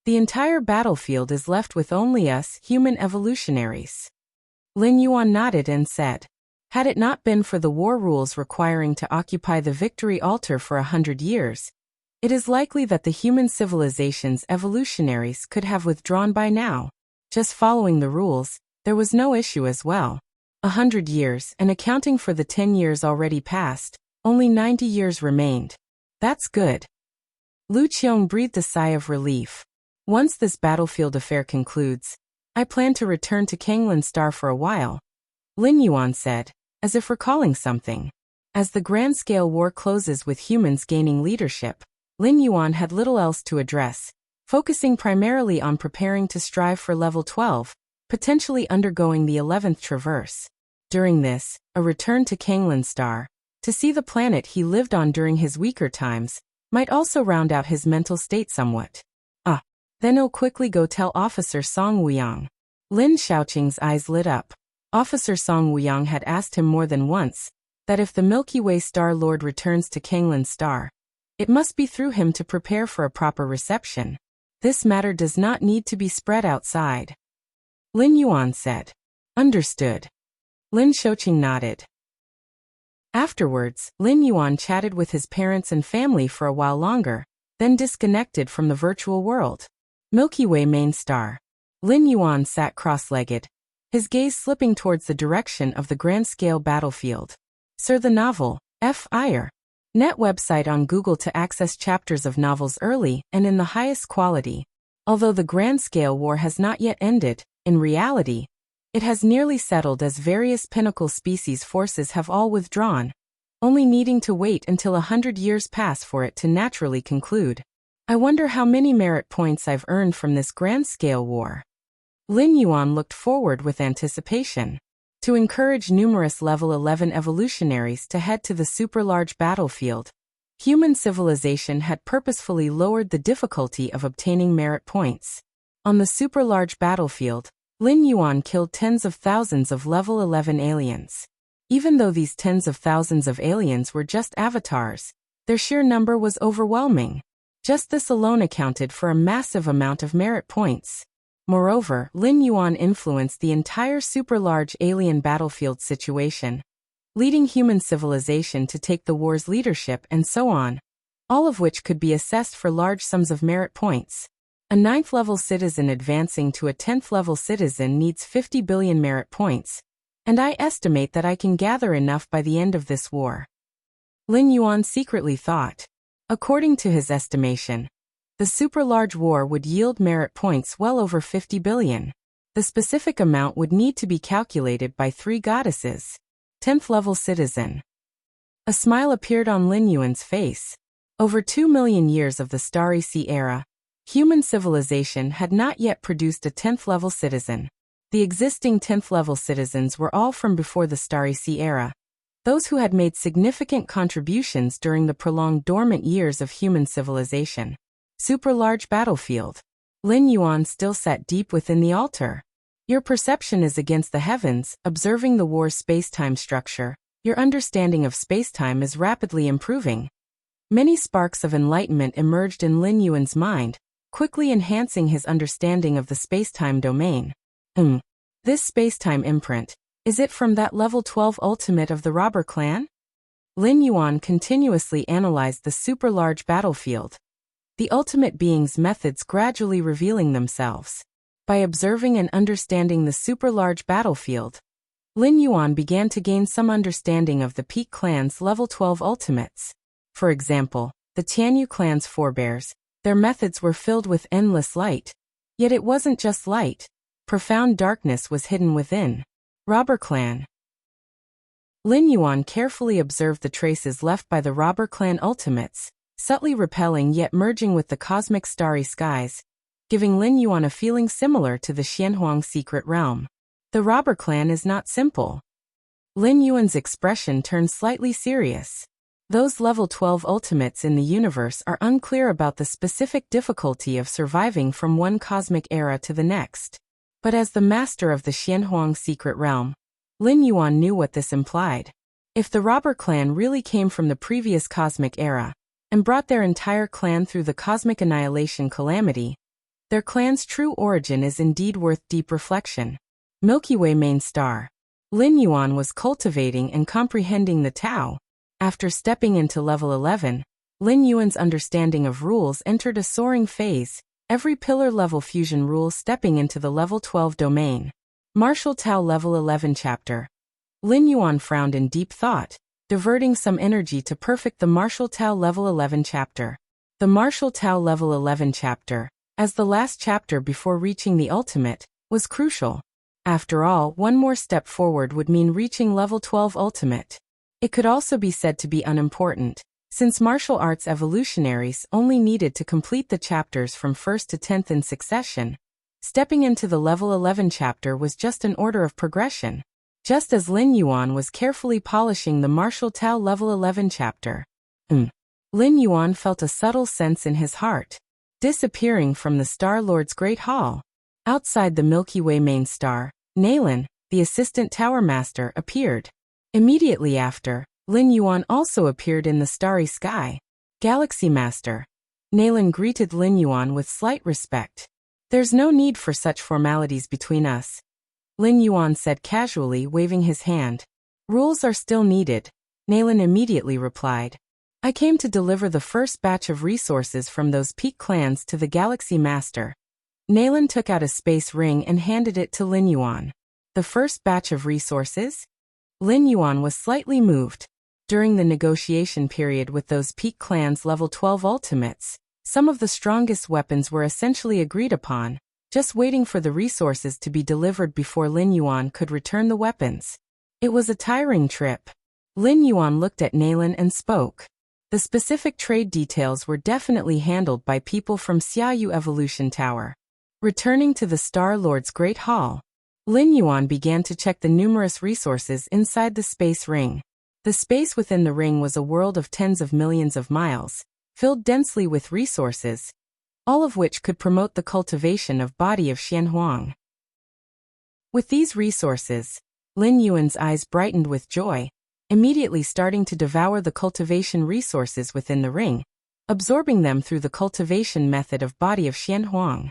The entire battlefield is left with only us, human evolutionaries. Lin Yuan nodded and said, had it not been for the war rules requiring to occupy the victory altar for 100 years, it is likely that the human civilization's evolutionaries could have withdrawn by now. Just following the rules, there was no issue as well. 100 years, and accounting for the 10 years already passed, only 90 years remained. That's good. Lu Qiong breathed a sigh of relief. Once this battlefield affair concludes, I plan to return to Kanglan Star for a while, Lin Yuan said, as if recalling something. As the grand-scale war closes with humans gaining leadership, Lin Yuan had little else to address, focusing primarily on preparing to strive for level 12, potentially undergoing the 11th traverse. During this, a return to Kanglan Star, to see the planet he lived on during his weaker times, might also round out his mental state somewhat. Then he'll quickly go tell Officer Song Wuyang. Lin Xiaoqing's eyes lit up. Officer Song Wuyang had asked him more than once that if the Milky Way Star Lord returns to Kanglan Star, it must be through him to prepare for a proper reception. This matter does not need to be spread outside. Lin Yuan said. Understood. Lin Xiaoqing nodded. Afterwards, Lin Yuan chatted with his parents and family for a while longer, then disconnected from the virtual world. Milky Way main star. Lin Yuan sat cross-legged, his gaze slipping towards the direction of the grand-scale battlefield. Sir, the novel, F. Iyer. Net website on Google to access chapters of novels early and in the highest quality. Although the grand-scale war has not yet ended, in reality, it has nearly settled as various pinnacle species forces have all withdrawn, only needing to wait until 100 years pass for it to naturally conclude. I wonder how many merit points I've earned from this grand-scale war. Lin Yuan looked forward with anticipation. To encourage numerous level 11 evolutionaries to head to the super-large battlefield, human civilization had purposefully lowered the difficulty of obtaining merit points. On the super-large battlefield, Lin Yuan killed tens of thousands of level 11 aliens. Even though these tens of thousands of aliens were just avatars, their sheer number was overwhelming. Just this alone accounted for a massive amount of merit points. Moreover, Lin Yuan influenced the entire super-large alien battlefield situation, leading human civilization to take the war's leadership and so on, all of which could be assessed for large sums of merit points. A 9th-level citizen advancing to a 10th-level citizen needs 50 billion merit points, and I estimate that I can gather enough by the end of this war. Lin Yuan secretly thought. According to his estimation, the super-large war would yield merit points well over 50 billion. The specific amount would need to be calculated by 3 goddesses. 10th-level citizen. A smile appeared on Lin Yuan's face. Over 2 million years of the Starry Sea era, human civilization had not yet produced a 10th-level citizen. The existing 10th-level citizens were all from before the Starry Sea era, those who had made significant contributions during the prolonged dormant years of human civilization. Super-large battlefield. Lin Yuan still sat deep within the altar. Your perception is against the heavens, observing the war's space-time structure. Your understanding of space-time is rapidly improving. Many sparks of enlightenment emerged in Lin Yuan's mind, quickly enhancing his understanding of the space-time domain. This space-time imprint, is it from that level 12 ultimate of the robber clan? Lin Yuan continuously analyzed the super-large battlefield, the ultimate being's methods gradually revealing themselves. By observing and understanding the super-large battlefield, Lin Yuan began to gain some understanding of the Peak clan's level 12 ultimates. For example, the Tianyu clan's forebears, their methods were filled with endless light. Yet it wasn't just light. Profound darkness was hidden within. Robber clan. Lin Yuan carefully observed the traces left by the robber clan ultimates, subtly repelling yet merging with the cosmic starry skies, giving Lin Yuan a feeling similar to the Xianhuang secret realm. The robber clan is not simple. Lin Yuan's expression turned slightly serious. Those level 12 ultimates in the universe are unclear about the specific difficulty of surviving from one cosmic era to the next. But as the master of the Xianhuang secret realm, Lin Yuan knew what this implied. If the robber clan really came from the previous cosmic era, and brought their entire clan through the cosmic annihilation calamity, their clan's true origin is indeed worth deep reflection. Milky Way main star. Lin Yuan was cultivating and comprehending the Tao. After stepping into level 11, Lin Yuan's understanding of rules entered a soaring phase, every pillar level fusion rule stepping into the level 12 domain. Martial Tao level 11 chapter. Lin Yuan frowned in deep thought, diverting some energy to perfect the Martial Tao level 11 chapter. The Martial Tao level 11 chapter, as the last chapter before reaching the ultimate, was crucial. After all, one more step forward would mean reaching level 12 ultimate. It could also be said to be unimportant, since martial arts evolutionaries only needed to complete the chapters from 1st to 10th in succession. Stepping into the level 11 chapter was just an order of progression. Just as Lin Yuan was carefully polishing the Martial Tao level 11 chapter, Lin Yuan felt a subtle sense in his heart, disappearing from the Star Lord's Great Hall. Outside the Milky Way main star, Nalan, the assistant tower master, appeared. Immediately after, Lin Yuan also appeared in the starry sky. Galaxy Master. Nalan greeted Lin Yuan with slight respect. "There's no need for such formalities between us," Lin Yuan said casually, waving his hand. "Rules are still needed," Nalan immediately replied. "I came to deliver the first batch of resources from those peak clans to the Galaxy Master." Nalan took out a space ring and handed it to Lin Yuan. The first batch of resources? Lin Yuan was slightly moved. During the negotiation period with those peak clans level 12 ultimates, some of the strongest weapons were essentially agreed upon, just waiting for the resources to be delivered before Lin Yuan could return the weapons. It was a tiring trip. Lin Yuan looked at Nalan and spoke. The specific trade details were definitely handled by people from Xiaoyu Evolution Tower. Returning to the Star Lord's Great Hall, Lin Yuan began to check the numerous resources inside the space ring. The space within the ring was a world of tens of millions of miles, filled densely with resources, all of which could promote the cultivation of body of Xianhuang. With these resources, Lin Yuan's eyes brightened with joy, immediately starting to devour the cultivation resources within the ring, absorbing them through the cultivation method of body of Xianhuang.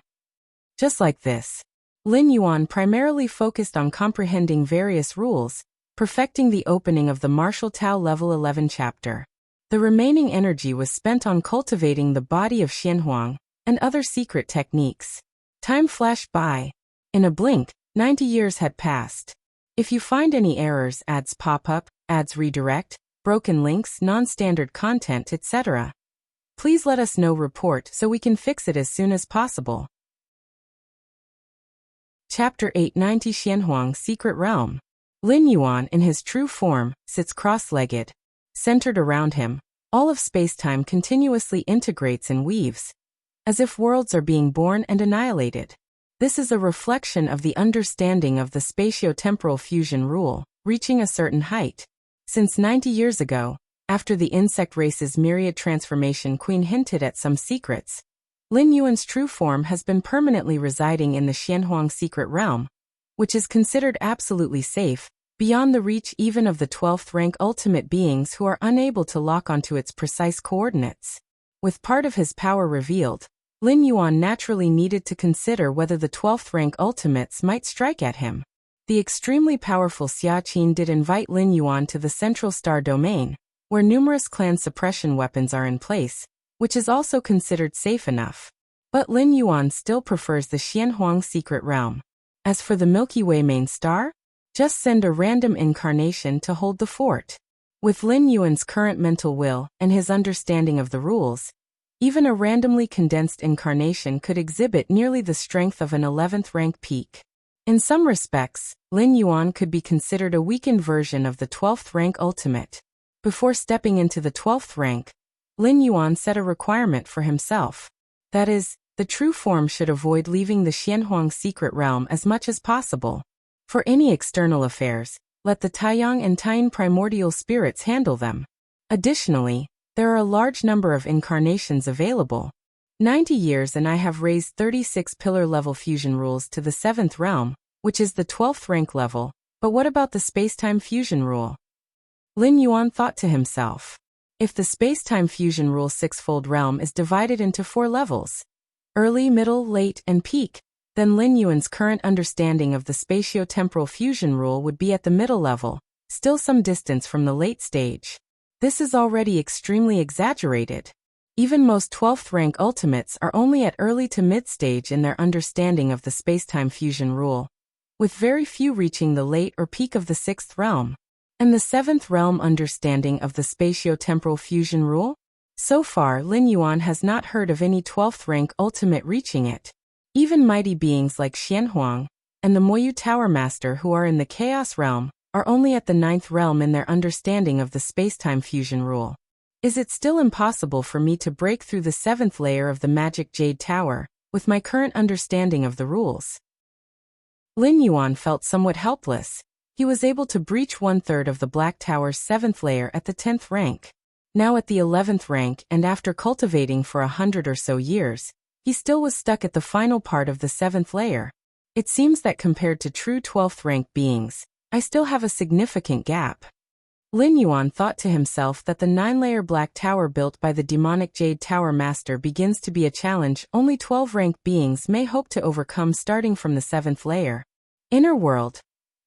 Just like this, Lin Yuan primarily focused on comprehending various rules, perfecting the opening of the Martial Tao level 11 chapter. The remaining energy was spent on cultivating the body of Xianhuang and other secret techniques. Time flashed by. In a blink, 90 years had passed. If you find any errors, ads pop up, ads redirect, broken links, non-standard content, etc., please let us know. Report so we can fix it as soon as possible. Chapter 890 Xianhuang Secret Realm. Lin Yuan, in his true form, sits cross-legged. Centered around him, all of space-time continuously integrates and weaves, as if worlds are being born and annihilated. This is a reflection of the understanding of the spatio-temporal fusion rule, reaching a certain height. Since 90 years ago, after the insect race's myriad transformation, Queen hinted at some secrets. Lin Yuan's true form has been permanently residing in the Xianhuang secret realm, which is considered absolutely safe, beyond the reach even of the 12th rank ultimate beings who are unable to lock onto its precise coordinates. With part of his power revealed, Lin Yuan naturally needed to consider whether the 12th rank ultimates might strike at him. The extremely powerful Xia Qin did invite Lin Yuan to the Central Star Domain, where numerous clan suppression weapons are in place, which is also considered safe enough. But Lin Yuan still prefers the Xianhuang secret realm. As for the Milky Way main star, just send a random incarnation to hold the fort. With Lin Yuan's current mental will and his understanding of the rules, even a randomly condensed incarnation could exhibit nearly the strength of an 11th rank peak. In some respects, Lin Yuan could be considered a weakened version of the 12th rank ultimate. Before stepping into the 12th rank, Lin Yuan set a requirement for himself. That is, the true form should avoid leaving the Xianhuang secret realm as much as possible. For any external affairs, let the Taiyang and Taiyin primordial spirits handle them. Additionally, there are a large number of incarnations available. 90 years and I have raised 36 pillar-level fusion rules to the 7th realm, which is the 12th rank level, but what about the space-time fusion rule? Lin Yuan thought to himself. If the space-time fusion rule 6-fold realm is divided into 4 levels, early, middle, late, and peak, then Lin Yuan's current understanding of the spatio-temporal fusion rule would be at the middle level, still some distance from the late stage. This is already extremely exaggerated. Even most 12th rank ultimates are only at early to mid-stage in their understanding of the space-time fusion rule, with very few reaching the late or peak of the 6th realm. And the 7th realm understanding of the spatio-temporal fusion rule? So far, Lin Yuan has not heard of any 12th rank ultimate reaching it. Even mighty beings like Xianhuang and the Moyu Tower Master who are in the Chaos realm are only at the 9th realm in their understanding of the space-time fusion rule. Is it still impossible for me to break through the 7th layer of the Magic Jade Tower with my current understanding of the rules? Lin Yuan felt somewhat helpless. He was able to breach 1/3 of the Black Tower's 7th layer at the 10th rank. Now at the 11th rank and after cultivating for 100 or so years, he still was stuck at the final part of the 7th layer. It seems that compared to true 12th rank beings, I still have a significant gap. Lin Yuan thought to himself that the 9-layer Black Tower built by the demonic Jade Tower Master begins to be a challenge only 12-rank beings may hope to overcome starting from the 7th layer. Inner world.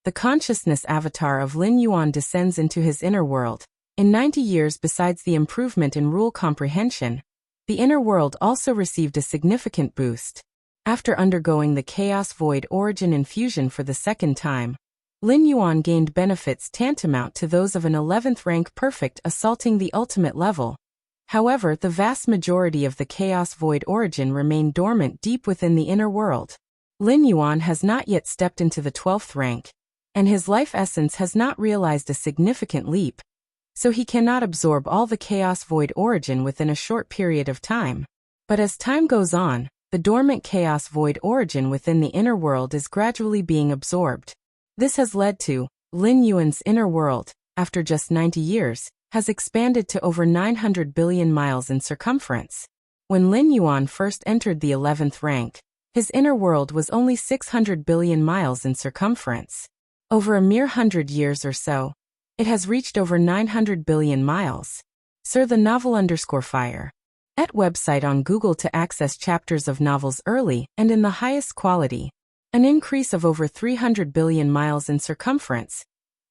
The consciousness avatar of Lin Yuan descends into his inner world. In 90 years, besides the improvement in rule comprehension, the inner world also received a significant boost. After undergoing the Chaos Void Origin infusion for the 2nd time, Lin Yuan gained benefits tantamount to those of an 11th rank perfect assaulting the ultimate level. However, the vast majority of the Chaos Void Origin remain dormant deep within the inner world. Lin Yuan has not yet stepped into the 12th rank, and his life essence has not realized a significant leap, so he cannot absorb all the Chaos Void Origin within a short period of time. But as time goes on, the dormant Chaos Void Origin within the inner world is gradually being absorbed. This has led to Lin Yuan's inner world, after just 90 years, has expanded to over 900 billion miles in circumference. When Lin Yuan first entered the 11th rank, his inner world was only 600 billion miles in circumference. Over a mere 100 years or so, it has reached over 900 billion miles. Sir the Novel_Fire. At website on Google to access chapters of novels early and in the highest quality. An increase of over 300 billion miles in circumference,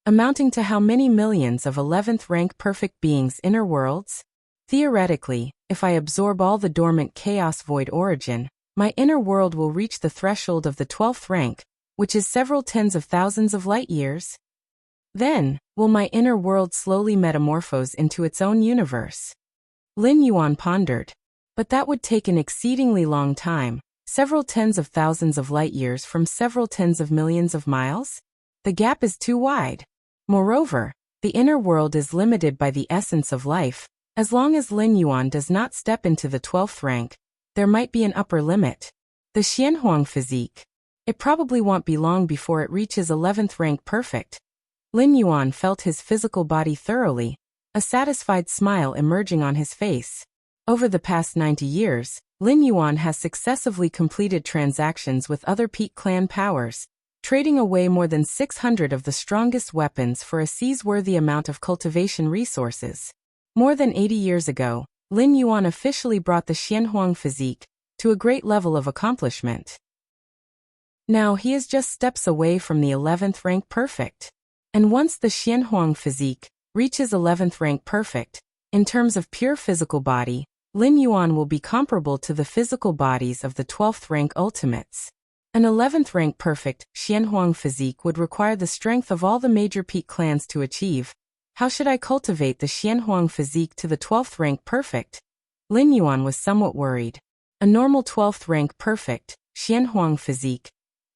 amounting to how many millions of 11th rank perfect beings' inner worlds? Theoretically, if I absorb all the dormant Chaos Void Origin, my inner world will reach the threshold of the 12th rank, which is several tens of thousands of light years. Then, will my inner world slowly metamorphose into its own universe? Lin Yuan pondered. But that would take an exceedingly long time. Several tens of thousands of light years from several tens of millions of miles? The gap is too wide. Moreover, the inner world is limited by the essence of life. As long as Lin Yuan does not step into the 12th rank, there might be an upper limit. The Xianhuang physique. It probably won't be long before it reaches 11th rank perfect. Lin Yuan felt his physical body thoroughly, a satisfied smile emerging on his face. Over the past 90 years, Lin Yuan has successively completed transactions with other Peak Clan powers, trading away more than 600 of the strongest weapons for a seaworthy amount of cultivation resources. More than 80 years ago, Lin Yuan officially brought the Xianhuang physique to a great level of accomplishment. Now he is just steps away from the 11th rank perfect. And once the Xianhuang physique reaches 11th rank perfect, in terms of pure physical body, Lin Yuan will be comparable to the physical bodies of the 12th rank ultimates. An 11th rank perfect Xianhuang physique would require the strength of all the major Peak clans to achieve. How should I cultivate the Xianhuang physique to the 12th rank perfect? Lin Yuan was somewhat worried. A normal 12th rank perfect Xianhuang physique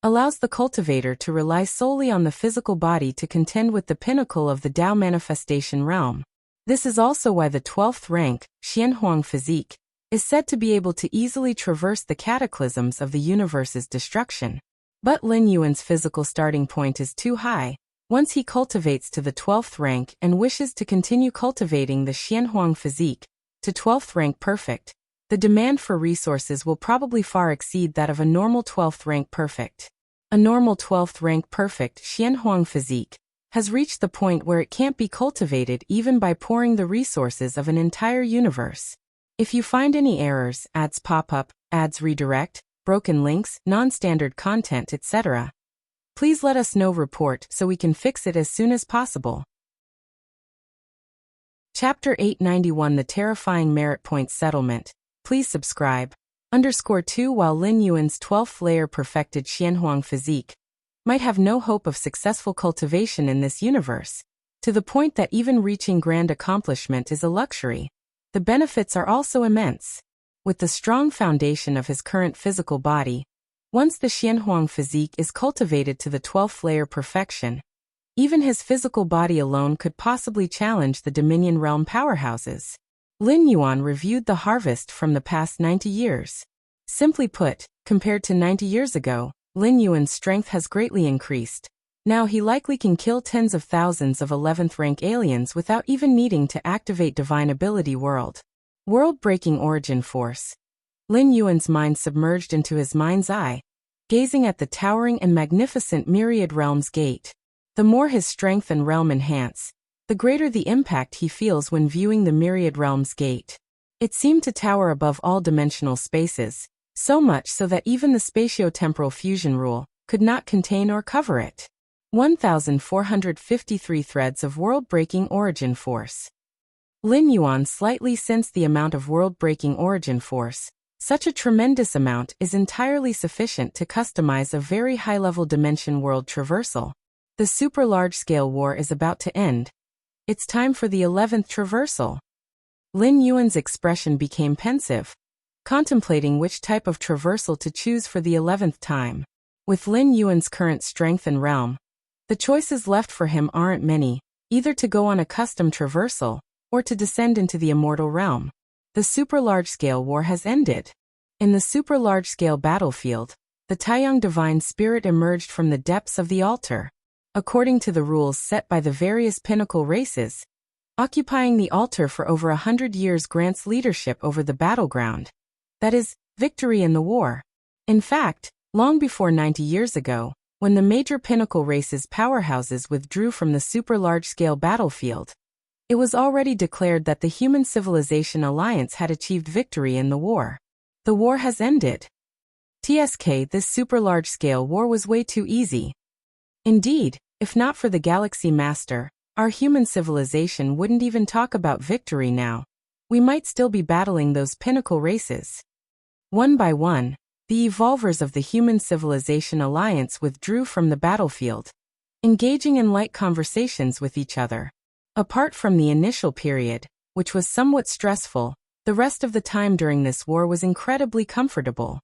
allows the cultivator to rely solely on the physical body to contend with the pinnacle of the Tao manifestation realm. This is also why the 12th rank, Xianhuang physique, is said to be able to easily traverse the cataclysms of the universe's destruction. But Lin Yuan's physical starting point is too high. Once he cultivates to the 12th rank and wishes to continue cultivating the Xianhuang physique to 12th rank perfect, the demand for resources will probably far exceed that of a normal 12th rank perfect. A normal 12th rank perfect Xianhuang physique has reached the point where it can't be cultivated even by pouring the resources of an entire universe. If you find any errors, ads pop up, ads redirect, broken links, non-standard content, etc., please let us know. Report so we can fix it as soon as possible. Chapter 891 The Terrifying Merit Point Settlement. Please subscribe. _2 While Lin Yuan's 12th layer perfected Xianhuang physique might have no hope of successful cultivation in this universe, to the point that even reaching grand accomplishment is a luxury, the benefits are also immense. With the strong foundation of his current physical body, once the Xianhuang physique is cultivated to the 12th layer perfection, even his physical body alone could possibly challenge the Dominion realm powerhouses. Lin Yuan reviewed the harvest from the past 90 years. Simply put, compared to 90 years ago, Lin Yuan's strength has greatly increased. Now he likely can kill tens of thousands of 11th rank aliens without even needing to activate Divine Ability World-breaking origin force. Lin Yuan's mind submerged into his mind's eye, gazing at the towering and magnificent Myriad Realms Gate. The more his strength and realm enhance, the greater the impact he feels when viewing the Myriad Realms Gate. It seemed to tower above all dimensional spaces, so much so that even the spatio-temporal fusion rule could not contain or cover it. 1,453 threads of world-breaking origin force. Lin Yuan slightly sensed the amount of world-breaking origin force. Such a tremendous amount is entirely sufficient to customize a very high-level dimension world traversal. The super-large-scale war is about to end. It's time for the 11th traversal. Lin Yuan's expression became pensive, contemplating which type of traversal to choose for the 11th time. With Lin Yuan's current strength and realm, the choices left for him aren't many, either to go on a custom traversal, or to descend into the immortal realm. The super-large-scale war has ended. In the super-large-scale battlefield, the Taiyang Divine Spirit emerged from the depths of the altar. According to the rules set by the various pinnacle races, occupying the altar for over 100 years grants leadership over the battleground. That is, victory in the war. In fact, long before 90 years ago, when the major pinnacle races' powerhouses withdrew from the super-large-scale battlefield, it was already declared that the Human Civilization Alliance had achieved victory in the war. The war has ended. TSK, this super-large-scale war was way too easy. Indeed, if not for the Galaxy Master, our human civilization wouldn't even talk about victory now. We might still be battling those pinnacle races. One by one, the evolvers of the Human Civilization Alliance withdrew from the battlefield, engaging in light conversations with each other. Apart from the initial period, which was somewhat stressful, the rest of the time during this war was incredibly comfortable.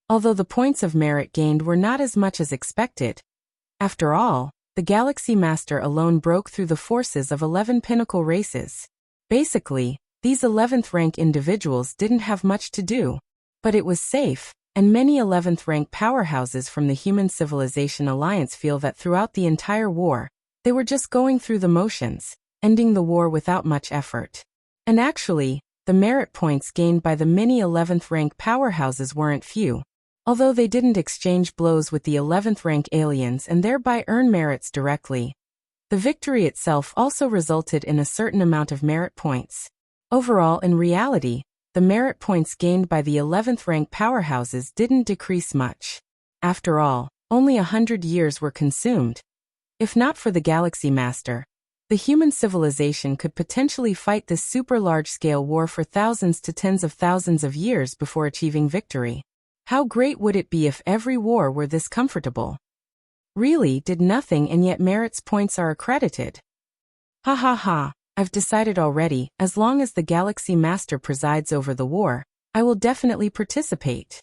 Although the points of merit gained were not as much as expected, after all, the Galaxy Master alone broke through the forces of 11 pinnacle races. Basically, these 11th rank individuals didn't have much to do. But it was safe, and many 11th rank powerhouses from the Human Civilization Alliance feel that throughout the entire war, they were just going through the motions, ending the war without much effort. And actually, the merit points gained by the many 11th rank powerhouses weren't few. Although they didn't exchange blows with the 11th rank aliens and thereby earn merits directly, the victory itself also resulted in a certain amount of merit points. Overall, in reality, the merit points gained by the 11th rank powerhouses didn't decrease much. After all, only 100 years were consumed. If not for the Galaxy Master, the human civilization could potentially fight this super large-scale war for thousands to tens of thousands of years before achieving victory. How great would it be if every war were this comfortable? Really did nothing and yet merits points are accredited. Ha ha ha, I've decided already, as long as the Galaxy Master presides over the war, I will definitely participate.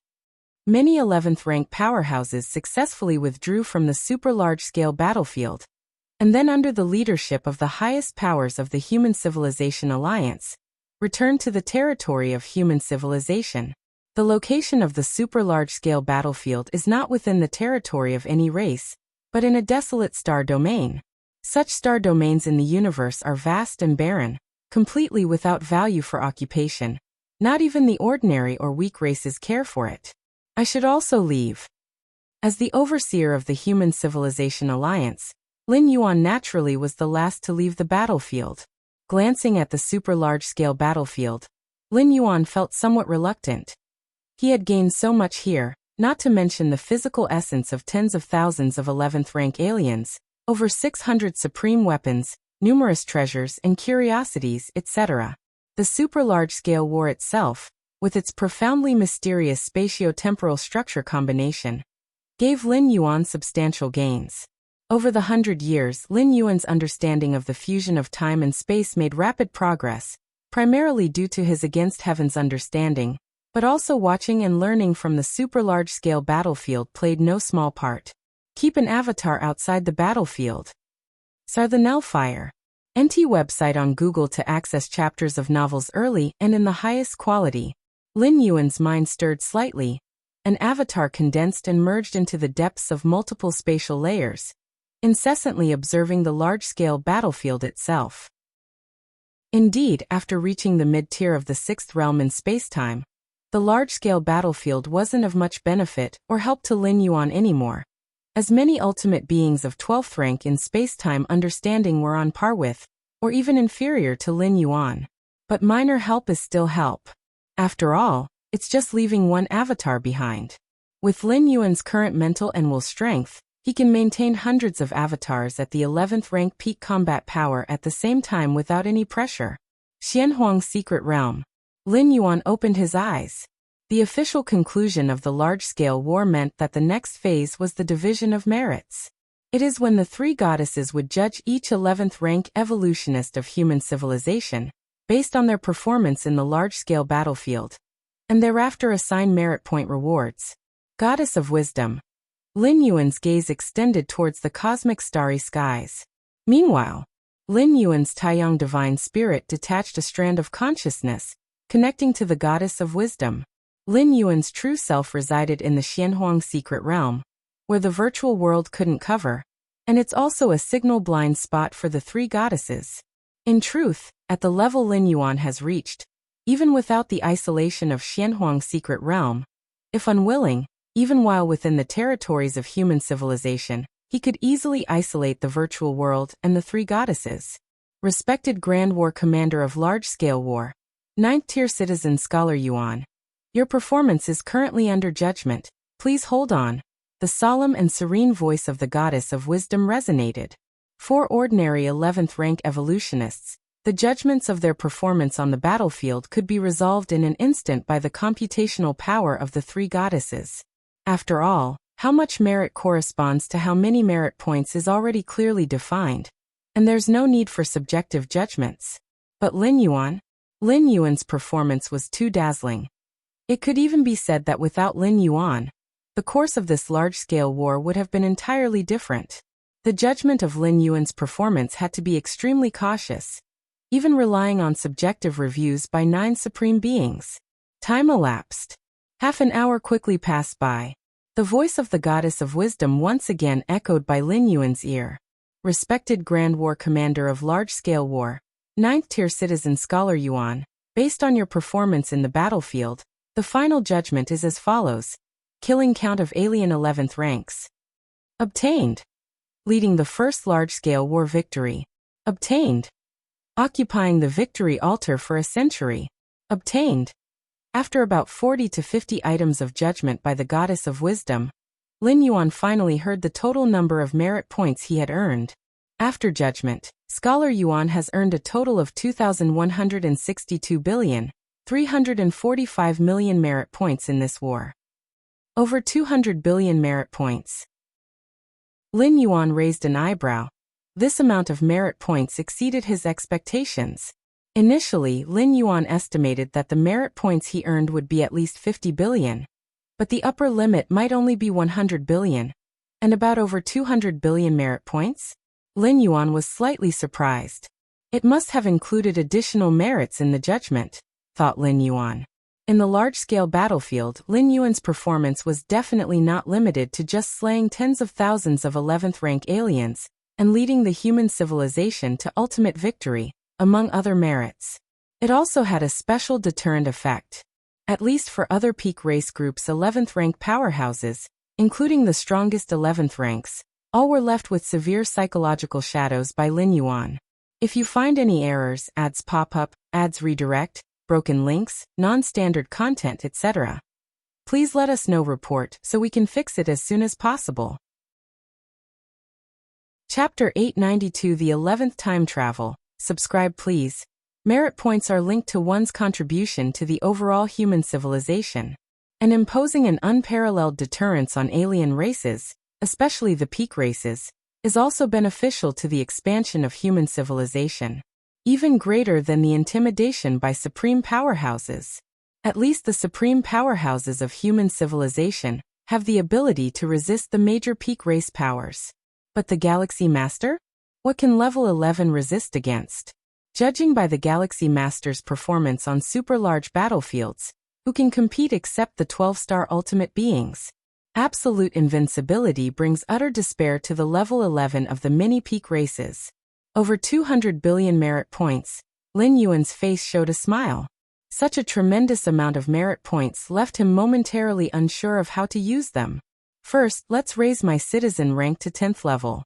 Many 11th rank powerhouses successfully withdrew from the super large-scale battlefield, and then under the leadership of the highest powers of the Human Civilization Alliance, returned to the territory of human civilization. The location of the super large-scale battlefield is not within the territory of any race, but in a desolate star domain. Such star domains in the universe are vast and barren, completely without value for occupation. Not even the ordinary or weak races care for it. I should also leave. As the overseer of the Human Civilization Alliance, Lin Yuan naturally was the last to leave the battlefield. Glancing at the super-large-scale battlefield, Lin Yuan felt somewhat reluctant. He had gained so much here, not to mention the physical essence of tens of thousands of 11th-rank aliens, over 600 supreme weapons, numerous treasures and curiosities, etc. The super-large-scale war itself, with its profoundly mysterious spatio-temporal structure combination, gave Lin Yuan substantial gains. Over the 100 years, Lin Yuan's understanding of the fusion of time and space made rapid progress, primarily due to his against heavens understanding, but also watching and learning from the super-large-scale battlefield played no small part. Keep an avatar outside the battlefield. Sarthanel Fire. NT website on Google to access chapters of novels early and in the highest quality. Lin Yuan's mind stirred slightly. An avatar condensed and merged into the depths of multiple spatial layers, incessantly observing the large-scale battlefield itself. Indeed, after reaching the mid-tier of the sixth realm in spacetime, the large-scale battlefield wasn't of much benefit or help to Lin Yuan anymore, as many ultimate beings of 12th rank in spacetime understanding were on par with, or even inferior to Lin Yuan. But minor help is still help. After all, it's just leaving one avatar behind. With Lin Yuan's current mental and will strength, he can maintain hundreds of avatars at the 11th rank peak combat power at the same time without any pressure. Xianhuang's secret realm. Lin Yuan opened his eyes. The official conclusion of the large-scale war meant that the next phase was the division of merits. It is when the three goddesses would judge each 11th rank evolutionist of human civilization, based on their performance in the large-scale battlefield, and thereafter assign merit point rewards. Goddess of Wisdom. Lin Yuan's gaze extended towards the cosmic starry skies. Meanwhile, Lin Yuan's Taiyang divine spirit detached a strand of consciousness, connecting to the Goddess of Wisdom. Lin Yuan's true self resided in the Xianhuang secret realm, where the virtual world couldn't cover, and it's also a signal blind spot for the three goddesses. In truth, at the level Lin Yuan has reached, even without the isolation of Xianhuang's secret realm, if unwilling, even while within the territories of human civilization, he could easily isolate the virtual world and the three goddesses. Respected Grand War Commander of Large-Scale War, 9th-tier citizen Scholar Yuan, your performance is currently under judgment. Please hold on. The solemn and serene voice of the Goddess of Wisdom resonated. For ordinary 11th rank evolutionists, the judgments of their performance on the battlefield could be resolved in an instant by the computational power of the three goddesses. After all, how much merit corresponds to how many merit points is already clearly defined, and there's no need for subjective judgments. But Lin Yuan's performance was too dazzling. It could even be said that without Lin Yuan, the course of this large-scale war would have been entirely different. The judgment of Lin Yuan's performance had to be extremely cautious, even relying on subjective reviews by 9 supreme beings. Time elapsed. Half an hour quickly passed by. The voice of the Goddess of Wisdom once again echoed by Lin Yuan's ear. Respected Grand War Commander of Large-Scale War, 9th-tier citizen Scholar Yuan, based on your performance in the battlefield, the final judgment is as follows. Killing count of alien 11th ranks. Obtained. Leading the first large-scale war victory. Obtained. Occupying the victory altar for a century. Obtained. After about 40 to 50 items of judgment by the Goddess of Wisdom, Lin Yuan finally heard the total number of merit points he had earned. After judgment, Scholar Yuan has earned a total of 2,162,345 million merit points in this war. Over 200 billion merit points. Lin Yuan raised an eyebrow. This amount of merit points exceeded his expectations. Initially, Lin Yuan estimated that the merit points he earned would be at least 50 billion, but the upper limit might only be 100 billion, and about over 200 billion merit points? Lin Yuan was slightly surprised. It must have included additional merits in the judgment, thought Lin Yuan. In the large-scale battlefield, Lin Yuan's performance was definitely not limited to just slaying tens of thousands of 11th-rank aliens and leading the human civilization to ultimate victory, among other merits. It also had a special deterrent effect. At least for other peak race groups' 11th-rank powerhouses, including the strongest 11th ranks, all were left with severe psychological shadows by Lin Yuan. If you find any errors, ads pop up, ads redirect, broken links, non-standard content, etc., please let us know report so we can fix it as soon as possible. Chapter 892 The 11th Time Travel. Subscribe please. Merit points are linked to one's contribution to the overall human civilization, and imposing an unparalleled deterrence on alien races, especially the peak races, is also beneficial to the expansion of human civilization, even greater than the intimidation by supreme powerhouses. At least the supreme powerhouses of human civilization have the ability to resist the major peak race powers. But the Galaxy Master? What can level 11 resist against? Judging by the Galaxy Master's performance on super-large battlefields, who can compete except the 12-star ultimate beings? Absolute invincibility brings utter despair to the level 11 of the mini-peak races. Over 200 billion merit points, Lin Yuan's face showed a smile. Such a tremendous amount of merit points left him momentarily unsure of how to use them. First, let's raise my citizen rank to 10th level.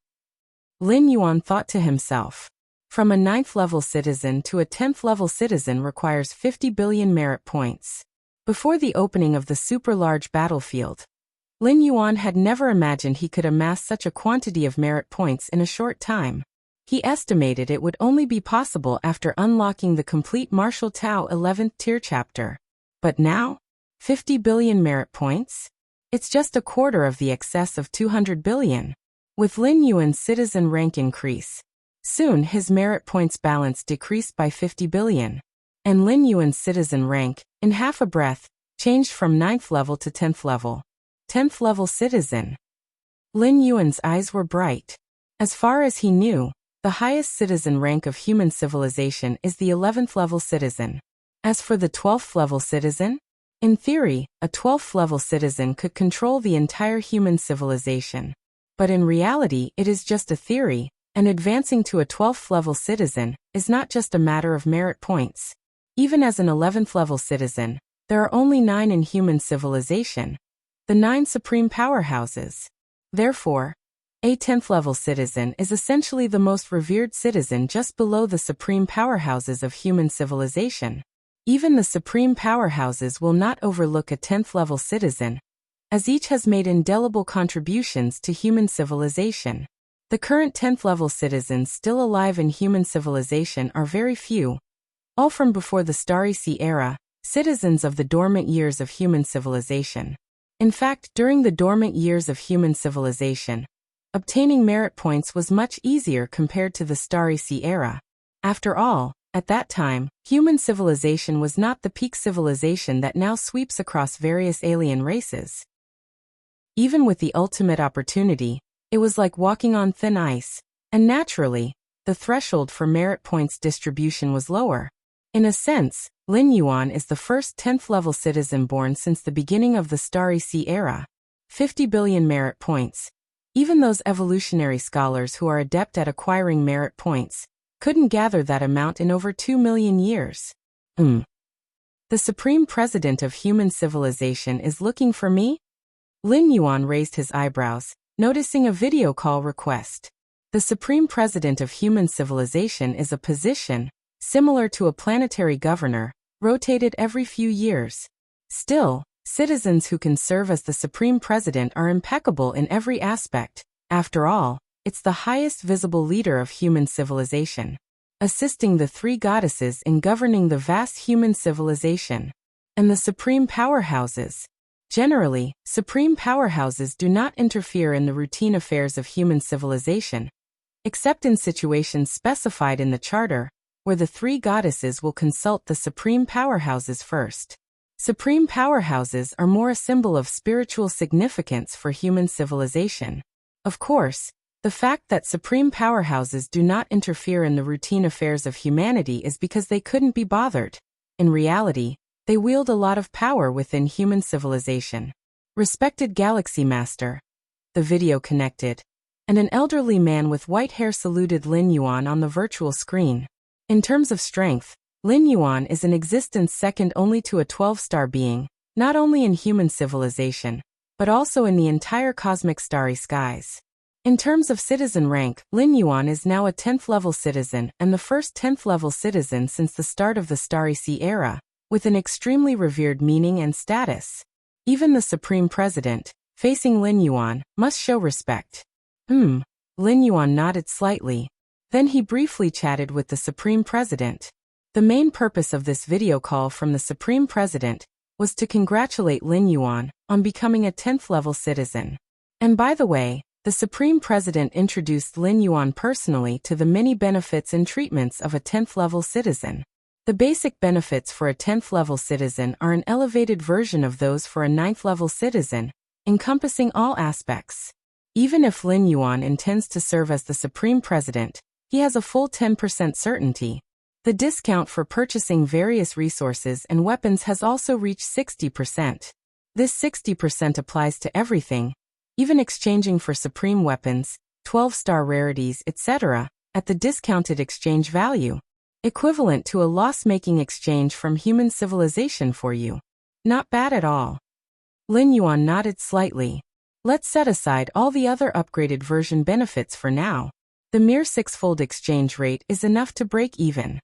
Lin Yuan thought to himself. From a 9th level citizen to a 10th level citizen requires 50 billion merit points. Before the opening of the super-large battlefield, Lin Yuan had never imagined he could amass such a quantity of merit points in a short time. He estimated it would only be possible after unlocking the complete Martial Tao 11th tier chapter. But now? 50 billion merit points? It's just a quarter of the excess of 200 billion. With Lin Yuan's citizen rank increase, soon his merit points balance decreased by 50 billion. And Lin Yuan's citizen rank, in half a breath, changed from 9th level to 10th level. 10th level citizen. Lin Yuan's eyes were bright. As far as he knew, the highest citizen rank of human civilization is the 11th level citizen. As for the 12th level citizen, in theory, a 12th level citizen could control the entire human civilization. But in reality, it is just a theory, and advancing to a 12th level citizen is not just a matter of merit points. Even as an 11th level citizen, there are only 9 in human civilization, the 9 supreme powerhouses. Therefore, a 10th level citizen is essentially the most revered citizen just below the supreme powerhouses of human civilization. Even the supreme powerhouses will not overlook a 10th level citizen, as each has made indelible contributions to human civilization. The current 10th level citizens still alive in human civilization are very few, all from before the Starry Sea era, citizens of the dormant years of human civilization. In fact, during the dormant years of human civilization, obtaining merit points was much easier compared to the Starry Sea era. After all, at that time, human civilization was not the peak civilization that now sweeps across various alien races. Even with the ultimate opportunity, it was like walking on thin ice, and naturally, the threshold for merit points distribution was lower. In a sense, Lin Yuan is the first 10th level citizen born since the beginning of the Starry Sea era. 50 billion merit points. Even those evolutionary scholars who are adept at acquiring merit points couldn't gather that amount in over 2 million years. The Supreme President of human civilization is looking for me? Lin Yuan raised his eyebrows, noticing a video call request. The Supreme President of human civilization is a position, similar to a planetary governor, rotated every few years. Still, citizens who can serve as the Supreme President are impeccable in every aspect. After all, it's the highest visible leader of human civilization, assisting the 3 goddesses in governing the vast human civilization. And the supreme powerhouses. Generally, supreme powerhouses do not interfere in the routine affairs of human civilization, except in situations specified in the charter, where the 3 goddesses will consult the supreme powerhouses first. Supreme powerhouses are more a symbol of spiritual significance for human civilization. Of course, the fact that supreme powerhouses do not interfere in the routine affairs of humanity is because they couldn't be bothered. In reality, They wield a lot of power within human civilization. Respected Galaxy Master. The video connected, and an elderly man with white hair saluted Lin Yuan on the virtual screen. In terms of strength, Lin Yuan is in existence second only to a 12-star being, not only in human civilization, but also in the entire cosmic starry skies. In terms of citizen rank, Lin Yuan is now a 10th-level citizen and the first 10th-level citizen since the start of the Starry Sea era, with an extremely revered meaning and status. Even the Supreme President, facing Lin Yuan, must show respect. Lin Yuan nodded slightly. Then he briefly chatted with the Supreme President. The main purpose of this video call from the Supreme President was to congratulate Lin Yuan on becoming a 10th-level citizen. And by the way, the Supreme President introduced Lin Yuan personally to the many benefits and treatments of a 10th-level citizen. The basic benefits for a 10th-level citizen are an elevated version of those for a 9th-level citizen, encompassing all aspects. Even if Lin Yuan intends to serve as the Supreme President, he has a full 10% certainty. The discount for purchasing various resources and weapons has also reached 60%. This 60% applies to everything, even exchanging for supreme weapons, 12-star rarities, etc., at the discounted exchange value, equivalent to a loss-making exchange from human civilization for you. Not bad at all. Lin Yuan nodded slightly. Let's set aside all the other upgraded version benefits for now. The mere 6-fold exchange rate is enough to break even.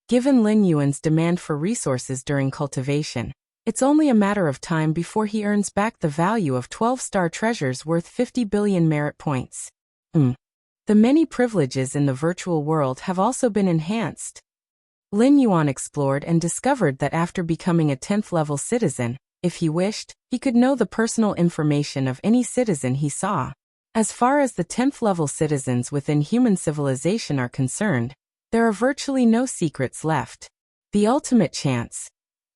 Given Lin Yuan's demand for resources during cultivation, it's only a matter of time before he earns back the value of 12-star treasures worth 50 billion merit points. The many privileges in the virtual world have also been enhanced. Lin Yuan explored and discovered that after becoming a 10th-level citizen, if he wished, he could know the personal information of any citizen he saw. As far as the 10th-level citizens within human civilization are concerned, there are virtually no secrets left. The ultimate chance.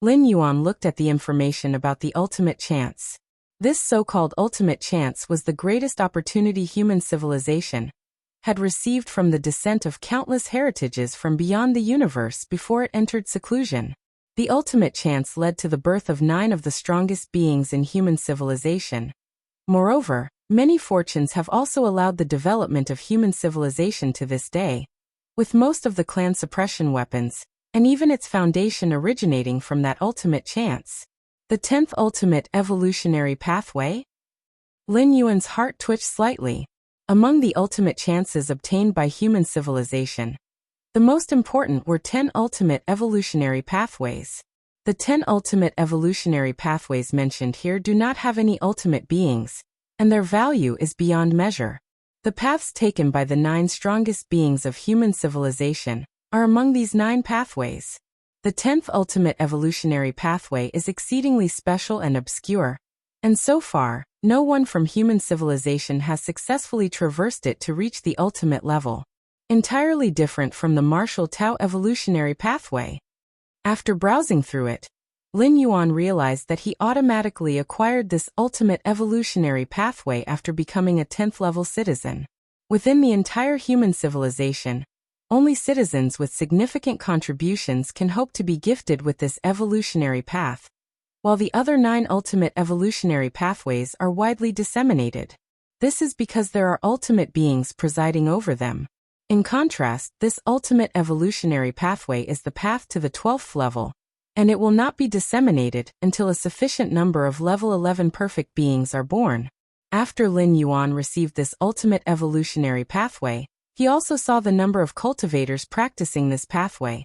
Lin Yuan looked at the information about the ultimate chance. This so-called ultimate chance was the greatest opportunity human civilization had received from the descent of countless heritages from beyond the universe before it entered seclusion. The ultimate chance led to the birth of 9 of the strongest beings in human civilization. Moreover, many fortunes have also allowed the development of human civilization to this day, with most of the clan suppression weapons, and even its foundation originating from that ultimate chance. The 10th ultimate evolutionary pathway? Lin Yuan's heart twitched slightly. Among the ultimate chances obtained by human civilization, the most important were 10 ultimate evolutionary pathways. The 10 ultimate evolutionary pathways mentioned here do not have any ultimate beings, and their value is beyond measure. The paths taken by the 9 strongest beings of human civilization are among these 9 pathways. The 10th ultimate evolutionary pathway is exceedingly special and obscure, and so far, no one from human civilization has successfully traversed it to reach the ultimate level. Entirely different from the Martial Tao evolutionary pathway. After browsing through it, Lin Yuan realized that he automatically acquired this ultimate evolutionary pathway after becoming a 10th-level citizen. Within the entire human civilization, only citizens with significant contributions can hope to be gifted with this evolutionary path, while the other 9 ultimate evolutionary pathways are widely disseminated. This is because there are ultimate beings presiding over them. In contrast, this ultimate evolutionary pathway is the path to the 12th level, and it will not be disseminated until a sufficient number of level 11 perfect beings are born. After Lin Yuan received this ultimate evolutionary pathway, he also saw the number of cultivators practicing this pathway.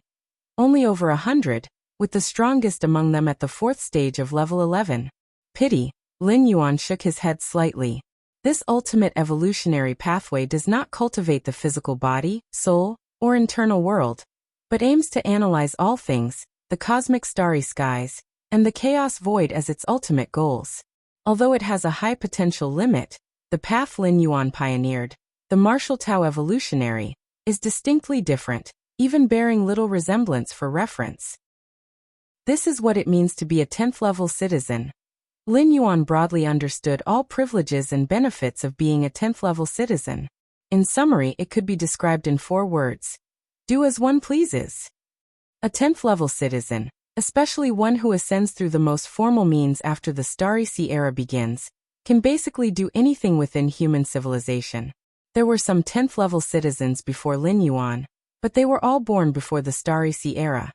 Only over 100, with the strongest among them at the 4th stage of level 11. Pity. Lin Yuan shook his head slightly. This ultimate evolutionary pathway does not cultivate the physical body, soul, or internal world, but aims to analyze all things, the cosmic starry skies, and the chaos void as its ultimate goals. Although it has a high potential limit, the path Lin Yuan pioneered, the Martial Tao evolutionary, is distinctly different, even bearing little resemblance for reference. This is what it means to be a 10th-level citizen. Lin Yuan broadly understood all privileges and benefits of being a 10th-level citizen. In summary, it could be described in 4 words. Do as one pleases. A 10th-level citizen, especially one who ascends through the most formal means after the Starry Sea era begins, can basically do anything within human civilization. There were some 10th-level citizens before Lin Yuan, but they were all born before the Starry Sea era.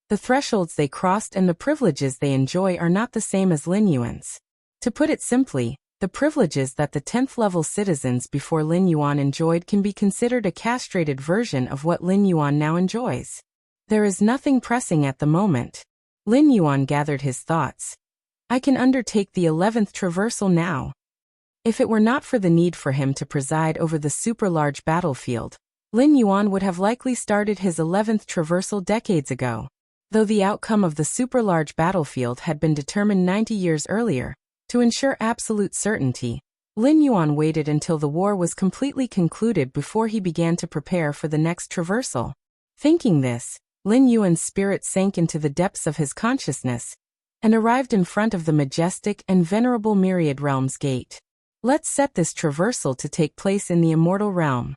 The thresholds they crossed and the privileges they enjoy are not the same as Lin Yuan's. To put it simply, the privileges that the 10th-level citizens before Lin Yuan enjoyed can be considered a castrated version of what Lin Yuan now enjoys. There is nothing pressing at the moment. Lin Yuan gathered his thoughts. I can undertake the 11th traversal now. If it were not for the need for him to preside over the super-large battlefield, Lin Yuan would have likely started his 11th traversal decades ago. Though the outcome of the super-large battlefield had been determined 90 years earlier, to ensure absolute certainty, Lin Yuan waited until the war was completely concluded before he began to prepare for the next traversal. Thinking this, Lin Yuan's spirit sank into the depths of his consciousness and arrived in front of the majestic and venerable Myriad Realms Gate. Let's set this traversal to take place in the Immortal Realm.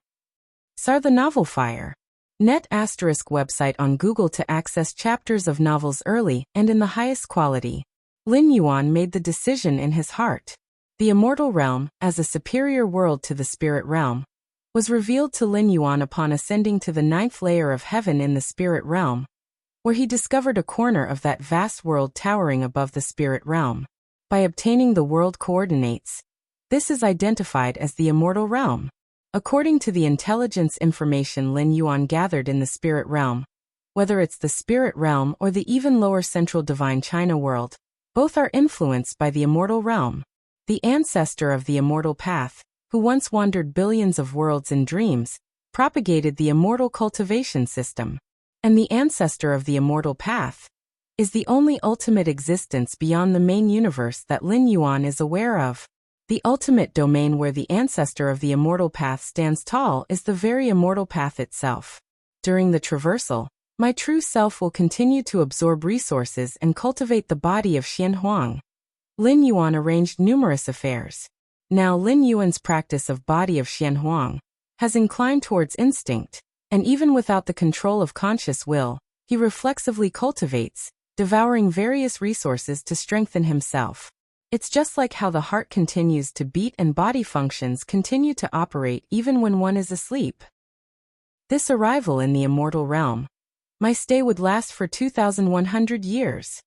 SAR the Novel Fire. Net ** website on Google to access chapters of novels early and in the highest quality. Lin Yuan made the decision in his heart. The Immortal Realm, as a superior world to the Spirit Realm, was revealed to Lin Yuan upon ascending to the 9th layer of heaven in the Spirit Realm, where he discovered a corner of that vast world towering above the Spirit Realm. By obtaining the world coordinates, this is identified as the Immortal Realm. According to the intelligence information Lin Yuan gathered in the Spirit Realm, whether it's the Spirit Realm or the even lower Central Divine China world, both are influenced by the Immortal Realm. The ancestor of the Immortal Path, who once wandered billions of worlds in dreams, propagated the immortal cultivation system. And the ancestor of the Immortal Path is the only ultimate existence beyond the main universe that Lin Yuan is aware of. The ultimate domain where the ancestor of the Immortal Path stands tall is the very Immortal Path itself. During the traversal, my true self will continue to absorb resources and cultivate the body of Xian Huang. Lin Yuan arranged numerous affairs. Now Lin Yuan's practice of body of Xian Huang has inclined towards instinct, and even without the control of conscious will, he reflexively cultivates, devouring various resources to strengthen himself. It's just like how the heart continues to beat and body functions continue to operate even when one is asleep. This arrival in the Immortal Realm, my stay would last for 2,100 years.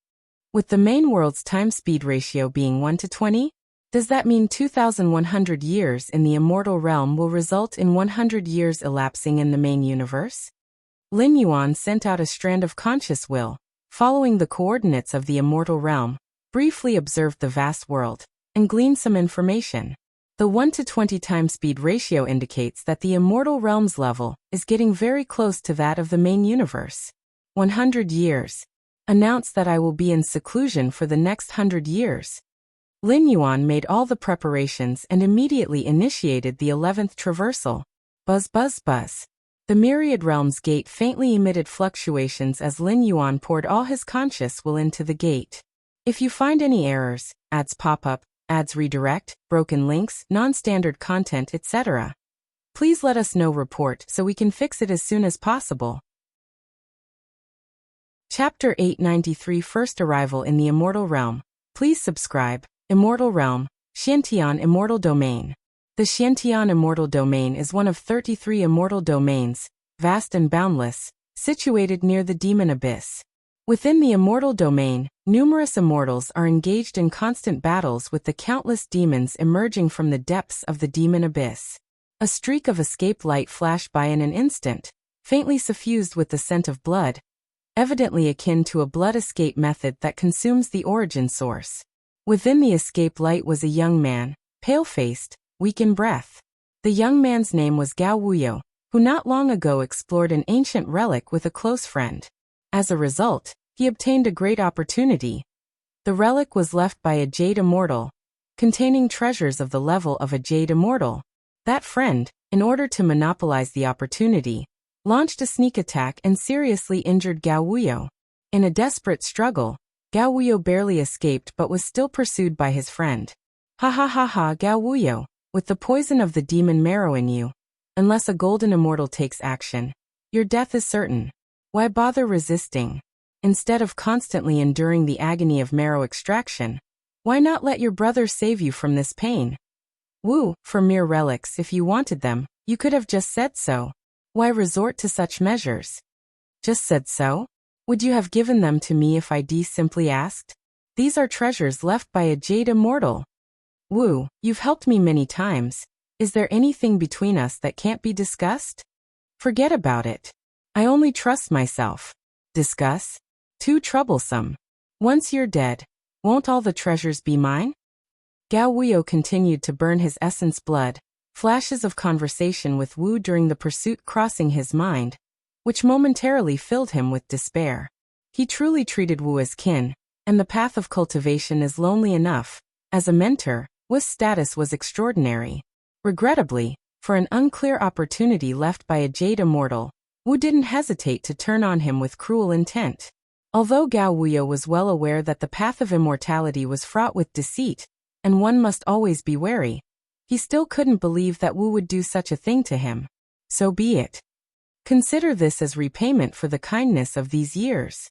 With the main world's time-speed ratio being 1:20, does that mean 2,100 years in the Immortal Realm will result in 100 years elapsing in the main universe? Lin Yuan sent out a strand of conscious will, following the coordinates of the Immortal Realm, briefly observed the vast world, and gleaned some information. The 1:20 time-speed ratio indicates that the Immortal Realm's level is getting very close to that of the main universe. 100 years. Announce that I will be in seclusion for the next 100 years. Lin Yuan made all the preparations and immediately initiated the 11th traversal. Buzz buzz buzz. The Myriad Realms Gate faintly emitted fluctuations as Lin Yuan poured all his conscious will into the gate. If you find any errors, ads pop up, ads redirect, broken links, non-standard content, etc., please let us know. Report so we can fix it as soon as possible. Chapter 893 First Arrival in the Immortal Realm. Please subscribe. Immortal Realm, Xiantian Immortal Domain. The Xiantian Immortal Domain is one of 33 immortal domains, vast and boundless, situated near the Demon Abyss. Within the Immortal Domain, numerous immortals are engaged in constant battles with the countless demons emerging from the depths of the Demon Abyss. A streak of escape light flashed by in an instant, faintly suffused with the scent of blood, evidently akin to a blood escape method that consumes the origin source. Within the escape light was a young man, pale-faced, weak in breath. The young man's name was Gao Wuyo, who not long ago explored an ancient relic with a close friend. As a result, he obtained a great opportunity. The relic was left by a Jade Immortal, containing treasures of the level of a Jade Immortal. That friend, in order to monopolize the opportunity, launched a sneak attack and seriously injured Gao Wuyo. In a desperate struggle, Gao Wuyo barely escaped but was still pursued by his friend. Ha ha ha ha, Gao Wuyo, with the poison of the demon marrow in you, unless a golden immortal takes action, your death is certain. Why bother resisting? instead of constantly enduring the agony of marrow extraction. Why not let your brother save you from this pain? Wu, for mere relics, if you wanted them, you could have just said so. Why resort to such measures? Just said so? Would you have given them to me if I simply asked? These are treasures left by a jade immortal. Wu, you've helped me many times. Is there anything between us that can't be discussed? Forget about it. I only trust myself. Discuss? Too troublesome. Once you're dead, won't all the treasures be mine? Gao Wuyo continued to burn his essence blood, flashes of conversation with Wu during the pursuit crossing his mind, which momentarily filled him with despair. He truly treated Wu as kin, and the path of cultivation is lonely enough. As a mentor, Wu's status was extraordinary. Regrettably, for an unclear opportunity left by a jade immortal, Wu didn't hesitate to turn on him with cruel intent. Although Gao Wuyo was well aware that the path of immortality was fraught with deceit, and one must always be wary, he still couldn't believe that Wu would do such a thing to him. So be it. Consider this as repayment for the kindness of these years.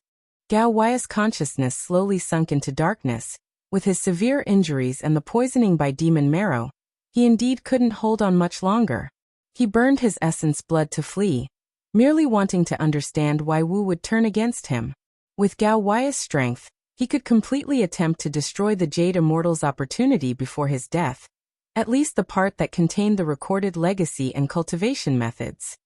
Gao Wuyo's consciousness slowly sunk into darkness. With his severe injuries and the poisoning by demon marrow, he indeed couldn't hold on much longer. He burned his essence blood to flee, merely wanting to understand why Wu would turn against him. With Gao Wuyo's strength, he could completely attempt to destroy the Jade Immortal's opportunity before his death, at least the part that contained the recorded legacy and cultivation methods.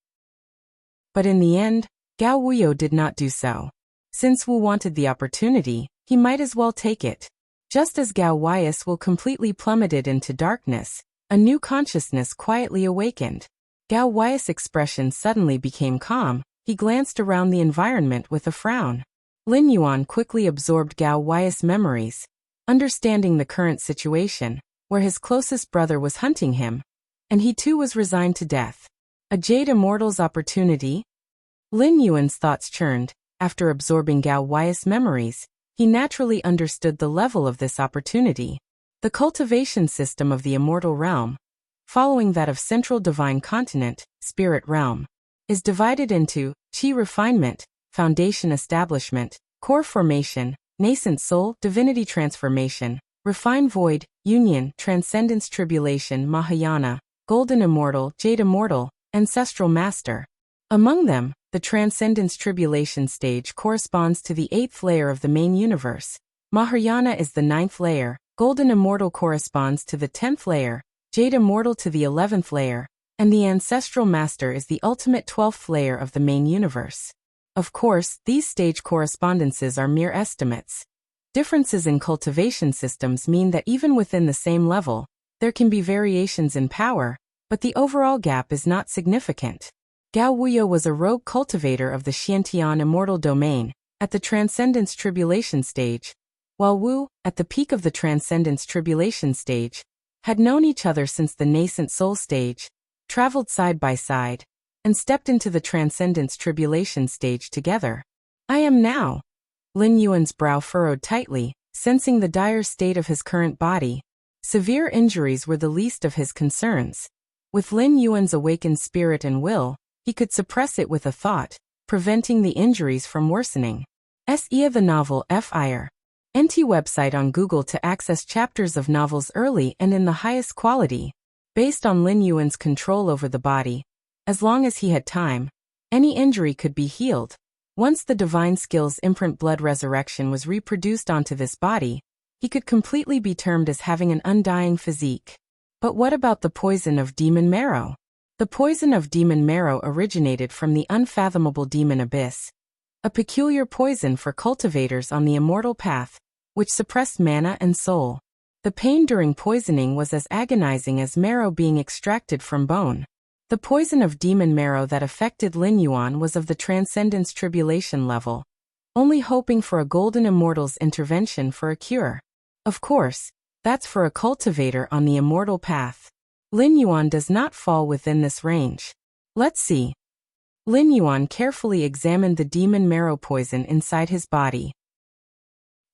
But in the end, Gao Wuyo did not do so. Since Wu wanted the opportunity, he might as well take it. Just as Gao Wuyo's will completely plummeted into darkness, a new consciousness quietly awakened. Gao Wuyo's expression suddenly became calm. He glanced around the environment with a frown. Lin Yuan quickly absorbed Gao Wuyo's memories, understanding the current situation, where his closest brother was hunting him, and he too was resigned to death. A Jade Immortal's opportunity? Lin Yuan's thoughts churned. After absorbing Gao Wuyo's memories, he naturally understood the level of this opportunity. The cultivation system of the immortal realm, following that of Central Divine Continent, Spirit Realm, is divided into Qi Refinement, Foundation Establishment, Core Formation, Nascent Soul, Divinity Transformation, Refined Void, Union, Transcendence Tribulation, Mahayana, Golden Immortal, Jade Immortal, Ancestral Master. Among them, the Transcendence Tribulation stage corresponds to the 8th layer of the main universe. Mahayana is the 9th layer, Golden Immortal corresponds to the 10th layer, Jade Immortal to the 11th layer, and the Ancestral Master is the ultimate 12th layer of the main universe. Of course, these stage correspondences are mere estimates. Differences in cultivation systems mean that even within the same level, there can be variations in power, but the overall gap is not significant. Gao Wuyo was a rogue cultivator of the Xiantian Immortal Domain, at the Transcendence Tribulation stage, while Wu, at the peak of the Transcendence Tribulation stage, had known each other since the Nascent Soul stage, traveled side by side, and stepped into the Transcendence Tribulation stage together. I am now. Lin Yuan's brow furrowed tightly, sensing the dire state of his current body. Severe injuries were the least of his concerns. With Lin Yuan's awakened spirit and will, he could suppress it with a thought, preventing the injuries from worsening. See the novel Fire. NT website on Google to access chapters of novels early and in the highest quality. Based on Lin Yuan's control over the body, as long as he had time, any injury could be healed. Once the divine skill's imprint blood resurrection was reproduced onto this body, he could completely be termed as having an undying physique. But what about the poison of demon marrow? The poison of demon marrow originated from the unfathomable demon abyss, a peculiar poison for cultivators on the immortal path, which suppressed mana and soul. The pain during poisoning was as agonizing as marrow being extracted from bone. The poison of demon marrow that affected Lin Yuan was of the Transcendence Tribulation level, only hoping for a Golden Immortal's intervention for a cure. Of course, that's for a cultivator on the immortal path. Lin Yuan does not fall within this range. Let's see. Lin Yuan carefully examined the demon marrow poison inside his body.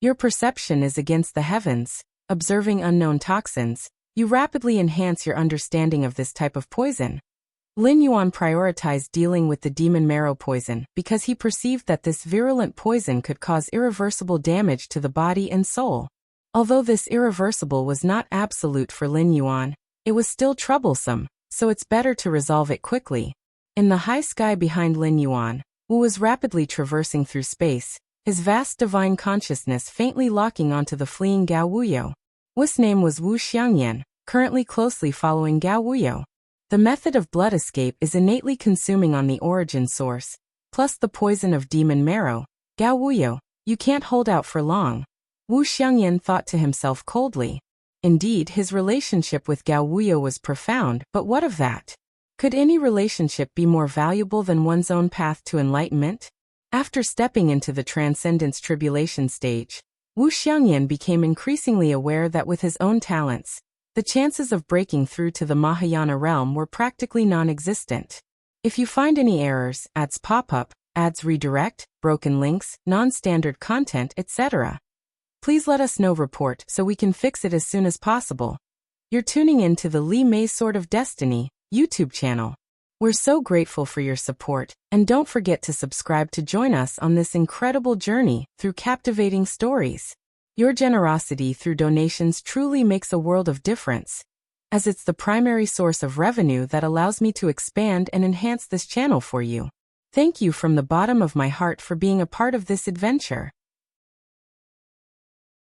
Your perception is against the heavens. Observing unknown toxins, you rapidly enhance your understanding of this type of poison. Lin Yuan prioritized dealing with the demon marrow poison because he perceived that this virulent poison could cause irreversible damage to the body and soul. Although this irreversible was not absolute for Lin Yuan, it was still troublesome, so it's better to resolve it quickly. In the high sky behind Lin Yuan, Wu was rapidly traversing through space, his vast divine consciousness faintly locking onto the fleeing Gao Wuyo. Wu's name was Wu Xiangyan, currently closely following Gao Wuyo. The method of blood escape is innately consuming on the origin source, plus the poison of demon marrow. Gao Wuyo, you can't hold out for long. Wu Xiangyan thought to himself coldly. Indeed, his relationship with Gao Wuyo was profound, but what of that? Could any relationship be more valuable than one's own path to enlightenment? After stepping into the transcendence tribulation stage, Wu Xiangyan became increasingly aware that with his own talents, the chances of breaking through to the Mahayana realm were practically non-existent. If you find any errors, ads pop up, ads redirect, broken links, non-standard content, etc., please let us know report so we can fix it as soon as possible. You're tuning in to the Li Mei Sword of Destiny YouTube channel. We're so grateful for your support, and don't forget to subscribe to join us on this incredible journey through captivating stories. Your generosity through donations truly makes a world of difference, as it's the primary source of revenue that allows me to expand and enhance this channel for you. Thank you from the bottom of my heart for being a part of this adventure.